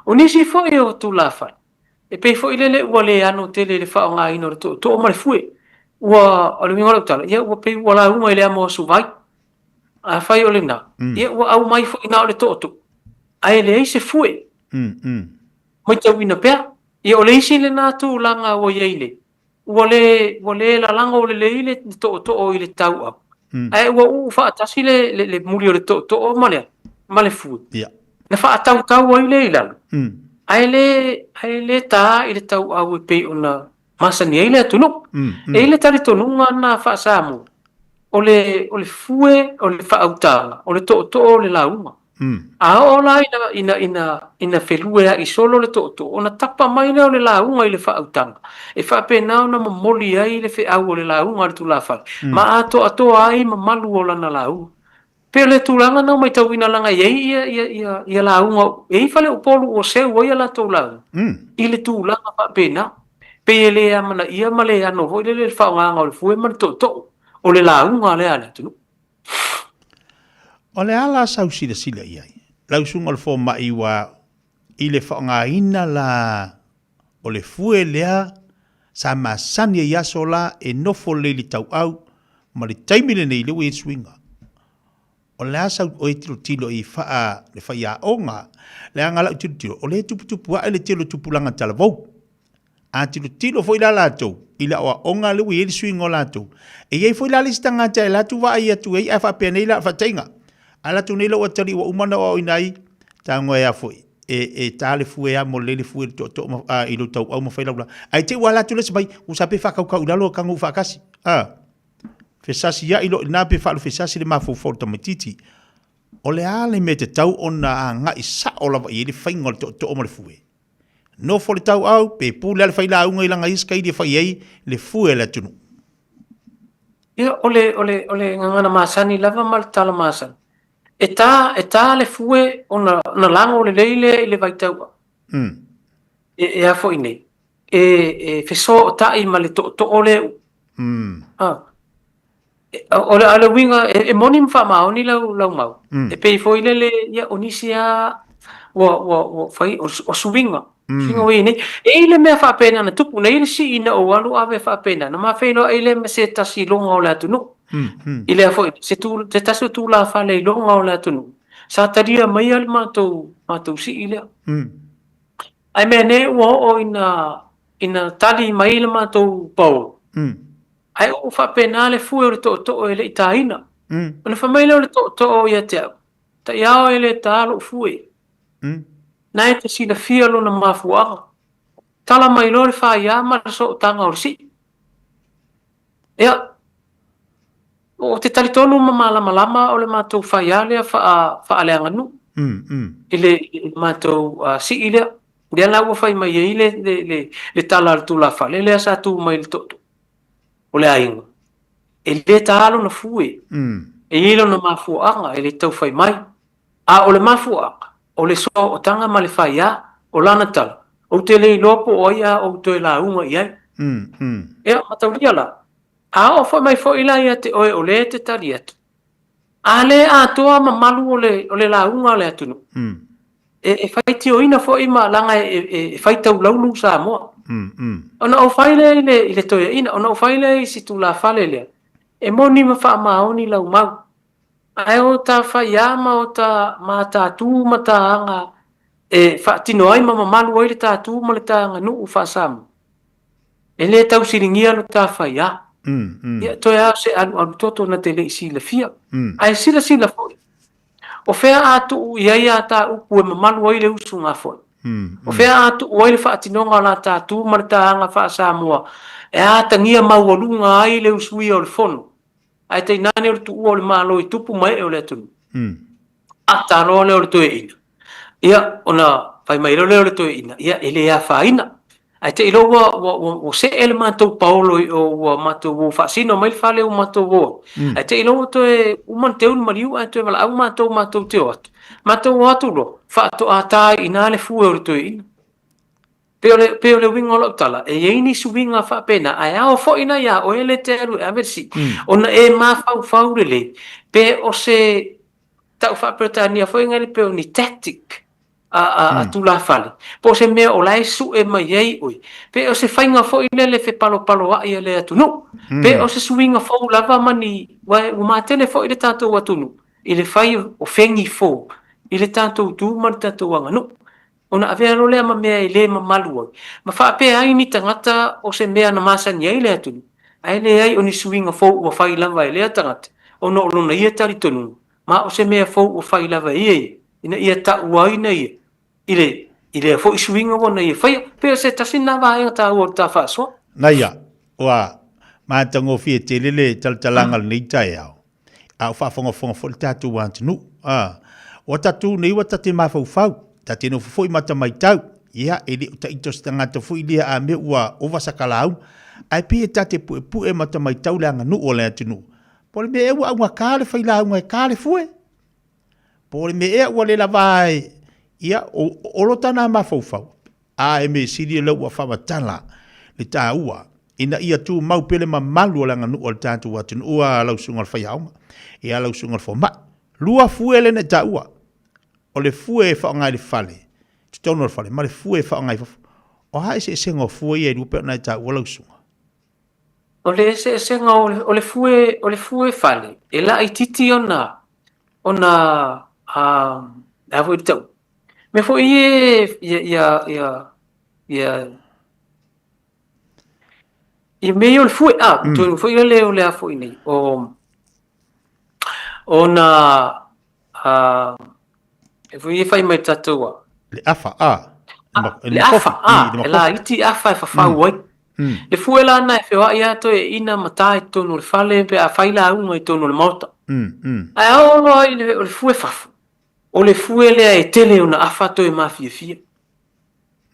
o nisi foʻi o tulafai e pei foʻi lele ua lē ano tele le faaogāina o le toʻotoʻo ma le fue ua o le uiga o le utala ia ua pei ua lauga i le amo asuvai afai o lenā ia ua au mai foʻi na o le toʻotoʻo ae leai se fue maitauina pea ia o le isi lenā tulaga ua iai le ua lē lalaga o lelei le toʻotoʻo i le tauau ae ua uu faatasi le muli o le toʻotoʻo ma le fue na faatautau ai le i lalo ae lē tā i le tauau e pei ona masani ai le atunuu e ile talitonuga na faasamu o le fue o le faautaga o le toʻotoʻo o le lauga a o la ina felue aʻi solo le toʻotoʻo ona tapa mai lea o le lauga i le faautaga e faapena ona momoli ai le feʻau o le lauga o le tulafai ma atoatoa ai ma malu o lana lauga pe o le tulaga nau maitauina laga iai ia lauga ei fale upolu ua seu ai a latou lauga i le tulaga faapena pe le amana ia ma le ano hoi le whaonga o le fue man toʻotoʻo o le launga le ala tunu. O le ala sau sila iai. Lau sunga le fō mai wa i le whaongaina la o le fue lea sa masani e aso la e nofo le li tau au ma le taimile nei lewe e swinga. O le asa o e tilo i faa le fai a onga le angala tilo o le tupu a le tilo tupulanga talavou. A tilo foi la lato ila o onga le wi swing lato e ye foi la lista nga ta la tu va ia tu e fa pene la fa tenga ala tu nela o tali o umana o inai ta ngo ya foi e tale fu e mo le fu to i lo tau au mo fa la ai te wala tu le sai u sa pe fa ka ka lo ka ngu fa kasi fe sasi ya ilo na pe fa lo fe sasi le ma fo to matiti o le ale me te tau ona nga isa o la i le fa ngol to mo le fu no fo le tau au, pe pule al faila unga ilanga iska i di fai ei, le fue la tunu. Ia, ole ngangana masani lava mal tala masani. E tā le fue ona lango le leile i le vai tau au. E a fo inei. E feso o tai ma le to ole u. Ole ale winga, e moni mwha maoni lau mau. E pei fo ile ia onisia wa fai o suwinga. Singa wini e ile me fa pena na tupu na ile si ina o alu ave fa pena na ma feno ile me se tasi longa o la tunu ile fo se tu te tasu tu la fa le longa o la tunu sa tadia mai al mato si ile ai me ne o ina tali mai le mato pau ai o fa pena le fu o to ele itaina ona fa mai le to ia te Taeao ele talo fue nai te sina fia lona mafuaga tala mai lo le faia ma le soʻotaga o le siʻi ia o te talitonu ma malamalama o le matou faia lea faaleaga nuu i le matou siʻi lea lea la ua fai mai ai le tala le tulafa le lea sa tu mai le toʻotoʻo o le aiga e lē tā lona fue e i lona mafuaaga e le tau fai mai a o le mafuaaga o le so o tanga ma le faia o lana tala o te lei lopo o ia o te la unga iai ea mataulia la a o fo mai fo ila ia te oe o le te tali atu a le a toa ma malu o le la unga le atunu e fai tio ina fo ima langa e fai tau laulu sa moa ona o fai le i le toia ina ona o fai le i si tu la fale lea e moni ma fa maoni lau mau ai o ta faia ma o ta ma tatu ma ta anga e fa tino ai ma malu ai le tatu ma le tanga nu fa sam e le tau siringia no ta faia ia to ia se anu toto na te le si le fia ai sila fo o fea atu ia ia ta upu e malu ai le usunga fo O fea atu oi le whaatinonga la tātu maritaanga wha Samoa. E a tangia maualunga ai le usui o le fono. Ai te nane o le tu ua o le malo i tupu mai o le atunu. A taro le o le toe ina. Ia, ona whai mai le o le toe ina. Ia, ele ia whaina. Ai te ilo wa se ele mātou paolo i o wa mātou wo whaasino mai le whale o mātou wo. Ai te ilo toe uman te unu mariu ai toe wala au mātou te o atu. Mātou o atu lo. Whaato a tāi ina le fue o le toe ina. Pe o le winga o tala, e yeini su winga wha pena, ai ao fo ina ia, o ele te aru, a versi, ona e ma fau le, pe o se tau wha pretania fo inga le pe o ni tactic, a tula fale, po se mea o lai su e mai ei oi, pe o se whainga fo ina le fe palo a ia le atunu, pe o se su winga fo lava mani, wai umatele fo ile tātou atunu, ile whai o whengi fo, ile tātou tu mani tātou anganu, ona avea no lea ma mea i le ma malu ai. Ma whaape ai ni tangata o se mea na masani ai lea tunu. Ai le ai o ni suinga fau o whai lava i lea tangata. Ona o lona ia tari tonu. Ma o se mea fau o whai lava i ei. Ina ia ta ua ina ia. Ile fau i suinga wana ia. Whai, peo se tasina wa inga ta ua ta whaaswa. Naia, wa mātango fia te lele taltalanga nei Taeao. Au whaafonga fo le tātou wāntunu. O tatu nei wa tate mawhau. Ta tino fufoi mata mai tau, ia, e le uta ito stangata fui lia a me ua ova sakalau, ai pia tate pue mata mai tau le anga nu o le atinu. Po le me e ua unga kāle whaila unga e kāle fue. Po le me e ua le lavai, ia, o lotana ma faufau. A e me siri e lau a whamatala, le tā ua, ina ia tu mau pele ma malu o le anga nu o le tātu atinu, ua lau sunga le whaiaunga, ia lau sunga le whama. Lua fue le ne tā ua. O le fue fa ngai le fale. Tu tono le fale, ma le fue fa ngai. O hai se sengo fue e rupe na ta wala usunga. O le se sengo o le fue fale. E la i titi ona a voi tau. Me fo ia me o le fue tu fo ia le o le a fo nei. Ona e fui fai mai tatua. Le afa, le afa, e la iti afa e whawhau ai. Le fuela ana e whiwa ia to e ina mata e tonu le fale pe a whaila unga e tonu le mauta. Ai aolo ai le fue fafu. O le fue lea e tele una afa to e ma Fiafia.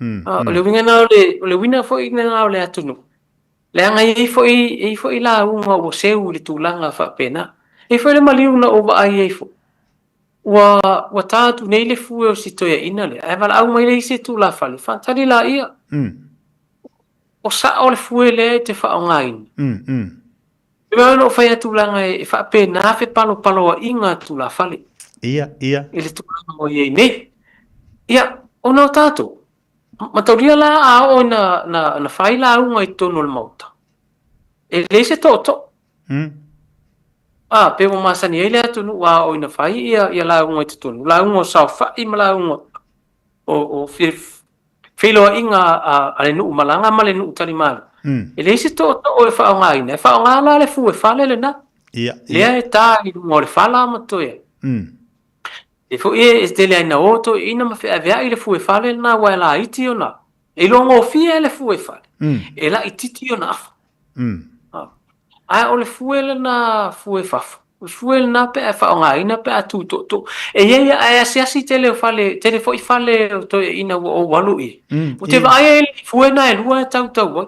O le winga nao le wina fo i nao le atunu. Le anga i fo i la unga o seu le tūlanga wha pena. E fo le maliuna o wa ai e fo. Wa tātu nei le fue o si toia ina le. Ai wala au mai le ise tū la fale. Whantari la ia. O sa o le fue le te whaongain. E mai no whai atu langa e whape na fe palo a inga tu la fale. Ia. E le tūlanga o iei nei. Ia, o nao tātou. Matauria la a o na whai la unga i tonu le mauta. E le se tō. Pe mo masani ele atu nu wa o ina whai ia la unga i te tonu. La unga o sao whai ma la unga o whiloa inga a le nuu malanga ma le nuu tarimana. E le isi tō o e whaonga ina. E whaonga la le fu e whale le na. Lea e tā i runga o le whala ma toia. E fu e te lea ina oto ina ma whea vea i le fu e whale na wa e la iti o na. E longa o fia le fu e whale. E la ititi o na afa. Ai o le fuele na fue fafu. O fuele na pe a whaonga ina pe a tū. E ia ai asiasi tele fo i fale o to ina o walu i. O te vai e fue na e lua e tau wai.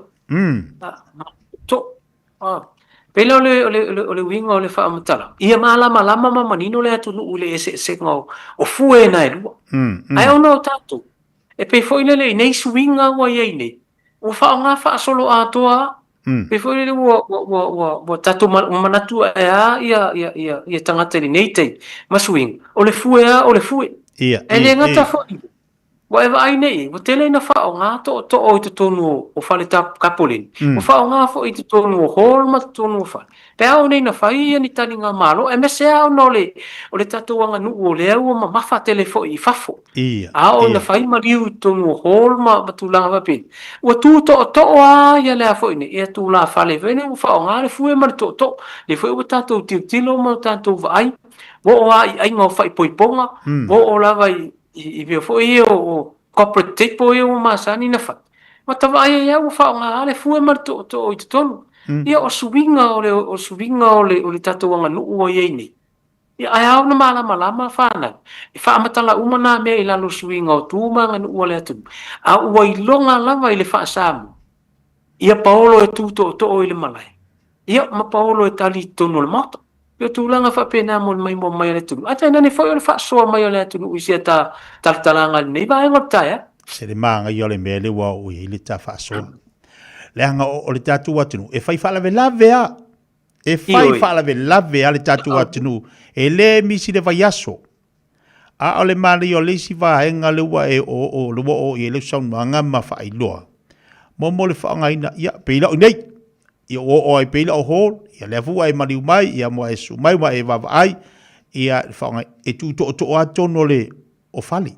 Pele o le winga o le whaamatala. Ia malama manino le atu nuu le ese ngau o fue na e lua. Ai o nao tātou. E pe fo ilele i nei suinga wa iei nei. O whaonga whaasolo a toa. Pe foi le wo tatu manatu ia tangata ni nei tei masuing o le fue ia ele ngata foi wa eva ai nei wo tele na fa o nga to o te tonu o fale tap kapolin o fa o nga fo i te tonu o hol ma tonu fa pe au nei na fa ia ni tani nga malo e me se au no le o le tatu wanga nu o le au ma mafa tele fo i fafo ia au na fa i mariu tonu o hol ma batulanga va pin o tu to a ia le fo ni e tu la fale vene o fa o nga le fue ma to le fue o tatu tilo ma tatu vai wo ai nga fa i poiponga wo o la vai i veo foi o corporate tape o eu masani na fa ma tava ia o fa nga ale fu mar to o tonu ia o suinga o suinga o le tatu nga nu o ye ni ia ai au na malama fa na e fa matala uma na me ila lo suinga o tu ma nga nu o le tu a o i longa lava ile fa sam ia Paolo e tu to o ile malai ia ma Paolo e tali tonu le moto yo tu langa fa pena mo mai le tu ata na ni foi le fa so mai le tu u sia ta talanga nei ba ngota ya se le manga yo le mele wa o ile ta fa so le anga o le tatu atu e fai fa la vea e fai fa la vea le tatu atu e le misi le vaiaso a ole mali o le si va enga le wa e o le o le son manga ma fa i loa mo le fa nga ina ya pe la nei ia o ai pe la o hol ia le fu ai mali mai ia mo e su mai e va ai ia fa nga e tu to ato no le o fali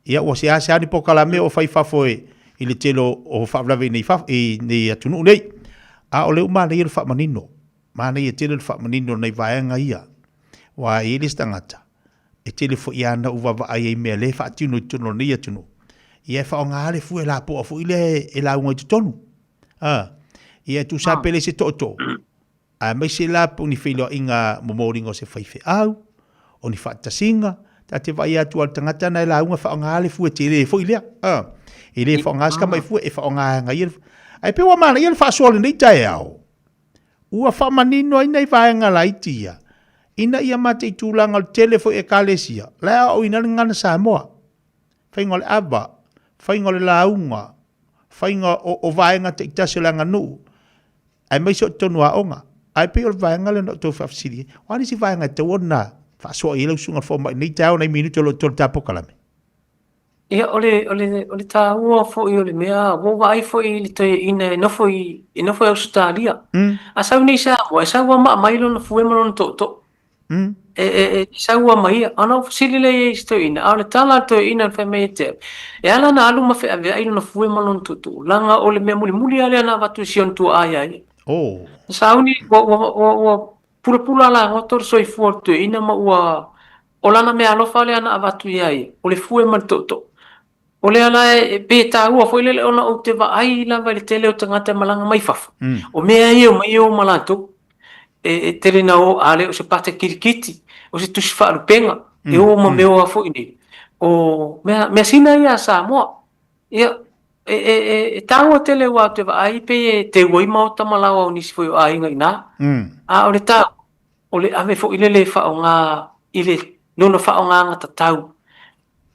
ia o se asa ni pokala me o fai fa foi ile telo o fa blave nei fa e nei atu no nei a ole uma nei fa manino ma nei telo fa manino nei va nga ia wa ile stangata e tele fo ia na uva va ai me le fa tino tuno nei atu no ia fa nga le fu la po fu ile e la un tonu ia tu sa pele se toto a me se la po ni filo inga momoringo se fai fe au o ni fa tasinga ta te vai atu al tangata na la un fa nga le fu tele fo ile ile fa nga ska mai fu e fa nga nga ia ai pe wa mana ia fa so le nei Taeao ua fa manino ina fa nga laitia ina ia mate tulanga telefo e kalesia la o ina ngana Samoa fainga le aba fainga le launga fainga o vaenga te taselanga nu ai mai so tonu aonga ai pe o vaenga le no to fafsiri wani si vaenga te wona fa so ile sunga fo mai nei tau nei minuto lo to tapo kalame ia ole ta ua fo i ole mea wo vai fo i le te ina no fo i Australia asa ni sa wa sa wa mai lo no fu mo to sa ua mai ana sili le sto ina ala tala to ina fa me te e ala na alu ma fe ave ai no fu mo non tutu langa ole me muli ale na vatu sion tu ai sa uni wo pula la ngotor so i fu to ina ma ua ola na me alo fa le ana vatu ai ole fu mo to ole ala e pe ta ua foi le ona o te va ai la va le tele o tangata malanga mai fafa o me ai o mai o malato e tele na o ale o se pate kirikiti o se tusi fa penga e o ma me o fo ini o me sina ia Samoa ia e ta o tele wa te va ai pe te woi ma o tamala o ni foi ai ngai na a ole ta ole ave fo ile le fa o nga ile no fa o nga tatau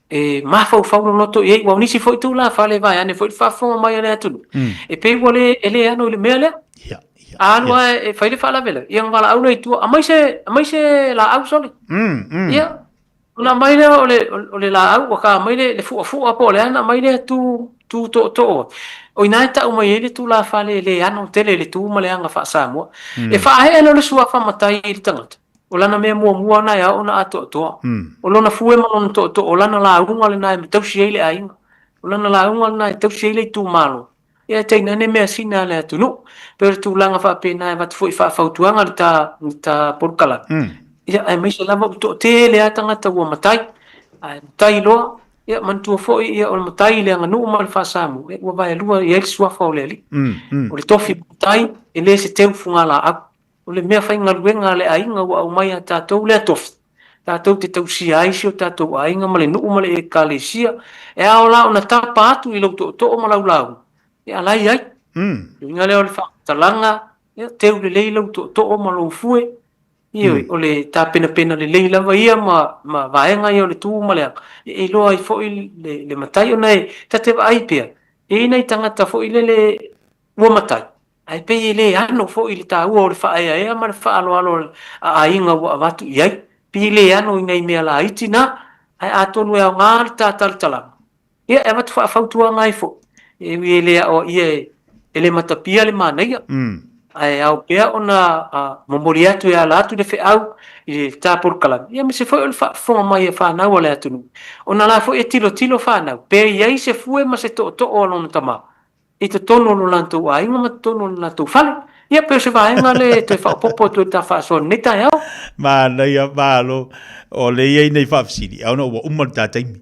e ma fa no to e wa ni si foi tu la fa le vai ane foi fa fo mai ale tu e pe wole ele ano le mele alwa e fa le fa la vela yang wala au nei tu amai se la au sole ia na mai le ole la au ka mai le fu apo le ana mai le tu to o ina ta o mai le tu la fa le ano tele le tu ma le anga fa Samoa e fa e no le sua fa matai i tangata o lana me mua na ya ona ato to o lona fue malon to o lana la unga le na me tau siele ai o lana la unga na tau siele tu malo e te na ne me sina le tu no per tu langa fa pena va tu fa tuanga ta porkala ya ai me se lava to te le atanga ta wa matai ai tai lo ya man tu fo ya o matai le nga no mal fa samu e wa vai lua ye sua fa le li o le tofi matai e le se te funga la a o le mea whainga ruenga le ainga wa au mai a tātou le atof. Tātou te tausi aisi o tātou ainga ma le nuu ma le e kālesia. E ao la o na tāpa atu i lau to o ma lau lau. E alai ai. Inga leo le whakatalanga. Teu le lei lau to o ma lau fue. Ioi, o le tā pena le lei lawa ia ma vaenga i o le tū ma lea. E loa i fo i le matai o nei. Ta te wa aipea. E nei tangata fo i le ua matai. Ai pe le ano fo i ta o le fa e ma le fa alo a inga wa watu ai pe le ano ngai me la itina ai atonu e ngar ta tala ia e watu fa tu ngai fo e wi le o ie ele matapia le manai ai au pe ona memoriatu ya la tu de fe au i ta por kala ia me se fo el fa fo mai fa na wala atunu ona la fo e tilo fa na pe ia se fu ma se to o non tama i te tono no lantou a inga ma tono no lantou fale. Ia pe se vaenga le te whaopopo tu ta whaaso ne Taeao. Ma nei a malo o le iei nei whaafsiri. Au no wa umar tā taimi.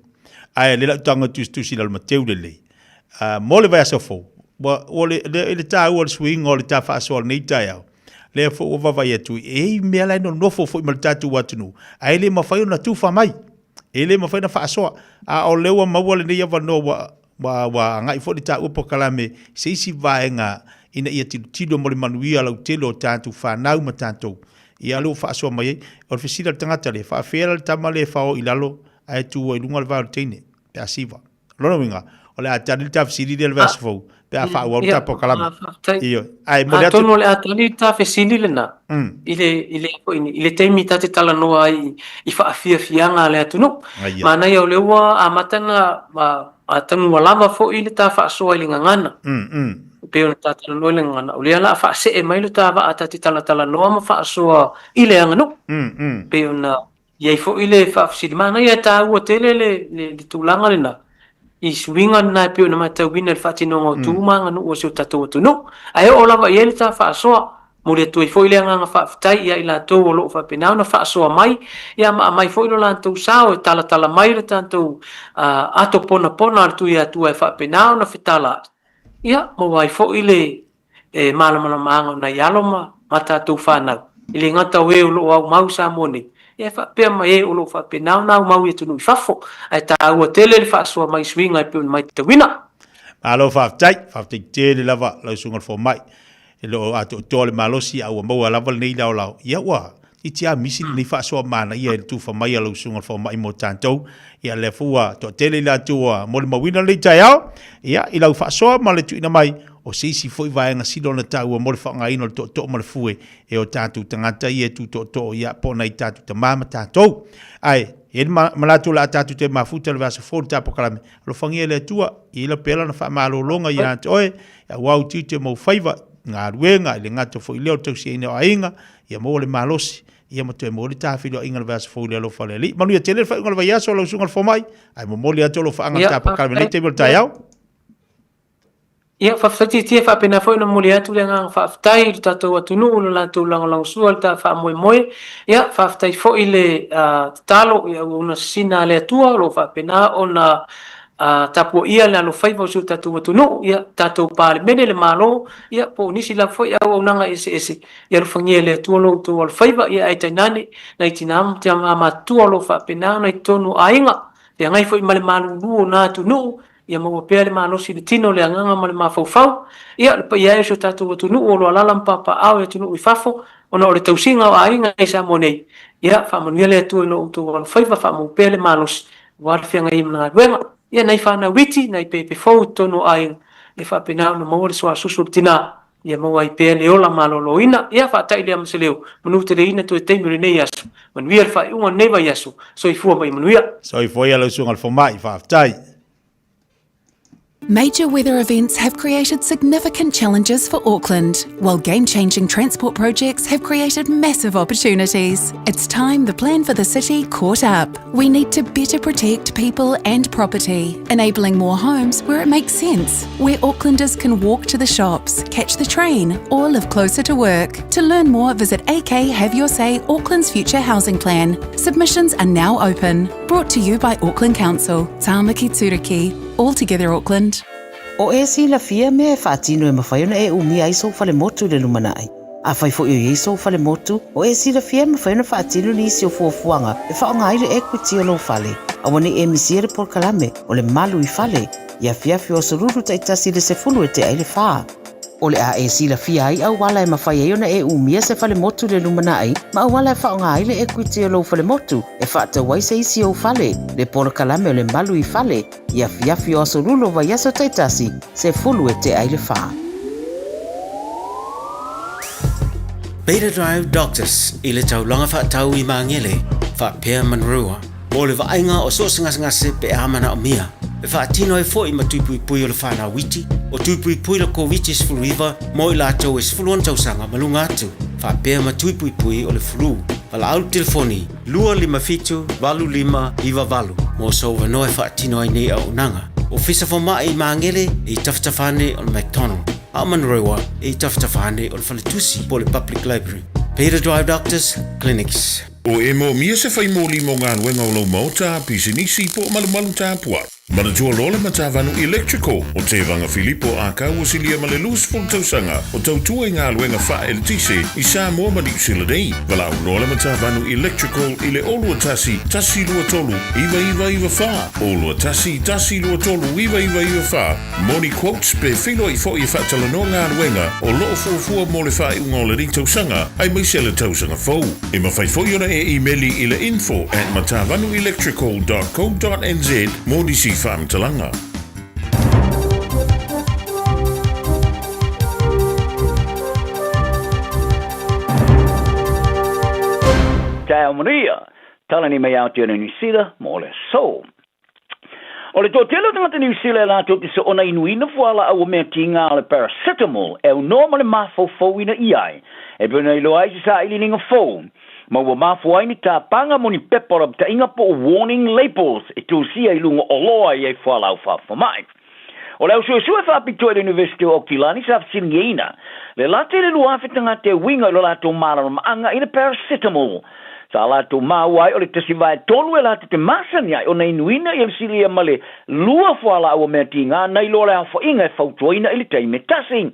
Ai le la tanga tu si la mateu le. Mo le vai so fo. O le ta o swing o le ta fa so nei Taeao. Le fo o vai tu e me la no fo fo mal tatu watunu. Ai le ma fai na tu fa mai. Ele ma fai na fa so a o le wa ma le nei va no wa ngai fo le ta upo kalame se si vaenga ina ia tilo mo le manuia lau telo tatu fa nau ma tatu. Ia lo fa so mai o fisila tangata le fa fera tama le fa o ilalo ai tu o lunga le va tene pe asiva lo winga o le atani ta fisili le verse fo pe a fa o ta po kalama io ai mo le tono le atani ta fisili le na ile temi ta te tala no ai I fa fianga le atunu mana ia le wa amatanga atanu lava fo ile ta fa so ile ngana pe ona tata no le ngana o le ala fa se e mai le ta va ata te tala no ma fa so ile ngano pe ona ia fo ile fa fisili mana ia ta o tele le tulanga le na I swinga na pe ona mata wina le fatino ngo tu manga no o so tatu tu no ai o lava ia le ta fa so mo le tu fo ile nga fa ftai ia ila to o lo fa pena na fa so mai ia mai fo ile la tu sao tala mai le tanto ato pona tu ia tu fa pena na fitala ia mo vai fo ile mala manga na yalo mata tu fa na ile ngata we lo au mau sa moni ia fa pe mai o lo fa pena na mau ia tu no fafo ai ta o tele le fa so mai swinga pe mai te wina alo fa tai tele lava lo sunga fo mai lo ato tole malosi au mo lava nei la ia wa itia misi ni fa so mana ia tu fa mai lo sunga fo mai mo tanto ia le fua to tele la tu mo le mawina le Taeao ia ila fa so ma le tu ina mai o sisi foi vai nga silo na tau mo le fa nga ino to mo le fue e o tatu tangata ia tu to ia pona I tatu te mama tatu ai e malatu la tatu te mafuta le vasa fo tapo kalame lo fangia le tua I la pela na fa malo longa ia oe ya wau tite mo faiva nga ruenga le ngato fo leo tau si ina ainga ia mo le malosi ia mo te mo le tafilo inga le vasa fo le lo fa le li manu ia tele fa inga le vai aso lo sunga fo mai ai mo le ato lo fa anga tapo kalame le te mo Taeao ia fa fati tie fa pena foi no muli atu le ngang fa ftai tato atunu lo la tu lang sual ta fa moi ia fa ftai foi le talo ia una sina le tua lo fa pena ona tapo ia le lo fai vo su tatu atunu ia tato pa mene le malo ia po nisi la foi au nanga ese ia lo fangie le tu lo tu al fai ia ai tainani na itinam te ama tu lo fa pena na tonu ainga ia ngai foi male malu lu na tu no ia mo pe le malo si tino le nganga ma le mafau ia pa ia so tatu tu no o lo ala papa au e tu no fafo ona o le tausinga o ainga e sa monei ia fa manuia le tu no tu al faiva fa mo pe le malo war fianga I mna wenga ia nei fa na witi nei pe fo to no ai le fa pena no mo le so susu tina ia mo ai pe le ola malo loina ia fa tai le amseleu manu te ina tu te mi nei asu manuia fa un neva yasu so I fu mai manuia so I foi ala sunga fo mai fa tai. Major weather events have created significant challenges for Auckland, while game-changing transport projects have created massive opportunities. It's time the plan for the city caught up. We need to better protect people and property, enabling more homes where it makes sense, where Aucklanders can walk to the shops, catch the train, or live closer to work. To learn more, visit AK Have Your Say Auckland's Future Housing Plan. Submissions are now open. Brought to you by Auckland Council. Tāmaki Turiki. All together Auckland. O e si la fia me e whaatino e mawhaiona e umi ai so fale motu le lumana ai. A whai fo i so fale motu, o e si la fia me whaiona whaatino ni isi o fuafuanga e whaonga aire e kuti o lo fale. A wane e misiere por kalame o le malu I fale, ia Fiafia o sururu taitasi le se fulu e te aile whaa. O le a e si la fia ai au wala e mawhaiona e umia se fale motu le lumana ai, ma au wala e whaonga aile e kuti o lo fale motu, e whaata wai se isi o fale, le por kalame o le malu I fale, ia Fiafia o sururu wa yaso taitasi, se fulu e te aile whaa. Beta Drive Doctors I le taulanga whaatau I maangele, whaapea manrua, o le vainga o so ngase pe amana o mia, e whaatino e fo I matuipui o le whana witi, o tuipui la COVID sfuluiva, mo I lātou e sfuluan tausanga malunga atu, whaapea matuipui o le flu, wala au telefoni, 255 iwa valu, mo so wanoe whaatino ai nei au nanga, o fisa whama I maangele I taftafane o le McDonald, a manrewa I taftafane o le Faletusi po le Public Library. Beta Drive Doctors Clinics. O e mo mia se fai mo limo ngā luenga o lau mauta pisinisi po malu tāpua. Mana tua lole matavanu electrical o te vanga Filipo a kau o silia male lus ful tausanga o tautua i ngā luenga wha el tise i Samoa mani usila nei. Wala au lole matavanu electrical i le olua tasi lua tolu iwa wha. Olua tasi lua tolu iwa wha. Moni quotes pe filo i fo i whatala no ngā luenga o loo fuafua mo le wha i unga o le ring tausanga ai mai se le tausanga fau. I mawhai fo iona e emaili i le info@matavanuelectrical.co.nz mo di si whaamtalanga. Taeao Maria, talani mai au te New Zealand, mo le so. O le tō telo tangata New Zealand la tō te se ona inuina fuala au mea tinga le paracetamol e o normale mafau-fauina iai. E pēna ilo ai se sa ilininga fau. Ma ua mafuaini tā panga moni pepora ta inga po warning labels e tō sia ilunga o loa i e fuala au whawhamai. O leo sue whapitoa le University of Auckland sa whasingeina. Le late le luawhetanga te winga i lo lato mara maanga ina paracetamol. Sa lato mawai o le tasiwai tolu e late te masania o na inuina i amsilia male lua fuala au mea tinga na ilo le hawha inga e whautuaina ili teime tasing.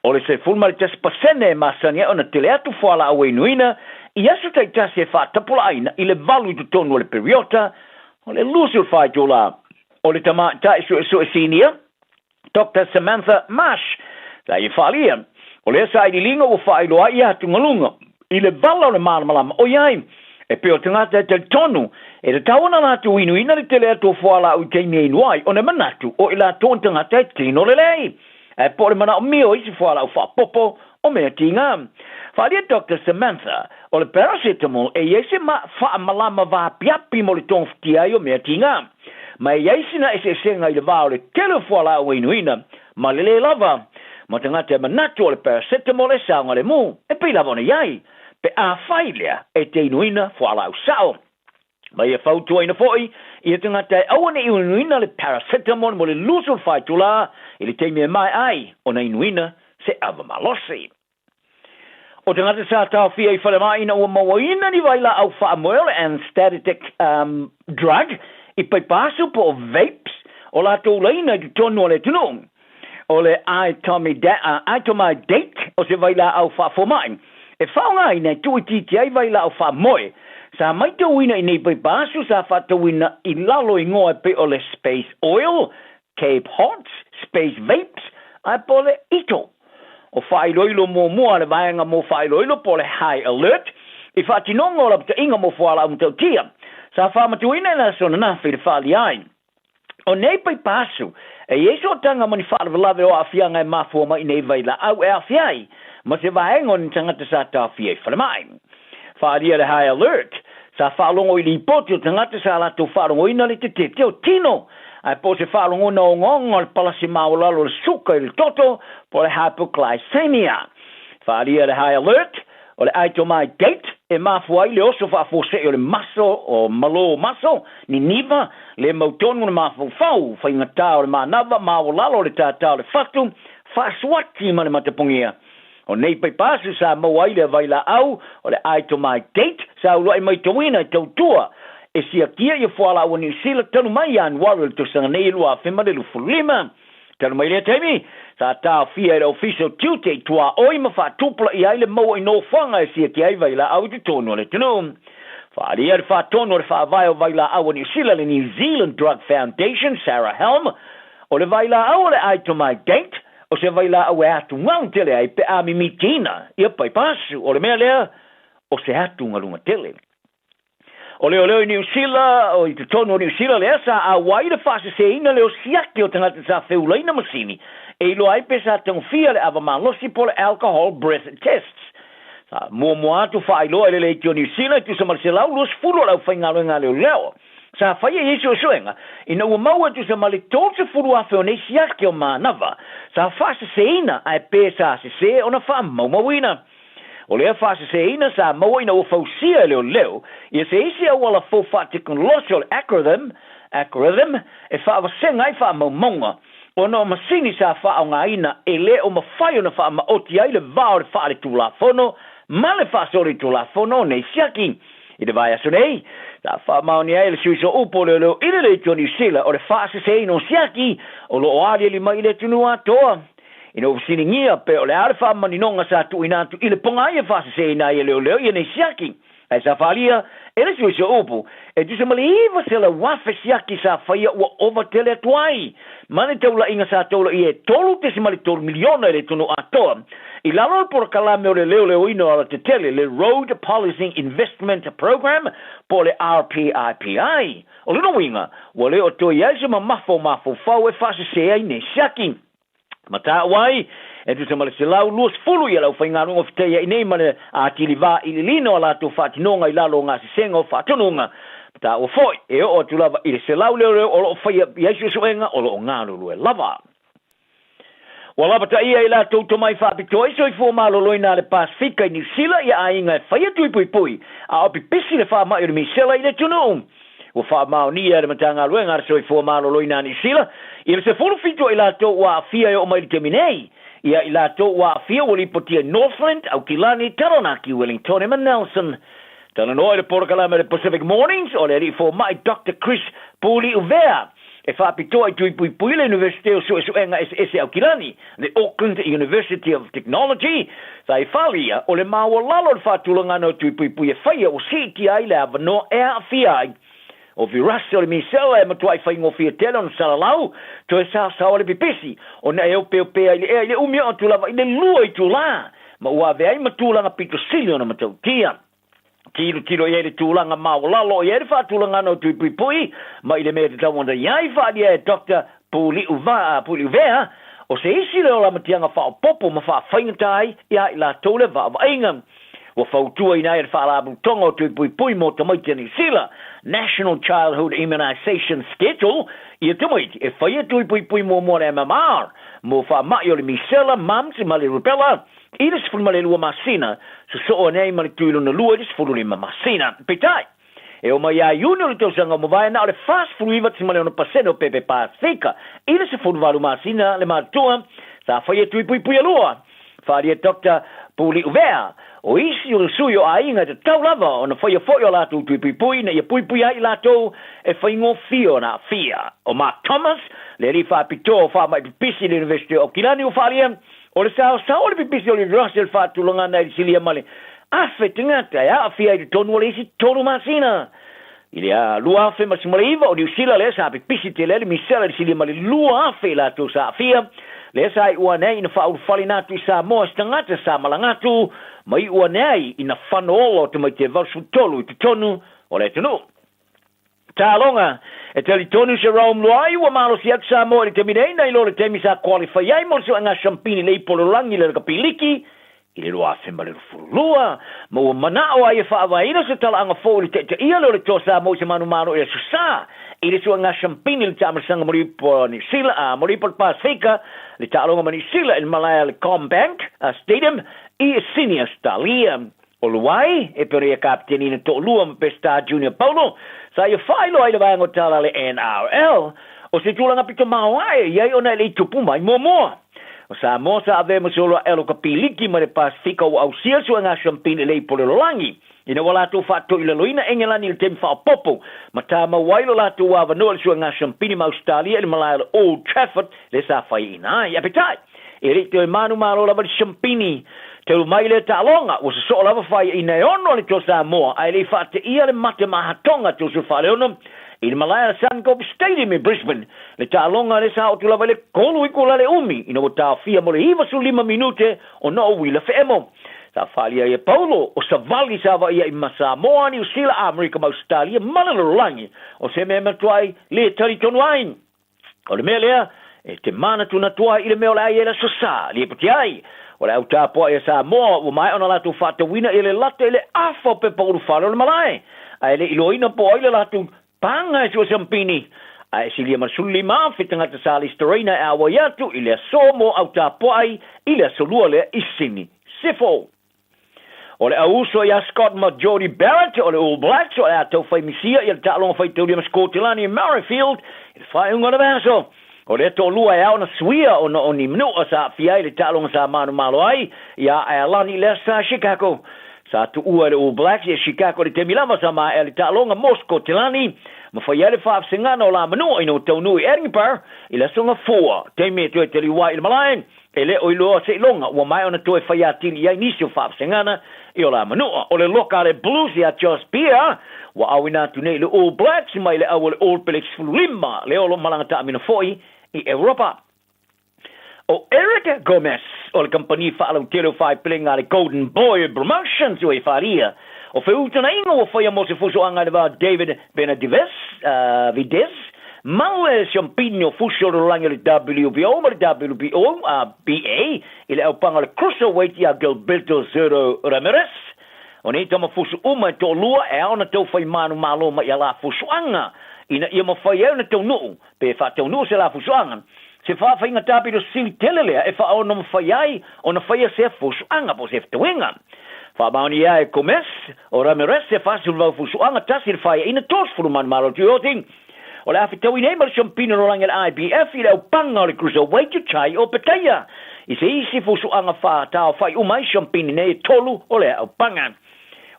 O le se fulma le tasi pasene e masania o na tele atu fuala au inuina i asu tai tasi e whaatapula aina i le valu i tutonu o le periota o le lusul whai tōla. O le tama ta isu e senior Dr. Samantha Marsh ta i whalia o le asa i linga o whailoa i atu ngalunga i le vala o le malamalama o iai e peo tangata te tonu e te tawana latu inuina le tele atu fuala au teimi inuai o ne manatu o i la tōn tangata e tino le lei e po le mana o mio isi fuala au whapopo o mea tinga. Whalia Dr. Samantha o le paracetamol e iese ma whaamalama wa piapi mo le tōn ftiai o mea tinga. Ma e iaisina e se senga i le vao le tele fuala au inuina ma le lava. Ma tangata e manatu o le paracetamol e saunga le mu e pei lava ona iai. Pe a whailea e te inuina fuala au sao. Ma ia whautua ina foi, ia tangata e awane inuina le paracetamol mo le lusul whaitula i le teimi e mai ai o na inuina se ava malosi. O tangata sa tau fia i whale mai ina ua mawaina ni waila au whaamoele anesthetic drug i pai pasu po vapes o la tōleina i tonu o le tunu. O le itomidate o se waila au whaafomai. E whaonga ina tui titi ai waila au whaamoe. Sa mai tauina i nei pai pasu sa whatauina i lalo i ngoa pe o le space oil, Cape Hots, space vapes, ai po le ito. O whailoilo mo mua le vaenga mo whailoilo po le high alert, i whatinonga o la pita inga mo whala au mtau tia. Sa whamatuina na sona na whiri whali ai. O nei pai pasu, e yeso tanga mani whala valawe o awhianga e mafuama i nei vaila au e awhiai, ma se vaenga o ni tangata sa ta awhia i whale mai. Whalia le high alert, sa whalongo i li poti o tangata sa la to whalongo ina le te te o tino, ai po se whalongo na o ngonga le palasi maulalo le suka i le toto po le hypoglycemia. Whalia le high alert, o le itomidate, e mafuai le oso whaafose o le maso o malo maso, ni niva, le mautonu le mafufau, whaingatā o le manava, maulalo le tātā le whatu, whaaswati ma le matapungia. O nei pai pasu sa mawai le vaila au, o le itomidate, sa uloi mai tawina i tautua, e sia kia i whala o New Zealand tanu mai an waru to sanga nei lua whima le lufulima. Tanu mai le teimi, sa tā fia e official Tuesday tua oi ma wha tupula i aile maua i no whanga e sia kia i vaila au te tono le tunu. Whaari e wha tono le wha vai o vaila au New Zealand, le New Zealand Drug Foundation, Sarah Helm, o le vaila au le itomidate, o se vaila au e atu ngau tele ai pe a mimitina, ia pai pasu, o le mea lea, o se atu ngalunga tele. O leo i New Zealand, o i te tono o New Zealand, lea sa a waira whasa se ina leo siaki o tangata sa whiulaina masini, e ilo ai pe sa tangwhia le ava malosi po le alcohol breath tests. Sa mua atu whailoa le leiti o New Zealand, tu sa marselau luas fulu lau whaingalo ngā leo. Sa whaia yesu o soenga, ina ua maua tu sa mali tōtsa fulu a whio nei siaki o mānava, sa whasa se ina ai pe sa se o na wha maumawina. O lea whasa se ina sa maua ina ua whausia leo, ia se isi au ala fōwha teknolosio algorithm, e whaavasenga ai wha maumonga, o no masini sa wha o ngā ina, e le o mawhai o na wha maoti ai le vao le wha le tūlafono, ma le wha sori tūlafono nei siaki, I le vai aso nei, ta wha maoni ai le suiso upo le leo ile le tio New Zealand o le whaase se no siaki o lo oari li mai le tunu atoa. Ina ufisini ngia pe o le are wha maninonga sa tu inatu ile ponga ia whaase se ina ia leo leo ia nei siaki. Ai sa whalia, ele suiso upo, e tu se mali iwa se le wafe siaki sa whaia ua overtele atuai. Mane taula inga sa taula i e tolu te se mali tolu miliona le tunu atoa. I lalo por kalame o le leo ino ala te tele le Road Policy Investment Program po le RPIPI. O lino winga, wa leo to iaise ma mafo fau e fase se ai ne siaki. Mata wai, e tu se male se lau luas fulu ia lau whaingarunga fiteia i nei mane a tiliva i lino ala tu whatinonga i lalo ngā sisenga o whatununga. Mata o foi, e o tu lava i se lau leo o lo whaia iaise suenga o lo ngāru lue lava. Wala bata ia ila tauto mai whapitoi so i fua malo loina le Pasifika i New Zealand ia a inga e whaia tui pui a opi pisi le wha mai o le misela i le tunu. Wa wha mao ni e le matanga luenga so i fua malo loina New Zealand i le se fulu fito ila tau wa afia o mai le teminei ia ila tau wa afia wali potia Northland au Kilani Taranaki Wellington e Nelson. Tana noa le porkalama le Pacific Mornings o le ri fua mai Dr. Chris Puli Uvea. E whapitoa i tui pui le University o suenga ese au Kilani, the Auckland University of Technology, sai whalia o le maua lalo le whatulanga no tui pui e whaia o siti ai le avanoa e a whiai. O virasi o le misela e matuai whaingo fia tele on salalau, to e sa le pipisi, o na e o peo i le umia o tulava i le lua i tula, ma ua vea i matulanga pito silio na matautia. Tiro i ele tūlanga maolalo i ele whātūlanga no tui pui, ma i le mea te tawanda iai whādia e Dr. Puli Uvea, o se isi leo la matianga whaopopo ma whaaffaingatai ia i la tōle whaavainga. Wa whautua i nai e whaalabu tonga o tui pui mo tamaiti New Zealand National Childhood Immunization Schedule, i a tamaiti e whaia tui pui mo le MMR, mo whaamai o le misela, mums, ma le rubella, i le sifuru male lua masina, so o nei male tuilo na lua, i le sifuru lima masina. Petai, e o mai a iuni o le tausanga mo vai na o le fast furu iwa ti male ona paseno pepe Pasifika, i le sifuru valu masina, le matua, sa whaia tui pui alua, wharia Dr. Puli Uvea, o isi o le sui o a inga te tau lava, o na whaia foi o lato tui pui, na ia pui ai lato, e whaingo fio na fia. O Mark Thomas, le ri whapito o wha mai pipisi le University of Kilani o whalia, o le sao le pipisi o le Russell whatulanga na i silia male. Afe tingata e a fia i tonu o le isi tonu masina. I le a lua afe masimale iwa o New Zealand le sa pipisi te le misela i silia male lua afe lato sa fia. Le sa i ua nei ina whauru whali natu i Samoa stangata sa malangatu, ma i ua nei ina whanoolo te mai te valsu tolu i te tonu o le tonu. Tālonga, e tali tonu se Rome Luai, ua malo si atu Samoa i te minei nei lo le temi sa qualify ai mo se anga champini le ipolo langi le kapiliki, i le loa femba le furulua, ma ua manao ai e whaavaina se tala anga fōli te ia lo le tō Samoa se manu i le susa, i le suanga champini le tāmasanga moripo New Zealand, moripo Pasifika, le tālonga ma New Zealand in Malaya le Combank Stadium, i e senior stalia. O luai, e perea kapteni na tō lua ma Pesta Junior Paulo, sa ia whailo ai le vango tala le NRL, o se tūlanga pito mawai, iai ona le tupu mai moa. O sa mo sa ave masolo elo kapiliki ma le Pasifika o au sia suanga champini le ipole lolangi. Ina wala tō whato ila loina engelani le temi whaopopo, ma tā mawailo la tō wava noa le suanga champini ma Australia le malaya le Old Trafford le sa whai ina. Ia petai, e rite o manu malo lava le champini, te mai le tālonga, o se so lava whai ina e ono le tō Samoa, ai le whate ia le mate mahatonga tō su whale ono, i le malaya Suncorp Stadium in Brisbane, le tālonga le sa o tu lava le kolu i kula le umi, ina o tā fia mo le hiva su 5 minute o no wila wheemo. Sa whalia ia Paulo, o sa vali sa wa ia i Samoa, New Zealand, Amerika, ma Australia, malalolangi, o se mea matuai le tari tonu ain. O le mea lea, e te mana tuna tuai i le mea o le ai e la sosa, le puti ai. O le au tāpua e Samoa, o mai ona latu whatawina i le lata i le afo pe pauru whare o le malai. Ai le iloina po ai le latu panga e sua sampini. Ai silia masuli maa fitangata sali storina e awa iatu i le asomo au tāpua ai i le asolua le isini. Sifo. O le auso ia Scott ma Jody Barrett o le All Blacks o le atau whai misia i le tālonga whai tauria ma Scotland i Merrifield i le whai unga na vaso. O le to lua e au na suia o na oni mnu o sa fiai le tālonga sa manu malo ai ia e alani le sa Chicago. sa tu ua le All Blacks e Chicago le temi lava sa ma e le ta'alonga Moscow Telani ma fai ele whaafsengana o la manua ino taunu i Edinburgh i la songa 4 temi e tue te liwa i le malaeng e le o iloa se ilonga ua mai ona toe whai atili iai nisi o whaafsengana i o la manua o le loka le Blues i a Josh Beer wa awina tu nei le All Blacks mai le awa le All Blacks fululima le olo malanga ta amina foi i Europa o Eric Gomez o le company whaalau tero whai pilinga le Golden Boy Promotions o e wharia o whiutana inga o whaia mo se fuso anga le wa David Benavides Vides mau e champigno fuso le langa le WBO ma le WBO BA i le au panga le cruiserweight i a Gilberto Zero Ramirez o nei tama fuso uma to lua e aona tau whai manu malo ma i a la fuso anga ina ia ma whai e na tau nuu pe wha tau nuu se la fuso anga se fa inga tapi do sili telelea e fa o no faiai o na faia se fusu anga po se ftuinga fa mauni ai Gomez o Ramirez se fa sul fusu anga tasir faia ina tos fulu man malo tioting o la fitau ina mal champino no lang el IBF i le panga le cruiserweight chai o petaya i se isi fusu anga fa ta fai umai champino nei tolu o le panga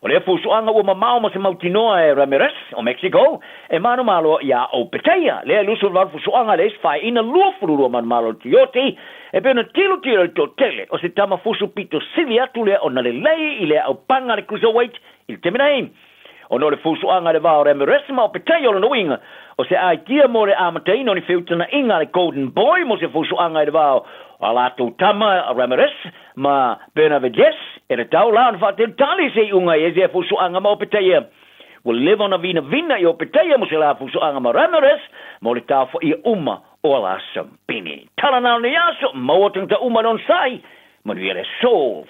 o le fusu anga o mamao ma se mautinoa e Ramirez o Mexico e manu malo ia o petaya le lusul var fusu anga le fai ina luafuru o man malo tioti e pena tilo to tele o se tama fusu pito silia tule o na le lei i le au panga le cruiserweight il teminaim o no le fusu anga le va o Ramirez ma o petaya o no winga o se ai tia mo le amateino ni fiutana inga le Golden Boy mo se fusu anga le va ala tu tama Ramirez ma Benavides e le tau lan fa te tali se unga e se fusu anga ma o petaya will live on a vina i o petaya mo se la fusu anga ma Ramirez mo le tau fa i uma o la sampini tala na ni aso ma o tanga uma non sai ma ni ele soul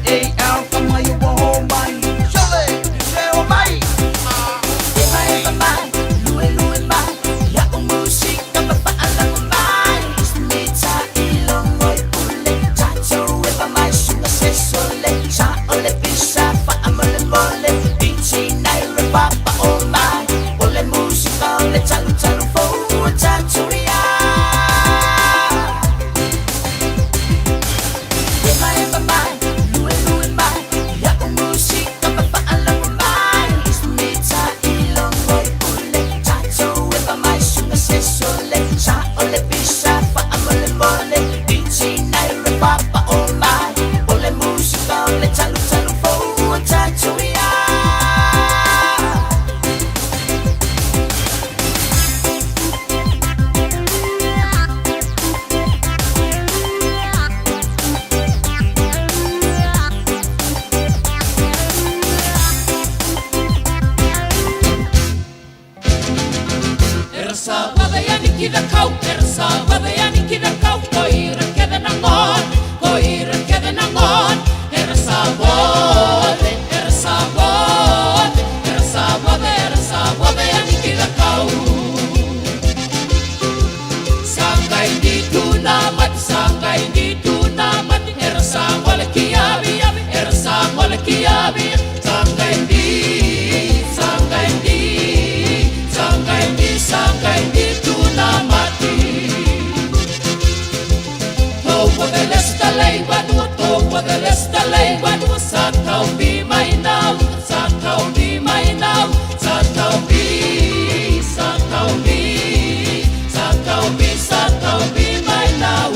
Hey ole pisa fa mole mole Ichi nai repapa o mai Ole musika ole talu talu fo taturia Ema ema mai Lue lue mai Ya o musika pa fa ala mai Ismita ilongo ule Tato ema mai sunga se sole Sa ole pisa fa mole mole Ichi nai repapa o mai Ole musika ole talu talu fo taturia Ersa wada yani kida kau Ersa wada yani kida kau Koira keda nangon Koira keda nangon Ersa wada Ersa wada Ersa wada yani kida kau Sanggai di tunamat Sanggai di tunamat Ersa wala kiabi Ersa wala kiabi Sanggai di Sanggai di Sanggai di tunamati Towa de lesta lei badua Towa de lesta lei badua Satau bi mai nau Satau bi mai nau Satau bi Satau bi Satau bi Satau bi mai nau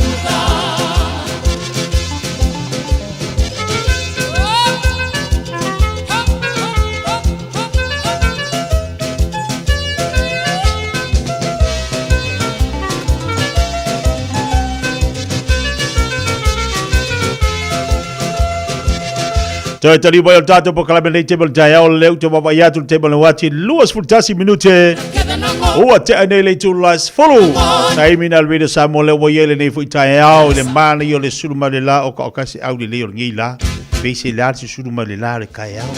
Toi tali boy tato po kala bene table Taeao leu to baba ya to table watch luas fultasi minute. O te ane le to last follow. Sai mina video Samoa le woyele nei fu Taeao le mana yo le suluma le la o ka kasi au le le ngila. Bese la si suluma le la le Taeao.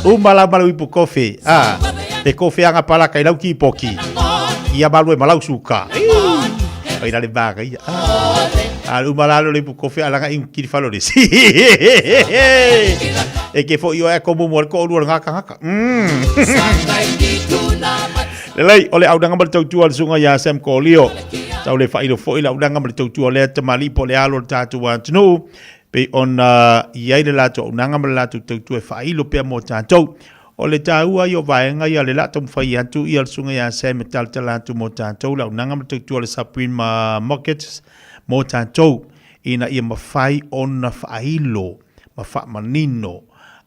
O mala malu ipo kofe. Ah, te kofe anga pala kai lau ki poki. Ia malu e malau suka. Ai le baga ia. Alu malalo le kofe ala ngai ki falores. E ke fo yo e como mo ko lu ngaka. Lei ole au danga mal tau al sunga ya sem ko lio. Tau le failo fo ila danga mal tau le tamali po le alo tatu wan tnu. Pe on ia le lato danga mal lato tau e failo pe mo tatu. Ole taua yo vaenga ia le lato fai atu ia sunga ya sem tal talatu mo tatu la danga mal tau le sapin ma markets. Mo tātou ina ia mawhai o na whailo, ma wha manino,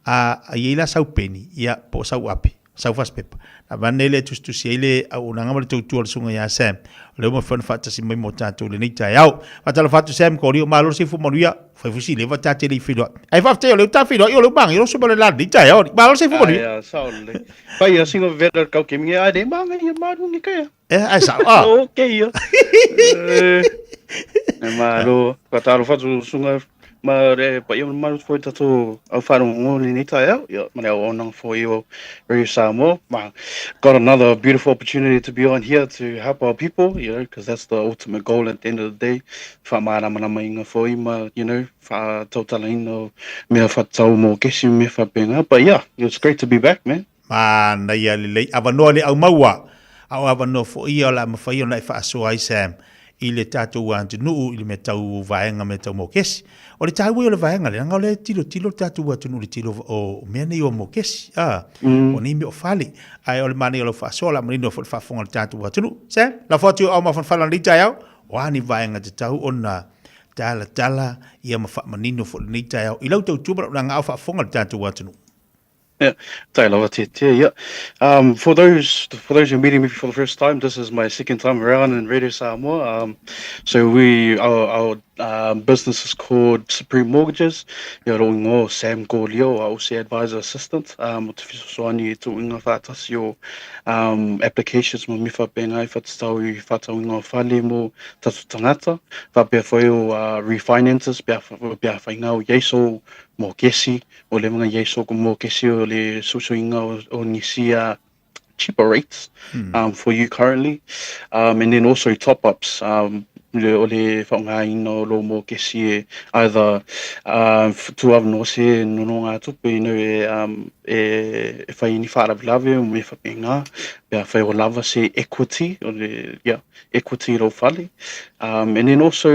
a ieila sau peni, ia po sau api, sau whaspepa. Na vanele tustusi eile au nangamare tautua le sunga ia Sam. Leo ma whana whatasi mai mo tātou le nei Taeao. Watala whatu Sam ko rio malo se fu manuia, whai fusi le watate le whiroa. Ai whafte o leo tā whiroa, i o leo mangi, o suma le lana nei Taeao, malo se fu manuia. Ai, sao le. Pai a singo vera kau ke mingi, ai de manga ia maru ni kaya. Ai sao, ah. Okay, ia. Malu, kataru fatu sunga ma re pa yo malu foi tato au faru ngoli ni Taeao yo ma o nang for you very Samoa ma got another beautiful opportunity to be on here to help our people, you know, because that's the ultimate goal at the end of the day. Fa mana mana inga foi ma, you know, fa totala ino me fa tau mo kesi me fa penga, but yeah, it's great to be back, man. Man, na ia le avanoa le au maua. Au avanoa fo ia la ma fai ona fa so ai Sam. I le tātou ante nuu i le me tau vaenga me tau mokesi. O le tāu i o le vaenga le anga o le tilo tātou atu nuu le tilo o mea nei o mokesi. O ni me o fali. Ai o le mani o le whaasola marino o whaafonga le tātou atu nuu. Sam, la whatu au mawhanwhala ni Taeao. O ani vaenga te tau o na tala ia mawhamanino o ni Taeao. I lau tau tūmara o nga au whaafonga le tātou atu nuu. Yeah, yeah. For those who are meeting me for the first time, this is my second time around in Radio Samoa. So our business is called Supreme Mortgages. Yo Sam Gorlio, I also advisor assistant. So ani to inga fatas yo applications mo mifa penai fatstau fata inga fale mo tatu tangata. Fa pe foi refinances pe fa inga yeso mo kesi o le mga yeso ko mo kesi o le susuinga o nisia cheaper rates for you currently, and then also top ups. o le whaongaina o lo mo ke si either tuav no se no ngā tupe e whai ni whaaravilave o me whapenga pia whai o lava se equity o le equity ro whale and then also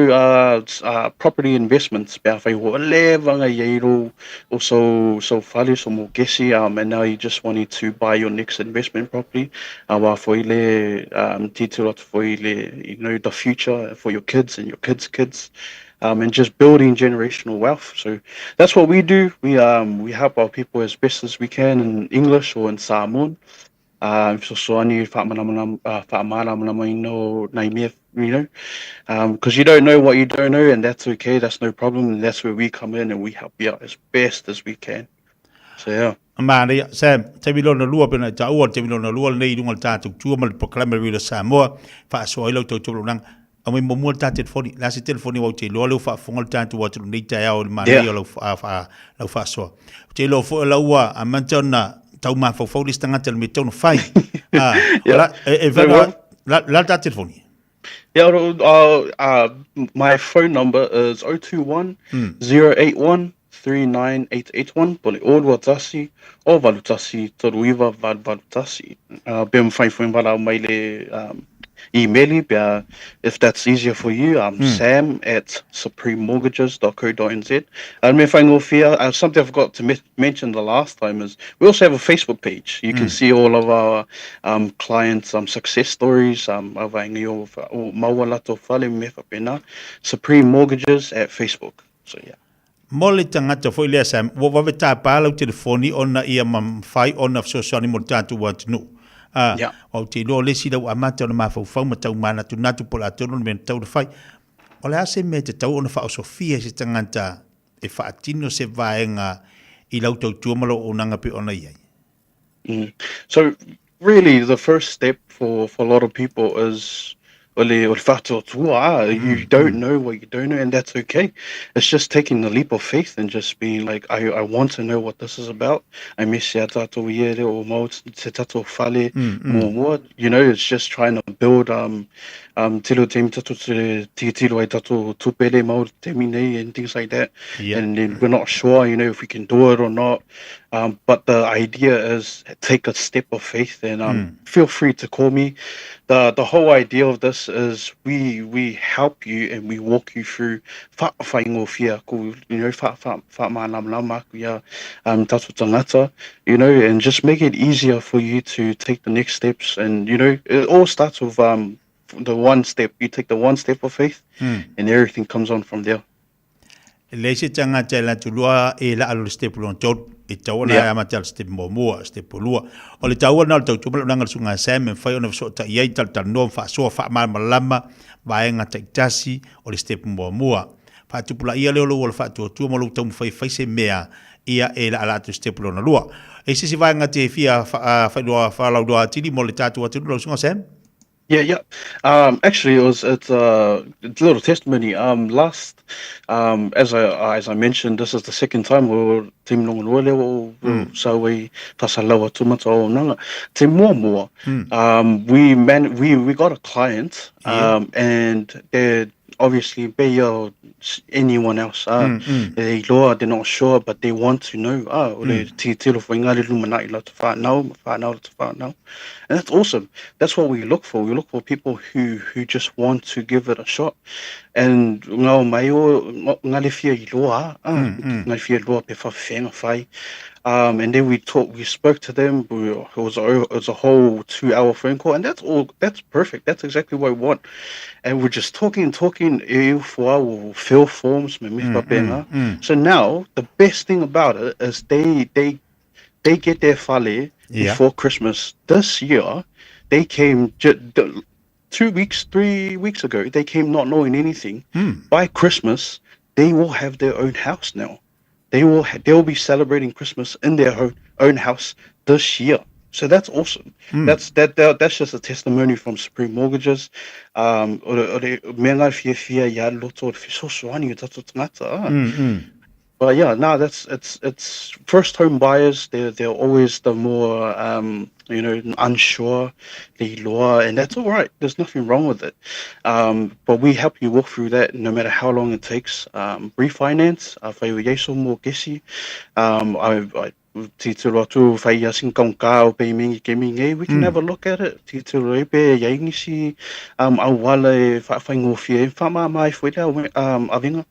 property investments pia whai o le vanga yeiro also so whale so mo kesi and now you just wanted to buy your next investment property wa foi le titula foi le the future for your kids and your kids' kids, and just building generational wealth. So that's what we do. We help our people as best as we can in English or in Samoan. So ani because you don't know what you don't know, and that's okay. That's no problem. And that's where we come in and we help you out as best as we can. So yeah. Maria, Sam, te milona lua pena ta ua te milona lua nei dunga tātou tua mal proclamatory le Samoa, fa so ilo tau tau nang a mai mo ta telefoni, la se telefoni wa te lo lo fa fonga tātou wa tu nei Taeao le Maria lo fa so. Te lo fo la ua a mantona tau ma fo fo listanga te me tonu fai. La ta telefoni. Yeah, my phone number is 021 081 39881 pole o watasi o valutasi toruiva valutasi bem fai foi vala mai le email pia if that's easier for you sam@suprememortgages.co.nz and me fai ngofia something I forgot to mention the last time is we also have a Facebook page. You can see all of our clients success stories avaingi o mawalato fale me fa pena Supreme Mortgages at Facebook. So yeah. Mole tangata foi lea Sam, wo wawe tā pālau telefoni ona ia mamwhai ona fsosani mo tātu wa tunu. O te lo lesi lau amata ona mawhau matau mana tu natu pola atono me tau whai. O le ase me te tau ona whao Sofia se tangata e whaatino se vaenga I lau tau tuamalo o nanga pe ona iai. So really the first step for a lot of people is you don't know what you don't know, and that's okay. It's just taking the leap of faith and just being like, I want to know what this is about. I miss tato iere o mau te tato fale mo. You know, it's just trying to build tilo te tato te tilo ai tato tupele mau te mine and things like that. And then we're not sure, you know, if we can do it or not. But the idea is take a step of faith and feel free to call me. The whole idea of this is we help you and we walk you through you know, and just make it easier for you to take the next steps. And you know, it all starts with the one step. You take the one step of faith and everything comes on from there. Leise tanga tela tulua e la alo step lon tot e tawana ya matal step mo step lua o le tawana tau tumal nanga sunga Sam fai ona so ta ia tal no fa so fa malama vaenga taitasi o le step mo fa tupula ia le lo fa tu mo lo tau fai se mea ia e la ala tu step lon lua e se vaenga te fia fa la do atili mo le tatu atu lo sunga Sam. Yeah. Actually, it's a little testimony. Last, as I mentioned, this is the second time we team long rolle so we tasalawa too much nanga team more. We got a client, and they obviously be anyone else. They they're not sure, but they want to know. And that's awesome. That's what we look for. We look for people who just want to give it a shot. And and then we spoke to them. It was a whole 2-hour phone call, and that's perfect. That's exactly what we want. And we're just talking, fill forms. So now the best thing about it is they get their fale before Christmas. This year, they came 3 weeks ago. They came not knowing anything. By Christmas, they will have their own house now. They'll be celebrating Christmas in their own house this year. So that's awesome. That's just a testimony from Supreme Mortgages. But yeah, no, it's first home buyers. They're always the more unsure, the lower, and that's all right. There's nothing wrong with it. But we help you walk through that, no matter how long it takes. Refinance, whai yeso mo kesi. I titolo atu whai asing kong ka o pe mingi ke mingi. We can have a look at it. Titolo e pe yaingi si au wala e whai ngofie. Whama mai whaida avinga.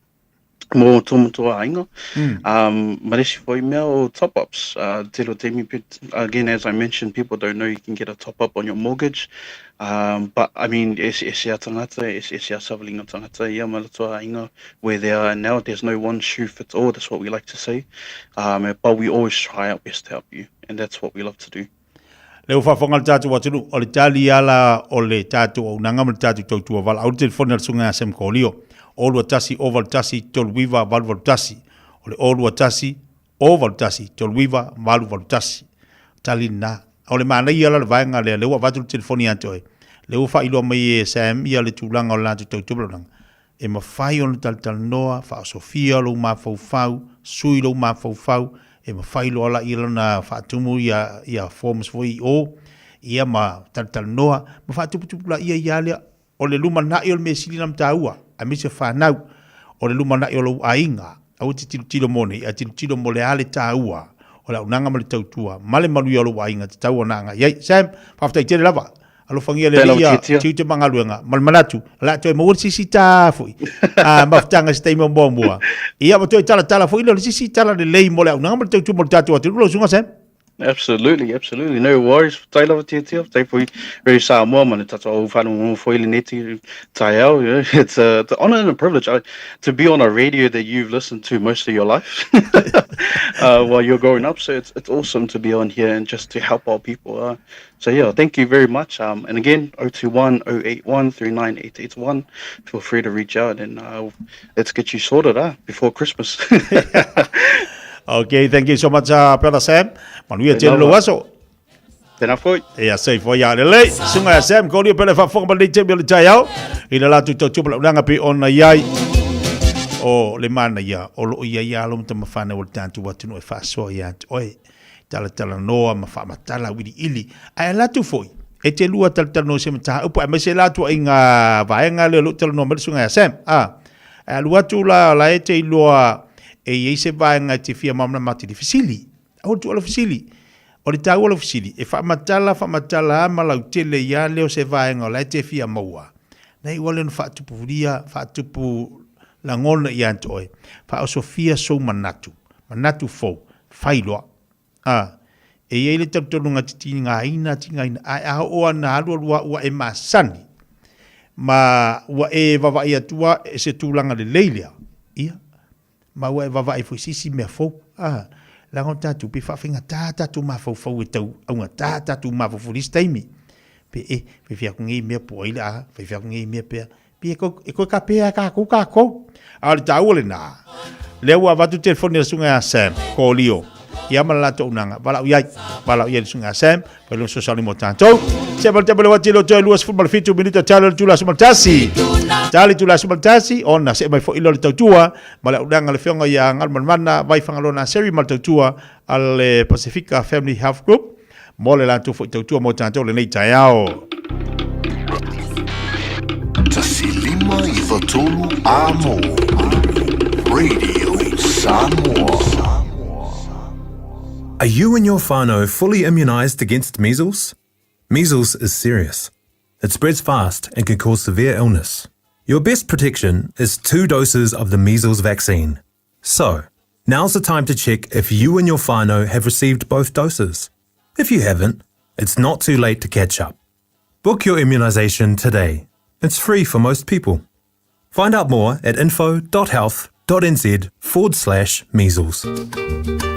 Mo tomato ainga. Marisi foi mea o top-ups. Tilo te mi pit, again, as I mentioned, people don't know you can get a top-up on your mortgage. But I mean, e sea tangata, e sea savalinga tangata, ia malatua ainga, where they are now, there's no one shoe fits all, that's what we like to say. But we always try our best to help you, and that's what we love to do. Leo whafonga le tātou watunu, o le tali ala o le tātou o nangama le tātou tautua wala, au te telefone al sunga sem kolio, o lua tasi, o val tasi, tolu wiva, valu valu tasi, o le o lua tasi, o valu tasi, tolu wiva, valu valu tasi, tali na, o le mānei ala le vaenga lea, leo watu le telefoni antoe, leo wha ilo mai e Sam, ia le tūlanga o le tātou tautua wala, e ma whai o le tal noa, wha Sofia lo ma fau, sui lo ma fau, e ma whailo ala i lana whaatumu ia forms foi o ia ma tal noa ma whaatuputupu la ia lea o le luma na i o le mesili nam tāua a mese whanau o le luma na i o lo ainga au te tilo mone a tilo mo le ale tāua o le unanga ma le tautua ma le malu i o lo ainga te taua nanga iei Sam whaftai tere lava alo whangia le ia tiu te mangaluenga malmanatu la toi ma uri sisi tā fui maftanga si teima mua ia ma toi tala fui lo sisi tala le lei mo le unanga ma le tautua mo le tātua atu lo sunga Sam. Absolutely. No worries. Tai lava tia. Tai fui very Samoa man tata o whanu foi le neti Taeao. It's an honor and a privilege to be on a radio that you've listened to most of your life while you're growing up. So it's awesome to be on here and just to help our people. So yeah, thank you very much. And again, 021-081-39881. Feel free to reach out and let's get you sorted before Christmas. Okay, thank you so much, Brother Sam. Manuia te lo aso. Tēnā foi. Ia sei foi ia le. Sunga Sam, ko li pele fa fo ba le te le Taeao. Ina la tu tu pula nga pe ona iai. O le mana ia, o lo ia lo mta mafana o tantu watu no fa so ia. Oi. Tala noa ma fa matala wili ili. Ai la tu foi. E te lua tala no se mta. Upo me se la tu inga vaenga le lo tala no me sunga Sam. Lua tu la e te lua e ei se vaenga te fia mamna mati di fisili. Au tu ala fisili. O le tau ala fisili. E wha matala ma lau tele ia leo se vaenga o la te fia maua. Nei wale no whaatupu la ngona i antoe. Wha o Sofia so manatu. Manatu fau. Whailoa. E ei le tautonunga tinga ina. Ai aho oa na alua ua e masani. Ma ua e vavai atua e se tūlanga le leilea. Ia. Ma ua e vavai fui sisi mea fau. Lango tatu pe whawhinga tātatu ma fau e tau. Aunga tātatu ma fau fulis taimi. Pe pe fia kungi mea po ile pe fia kungi mea pea. Pe e koe ka pea ka kou. Ale tau ole nā. Leo a watu telefoni la sunga Sam. Ko lio. Ia malata unanga. Walau iai sunga Sam. Pelo sosiali mo tātou. Sebal te bale wati lo toi luas futbal fitu minuto talo tula sumaltasi. Tali tula sumaltasi. Ona se mai fo ilo le tautua. Mala udanga le fionga ia ngal manmana. Vai fangalona seri mal tautua. Al Pacifica Family Health Group. Mole la tu fo tautua mo tātou le nei Taeao. Tasi lima I fatolu amo. Radio Samoa. Are you and your whānau fully immunised against measles? Measles is serious. It spreads fast and can cause severe illness. Your best protection is 2 doses of the measles vaccine. So, now's the time to check if you and your whānau have received both doses. If you haven't, it's not too late to catch up. Book your immunisation today. It's free for most people. Find out more at info.health.nz/measles.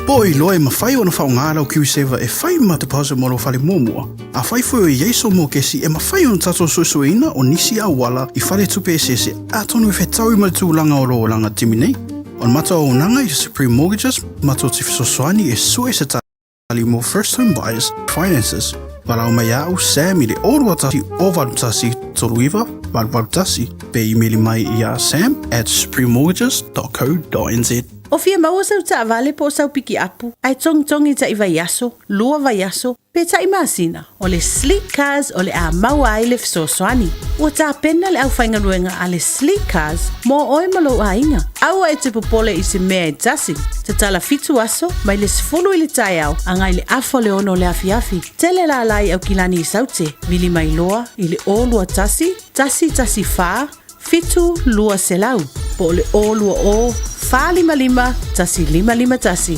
Poi loe mawhai o na whaongara o Q7 e whai ma te pause moro whare mōmua. A whai fwoi o Yeso mō kesi e mawhai o na tato suisuina o nisi a wala I whare tupe sese a tonu I whetau I maritūlanga o roo langa timi nei. O na mata o nanga I Supreme Mortgages, mata o tifisoswani e sue se tali mo first home buyers, finances. Wala o mai au Sam I le orua tasi o valutasi toluiva, valutasi pe emaili mai I a sam@suprememortgages.co.nz. O fia maua sau ta vale po sau piki apu. Ai tongi ta iwa yaso, lua va yaso, pe ta imasina. O le sleek cars o le a maua ai le fisoswani. Ua ta pena le au whainga ruenga a le sleek cars mo oe malo a inga. Aua e te popole i se mea e tasi. Te tala fitu aso, mai le sifulu i le Taeao, angai le afo le ono le afiafi. Tele la alai au kilani i saute, vili mai loa, i le o lua tasi faa, fitu lua selau. Po le o lua o, faa lima, tasi lima tasi.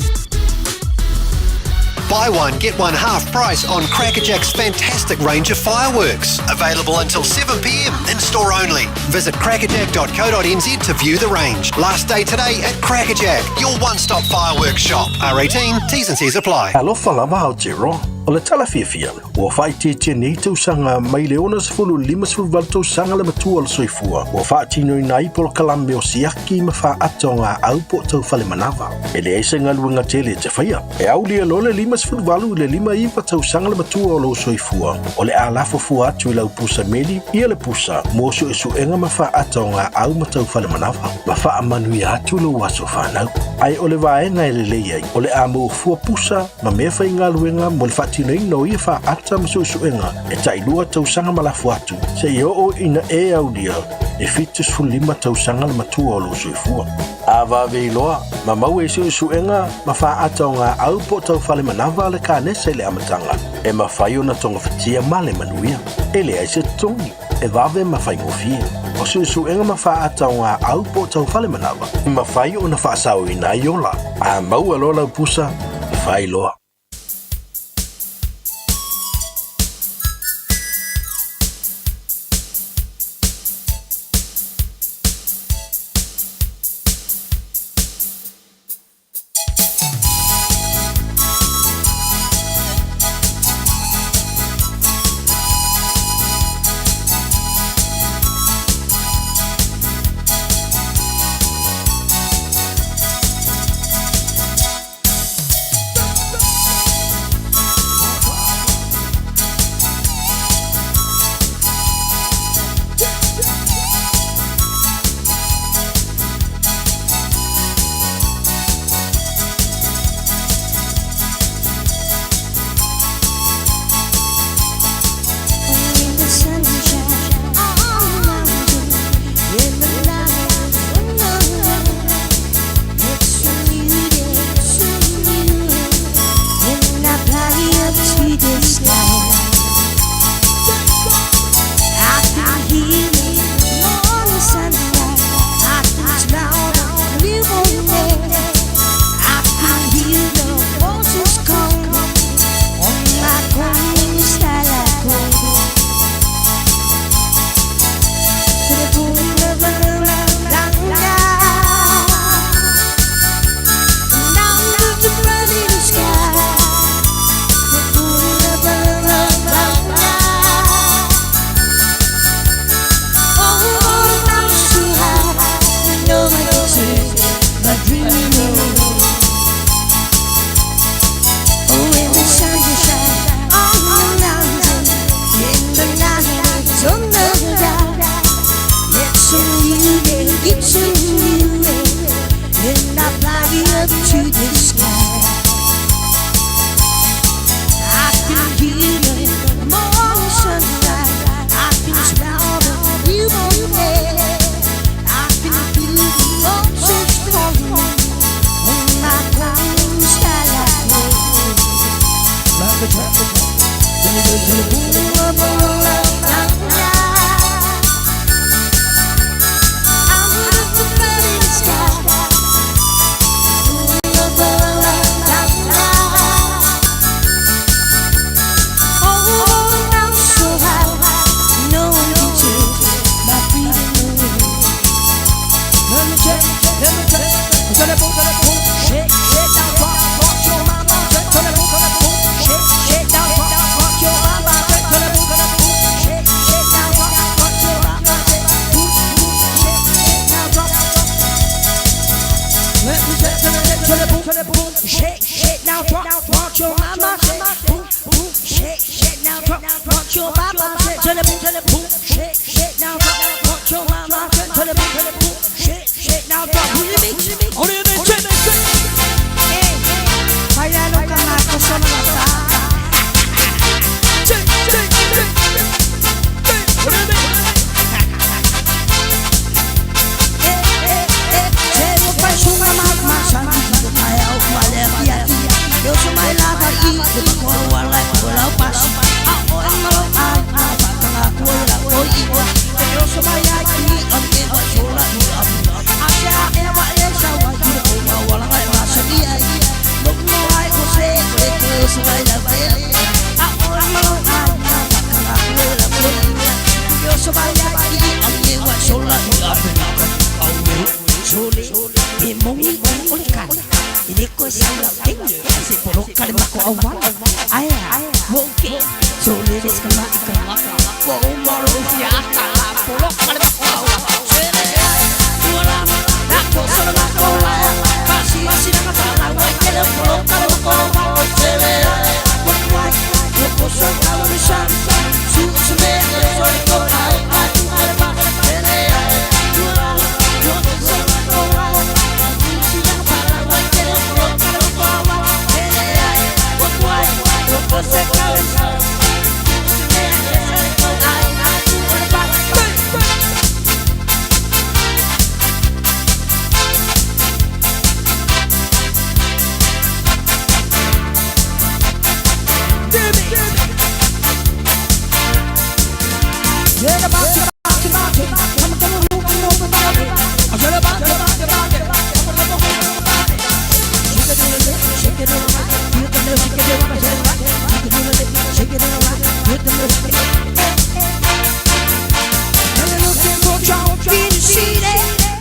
Buy one, get one half price on Crackerjack's fantastic range of fireworks. Available until 7 p.m. in store only. Visit crackerjack.co.nz to view the range. Last day today at Crackerjack, your one-stop fireworks shop. R18, T's and C's apply. Alofa lava Aotearoa. O le tala Fiafia, ua whaititia nei tausanga mai le ona sefulu lima sefulu wal tausanga le matua o le soifua. Ua whaatino i nai polo kalame o siaki ma wha ato ngā au po tau whale manawa. E le eise ngā luenga tele te whaia. E au lia lo le lima sefulu walu le lima iwa tausanga le matua o le soifua. O le alafo fua atu i lau pusa meli, ia le pusa, moso e suenga ma wha ato ngā au ma tau whale manawa. Ma wha amanui atu lo waso whanau. Ai o le vaenga e le leiai, o le amo fua pusa, ma mea whai ngā luenga mo le tinai no ia fa ata masusuenga e tailua tausanga malafu atu se o ina e audia e fitus fulima tausanga le matua o lo soifua ava veiloa ma mau e susuenga ma fa ata nga au po tau fale manava le kanese le amatanga e ma fai ona tonga fatia male manuia ele ai se tongi e vave ma fai ngofie o susuenga ma fa ata nga au po tau fale manava ma fai ona fa sao ina yola a mau alola pusa fai loa. Shake now, drop. Remix.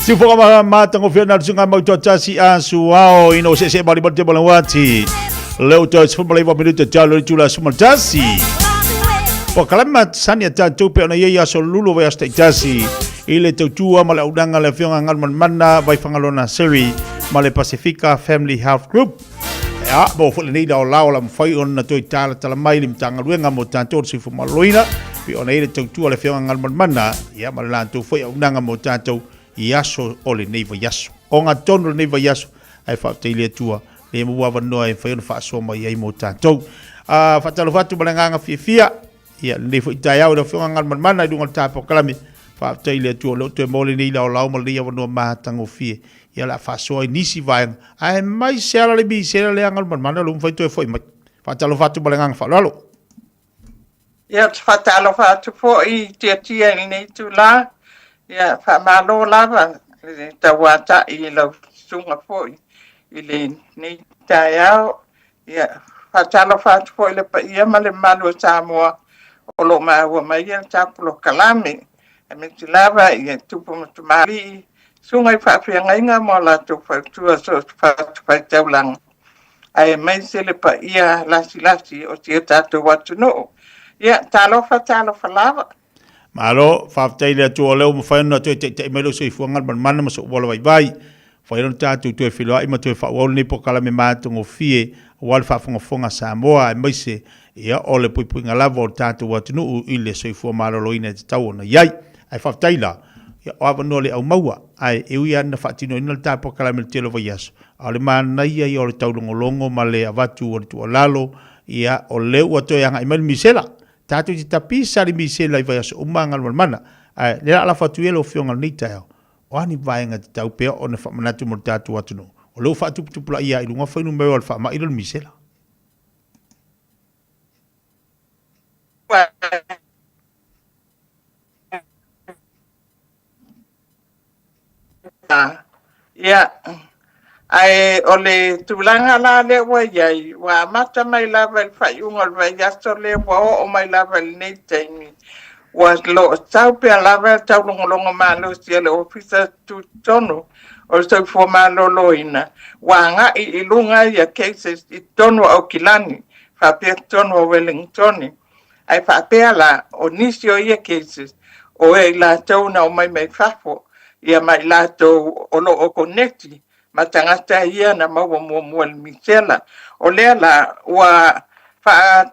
Si foka matango fiona sunga mau tasi asuao ino se bali bali balawati leo to se bali bali minuto jalo chula sumaltasi pokalamat sania tantu pe ona ya so lulu wa sta tasi ile tua mala udanga le fiona ngal manna vai fangalona seri male Pacifica Family Health Group ya bo fo ni da la la fai on na to tala tala mai lim tanga luenga mo tanto si fu maloina pi ona ile tua le fiona ngal manna ya mala tu fo udanga mo tanto Yaso ole neiva yaso. O ngā tono neiva yaso. Ai whaateilia tua. Le mua wanoa e whaiona whaasoma i ei mo tātou. Whaatalo whatu malanganga Fiafia. Ia neiva i Taeao na whionga ngal mana i runga tāpo kalame. Whaateilia tua leo tue mole nei lau lau malia wanoa mahatango fie. Ia la whaasoa i nisi vaenga. Ai mai seara le mi seara le angal mana lo mwhaitu e whai mai. Whaatalo whatu malanganga whalalo. Ia whaatalo whatu fo i tia i nei tu la. Ia whamalo lava, tawata i lau sunga foi, i le ni Taeao, ia whatalo whatu foi le pa ia ma le Malu Samoa, o lo maua mai ia tapulo kalame, e me ti lava ia tupu matumari, sunga i whawhianga inga mo la tu whautua so whatu whaitaulang. Ai mai se le pa ia lasi o tia tatu watu no, ia talo whalava. Malo, whafteile atu o leo mwhaina tu te melo so i fuangal mana ma so wala vai. Whaina tātu tu e whiloa ima tu e whawau nipo kala me mātungo fie wale whafunga Samoa e maise ia ole pui ngalava o tātu watunu i le so i fua malolo ina te tau ona iai. Ai whafteila, ia o awa le au maua, ai e ui ana whaatino ina le tāpo kala me le telo vai aso. A le mana ia i o le taulongolongo ma le avatu o le tu o lalo ia o leu ato e anga i mali misela. Tātou ti tapi sari mi se lai vai aso umangal mana. Le la fatuelo fiongal ni Taeao. O ani vai nga tau pe o na manatu mo tātou atuno. O lo fatu pula ia i lunga fainu me o fa ma ilo mi se la. Ia ai ole tulanga la le wa yai wa mata mai la vel fa yungal va ya so le wa o mai la vel nei taimi wa lo tau pe la vel tau longo ma lo si le officer tu tono o so fo ma lo loina wa nga i lunga ya cases i tono o kilani fa pe tono Wellington ai fa pe la o nisio ia cases o e la tau na o mai fafo ia mai la to o lo o connecti matangata ia na maua mua misela o lea la wa fa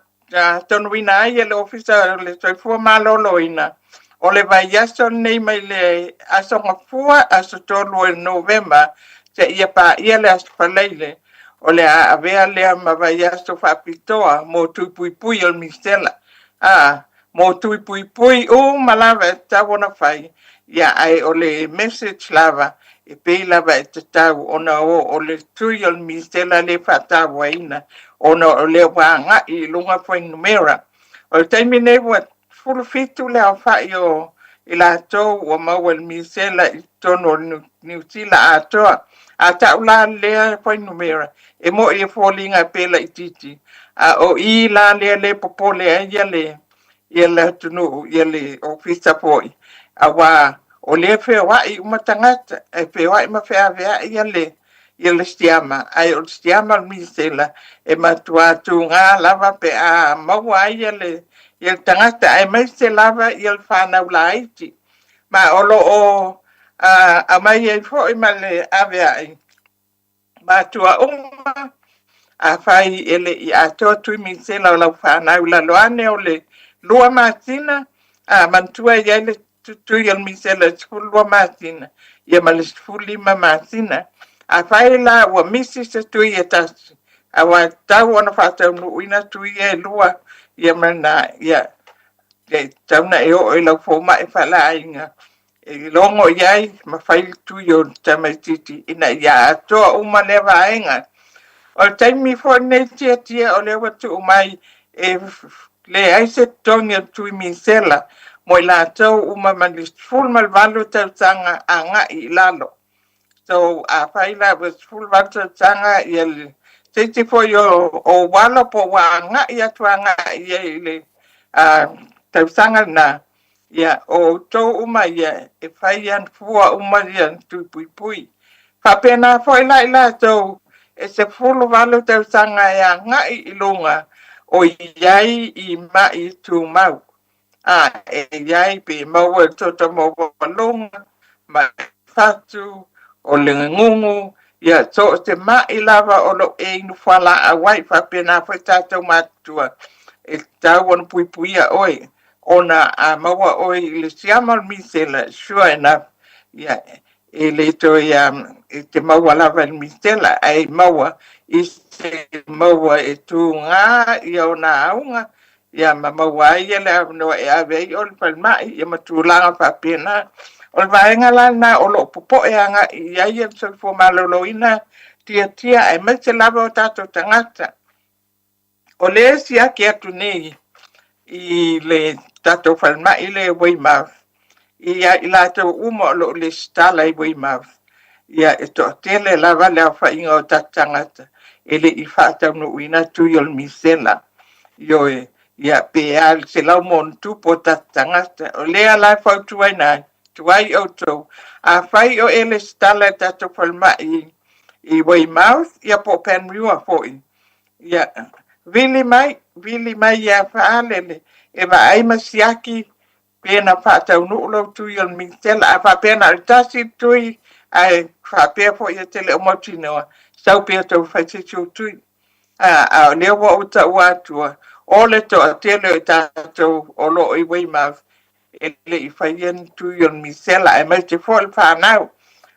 tonwina ia le ofisa le soifua maloloina o le vai aso nei mai le asonga fua aso tolu e November se ia pa ia le asfaleile o le a avea lea ma vai aso fa pitoa mo tuipui o misela mo tuipui o malava tawona fai ia ai o le message lava e pei lava e te tau ona o le tui o misela le whatawa ina ona o le wanga i lunga fwai numera. O le taimi nei wa fulu fitu le au whai o i la tau o maua le misela i tono New Zealand atoa a taula lea fai numera e mo e folinga pela ititi a o I la le popole a ia le tunu ia le ofisa foi a wa o le fe wa I umatangata e fe wa ma fe avea ia le stiama ai o stiama mi sela e matua tunga lava pe a maua ia le tangata ai mai se lava ia whanau laiti ma olo o a mai e fo I ma le avea ai matua uma a fai ele I ato tu mi se la whanau la loane o le lua matina a mantua ia le tu ia mi se la lua matina ia ma le lima matina a fai la wa misi se tu ia tasi a wa tau ona whatau nu ina tu ia lua ia mana ia ke tauna e o lau fo mai fala inga e longo iai ma fai tu yo tamaititi ina ia atoa uma le vaenga o taimi fo nei tia o le watu mai e le ai se tonga tu mi sela mo la tau uma manis full mal valu tau tanga anga I lalo so a faila was full valu tanga il te fo yo o wala po wa anga ia tuanga ia le tau tanga na ia o to uma ia e faian fua uma ia tu pui fa pena foi la to e se full valu tau tanga ia nga I lunga o iai I mai tu mau e iai pe mau to mo lunga ma fatu o le ngungu ia so te mai lava o lo e nu fala a wai fa pena foi tato matua e tau on pui oi ona a maua oi le siamal misela sure enough ia e le to ia e te maua lava le misela ai maua I se maua e tu ngā ia o nā aunga ia ma maua ia le no e ave o le palmai ia matulanga pa pena o le vaenga lana o lo popo e anga ia ia so fo maloloina tia e mai se lava o tato tangata o le sia ke atu nei I le tato palmai le Weymouth ia I lato uma lo le stala I Weymouth ia e to tele lava le fa inga o tatangata ele I fata no ina tu yol misela yo ia pe al se la mon tu po tatangata o le ala fa tu ina tu ai o to a fai o ele stala tato palmai I Weymouth ia po penriua foi ia vili mai ia faalele e va ai masiaki pena fata unulo tu yon misela a fa pena tasi tui ai fa pe fo ia tele motino sau pe to fa tu tui a le wa uta watu o le to tele tato o lo I Weymouth ele I faien tu yon misela e mai te fo fa now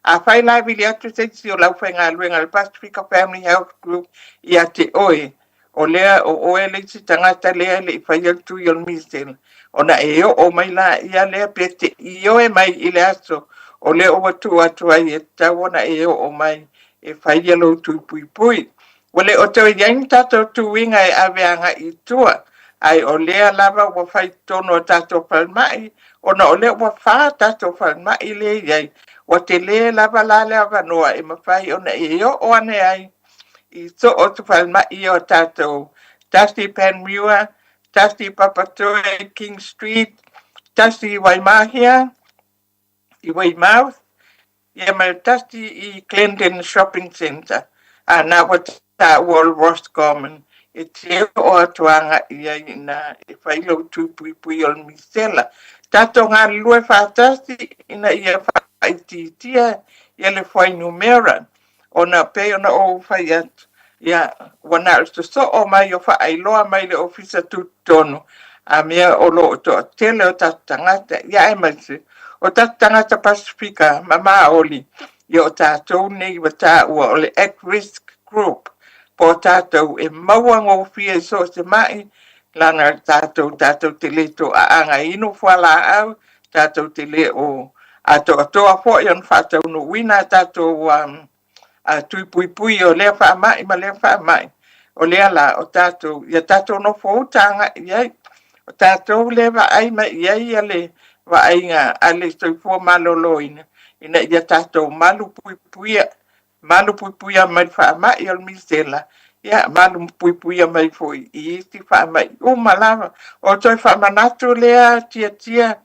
a fai la vili atu se si o lau whenga luenga le Pacific Family Health Group ia te oe o lea o ele si tangata lea le I whaia tu yon misel ona e o mai la ia lea pete I o e mai I le aso o lea o watu ai e tau ona e o mai e whaia lo tu pui wale o tau yang tato tu winga e aveanga I tua ai o lea lava wa whai tono tato palmai ona o lea wa wha tato palmai le iai wa te le lava la lava noa e mawhai ona e o ane ai I so o tu palmai o tato Dusty Panmure, Dusty Papatoe, King Street, Dusty Waimahia, I Weymouth, ia mai Dusty I Clinton Shopping Centre, a na wata Wall Roscommon, e te o atuanga ia ina e whailo tupui o misela. Tato ngā lue whātasi ina ia whaititia ia le whai numera, ona pe ona o whai atu. Ia wana so o mai o whaailoa mai le ofisa tutono a mea o lo to tele o tatangata ia e maise o tatangata Pasifika mama oli ia o tātou nei wa tā ua o le at-risk group po tātou e maua ngō fia so se mai lana tātou te le to a anga ino whala au tātou te le o a toa fo ion whātou no wina tātou a tui pui o lea wha mai ma lea wha mai o lea la o tātou ia tātou no fōtanga iai o tātou le wa ai ma iai ale wa ai ngā ale stoi fō maloloina ina ia tātou malu puipuia mai whaamai o misela. Ia malu puipuia mai foi I iti whaamai malama. O toi whaamanatu lea tia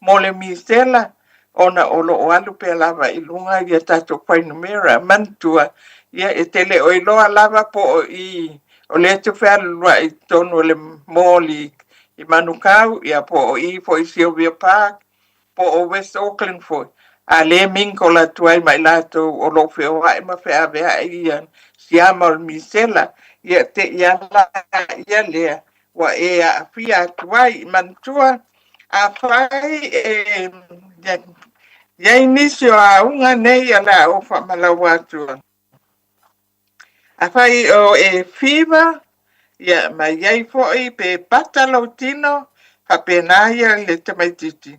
mo le misela. Ona olo o alu pe lava I lunga ia tātou painumera mantua. Ia e tele o iloa lava po o le tu whea lua I tonu le moli I manukau ia po po I Sylvia Park po o West Auckland foi. A le minko la tuai mai lato o lo feo ai ma fea vea ia siama o misela ia te ia la ia lea wa e a fia tuai mantua a fai ia inisio a unga nei ala o fa malawatu a fai o fever ia ma iai foi pe patalautino fa penaia le tamaititi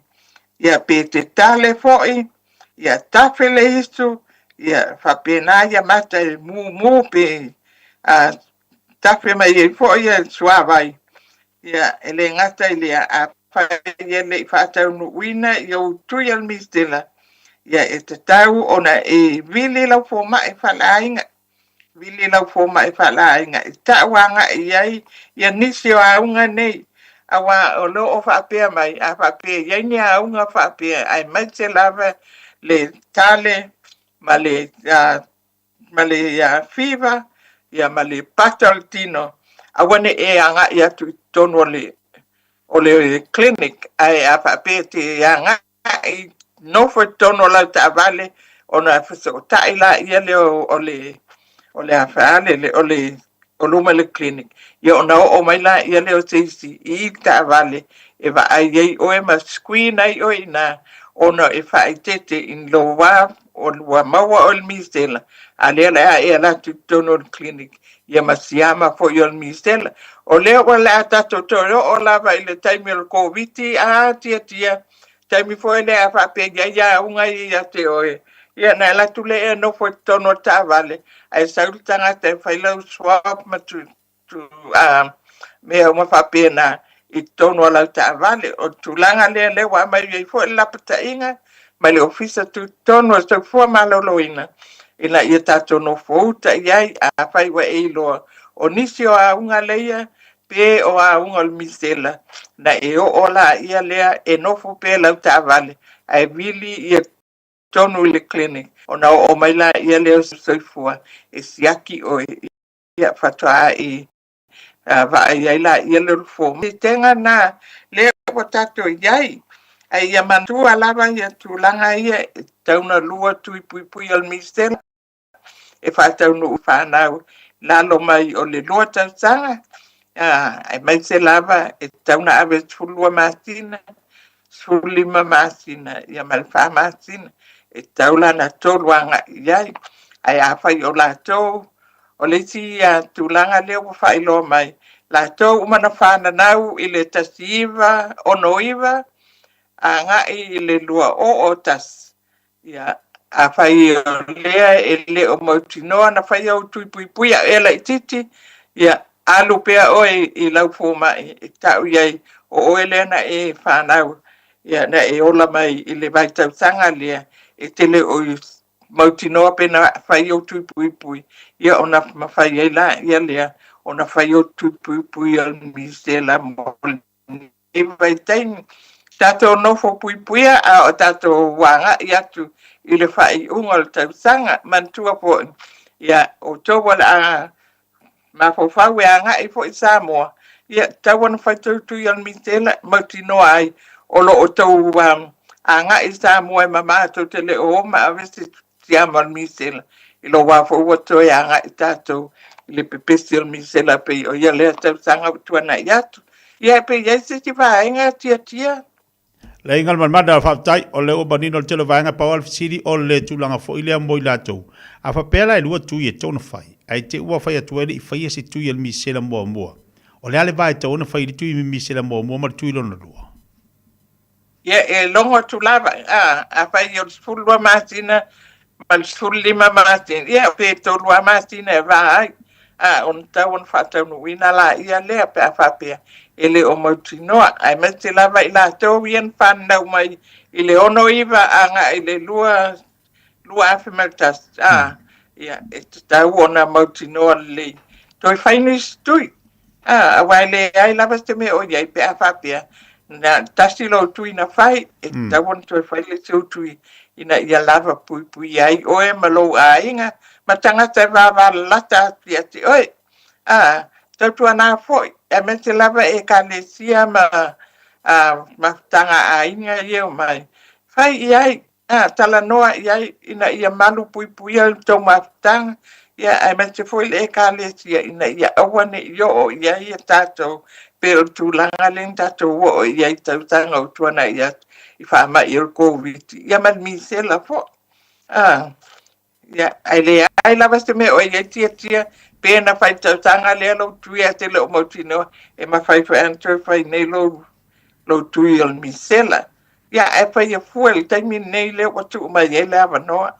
ia pe te tale foi ia tafele hisu ia fa penaia mata mu pe a tafe mai foi ia suavai ia ele ngata ile a fa ia le fa tau no wina ia tu ia mistela ia e te tau ona e vili lau fo mai fa lainga vili lau fo mai fa lainga ta wanga ia nisi a unga nei awa o lo o fa pe mai a fa pe ia ni a unga fa pe ai mai te lava le tale male ya fever ya male pataltino awane e anga ia tu tono o le clinic ai a fa pe te anga I no for tono la ta vale ona so ta ila ia le o le afale le o luma le clinic ia ona o mai la ia le o tisi I ta vale e va ai o e ma screen ai o ina ona e fa tete in lo wa o wa mawa o mistela ale la e la tu tono clinic ia ma siama fo yo mistela o le o la ta to o la va ile time el covid a tia taimi foi le a fa pe ya unga ia te oe ia na la tu le no foi tono ta vale ai sa tanga te fai lo swap ma tu me o ma fa pe na I tono la ta vale o tu langa le wa mai ia foi la pata inga mai le ofisa tu tono so fo maloloina ina ia ta tono fo ta ia a fai wa e lo o nisio a unga leia pe o a unga misela na e o la ia lea e nofo pe lau ta vale ai vili ia tonu le clinic ona o mai la ia lea soifua e siaki o ia fatoa va ia la ia le fo mi tenga na le o tato iai ai ia mantua lava ia tulanga ia tauna lua tui pui al misela e fa taunu fa na la lo mai o le lua tanga ai mai se lava e tauna ave tulua masina sulima masina ia malfa masina e taula na toluanga iai ai afa i o la to o le si tulanga le o fa ilo mai la to umana fa na nau i le tasiva o noiva a nga I le lua o tas ia a fai lea e le o mautinoa na fai au tui pui e la titi ia alu pea oe I lau fo mai e tau iai o oe lena e whanau ia na e ola mai I le vai tau sanga lea e tele o mautinoa pena fai au tui pui ia ona mawhai e la ia lea ona fai au tui pui al misela mo e vai taini tato nofo puipuia a o tato wanga I atu I le whai ungol tau sanga mantua po ia o towa a ma fo fawe anga I fo I Samoa ia tawana whai tau tui al mitela mautinoa ai o lo o tau anga I Samoa I mama tau tele o ma avesi tiama al mitela I lo wafo ua toi anga I tato I le pepesi al mitela pe o ia lea tau sanga tuana I atu ia pe ia se ti vaenga tia Le ingal man manda fa tai o le o banino le tele vanga pa siri o le tulanga fo ile mo ila to. A fa pela e lua tu ye tona fai. Ai te ua fai atu ele I fai se tu ye mi sela mo mo. O le ale vai to ona fai tu mi sela mo mo ma tu lona lua. Ia e longo tu lava a fai o fulwa masina mal sulima masina ia pe to lua masina e vai on ta on fata no wina la ia le pe a fa pe ele o motinoa ai me te lava I la to wien fan na mai ile ono iva anga ile lua lua fe maltas ia e tau ona mauti noa le toi fainis tui awai le ai lava te me o iai pe a whapea na tasi lo tui na whai e tau ona toi whai le tau tui ina ia lava pui pui ai oe malo a inga ma tangata e wawa lata ati ati oi tau tua nā foi e me te lava e ka le sia ma tanga a inga ieu mai whai iai tala noa iai ina ia malu pui pui al tau maftanga ia ai me te foi le ka le sia ina ia awane io o iai e tātou pe o tūlanga len tātou o iai tau tanga o tuana ia i whaama i o COVID ia man mi se la fo ia ai le ai lava se me o iai tia pe na whai tau tanga le alo tuia te le o mautino e ma whai whai anto whai nei lo tui o mi se la ia e whai a fuel taimi nei le o tu mai e le ava noa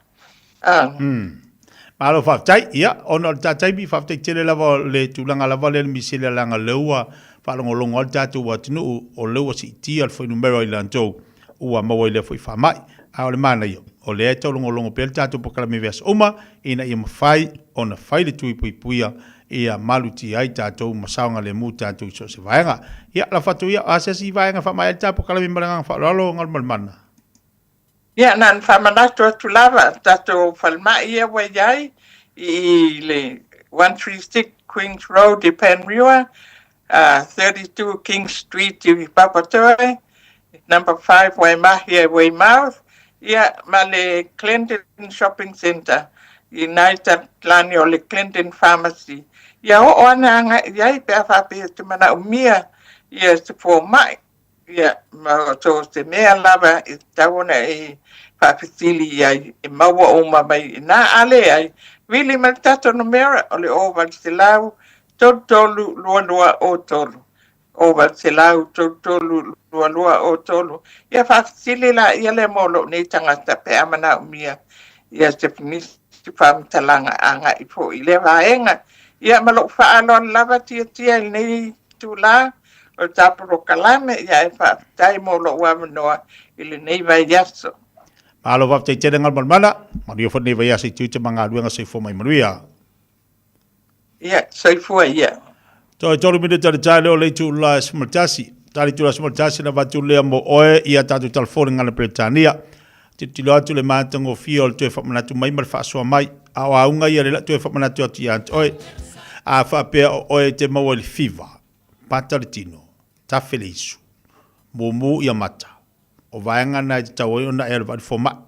Malo whaftai, ia, ono tātai mi whaftai tere lava le tūlanga lava le misele langa leua, whalongolongo al tātou wa tinu o leua si iti al whai numero i lantou, ua maua i le whai whamai, a o le mana ia, o le eto longolongo pe le tātou pakala me veas uma, ina ia mawhai, ona whai le tui pui puia, ia malu ti ai tātou masaonga le mu tātou so se vaenga. Ia, la whatu ia, asesi vaenga whamai al tātou pakala me maranga whalalo ngal malmana. Ia nan whamanato atu lava, tato whalmai ia wai iai, i le 136 Queens Road i Penrua, 32 King Street i Papatoe, number 5 Waimahi e Weymouth, ia ma le Clinton Shopping Center, United Lani o le Clinton Pharmacy. Ia o ana anga iai pe a whape te mana umia, ia se fō mai. Ia, ma so se mea lava i tawana e whawhitili ai, e maua o mai nā ale ai, wili ma tato no mera o le oval se lau, tolu lua o tolu. Oval se lau, tolu lua o tolu. Ia whawhitili la ia le molo nei tangata pe amana umia, ia se finisi whamtalanga anga i po i le vaenga. Ia malo whaalon lava tia nei tūlā, o tapuro kalame ia e whaatai mo lo wamanoa i le nei vai yaso. Malo whaftai tere ngal malmana, mario whanei vai yasi tūte mga aluenga seifua mai manuia. Ia, seifua ia. Toi toru minu tari tale o leitu la smartasi. Tari tu la smartasi na vatu lea mo oe ia tatu talfone ngana Britania. Titilo atu le mātango fio o tue whamanatu mai mara whaasua mai. Awa aunga ia le la tue whamanatu atu ia ant oe. A whapea o oe te maua le fiva. Pataritino. Tafele isu. Mumu ia mata. O vaenga na te tau o na e alwa foma.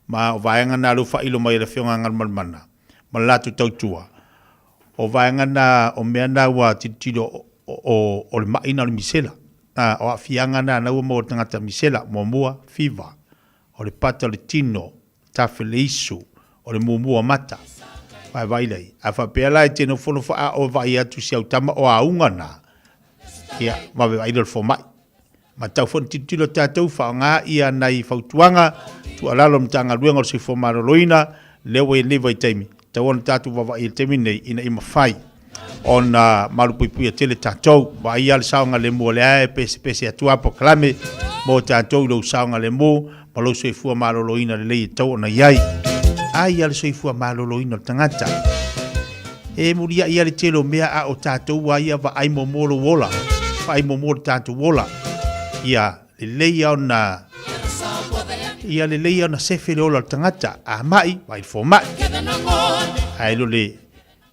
Ma o vaenga na lufa ilo mai le fionga ngal malmana. Ma latu tau tua. O vaenga na o mea na wa titilo o le maina o le misela. O a fianga na ua mo tangata misela. Mumua fiva. O le pataritino. Tafele isu. O le mumua mata. Vai vai lei. A whapea lai tēnō whono wha o vai atu si au tama o a unga na. Ia, mawe vai lor fo mai. Ma tau whon titilo tātou whaonga ia nei whautuanga, tu alalo mtanga luenga o si fo maroloina, lewe lewa i teimi. Tau ona tātou wawa i teimi nei ina ima whai. Ona marupuipui a tele tātou, wa ia le saonga le mua le ae, pese atua po kalame, mo tātou lau saonga le mua, ma lau soifua maroloina le lei tau ona iai. Ai ia le soifua maroloina o tangata. E muria ia le telo mea a o tātou wa ia wa ai mo moro wola. Ai mo moro tātou wola. Ia le leia ona sefe le ola tangata a mai vai fo mai. Ai lo le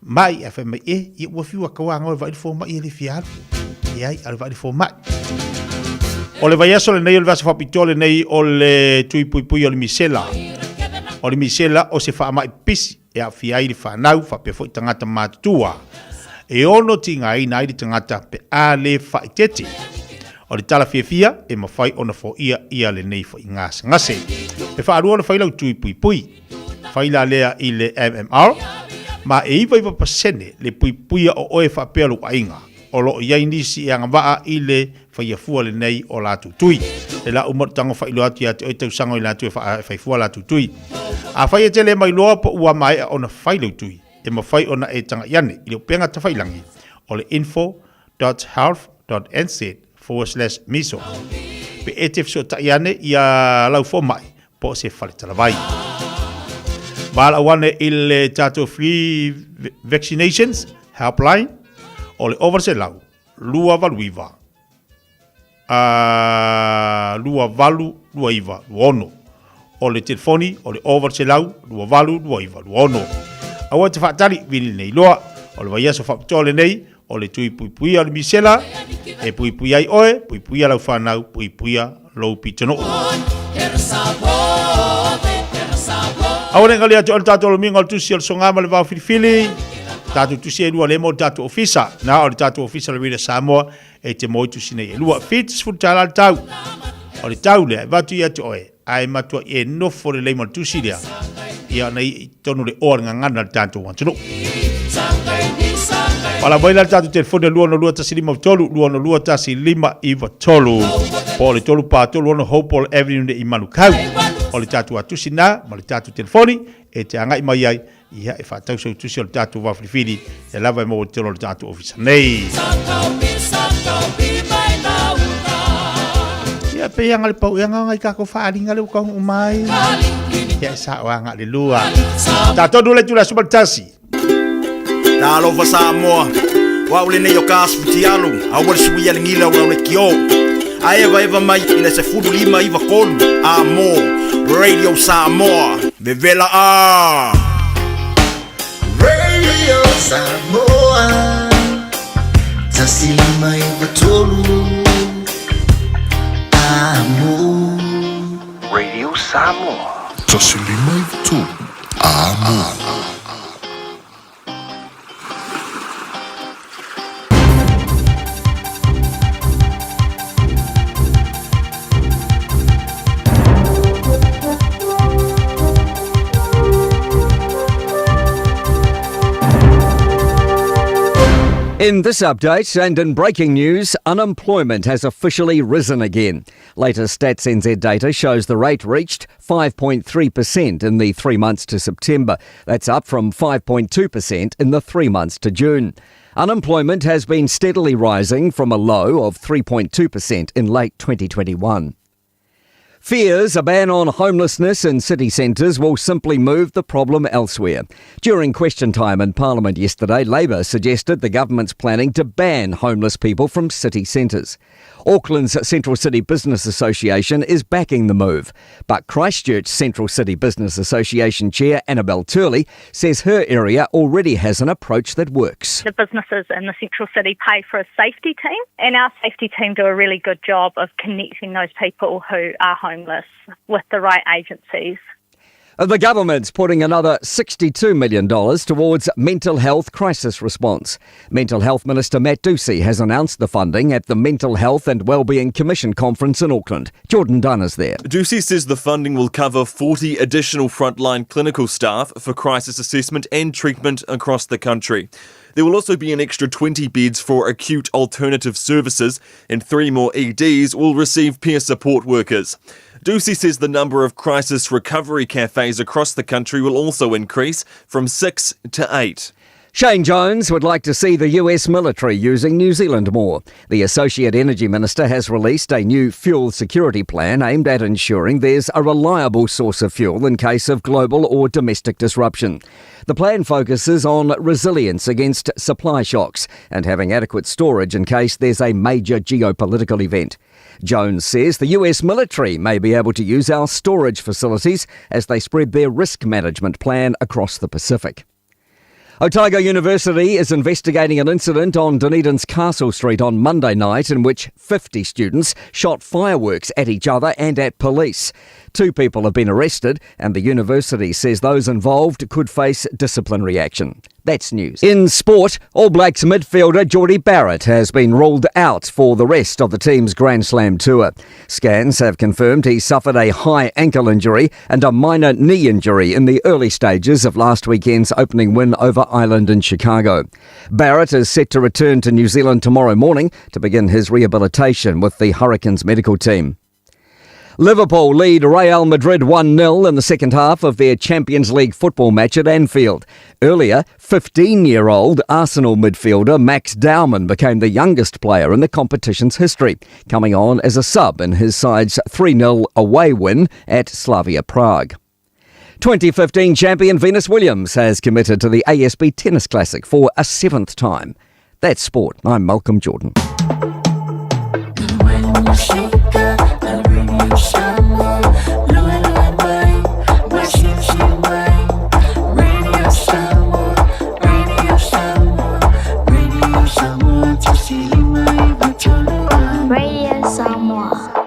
mai a fe mai ia ua fiwa kawanga o vai fo mai le fial. Ia ai vai fo mai. O le vai aso le nei o le vasa whapitole nei o le tui pui pui o le misela. O le misela o se wha mai pisi e a fiai le whanau whapea fo i tangata mātua. E ono tinga i nai le tangata pe a le whaitete. O le tala Fiafia e mawhai ona fo ia le nei fo i ngase. E whaarua na whailau tui pui pui. Whaila lea i le MMR. Ma e iwa iwa pasene le pui puia o oe whapea lu ainga. O lo iai nisi e angawaa i le whaiafua le nei o la tutui. E la umarutango whailo atu ia te oe tau sango i la tue whaifua la tutui. A whai e tele mai loa po ua mai ona whailau tui. E mawhai ona e tanga iane i leo penga ta whailangi. O le info.health.nz/miso. Pe e te fso ta iane i a lau fo mai po se whale talavai. Bala wane il tato free vaccinations helpline o le overse lau lua valuiva. Lua valu lua iva luono. O le telefoni o le overse lau lua valu lua iva luono. Awa te whaatari vini nei loa o le vaiaso whapitole nei o le tui pui o le misela e pui ai oe pui lau whanau pui lau pitono. Awane ngali atu al tatu mingo al tusi al songama le vau filifili. Tatu tusi e lua le mo tatu ofisa. Na o le tatu ofisa le vile Samoa e te moi tusi nei. Lua fitis futala al tau. O le tau lea vatu i atu oe. Ai matua e nofo le leimo al tusi lea. Ia nei tonu le oa ngangana al tatu wantunu. Wala waila tatu telefone lua no lua tasi lima tolu. Lua no lua tasi lima iwa tolu. Po le tolu pa tolu ono Hopewell Avenue ne i Manukau. O le tatu atusi na, ma le tatu telefoni, e te anga i mai ai, ia e whatau sau tusi o le tatu wafilifili, e lava e mo te lo le tatu ofisa nei. Ia pe ianga le pau, ianga ngai kako whaaringa le ukau umai. Ia e sa oanga le lua. Tato dule tula subaltasi. Ta alofa Samoa, wa ule nei o kasu futi alu, awal suia le ngila ura ule kio. A eva mai ina se fulu lima iwa kolu, amo. Radio Samoa, Vivela A. Radio Samoa, tasilima ibatolu, amo. Radio Samoa, tasilima ibatolu, amo. In this update and in breaking news, unemployment has officially risen again. Latest Stats NZ data shows the rate reached 5.3% in the 3 months to September. That's up from 5.2% in the 3 months to June. Unemployment has been steadily rising from a low of 3.2% in late 2021. Fears a ban on homelessness in city centres will simply move the problem elsewhere. During question time in Parliament yesterday, Labour suggested the government's planning to ban homeless people from city centres. Auckland's Central City Business Association is backing the move, but Christchurch Central City Business Association Chair Annabelle Turley says her area already has an approach that works. The businesses in the Central City pay for a safety team, and our safety team do a really good job of connecting those people who are homeless with the right agencies. The government's putting another $62 million towards mental health crisis response. Mental Health Minister Matt Ducey has announced the funding at the Mental Health and Wellbeing Commission conference in Auckland. Jordan Dunn is there. Ducey says the funding will cover 40 additional frontline clinical staff for crisis assessment and treatment across the country. There will also be an extra 20 beds for acute alternative services, and 3 more EDs will receive peer support workers. Ducey says the number of crisis recovery cafes across the country will also increase from 6 to 8. Shane Jones would like to see the US military using New Zealand more. The Associate Energy Minister has released a new fuel security plan aimed at ensuring there's a reliable source of fuel in case of global or domestic disruption. The plan focuses on resilience against supply shocks and having adequate storage in case there's a major geopolitical event. Jones says the US military may be able to use our storage facilities as they spread their risk management plan across the Pacific. Otago University is investigating an incident on Dunedin's Castle Street on Monday night in which 50 students shot fireworks at each other and at police. 2 people have been arrested and the university says those involved could face disciplinary action. That's news. In sport, All Blacks midfielder Jordie Barrett has been ruled out for the rest of the team's Grand Slam tour. Scans have confirmed he suffered a high ankle injury and a minor knee injury in the early stages of last weekend's opening win over Ireland in Chicago. Barrett is set to return to New Zealand tomorrow morning to begin his rehabilitation with the Hurricanes medical team. Liverpool lead Real Madrid 1-0 in the second half of their Champions League football match at Anfield. Earlier, 15-year-old Arsenal midfielder Max Dowman became the youngest player in the competition's history, coming on as a sub in his side's 3-0 away win at Slavia Prague. 2015 champion Venus Williams has committed to the ASB Tennis Classic for a 7th time. That's sport. I'm Malcolm Jordan. Radio Samoa.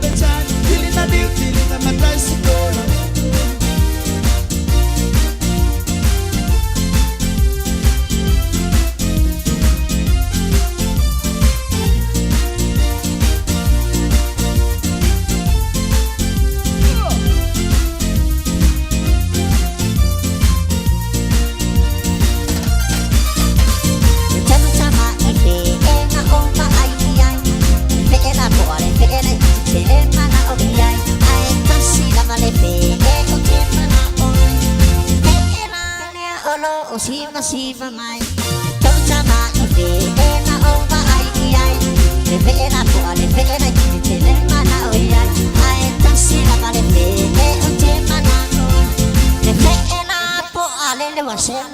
Feeling a new, feeling a my price.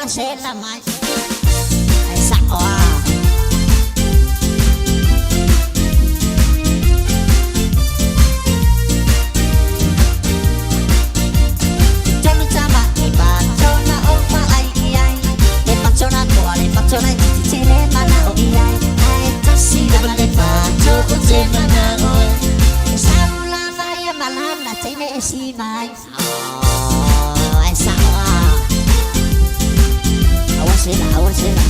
sela mai Samoa Tolu tama iba Tona oma ai ai Le facciona tua le facciona ti tele mana o ai Ai tosi da le faccio così mana o Saula vai malana tene si mai Oh ai Samoa I was in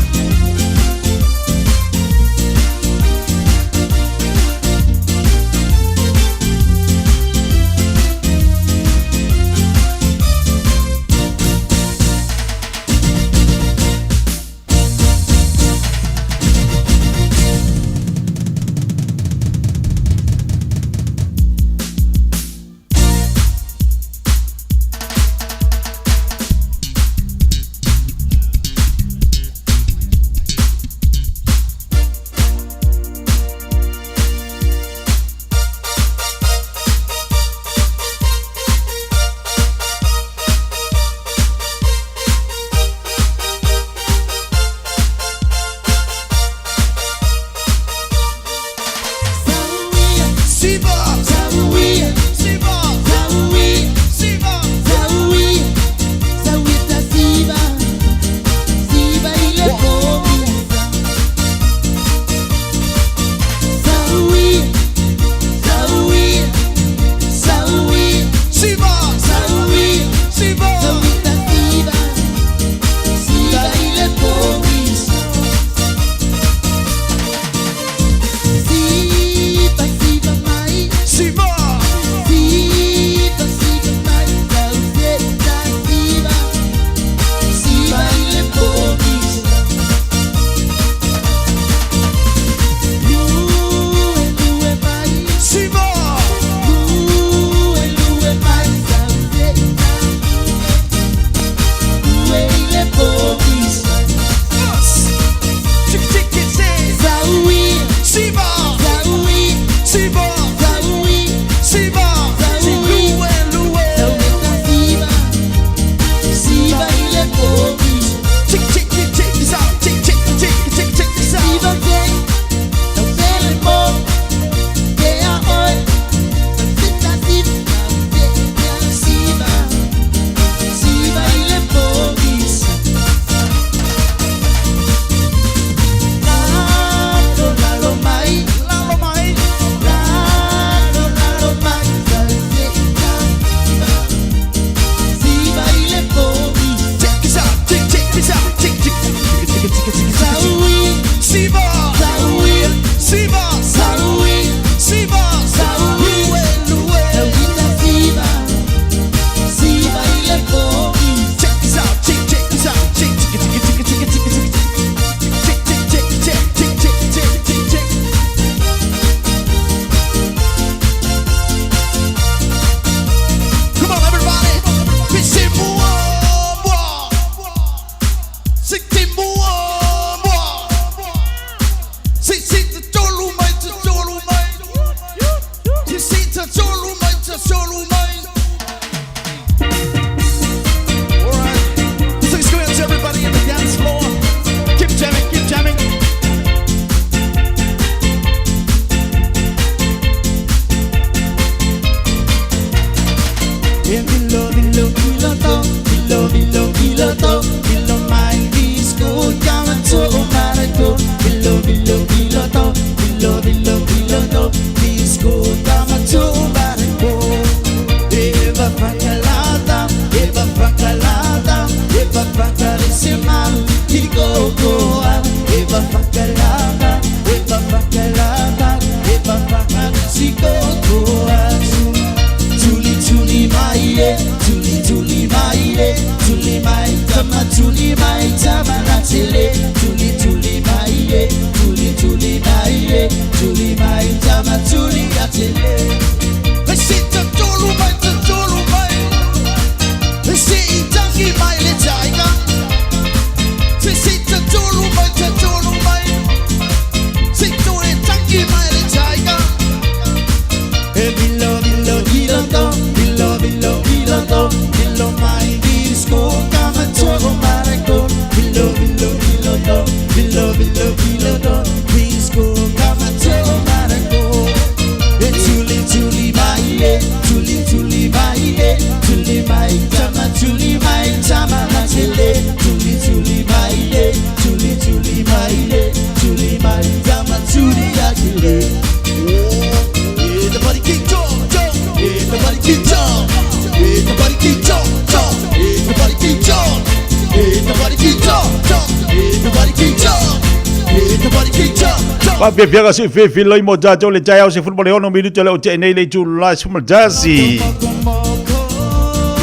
Pa Fiafia se Fiafia lai mo tatou le Taeao se fulmole ono minuto le o te nei le tu la sumaldasi.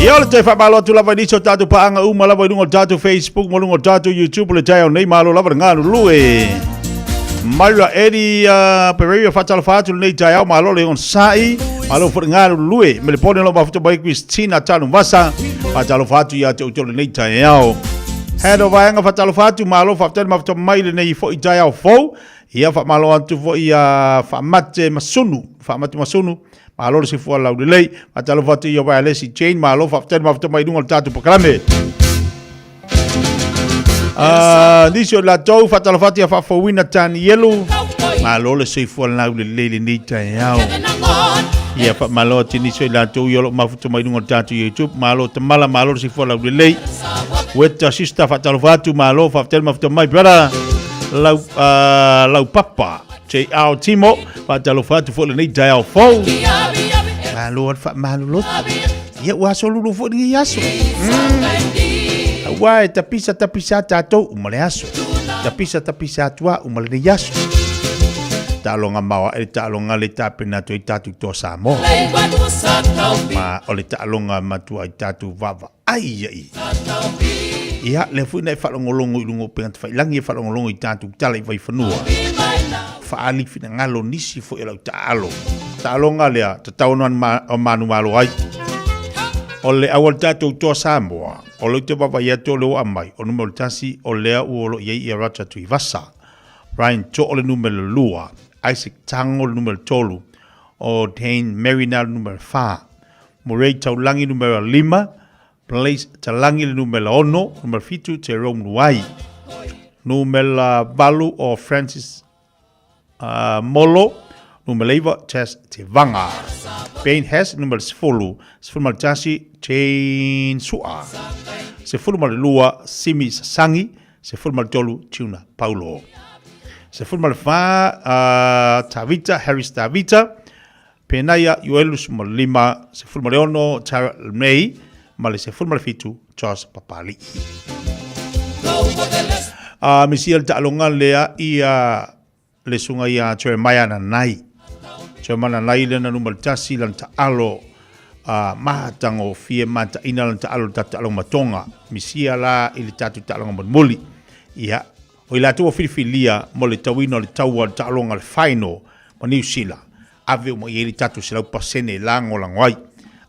Ia le te whamalo atu lava niso tātou paanga uma lava inungo tātou Facebook, molungo tātou YouTube le Taeao nei malo lava ngānu lue. Malu eri Pereira whatala whātu nei Taeao malo le on sai, malo whare ngānu lue, me le pone lo mafuta bai Christina tānu vasa, whatala whātu ia te utole nei Taeao. Hero vaenga whatala whātu malo whaftere mafuta mai le nei fo i Taeao fau, ia whamalo atu fo i whamate masunu, malo le sifua lau lei, matalo fatu ia vai lesi chain malo faften mafta mai dungal tatu pakrame. Nisio la tau fatalo fatu ia fafawina tani yelu, malo le sifua lau lei ni Taeao. Ia fa malo tini nisio la tau ia lo mafta mai dungal tatu YouTube, malo tamala malo le sifua lau lei. Weta sista fatalo fatu malo faften mafta mai brother lau papa. Taeao Timo, fatalo fatu fo le nei Taeao fau. Malu ia ua so lulu fo ni yaso. Wa tapisa tato umale yaso. Tapisa tua umale ni yaso. Talonga mawa e talonga le tapena to tatu to Samoa. Ma ole talonga matua i tatu vava. Ai. Ia le fu nei falongolongo ilungo pengat fa ilangi falongolongo i tatu tala i vai fanua. Faali fina ngalo nisi fo ela taalo. Talonga lea tataunan manu malo ai. Ole awal tatu to Samoa. Ole te baba ia to leo amai. O numero tasi o lea uolo iei ia rata tu i vasa. Ryan to ole numero lua. Isaac Tango numero tolu. O Dane Marinal numero 4. Murray Taulangi numero 5. Place Talangi numero 1. Numero 7 te Rome Nuai. Numero Balu o Francis Molo. Numero 8 Tess te Vanga. Pain has numero 10. Sefulu tasi Chain Sua. Sefulu lua Simi Sasangi. Sefulu tolu Tuna Paulo. Sefulu fa Tavita Harris Tavita. Penaya Yoelus Molima. Sefulu leono Tara May. Male sefulu fitu Charles Papali. Misiel ta alonga lea ia le sunga ia Jeremiah na nai. Jeremiah na nai le na numero tasi lan ta alo mahatango fie mata ina lan ta alo tata alo matonga. Misia la ili tatu ta alo muli. Ia o ila tu filifilia mo le tawino le taua ta alo ngal final ma New Zealand. Ave mo ili tatu sila pasene lango langwai.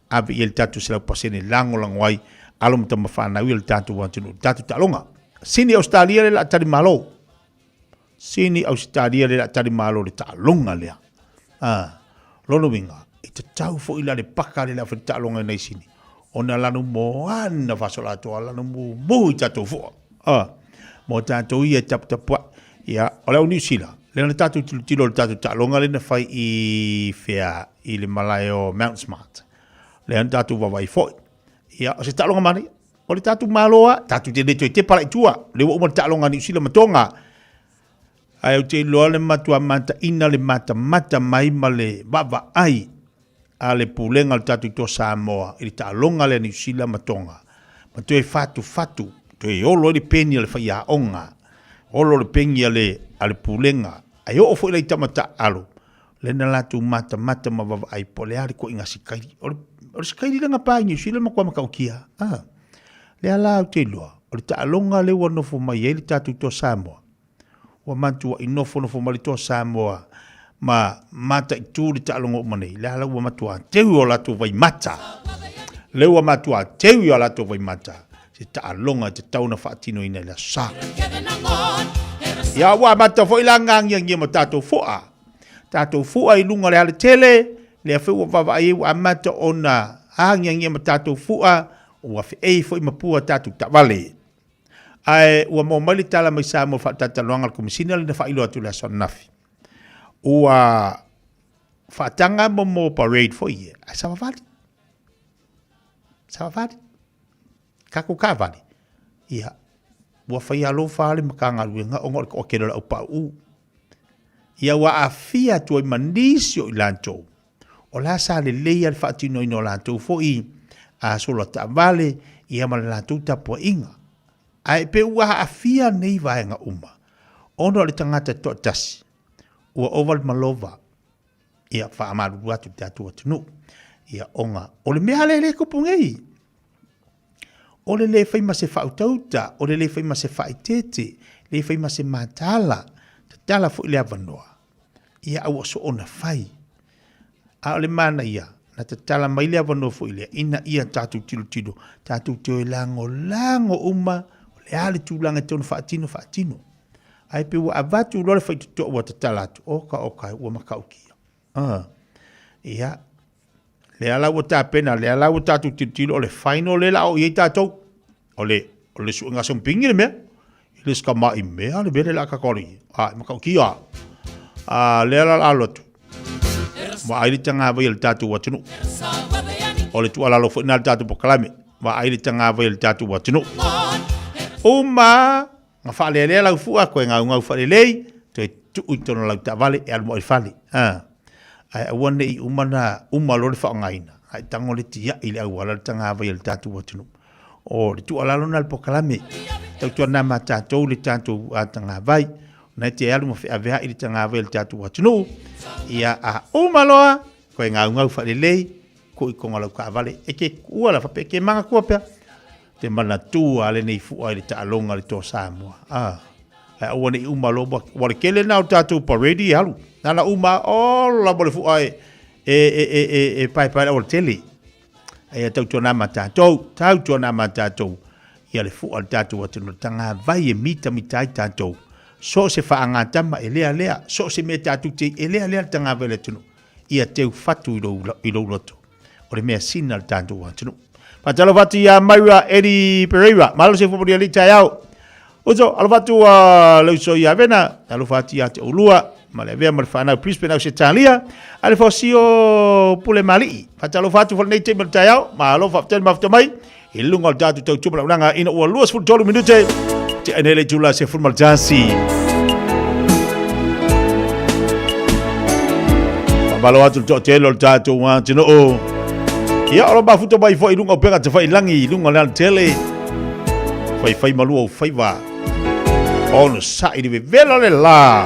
Ave ili tatu sila pasene lango langwai. Alo mtama fana wil tatu wantinu tatu ta alonga. Sini Australia le la tari malo. Sini Australia le la tari malo le ta'alonga lea. Lono winga. Ita tau fo ila le paka le la fa ta'alonga nei sini. Ona lanu mo ana fasola to lanu mo tatu fo. Mo tatu ia tapua. Ya, ola New Zealand. Le na tatu tilo le tatu ta'alonga le na fai i fea i le Malayo Mount Smart. Le na tatu wawai fo. Ya, se ta'alonga mani. O le tatu maloa, tatu te neto te para itua. Le wa umar ta'alonga New Zealand matonga. Ai o te loa le matua mata ina le mata mai ma le baba ai. A le pulenga le tatu to Samoa. I le ta'alonga le New Zealand matonga. Ma tu e fatu. Tu e olo le peni le whaia onga. Olo le peni ale pulenga. Ai o fo i le tamata alo. Le na latu mata ma baba ai po le ari ko inga sikairi. O sikairi langa pa New Zealand makua makaukia. Le ala te loa. O le ta'alonga le wa nofo mai e le tatu to Samoa. Wa mantua i nofo mai to Samoa. Ma mata i tū le ta'alonga umanei. Le ala wa matua tewi o lato vai mata. Le wa matua tewi o lato vai mata. Se ta'alonga te tauna whaatino ina le sa. Ia wa mata fo ilanga ngia ma tato foa. Tato foa i lunga le ala tele. Le a whiwa wawa e wa mata ona. Ngia ma tato foa. Ua fe foi mapua tatu tavale. Ai ua mo mali tala mai sa mo fatata loanga komisina le fa ilo atu la sonafi. Ua fatanga mo parade foi. Ai sa vali. Kako ka vali. Ia. Ua fai alo fale makanga luenga o ngol ko kero la upa u. Ia ua afia tu manisio ilanto. O la sa le leia le fatino ino lanto foi. A solo ta vale ia mala tuta po inga ai pe ua afia nei vaenga uma ono le tangata to tasi ua oval malova ia whaamaru atu te atua tunu ia onga o le mea le kupungei o le whai ma se whautauta o le whai ma se whaitete le whai ma se matala te tala fu ile avanoa ia au so ona whai a o le mana ia na te tala mai le avanoa fu ile ina ia tatu tilo tatu teo lango uma o le ale tūlanga te ona whaatino ai pe ua avatu lore whai tuto ua te tala atu oka ua makaukia ia le ala ua tāpena le ala ua tatu tilo o le whaino le la o iei tātou o le suanga sompingi le mea le ska mai mea le bere la kakori makaukia le ala la alotu ma aile tanga vai le tatu watunu o le tuala lo fina le tatu pokalame ma aile tanga vai le tatu watunu uma nga fale le la fu a ko nga fale le te tu tono la tavale e almo fale ai wone I uma lo le fa ngaina ai tango le tia ile au wala tanga vai le tatu watunu o le tuala lo na le pokalame tau tuana ma tatu le tatu atanga vai na te alu mo fe avea I tanga vai le tatu watunu ia a umaloa ko nga fa le ko I konga lo ka vale e ke ua la fa pe ke manga ko pe te mana tu ale nei fu ai ta longa le to Samoa ai o nei umalo wa kele na tatu pa ready alu na uma o la bole fu ai e pai o tele ai tau tona mata tau tona mata ia le fu al tatu watunu tanga vai e mita tatu so se fa angata ma elea so se me tatu te elea tanga vele tunu ia te fatu I lo loto o le mea sina al tatu watunu patalo fatu ya Maira Eri Pereira malo se fu podi Taeao ozo alfatu lo so ya vena alo fatu ya te ulua ma le vea marfana prispe na se talia ale fosio pule mali patalo fatu fo nei te Taeao ma lo fatu mafto mai ilunga tatu tau tupa ulanga ina ua luas fu 12 minute te anele jula se formal jasi Babalo atu to telo tatu wa tino o ia ora ba futo bai fo ilunga pega te fai langi ilunga na tele fai malu o fai va on sa I de vela le la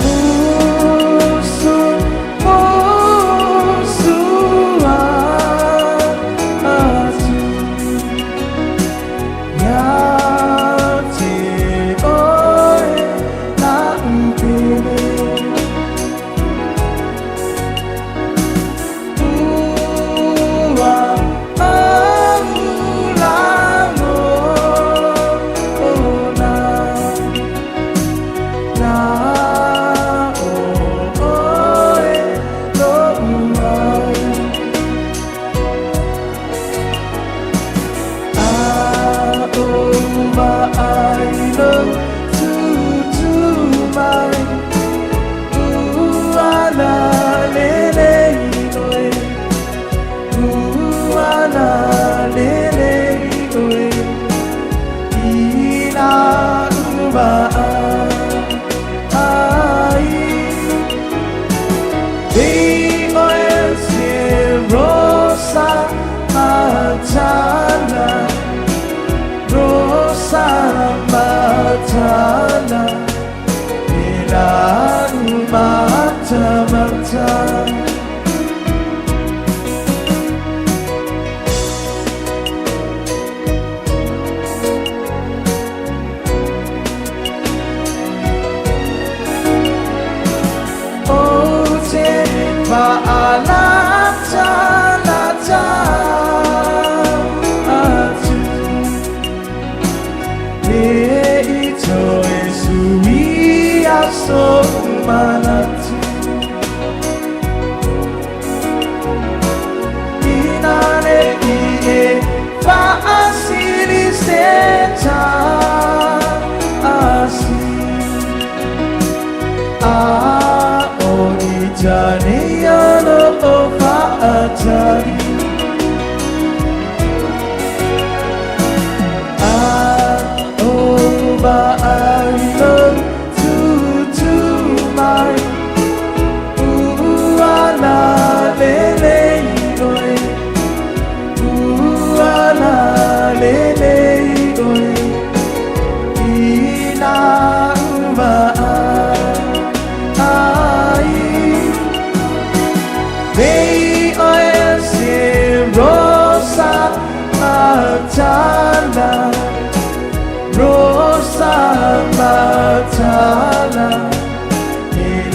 Ina uba ai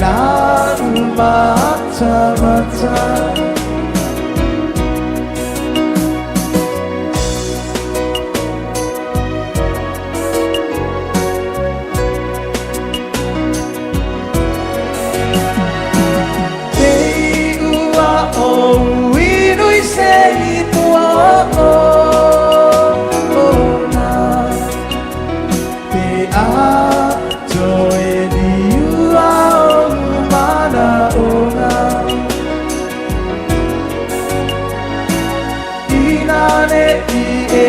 lalu mata-mata. Te ua o winui se i tua ona. Te a toe ni ua o mana ona. Ina ne i e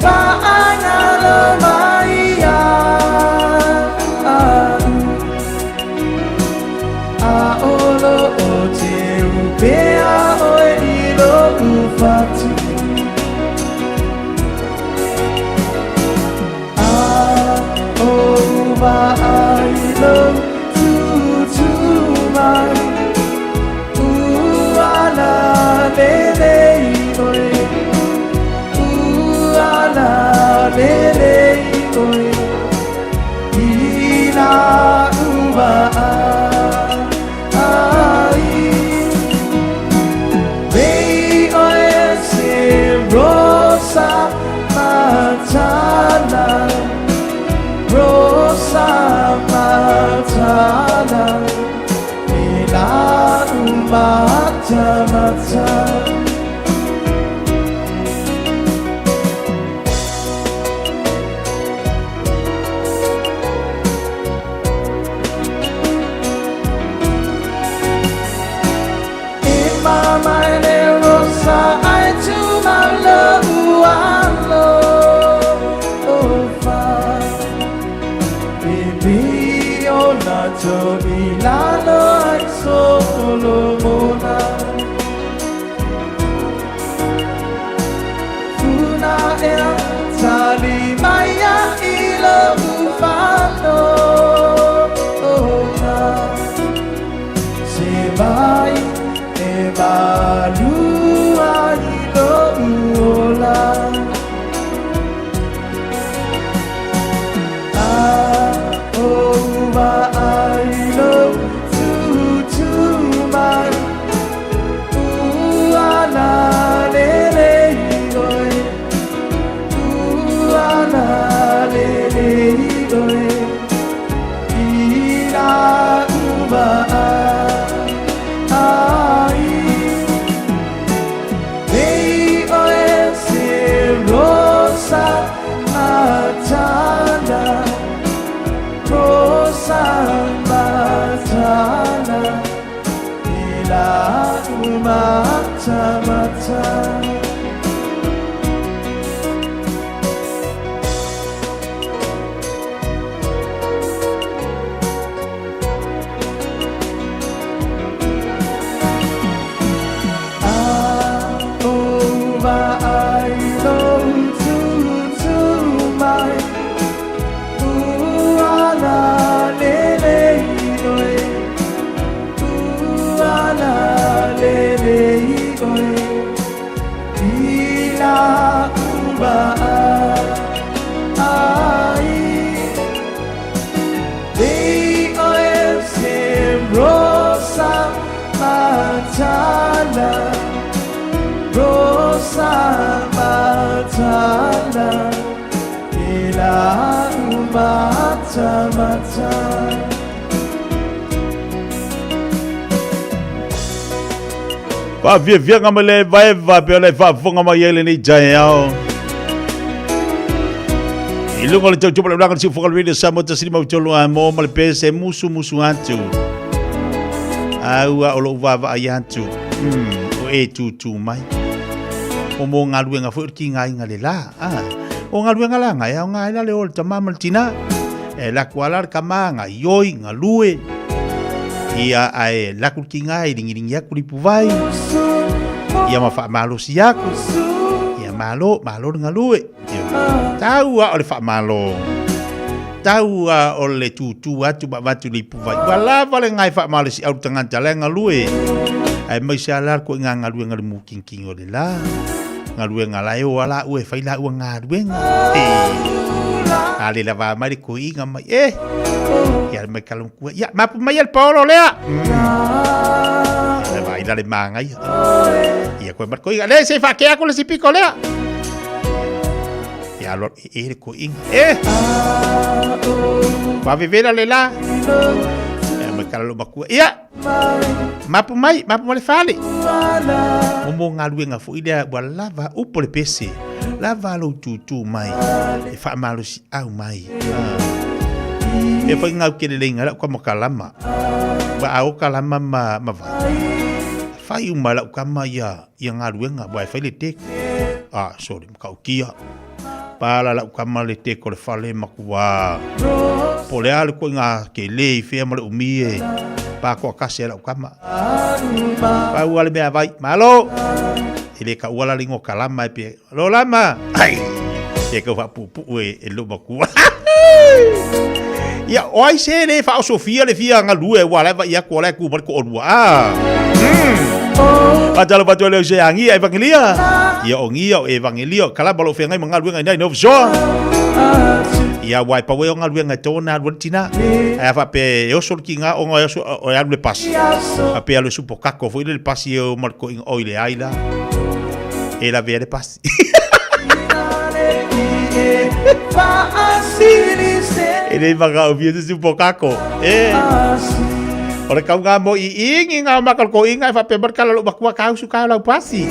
whaangana mai a. A olo o te upea o e ilo ufatu. A o ua ailo tutu mai. Uala lele ioe. Uala lele ioe. Ina ua Rosa Matana, Rosa Matana, Milanu Mata-Mata. Mama le rosa ai tu malo alo fa baby ona to milano ai solo mona una e tali maya ilo ufano ona se vai Malu ailo uola. A o ua ailo tutu mai. Uala lele ioe. Uala lele ioe. Ina ua Rosa Matana, Rosa Matana, Milanu Mata-Mata. Rosa Matana, Rosa Matana, Milanu Mata-Mata. Fiafia nga mele vai va pe le fa fonga mai ele ni Taeao. Ilungo le tau le blanga si fonga le Samoa te sima tolu a mo male pe se musu atu. Au o lo va va atu. O e tu mai. O mo ngalu nga fo ki ngai ngale la. O ngalu nga la ngai o ngai la le o tama maltina. E la kuala kama nga yoi ngalue. Ia ai la ki ngai ringi ya kuli puvai. Ia ma fa malo si aku. Ia malo ngalue. Tau o le fa malo. Tau o le tutu atu ba batu li puvai. Wala vale ngai fa malo si au tangan tala ngalue. Ai mai sa la ko ngalue ngal mu king o le la. Ngalue ngalai o ala ue fai la u ngalue. Ale lava mai ko inga mai ia mai kalum ku ia mapu mai al polo lea vai dale manga ia ko mar ko inga le se fa ke ako le sipiko lea ia lo ko inga va vivere le la mai kalum maku ia mapu mai le fale mo ngaluenga fu ida wa lava upo le pese lava lo tutu mai e fa malo si au mai e fa ngau ke le lenga ko mo kalama ba au kalama ma vai fa yu mala kama ya ngaluenga ba fa le tek sorry ka kia pala la kama le tek ko le fale makua pole al ko nga ke le fe mo umie pa ko kasi la kama pa wale me vai malo ile ka wala lingo kalama pe lo lama ai e ko fa pupu e lo baku ya oi se le fa Sofia le fia nga lue wala va ya ko la ku bar ko onwa Padahal patu le se angi evangelia ya ongi o evangelio kala balo fe ngai mangal ngai NOV ia wai pa we onga luenga tona luentina ia fa pe yo sol kinga onga yo o ya le pas a pe alo supo kako foi le pas yo marco in oile aila e la vere pas ele vaga o via supo kako ora kau nga mo ingi nga makal ko inga fa pe barkala lo bakwa kau suka la pasi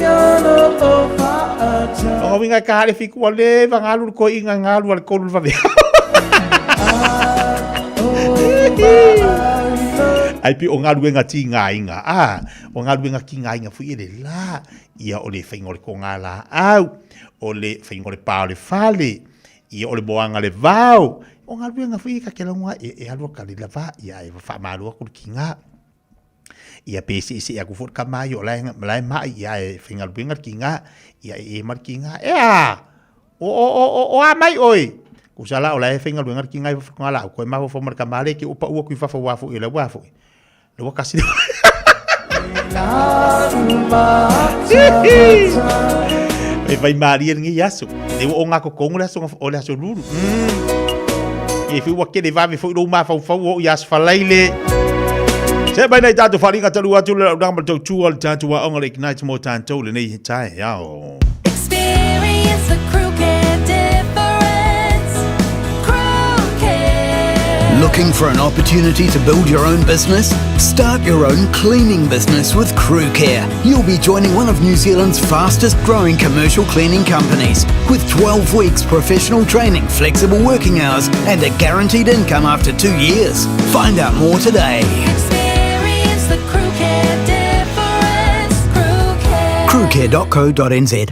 o vinga ka le fiku le vangalu ko inga ngalu al ko lu va ai pi o ngalu nga tinga inga o ngalu nga kinga inga fu ile la ia o le fingol ko ngala au o le fingol pa le fale ia o le boanga le vau o ngalu nga fu ka kela nga e alwa ka le lava ia e fa malu ko kinga ia pesi isi aku fot kamayo lai ma ia e fingal bingar kinga ia e mar kinga o mai oi kusala o lai fingal bingar kinga ngala ko ma fo mar kamale ki upa u ku fa fo wafu ile wafu lo kasi e vai maria ngi yasu de o nga ko kongra so o la so lulu e fi wa ke de va fo do ma fo o yas fa laile se bai nei tatu wharinga taru atu le rama tau tua le tatu wa onga le ignite mo tantou le nei Taeao. Experience the Crooked difference. Crooked. Looking for an opportunity to build your own business? Start your own cleaning business with Crew Care. You'll be joining one of New Zealand's fastest growing commercial cleaning companies with 12 weeks professional training, flexible working hours and a guaranteed income after 2 years. Find out more today. Crewcare.co.nz.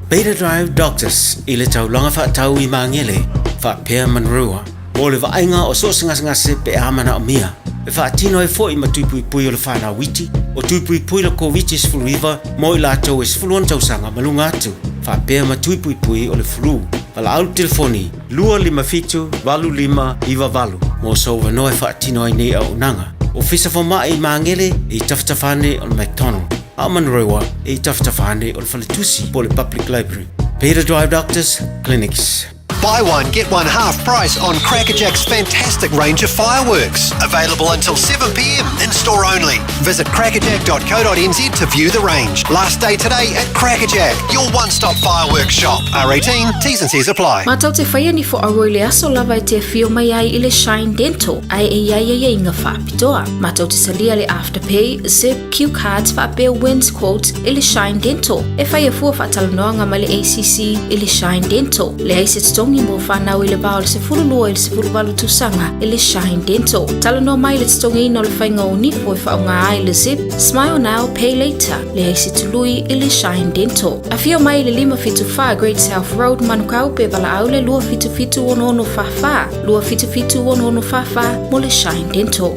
Beta Drive Doctors i le tau longa whaatau i maangele whaapea manrua mo le vaenga o so ngase pe amana o mia e whaatino e fo i matupui pui o le whana witi o tupui pui la COVID sfuluiva mo i la tau e sfuluan tau sanga malunga atu whaapea matupui pui o le flu wala au telefoni 255 iwa valu mo so wanoe whaatino i nei au nanga o fisa foma i maangele i taftafane o le McDonald Amanrewa e taftafane o le Falitusi po le Public Library. Beta Drive Doctors Clinics. Buy one, get one half price on Crackerjack's fantastic range of fireworks. Available until 7 p.m. in store only. Visit crackerjack.co.nz to view the range. Last day today at Crackerjack, your one-stop fireworks shop. R18, T's and C's apply. Matau te whaia ni fo aroi le aso lava te fio mai ai i le Shine Dental. Ai e inga whaapitoa. Matau te salia le Afterpay, Zip, Q Cards, whaapea wins quotes i le Shine Dental. E whaia fua whaatalanoanga ma le ACC i le Shine Dental. Le aiset stongi mo whanau i le bao le se furulua i le se furuwalu tusanga i le Shine Dental. Talanoa mai le stongi ino le whainga o nifo i whaunga ai le Zip, Smile Now, Pay Later. Le aiset tului i le Shine Dental. A fio mai le 555 Great South Road manukau pe wala au le 255 255 mo le Shine Dental.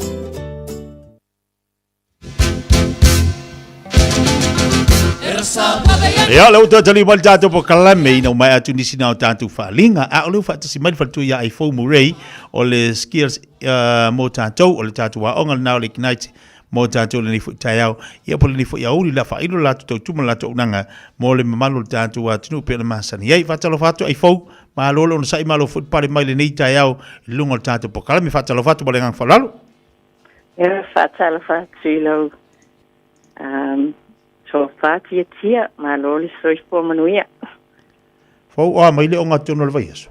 Ya le uta tali wal tatu po kalame ina mai atu nisi na tatu falinga a le fa tsi mai fatu ya ai fo murei o le skills mo tatu o le tatu wa onga na le ignite mo tatu le nifu Taeao ia po le nifu ya uli la fa ilo la tu tu la tu nanga mo le mamalo tatu wa tinu pe le masani ai fa talo fatu ai fo Ma lolo na sai malo fut pare mai le nei Taeao lungo tatu pokala mi fatalo fatu bole ngang falalo. Ja, fatala fatilo. So fati tia ma lolo soi po manuia. Fo o mai le onga tunu le vai eso.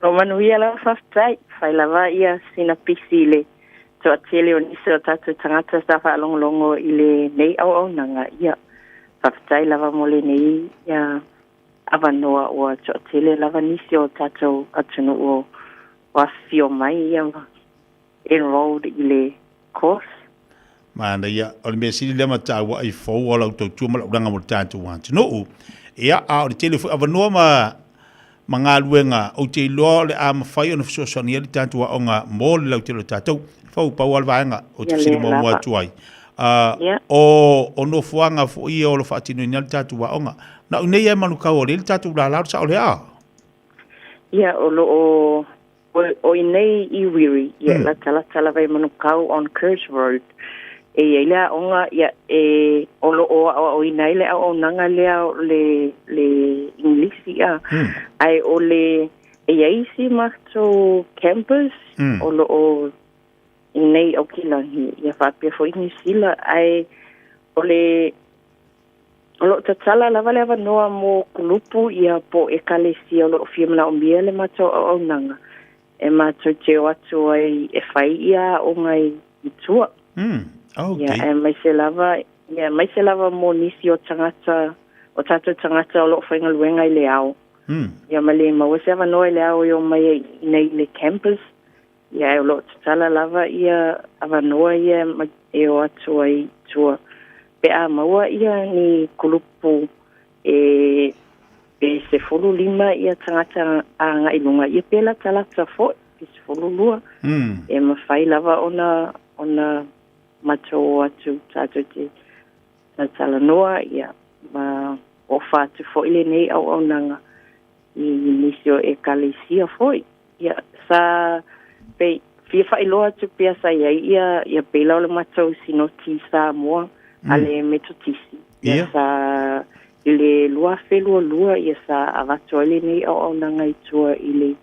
No manuia la faftai, fai lava ia sina pisile. So atele o nisa tatu tangata stafa longo ile nei au nanga ia. Faftai lava mole nei ia avanoa o so atele lava nisi o tatu atunu o wafio mai ia enrolled ile course. Mana ia o le mesili le mata wa I fo o la to tu mala ranga mo tatu wa no ia a o tele fu avanoa ma nga luenga o te lo le a mafai o na so so ni le tatu wa onga mo le tele tatu fo pa wal vaanga o te sili mo mo tuai o no fuanga fo ia o lo fatino ni le tatu wa onga na une ia manu ka o le tatu la sa o le a ia o lo o inei I wiri ia la tala vai manu kau on Kirch Road e ia onga ia o lo o inei le o nanga le English ia ai o le ia isi mato campus o lo o inei o kila ia fapia fo ini sila ai o lo tatala lava lava noa mo kulupu ia po e kalesi o lo fiamna o miele mato o nanga e mato te watu ai e fai ia o ngai itua okay ia e mai se lava mo nisi o tangata o tato tangata o lo whainga luenga I le au ia male mawese ava noa I le au o mai nei le campus ia e o lo tatala lava ia ava noa ia e o atu ai tua pe a maua ia ni kulupu e se fulu lima ia tangata a ngai lunga ia pela talata fo se fulu lua e mawhai lava ona mato atu tato te tala noa ia ma o fatu fo ile nei au nanga I nisio e kalisia foi ia sa pe fifa iloa tu pia sa ia pela o mato sinoti Samoa ale metotisi ia sa ile lua felu lua ia sa avato ile nei au nanga itua ile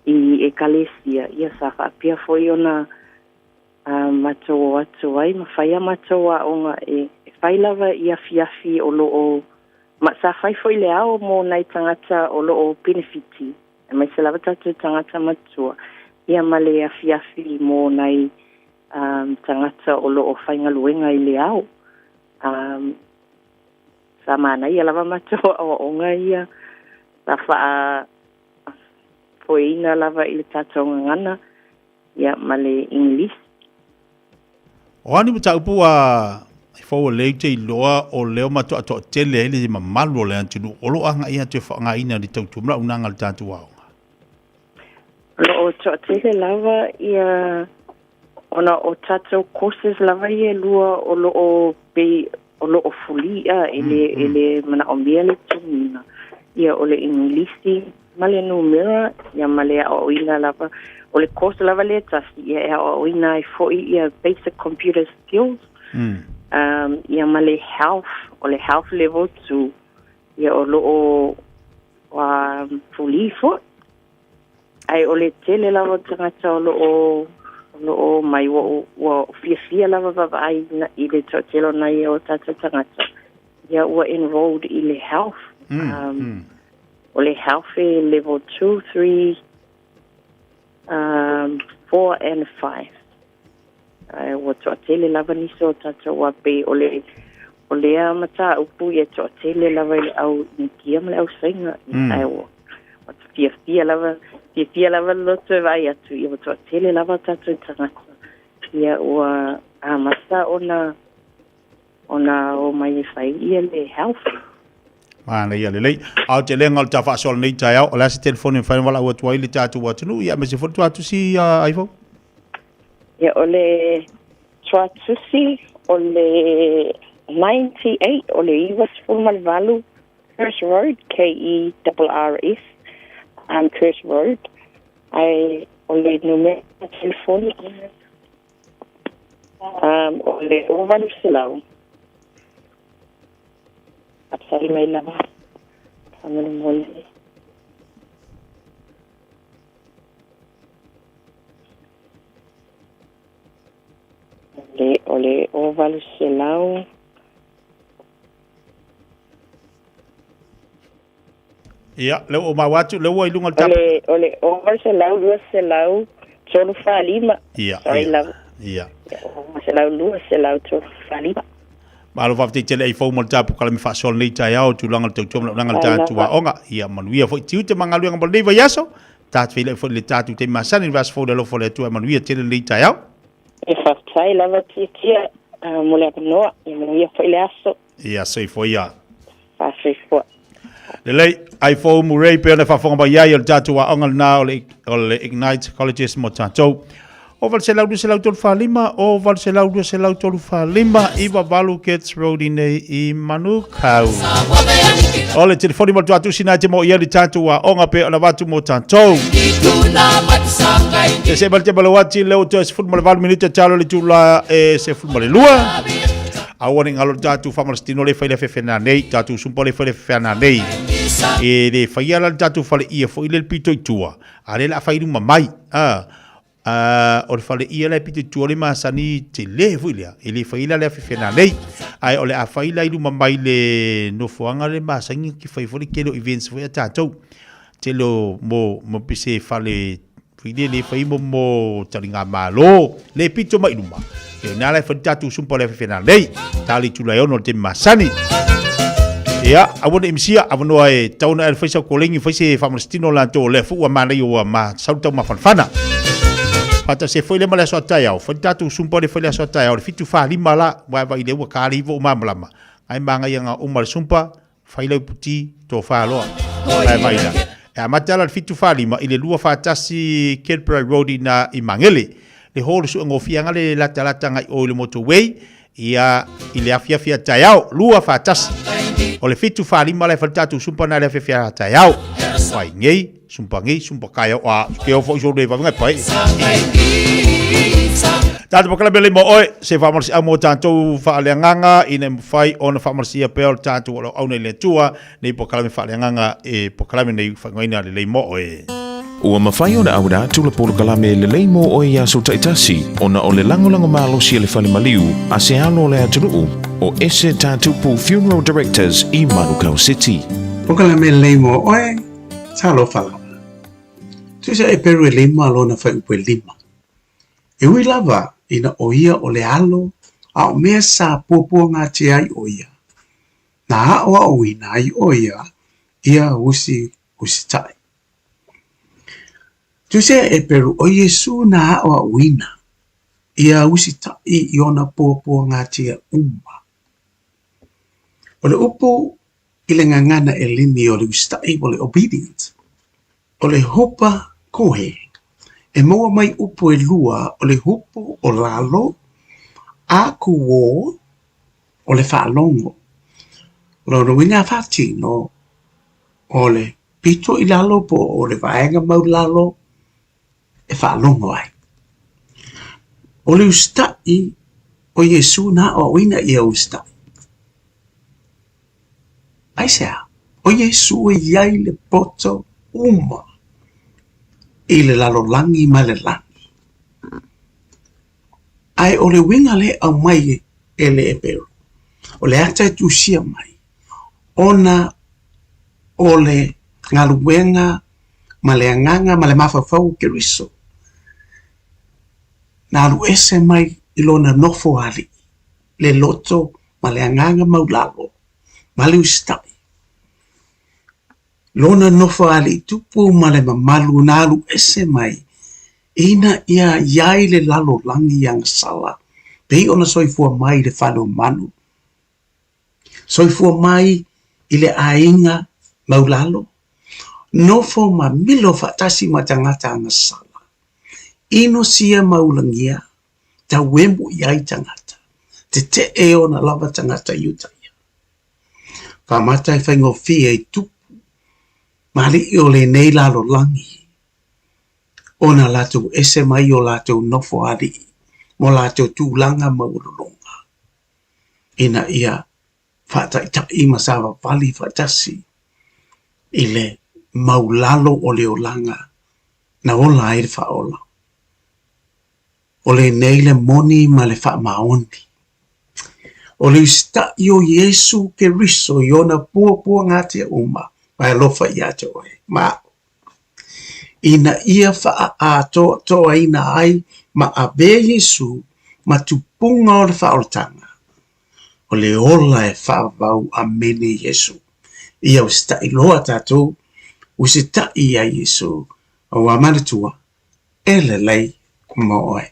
I ekalesia ia sa pia foi ona mato atu ai mawhaia mato a onga e whailava ia fiafi o lo o ma sa whai foi le ao mo nai tangata o lo o benefiti e mai se lava tatu tangata matua ia male a fiafi mo nai tangata o lo o whainga luenga I le ao sa mana ia lava mato o onga ia sa wha poina lava I le tatonga ngana ia male English o ani mata upu a fo le te loa o leo mato ato tele ele mamalu le antinu o lo anga ia te whanga ina ni tautu mra unanga le tatu wao lo o to tele lava ia ona o tato courses lava ia lua o lo o be o lo o fulia ele mana o miele tumina ia o le English male numera ia male o ina lava o le course lava le tasi ia o ina fo ia basic computer skills ia male health o le health level 2 ia o lo o fuli fo ai o le tele lava tangata o lo o mai o fiafia lava vava ai I le totelo na ia o tata tangata ia ua enrolled I le health o le health level 2, 3 4 and 5 o to tele lava ni so tata wa pe o le mata upu ia to tele lava I au ni kia male au sainga ai o fiafia lava loto vai atu ia to tele lava tata tangata ia o a masa ona o mai fai ia le health mana ia lelei au te lenga o tafa sol nei Taeao o lasi telefoni whai wala ua tuai le tatu watunu ia me se fotu atu si aifo ia o le tuatusi o le 98 o le Iwas Fulmal Valu Kirch Road KERRS Kirch Road ai o le numero telefoni o le Ovalu Silau apsai mai lava kamele mole ole oval selau. Ia, leo o mawatu, leo ai lunga tap. Ole oval selau, lua selau, tolu falima. Ia, Sorry, love. Ia. Oval selau, lua selau, tolu falima. Malo fa tele ai fo mo tapu kala mi fa sol nei Taeao tu langa tu tu langa tatu wa onga ia manuia fo tiu te mangalu nga bolei va yaso tat fele fo le tatu te masani vas fo de lo fo le tu manuia tele nei Taeao e fa tai lava tia mo le no ia manuia fo le aso ia sei fo ia fa sei fo le lei ai fo mu rei pe na fa fo ba ia tatu wa onga na ole Ignite Colleges mo tatu o valselau tolu falima o valselau tolu falima iwa valu Gets Road i Manu kau o le telefoni mo tuatu sina te mo ia li tatu wa onga pe ona watu mo tantou se balte balawati leo to se futbol val minuto talo le tula se futbol lua awani ngalo tatu famalstino le faile fefena nei tatu sumpo le faile fefena nei e le faia tatu fale ia fo ile pito itua ale la fairu mamai o le fale ia le pito itua le masani te le fuilia ele faila le fefena nei ai ole a faila ilu mamai le no foanga le masangi ki fai fo le kelo events fo tatu te lo mo pise fale fide le fai mo taringa malo le pito mai luma e na le fai tatu sumpo le fefena nei tali tula ono te masani ia awone imsia avono ai tauna el faisa kolengi faise famastino la to le fu ma nei o ma sauta ma fanfana pata se foi le mala so Taeao foi tatu sumpo le foi le so Taeao le fitu fa lima la wa ile wa kali vo ma mlama ai manga yanga o mal sumpa fai le puti to fa lo ai mai la e matala le fitu fa lima ile lua fa tasi Kedbury Road na i Mangele le holo su ngofianga le la ngai o le motorway ia ile Fiafia Taeao lua fa tasi o le fitu fa lima le faltatu sumpa na le Fiafia Taeao fai ngei sumpa kaya wa ke o fo jo le va ngai pai tatu pakala bele mo oi se fa marsi amo tanto fa le nganga ina fai on fa marsi a pel tatu o au le tua nei pakala me fa le nganga e pakala me nei fa ngoina le mo oi ua mawhai ona aura tula polo kalame le leimo o ia so taitasi ona o le langolango malo si le fale maliu a se alo le aturuu o ese tatupu Funeral Directors i Manukau City. O kalame le leimo oe talo fala. Tuisa e peru e leimo alo na fai upe lima. E ui lava ina o ia o le alo a o mea sa pupua ngā te ai o ia. Na haoa o ina ai o ia usi tai. Tuisa e peru o Yesu na haoa o ina ia usi tai i ona pupua ngā te umma. O le upo i le ngangana e limi o le ustai o le obedient. O le hopa kohe. E moa mai upo e lua o le hupo o lalo a kuo o le whaalongo. Lo winga whatino o le pito i lalo po o le vaenga mau lalo e whaalongo ai. O le ustai o Yesu na o wina i a ustai. Ai sea, o Yesu e iai le poto uma i le lalo langi ma le langi. Ai o le winga le au mai e le e peru. O le ata e tusia mai. Ona o le ngaluenga ma le anganga ma le mawhawhau ke riso. Nā alu ese mai i lona nofo ali. Le loto ma le anganga maulalo. Malu ustai. Lona nofo ali tupu ma le mamalu nalu ese mai. Ina ia iai le lalo langi yang sala. Pei ona soifua mai le whano manu. Soifua mai i le ainga maulalo. Nofo ma milo fatasi ma tangata anga sala. Ino sia maulangia. Ta wembu iai tangata. Te e ona lava tangata yuta. Whamata e whaingo fia i tupu. Mali i o le nei lalo langi. Ona latou ese mai o latou nofo ali. Mo latou tūlanga maurulonga. Ina ia whataitai masawa vali whatasi. I le maulalo o le olanga. Na ola e whaola. O le nei le moni ma le wha maoni. O le usta i o Yesu ke riso i ona pua ngati uma. Mai lofa i ato oe. Ma ina ia wha a toa ina ai ma a be Yesu ma tupunga o le whaoltanga. O le ola e whaavau a mene Yesu. Ia usta i loa tatou. Usi ta i a Yesu. O a manatua. Ele lei moe.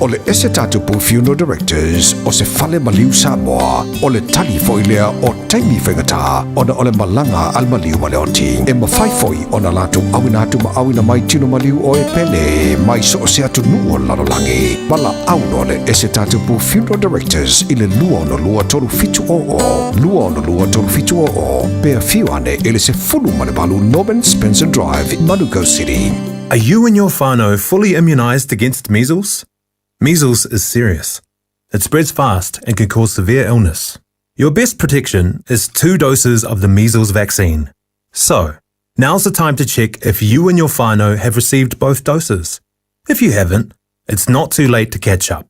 O le ese tatupu funeral directors o se fale maliu Samoa o le tali foilea o taimi whengata ona o le malanga al maliu maleoti e mawhaifoi o na latu awinatu ma awina mai tino maliu o e pene mai so o se atu nuo lalolangi wala auno le ese tatupu funeral directors i le lua ono lua tolu fitu o pea fiuane ele se fulu manebalu Norman Spencer Drive in Manuko City. Are you and your whānau fully immunised against measles? Measles is serious. It spreads fast and can cause severe illness. Your best protection is 2 doses of the measles vaccine. So, now's the time to check if you and your whānau have received both doses. If you haven't, it's not too late to catch up.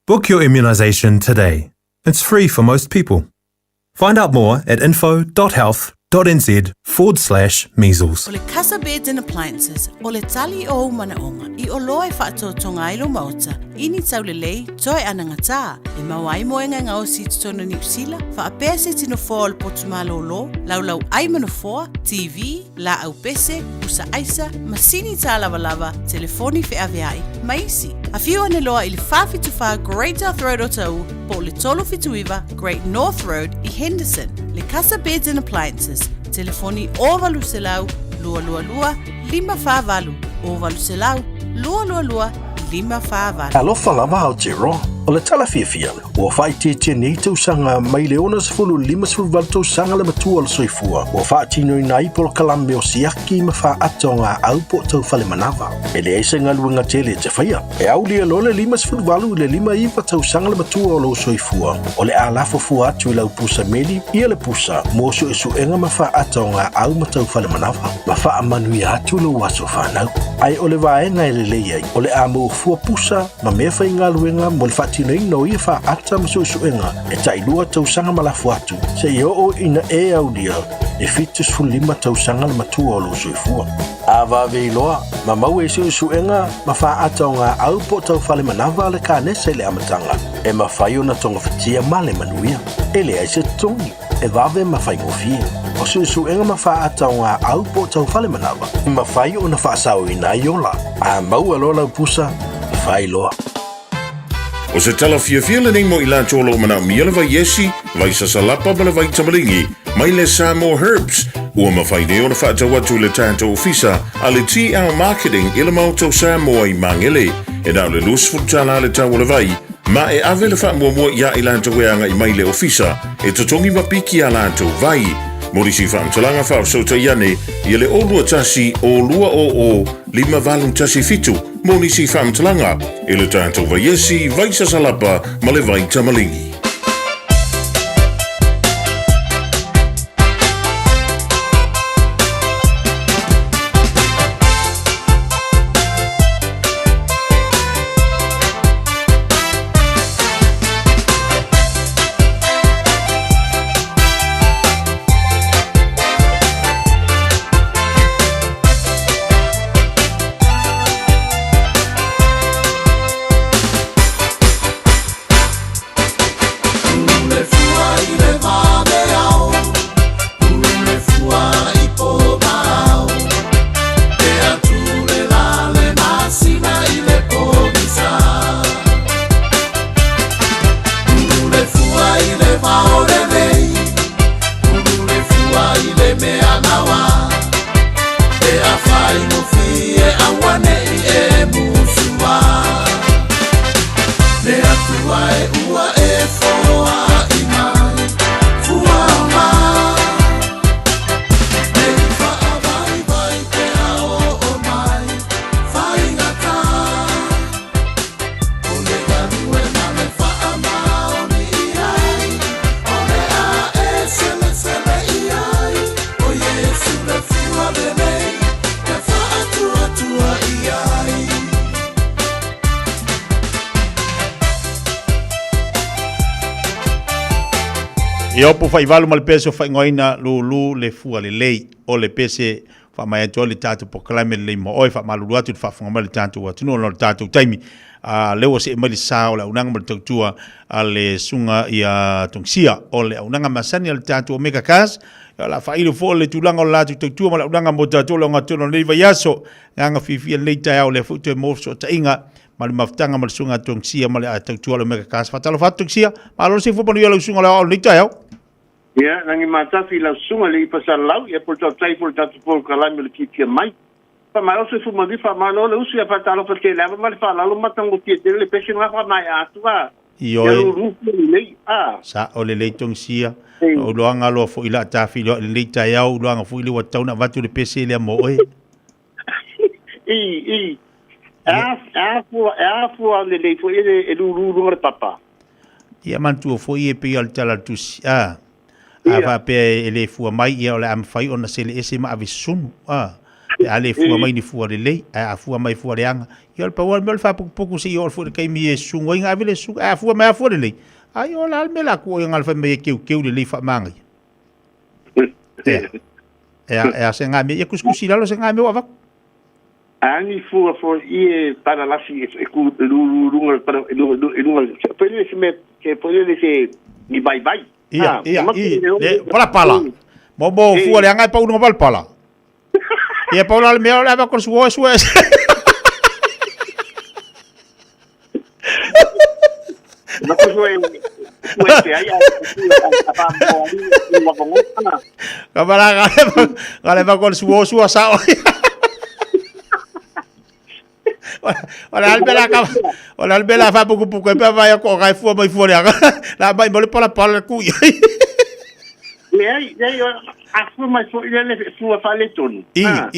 Book your immunisation today. It's free for most people. Find out more at info.health.nz/measles. O le Casa Beds and Appliances, o le tali o manaonga, i o loe whaatotonga ilo mauta, ini tau le lei, toi anangata, e mawai moenga ngā o si tutono New Zealand, wha apea se tino fōa le potumalo lo, lau ai manafoa, TV, la au pese, usa aisa, masini tā lava, telefoni Fiafia, maisi. A whiu ane loa i le whawhituwha Great North Road o tau, po le tolo fituiva Great North Road i Henderson, le Casa Beds and Appliances, telefoni o valu selau, lua, 5 o valu selau, lua, 5 Alofa lava au te roa. O le tala Fiafia, ua whaiti nei tausanga mai le ona sefulu 5 tausanga le matua le soifua. Ua whaatino i nai polo kalame o siaki ma wha ato ngā aupo tau whale manawa. E le eisa ngā luenga tele te whaia. E au lia lo le 5 le 5 tausanga le matua o lo soifua. O le alafo fua atu i lau pusa meli, ia le pusa, mosu e suenga ma wha ato ngā au ma tau whale manawa. Ma wha amanui atu lo waso whanau. Ai o le vaenga e le leiai, o le amo fua pusa, ma mea whai ngā luenga mo le tino ino ia wha ata maso suenga e tailua tausanga malafu atu se i o ina e au dia e fitus fulima tausanga le matua o lo soifua. A vave iloa, ma mau e suenga ma wha ata o ngā au po tau whale manawa le ka nese le amatanga e ma whai o na tonga whatia ma le manuia e le aise tongi e vave ma whai ngofia o suenga ma wha ata o ngā au po tau whale manawa ma whai o na wha sao ina iola a mau alola upusa whai loa. O se tala Fiafia le nei mo i la tolo mana mia le vai yesi, vai sasalapa ma le vai tamalingi, mai le Samoa Herbs, ua mawhai ne ona whaatau atu le tātou ofisa, a le Taeao Marketing i le mautau Samoa i mangele, e nau le lusfutala le tau le vai, ma e ave le wha mua ia i la tau eanga i mai le ofisa, e totongi mapiki a la tau vai, morisi whaamtalanga whaosauta iane, i le olua tasi o lua o 5 tasi fitu, morisi whaamtalanga, i le tātou vai esi, vai sasalapa, ma le vai tamalingi. Ia po fai valu mal pese fai ngoina lulu le fua le lei o le pese fa mai to le tatu po klame le mo oi fa malu atu fa funga mal tatu wa tino no tatu taimi a le o se mali sa o la unanga mal tua a le sunga ia tongsia o le unanga masani al tatu o mega kas la fa ile fo le tulanga o la tua mal unanga mo tatu lo ngatono le vayaso nga Fiafia le Taeao le futu mo so tainga mal maftanga mal sunga tongsia mal tua lo mega kas fa talo fa tongsia malo se fo ponu lo sunga lo le Taeao. Ya, nangi matafi la sunga le pasal lau, ya por tai por tatu por kalami le kitia mai. Pa mai o se fu mandi fa malo le usu ya patalo fa ke lava mal fa lalo matango tie le pesi nga fa mai atua. Yo. Ya lu le sa o le leitong sia o loanga lo fo ila tafi lo le leita ya o loanga fo ile wa tauna vatu le pesi le mo e. Fu le fo ile lu le papa. Ia mantu fo ie pe al tala tusi ava pe ele fua mai ia ole am fai ona sele ese ma avisunu pe ale fua mai ni fua le lei a fua mai fua le anga ia pa wal mel fa poku si ia fua kai mi esu ngoi nga vele su a fua mai fua le lei ai ola al mela ko ia ngal fa me keu le lei fa manga e se nga me ia kuskusi la lo se nga me wa Ani fua fo ie para la si e ku lu para lu pele se me que pele se ni bye bye. Ia, pala. Mo fua le anga pa uno pala. Ia pa le meo le va con su. No pues que haya Gale va con su asao. Ola albela fa puku e pa vai ko ga fu mai fu la mai mole pala ku ai a fu mai fu le fu fa le ton ia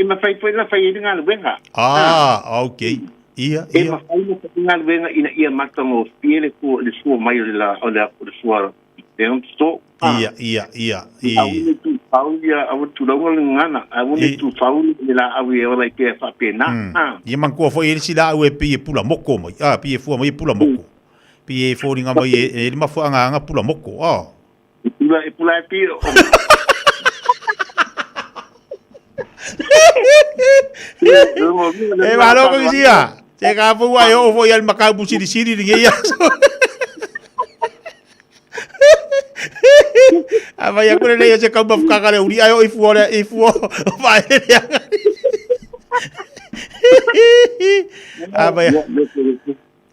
ma fai foi la fai ngal wenga okay ia ma fai ngal wenga ina ia matango fiele ku le fu mai la ola le fu sto ia au tu longo ngana au ni tu fauli la au e ola ke fa pena ia man ko fo ele sila au e pi pula moko mai pi fu mai pula moko pi fo ringa mai e ma fo anga pula moko pula pi e va lo que sia te ga fo wa yo fo ia makau busi di siri ringa ia vai a kore le se ka ba fuka kare uri ayo ifu vai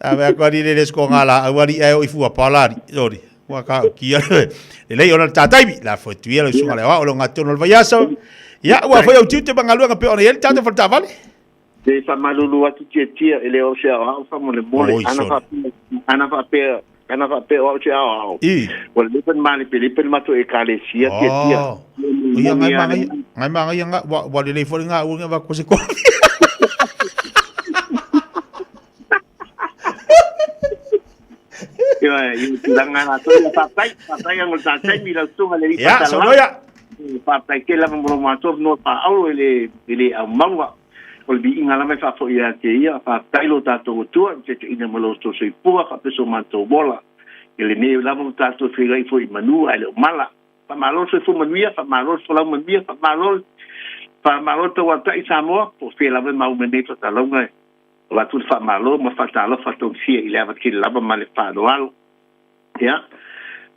vai kore le sko ngala awari ayo ifu apalari ori wa ka kia le ona tatai la fotu ia le sunga le wa o ngatono vai aso ya wa foi o tite bangalu nga pe ona ele tata falta vale de fa malulu atu tia ele o se a fa mo le mole ana fa pe o che ao o le pen mali pe le pen mato e kale sia tia ia ngai manga ia wa le fo nga u nga va ko se ko yo langana to fa tai yang ta tai mi la sunga le ya so no ya fa tai ke la mo mato no pa au ele a manga o bi ingala me fa fo ia ke ia fa tailo tato tu te ina malo to se pua fa peso manto bola ele ne la mo tato fi gai fo Malu ale mala fa malo se fo manuia fa malo so la manuia fa malo to wa tai Samoa po fe la me mau me ne to ta longa la tu fa malo ma fa ta lo fa to si ile va ke la ma le fa do al ya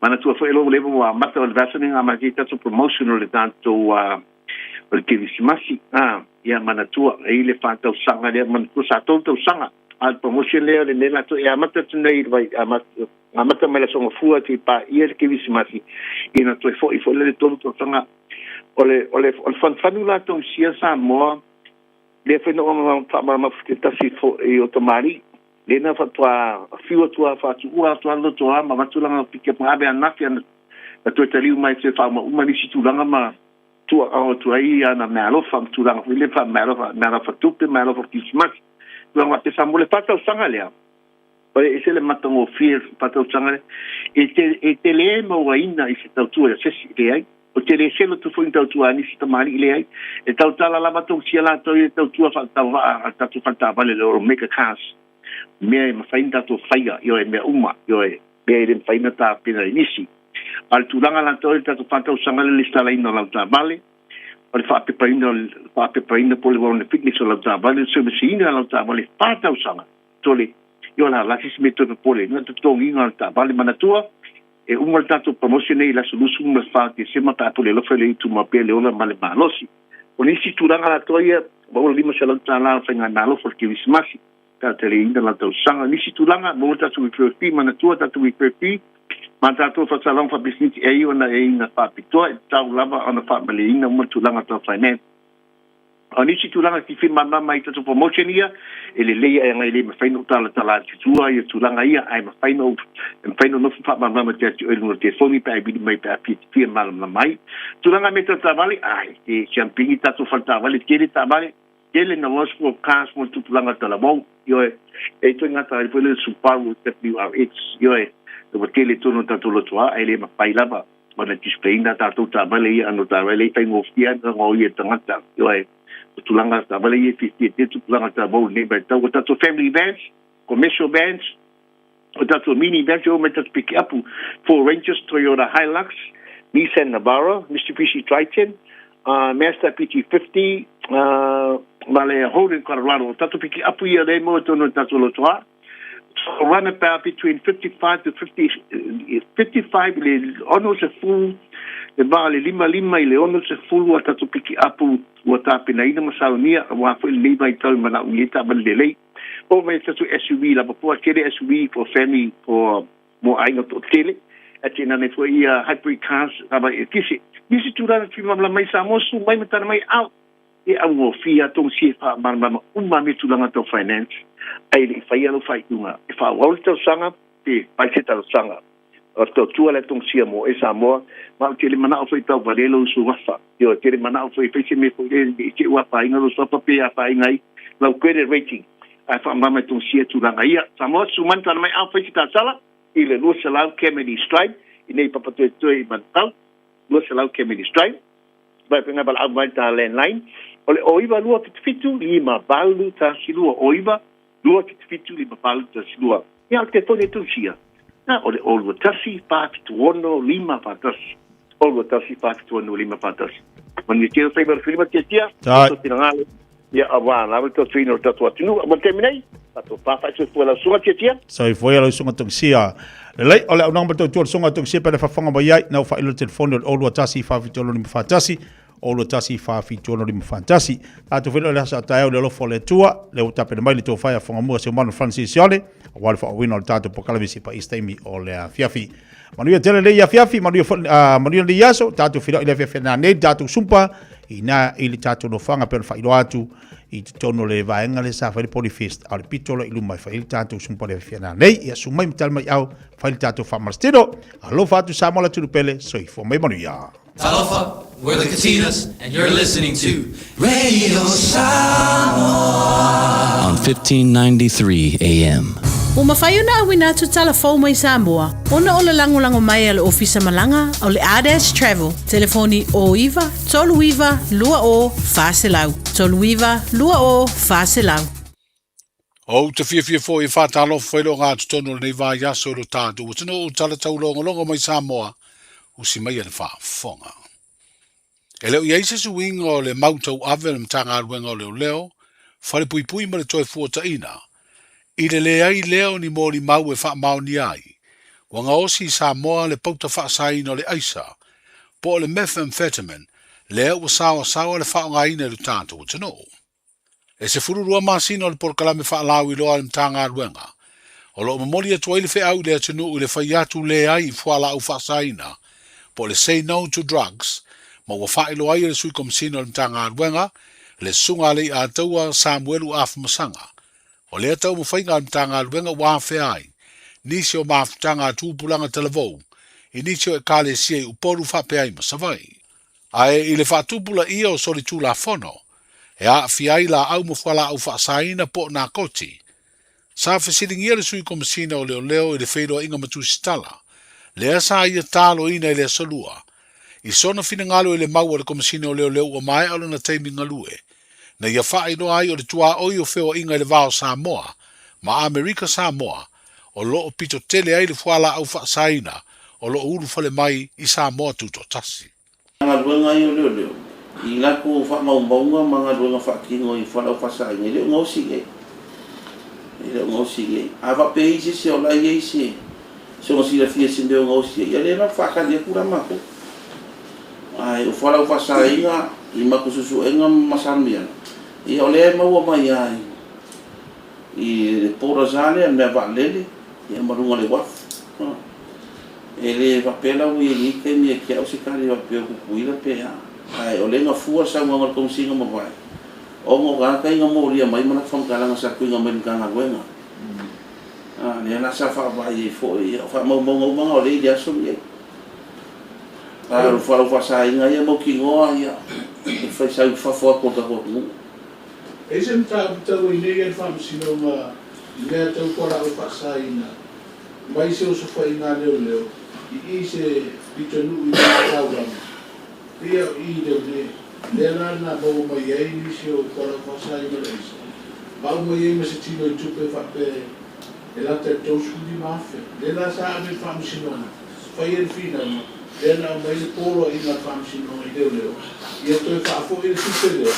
mana tu fo elo le mo ma to vaccinating ama ki ta promotional tanto porque visimasi ia manatua e le fata usanga le man ku sa tonto usanga al promotion le la to ia mata tnei vai amata mela so fua ti pa ia ke visimasi ina to fo le tonto usanga ole fanula to sia Samoa le fe no ma fita si fo e otomari le na fa fiu tua fa tu ando to ma matulanga pike pa be anafia na to tali mai se fa ma ni situlanga ma tu ai ana malo fam tu lang le fa malo fa tu pe malo for kismas tu ang te samule pata usanga le o ese le matongo fear pata usanga e te le mo waina i se tu ya se le ai o te le selo tu foi tu ani si tamali le ai e tau tala la matong sia la to e tau tu fa ta tu fa vale le make a cast me ma fainda to faiga yo e me uma yo e be le faina ta pina inisi Al tulanga la toi tatu whātau sanga le lista la ino lau tā vale. O le whaapepaina po le warone fitness o lau tā vale. So masi ina lau tā vale whātau sanga. Tole, yo la lasis me tope pole. Nga tatongi inga lau tā vale manatua. E umal tatu promotion e la solusu ma whaake sema tā pole lofa le itu ma pe le ona ma le malosi. O nisi tulanga la toi ba o lima sa lau tā la whainga nalo for ki wismasi. Tā tele ina lau tau sanga. Nisi tulanga mo tatu mi prefi manatua tatu mi prefi. Ma tātou whatalang wha business e iwa na e inga whapitoa, e tau lava ana whamale inga uma tūlanga tau finance. O nisi tūlanga ki whima mai tātou promotion ia, e le leia e ngai le ma whaino tala tala titua, e tūlanga ia, ai ma whaino no whamama te ati oilu no te whoni pa e bidi mai pa api te whia malama mai. Tūlanga me tātou wale, ai, te champingi tātou whata wale, kere tā wale, kele na waspo cars mo tūlanga tala mau, ioe, e toi ngata ai pole Subaru WRX, ioe, o tele tono tātou lotua, ai le mapai lava, mana display na tātou tāwale ia, ano tāwale i ngofia, ngō ia tangata, ioe, o tulanga tāwale ia, te tulanga tāwau, neba tau, o tātou family vans, commercial vans, o tātou mini vans, o me tātou piki apu, Ford Rangers, Toyota Hilux, Nissan Navara, Mitsubishi Triton, Mazda PT50, male Holden Colorado, o tātou piki apu ia le mo tono tātou lotua, run about between 55 to 55 le ono se fu le vale lima le ono se fu wa tatu piki apu wa tapina ina masaunia wa fu le mai tau mana uita balele o mai tatu SUV la po kere SUV for family for mo ainga to tele atina ne fu ia hybrid cars aba kisi turana tima la mai samosu mai mata mai out e au fia tong si fa mama me tulanga to finance ai le fai alo fai tunga e fa walta sanga te pai se tau sanga o to tua le tong sia mo e Samoa ma te le mana o fai tau valelo su wafa yo te le mana o fai se me fo e ke wa pai ngalo so pa pe a pai ngai lau credit rating ai fa mama tong sia tulanga ia Samoa su man tan mai a fai ta sala i le no salau Kennedy Stripe i nei papa to i mantau no salau Kennedy Stripe ba penga bal avai ta landline ole oiva lua fitu lima balu ta silua oiva lua fitu lima balu ta silua ia te tone tu sia na ole olua tasi pa fitu ono lima patasi olua tasi pa fitu ono lima patasi mani te sai ber filma te tia to tinangale ia awa la to trino to tinu mo terminai to pa fa so la sunga te tia sai foi ala sunga tu sia lei ole au nang to tu sunga tu sia pa fa fanga ba ia na fa ilo telefone olua tasi fa fitu ono lima patasi o lo tasi fa fi tono lim fantasi a to velo la sa Taeao le lo fole tua le utape mai le to fa fonga mo se mano francisiale o wal fa wino tato po kala visi pa istemi o le Fiafi manu tele le ya Fiafi manu le yaso tato filo ile Fiafi na ne tato sumpa ina ile tato no fanga per fa ilo atu i tono le vaenga le sa fa le polifest al pitolo ilu mai fa il tato sumpa le Fiafi na nei ya sumai mtal mai au fa il tato fa marstino allo fa tu sa mola tu pele so i fo mai manu ya Talofa, we're the Katinas, and you're listening to Radio Samoa on 1593 AM. O mawhai ona awina tu talafou mai Samoa. Ona o le lango mai ale ofisa malanga o le ADS Travel. Telefoni o iwa, tolu iwa, lua o, whaselau. Tolu iwa, lua o, whaselau. O te Fiafia fo i whatalo whaelo ngā tutono nei wā yaso ro tātu. O tino o tala tau longa mai Samoa. Usi mai ane whaafonga. E leo iei se suinga o le mautau ave le mtanga aruenga o leo, whare pui pui ma le toi fuota ina. I le leai leo ni mōri mau e wha mau ni ai. Wanga osi Samoa le pauta wha saina o le aisa. Po le methamphetamine, leo wa sawa le wha ngā ina le tātou o tino. E se fururua masina o le porkalame wha lau i loa le mtanga aruenga. O lo mamoli atua ile wha au le atinu i le whaiatu leai i fuala au wha saina. Po le say no to drugs, ma wa whaelo ai le sui komisino le mtanga aruenga, le sunga le a taua Samuelu afu masanga. O le atau mawhainga le mtanga aruenga wa ai, nisi o maafutanga tūpulanga televou, i nisi o e kale sia i uporu whape ai masavai. Ae i le whaatupula ia o sori tū la fono, e a fiai la au mawhala au whaasaina po na koti. Sa whasiringia le sui komisino o leo i le whairoa inga matusitala, le asa ia talo ina i le solua. I sona fina ngalo i le maua le komisino leo o mai alo na teimi ngalue. Na ia whae no ai o le tua oi o wheo inga i le vao Samoa, ma Amerika Samoa, o lo o pito tele ai le fuala au whaasaina, o lo ulu fale mai i Samoa tuto tasi. Nga luenga i o leo. I lako wha maunga mga luenga whakingo i whalau whasai. I leo ngausi ge. Awa pe isi se o lai eisi. Se o sila fia sindeo ngausi ge. Ia lena whakalia kura mako. Ai, o whalau whasai nga i makususu e nga masamiana. Ia o lea maua mai ai. I pora zane a mea waalele. Ia marunga le wafu. Ele vapela ui ni ke mi ke o se kari va pe kuila pe ha ai o lenga fua sa ngol kom singa mo vai o ngo ga ka nga mo ria mai mana fam kala nga sa ku nga men ka nga wenga ne na sa fa vai fo fa mo o le dia so ye fa sa nga ya mo ki ngo ya fa sa fa fo ko ta ko mu Esen ta ui nei fam sino ma le ta ko ra fa sa ina mai se o so fa ina leo I se pitonu I taura. Ia I le na bo mai ai ni se o kora fasa I le. Ba mo ye me se tino I tupe fa pe e la te tosu di mafe. Le la sa me fam sinona. Fa ye fina no. Le na mai le polo I na fam sinona I leo. Ia to fa fo I tupe leo.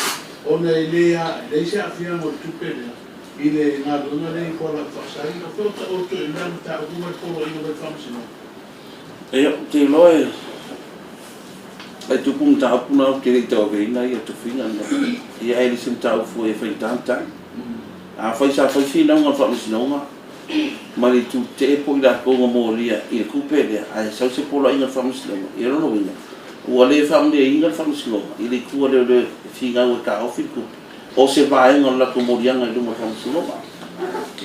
Ona le se afia mo tupe leo. I le na dona le kora fasa I na fo ta o to I na ta o mo polo I no fam sinona. Ia te loe ai tu pun ta puna o ke te o ke ina ia tu fina ia ai sim ta fu e fai tanta a fai sa fai fina nga fa misnonga mari tu te po ida ko mo ria I ku pe dia ai sa se polo inga fa misnonga ia no vinga o le fa me inga fa misnonga I le ku le finga o ka o fiku o se va nga la ko mo ria nga lu mo fa misnonga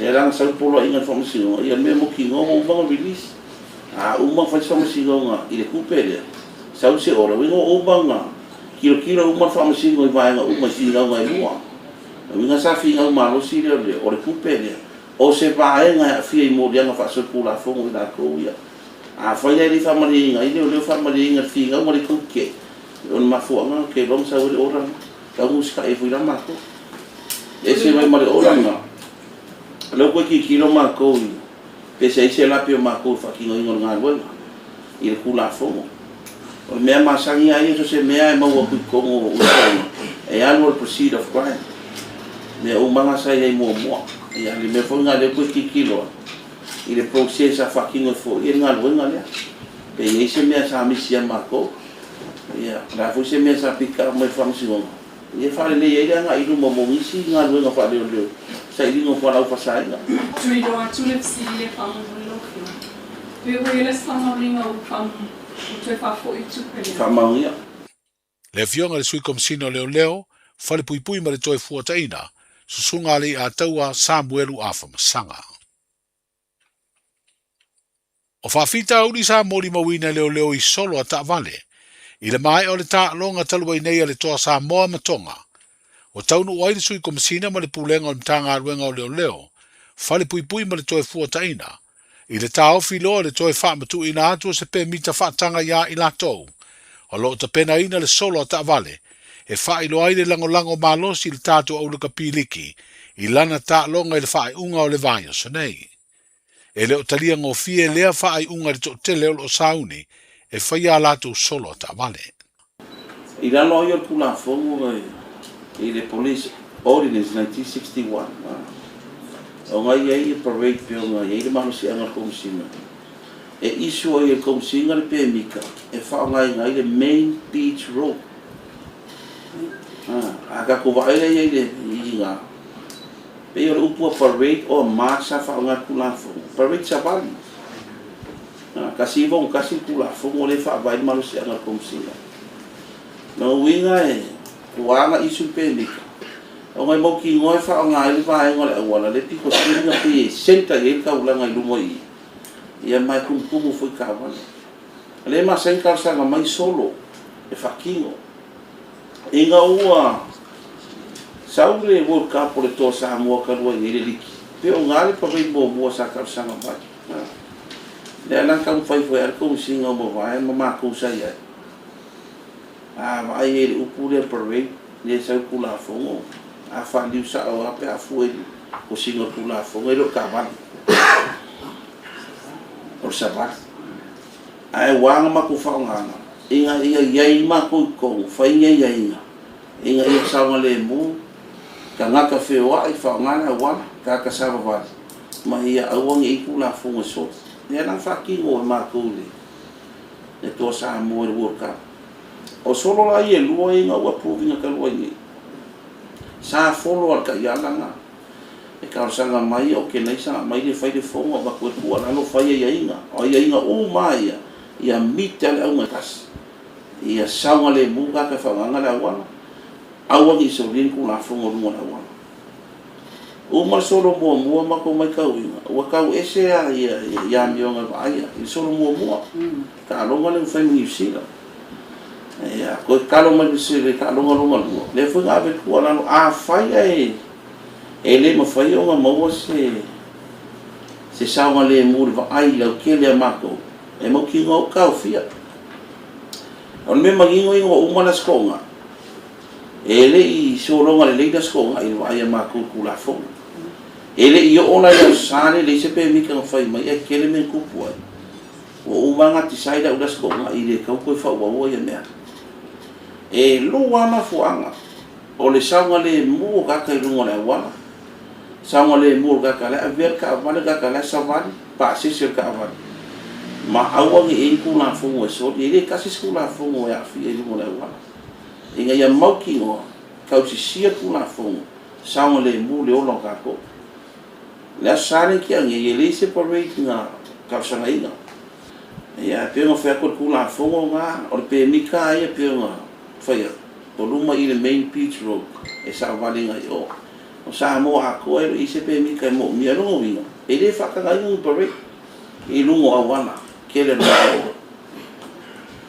era sa polo inga fa misnonga ia me mo ki ngo mo ba release uma faz famasinga I le kupele sau se ora wingo ubanga kilo uma famasinga I vai nga uma singa nga lua winga sa finga Malu si le ora kupele o se vai nga fia I mo dia nga fa so pula fongo I la ko ia fa ia li famaringa I le famaringa finga mo le kuke on ma fo nga ke long sa le ora ka musika e fuira mako ese mai mare ora nga lo ko ki kilo mako pese se la pio mako fa ki ngoi ngol ngal I le kula fongo o mea masangi ai so se mea e mau ku kongo e annual proceed of crime me o manga sai ai mo e ali me fo ngale ku ki kilo I le process a fa ki ngoi fo I ngal ngale pe e se mea sa misia mako ia la fo se mea sa pika mo fa msio e fa le ye nga I lu mo ngisi ngal nga fa le sai li no fa la fa sai nga tu do tu le si le fa mo lo pe o ele sta mo ringa o fa tu fa fo I tu pe fa ma ia Le fionga le sui komsino leo fale pui ma le toi fuataina susunga le a taua Samuelu afa masanga. O whawhita uri sa mori mawina leo I solo a Taavale I le mai o le ta longa taluai nei le toa Samoa matonga. O taunu wai le sui komsina ma le pulenga o mtanga aruenga o leo fale pui ma le toi fuataina I le ta ofi loa le toi wha matu ina atu se pe mita whaatanga ia I latou. O lo ta pena ina le solo a Taavale e wha ilo ai le lango malosi le tātua au luka piliki I lana ta longa I le wha unga o le vaya so nei. E leo talia ngō fie lea wha unga le to tele o sauni e whaia lātou solo a Taavale. I lalo ai o pula fongo I le police ordinance 1961 o ngai ai parade pio ngai ai le manusi anga komisina e isu ai komisina le pe mika e wha ngai le main beach road ka ko vai ai le inga pe o upu parade o marcha wha ngai pula fongo parade sa bali kasi vong kasi pula fongo le wha vai manusi anga komisina no winga e kuanga isu pe mika o ngai mo ki ngoi fa ngai le vai ngole wala le tiko singa pe senta e ka ula ngai lumo I ia mai kumpumu foi ka wala le ma sen ka sa mai solo e fa kingo inga ua saule wo ka por to sa mo ka ro ni le liki pe o ngai pa vai bo sa ka sa mai le lan ka foi ar ko singa mo vai ma ko sa ia vai e upu le parade le sa kula fongo a fa liu sa o ape a fueli o singo kula fongo e lo kavan o sabat Ai wanga maku whaonganga. Inga iai maku kong, whainga iai inga ia saunga le mu, ka ngaka whewa i whaongana wana, ka kasama wani. Ma ia auangi iku la funga sot. Ia nang whakingo e maku le. E toa Samoa le World Cup. O solo la ia lua inga ua provinga ka lua inga. Sa follow al ka ialanga. E kausanga mai o ke naisanga mai le whaide fonga wa kue kua lalo whaia ia inga. O ia inga o mai ia mita le au ngas. Ia saunga le muga ka whaunganga le awana. Awangi so linku la fonga runga le awana. O mal solo mua mako mai kau inga. Ua kau ese ia mionga vaia. I solo mua. Ka alonga le whaimi usila. Ia, koe kalo mai bisile ka alonga lua. Le whainga awe kua lalo a whaia e le mawhai o ngā maua se saunga le mūri wa ai lau ke lea mako e mau ki ngau kau fia o me mangingo ingo umana skonga e le I soronga le leida skonga I wa ai mako kula fonga e le I o ona ia sane le se pe mika ngawhai mai e kele men kupu ai o umanga tisaida uda skonga I le kau koe whau waua ia mea e lua mafuanga o le saunga le mua kaka I lunga le awana Saunga le mur ka kala aver ka avale ka kala savali pa sisir ka avale ma awangi e ku na fungo so ile kasi skula fungo ya fi e mo le wala inga ya mauki o ka usi sia ku na fungo saunga le mur le olo ka ko la sare ki ange ye le se parade na ka sanga inga ya pe no fa ko ku na fungo nga o pe mika ya pe nga fa ya to luma ile main beach road e sa vale nga yo o Samoa ko e se pe mi ka mo mi alo winga e le fa ka ngai un pare e lungo awana ke le no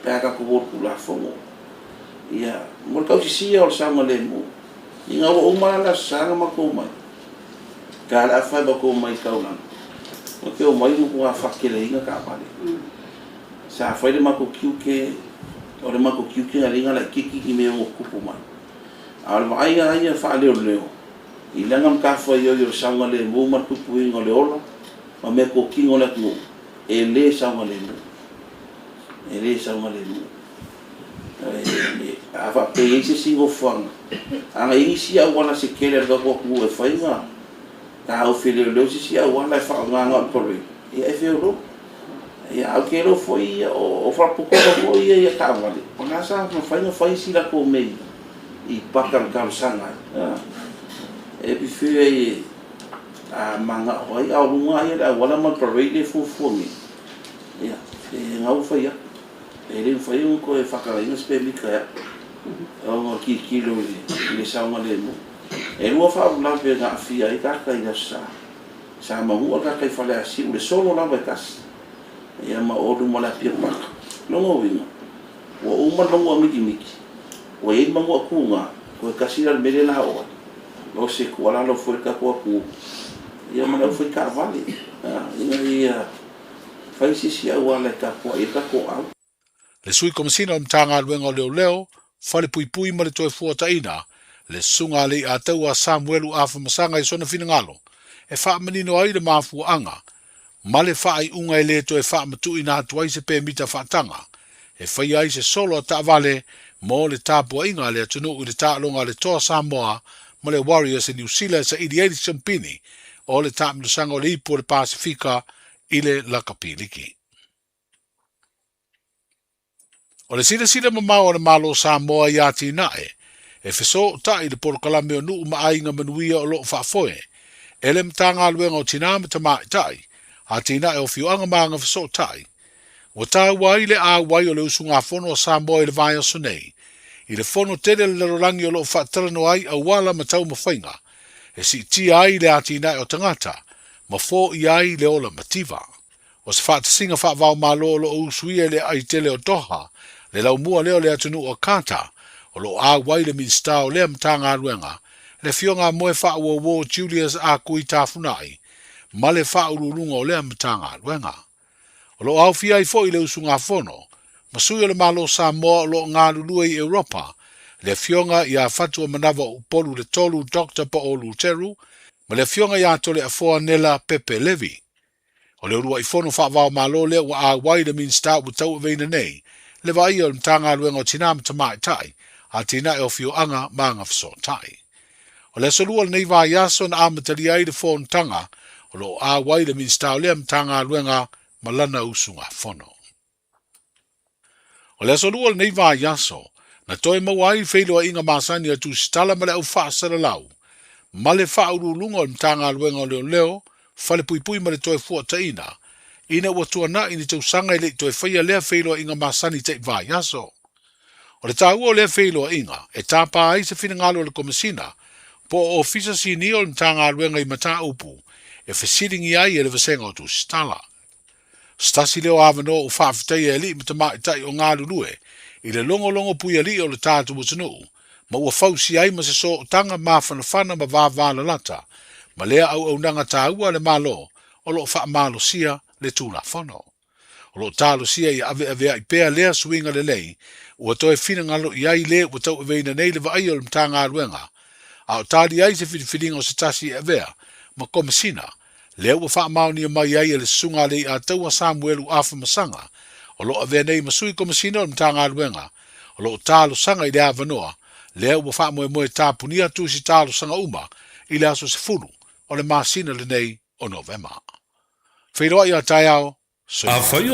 pa ka ko ku la fomo ia mo ka si o sa mo le mo inga o ma la sa ma ko mai ka la fa ba ko mai ka una o ke o mai mo ko fa ke le inga ka pale sa fa le ma ko kiuke o le ma ko kiuke ala inga la kiki ki me o kupu mai al vai ai fa le leo I langam ka fa yo sanga le mo ma tu pui ngole ola ma me ko kingo le ku e le sanga le mo e le sanga le mo a fa pe ese singo fang anga isi a wala se kele ga ko ku e fa inga ka o fele le si a wala fa nga por e e fe ro e a ke ro foi o fa poco foi e ka wala ona sa fa inga fa isi la ko me I pakar ka sanga e pife a manga hoi au lunga ia da wala ma parade fu mi ia e ngau fa ia e le fa ia ko e fakala ina spe mi ka o ki kilo le saunga le mo e lua fa la pe ga fia I ka ka ina sa ma hu ka ka fa le asi le solo la ba kas ia ma o lu mo la pia pa no mo vinga o uma no mo miki o e ma mo ku nga ko kasi la mele la o lo se kuala lo foi ka ko ku ia mana foi ka vale ia fai si wala ka ko ia ka ko au Le sui komisina mtanga luenga leo fale pui ma le toe fuata ina le sunga le a taua Samuelu afa masanga I sona finangalo e wha manino ai le mafu anga ma le wha ai unga le toe wha matu ina atuai se pe mita whaatanga e whai ai se solo ta vale mo le tapua inga le atunu I le taalonga le toa Samoa ma le Warriors in New Zealand sa 88 champini o le taamlusanga o le ipo le Pasifika I le lakapiliki. O le sila mamao o le malo Samoa ia tinae, e feso ta I le porokalame o nuu maainga manuia o loo whaafoe, e le mtanga luenga o tina matama tai, a tinae o fiuanga maanga feso tai. O tā wai le a wai o le usunga fono o Samoa I le vai o sonei, I le fono tele le rolangi o loo whaatalano ai a wala matau mawhainga, e si ti ai le a tinae o tangata, ma fo I ai le ola mativa. O se whaatasinga whaavau malo o lo usuia le ai tele o toha, le lau mua leo le atunu o kata, o lo a wai le minsta o lea mtanga ruenga, le fionga moe wha ua Julius a kui tafunai, ma le wha urulunga o lea mtanga ruenga. O lo au fia I fo I le usunga fono, ma sui o le malo Samoa o lo ngā lulua I Europa, le fionga I a fatua manava upolu le tolu Dr. Pa o Luteru, ma le fionga I a tole a foa nela Pepe Levi. O le urua I fono whaavao malo le ua a wai le min stau wa tau veina nei, le vai o mtanga luenga o tina mtamai tai, a tina e o fio anga maanga fiso tai. O le solua le nei va yaso na amatali ai le fon tanga, o lo a wai le min stau le mtanga luenga malana usunga fono. O le solua le nei va yaso, na toi mawai whailoa inga masani atu stala ma le au whaasara lau, ma le whaurulunga o mtanga luenga o leo, fale pui pui ma le toi fua taina, ina ua tuana ini tau sanga ile toi whaia lea whailoa inga masani te va yaso. O le tāua o lea whailoa inga, e tāpā ai se whina ngalo le komisina, po o ofisa si ni o mtanga luenga I mata upu, e whesiringi ai e le vasenga o tu stala. Stasi leo avano o whaafitai e li mta tai o ngā lulue, I le longo pui ali o le tātu watanu, ma ua fausi ai ma se so o tanga mawhanawhana ma vāvāla lata, ma lea au nanga tāua le malo, o lo wha malo sia le tūla whano. O lo tālo sia I ave ai pēa lea suinga le lei, ua toe whina ngalo I ai le ua tau eweina nei le vai o le mtanga aluenga, a o tāli ai se whidiwhidinga o se tasi e avea, ma komisina, lea ua wha mauni mai ai le sunga le a taua Samuelu afa masanga, o lo avea nei masui komisina o le mtanga aluenga, o lo tālo sanga I le avanoa, lea ua wha moe tāpunia tu si tālo sanga uma, I le aso se fulu, o le masina le nei o Novema. Whairoa I a Taeao, A whai o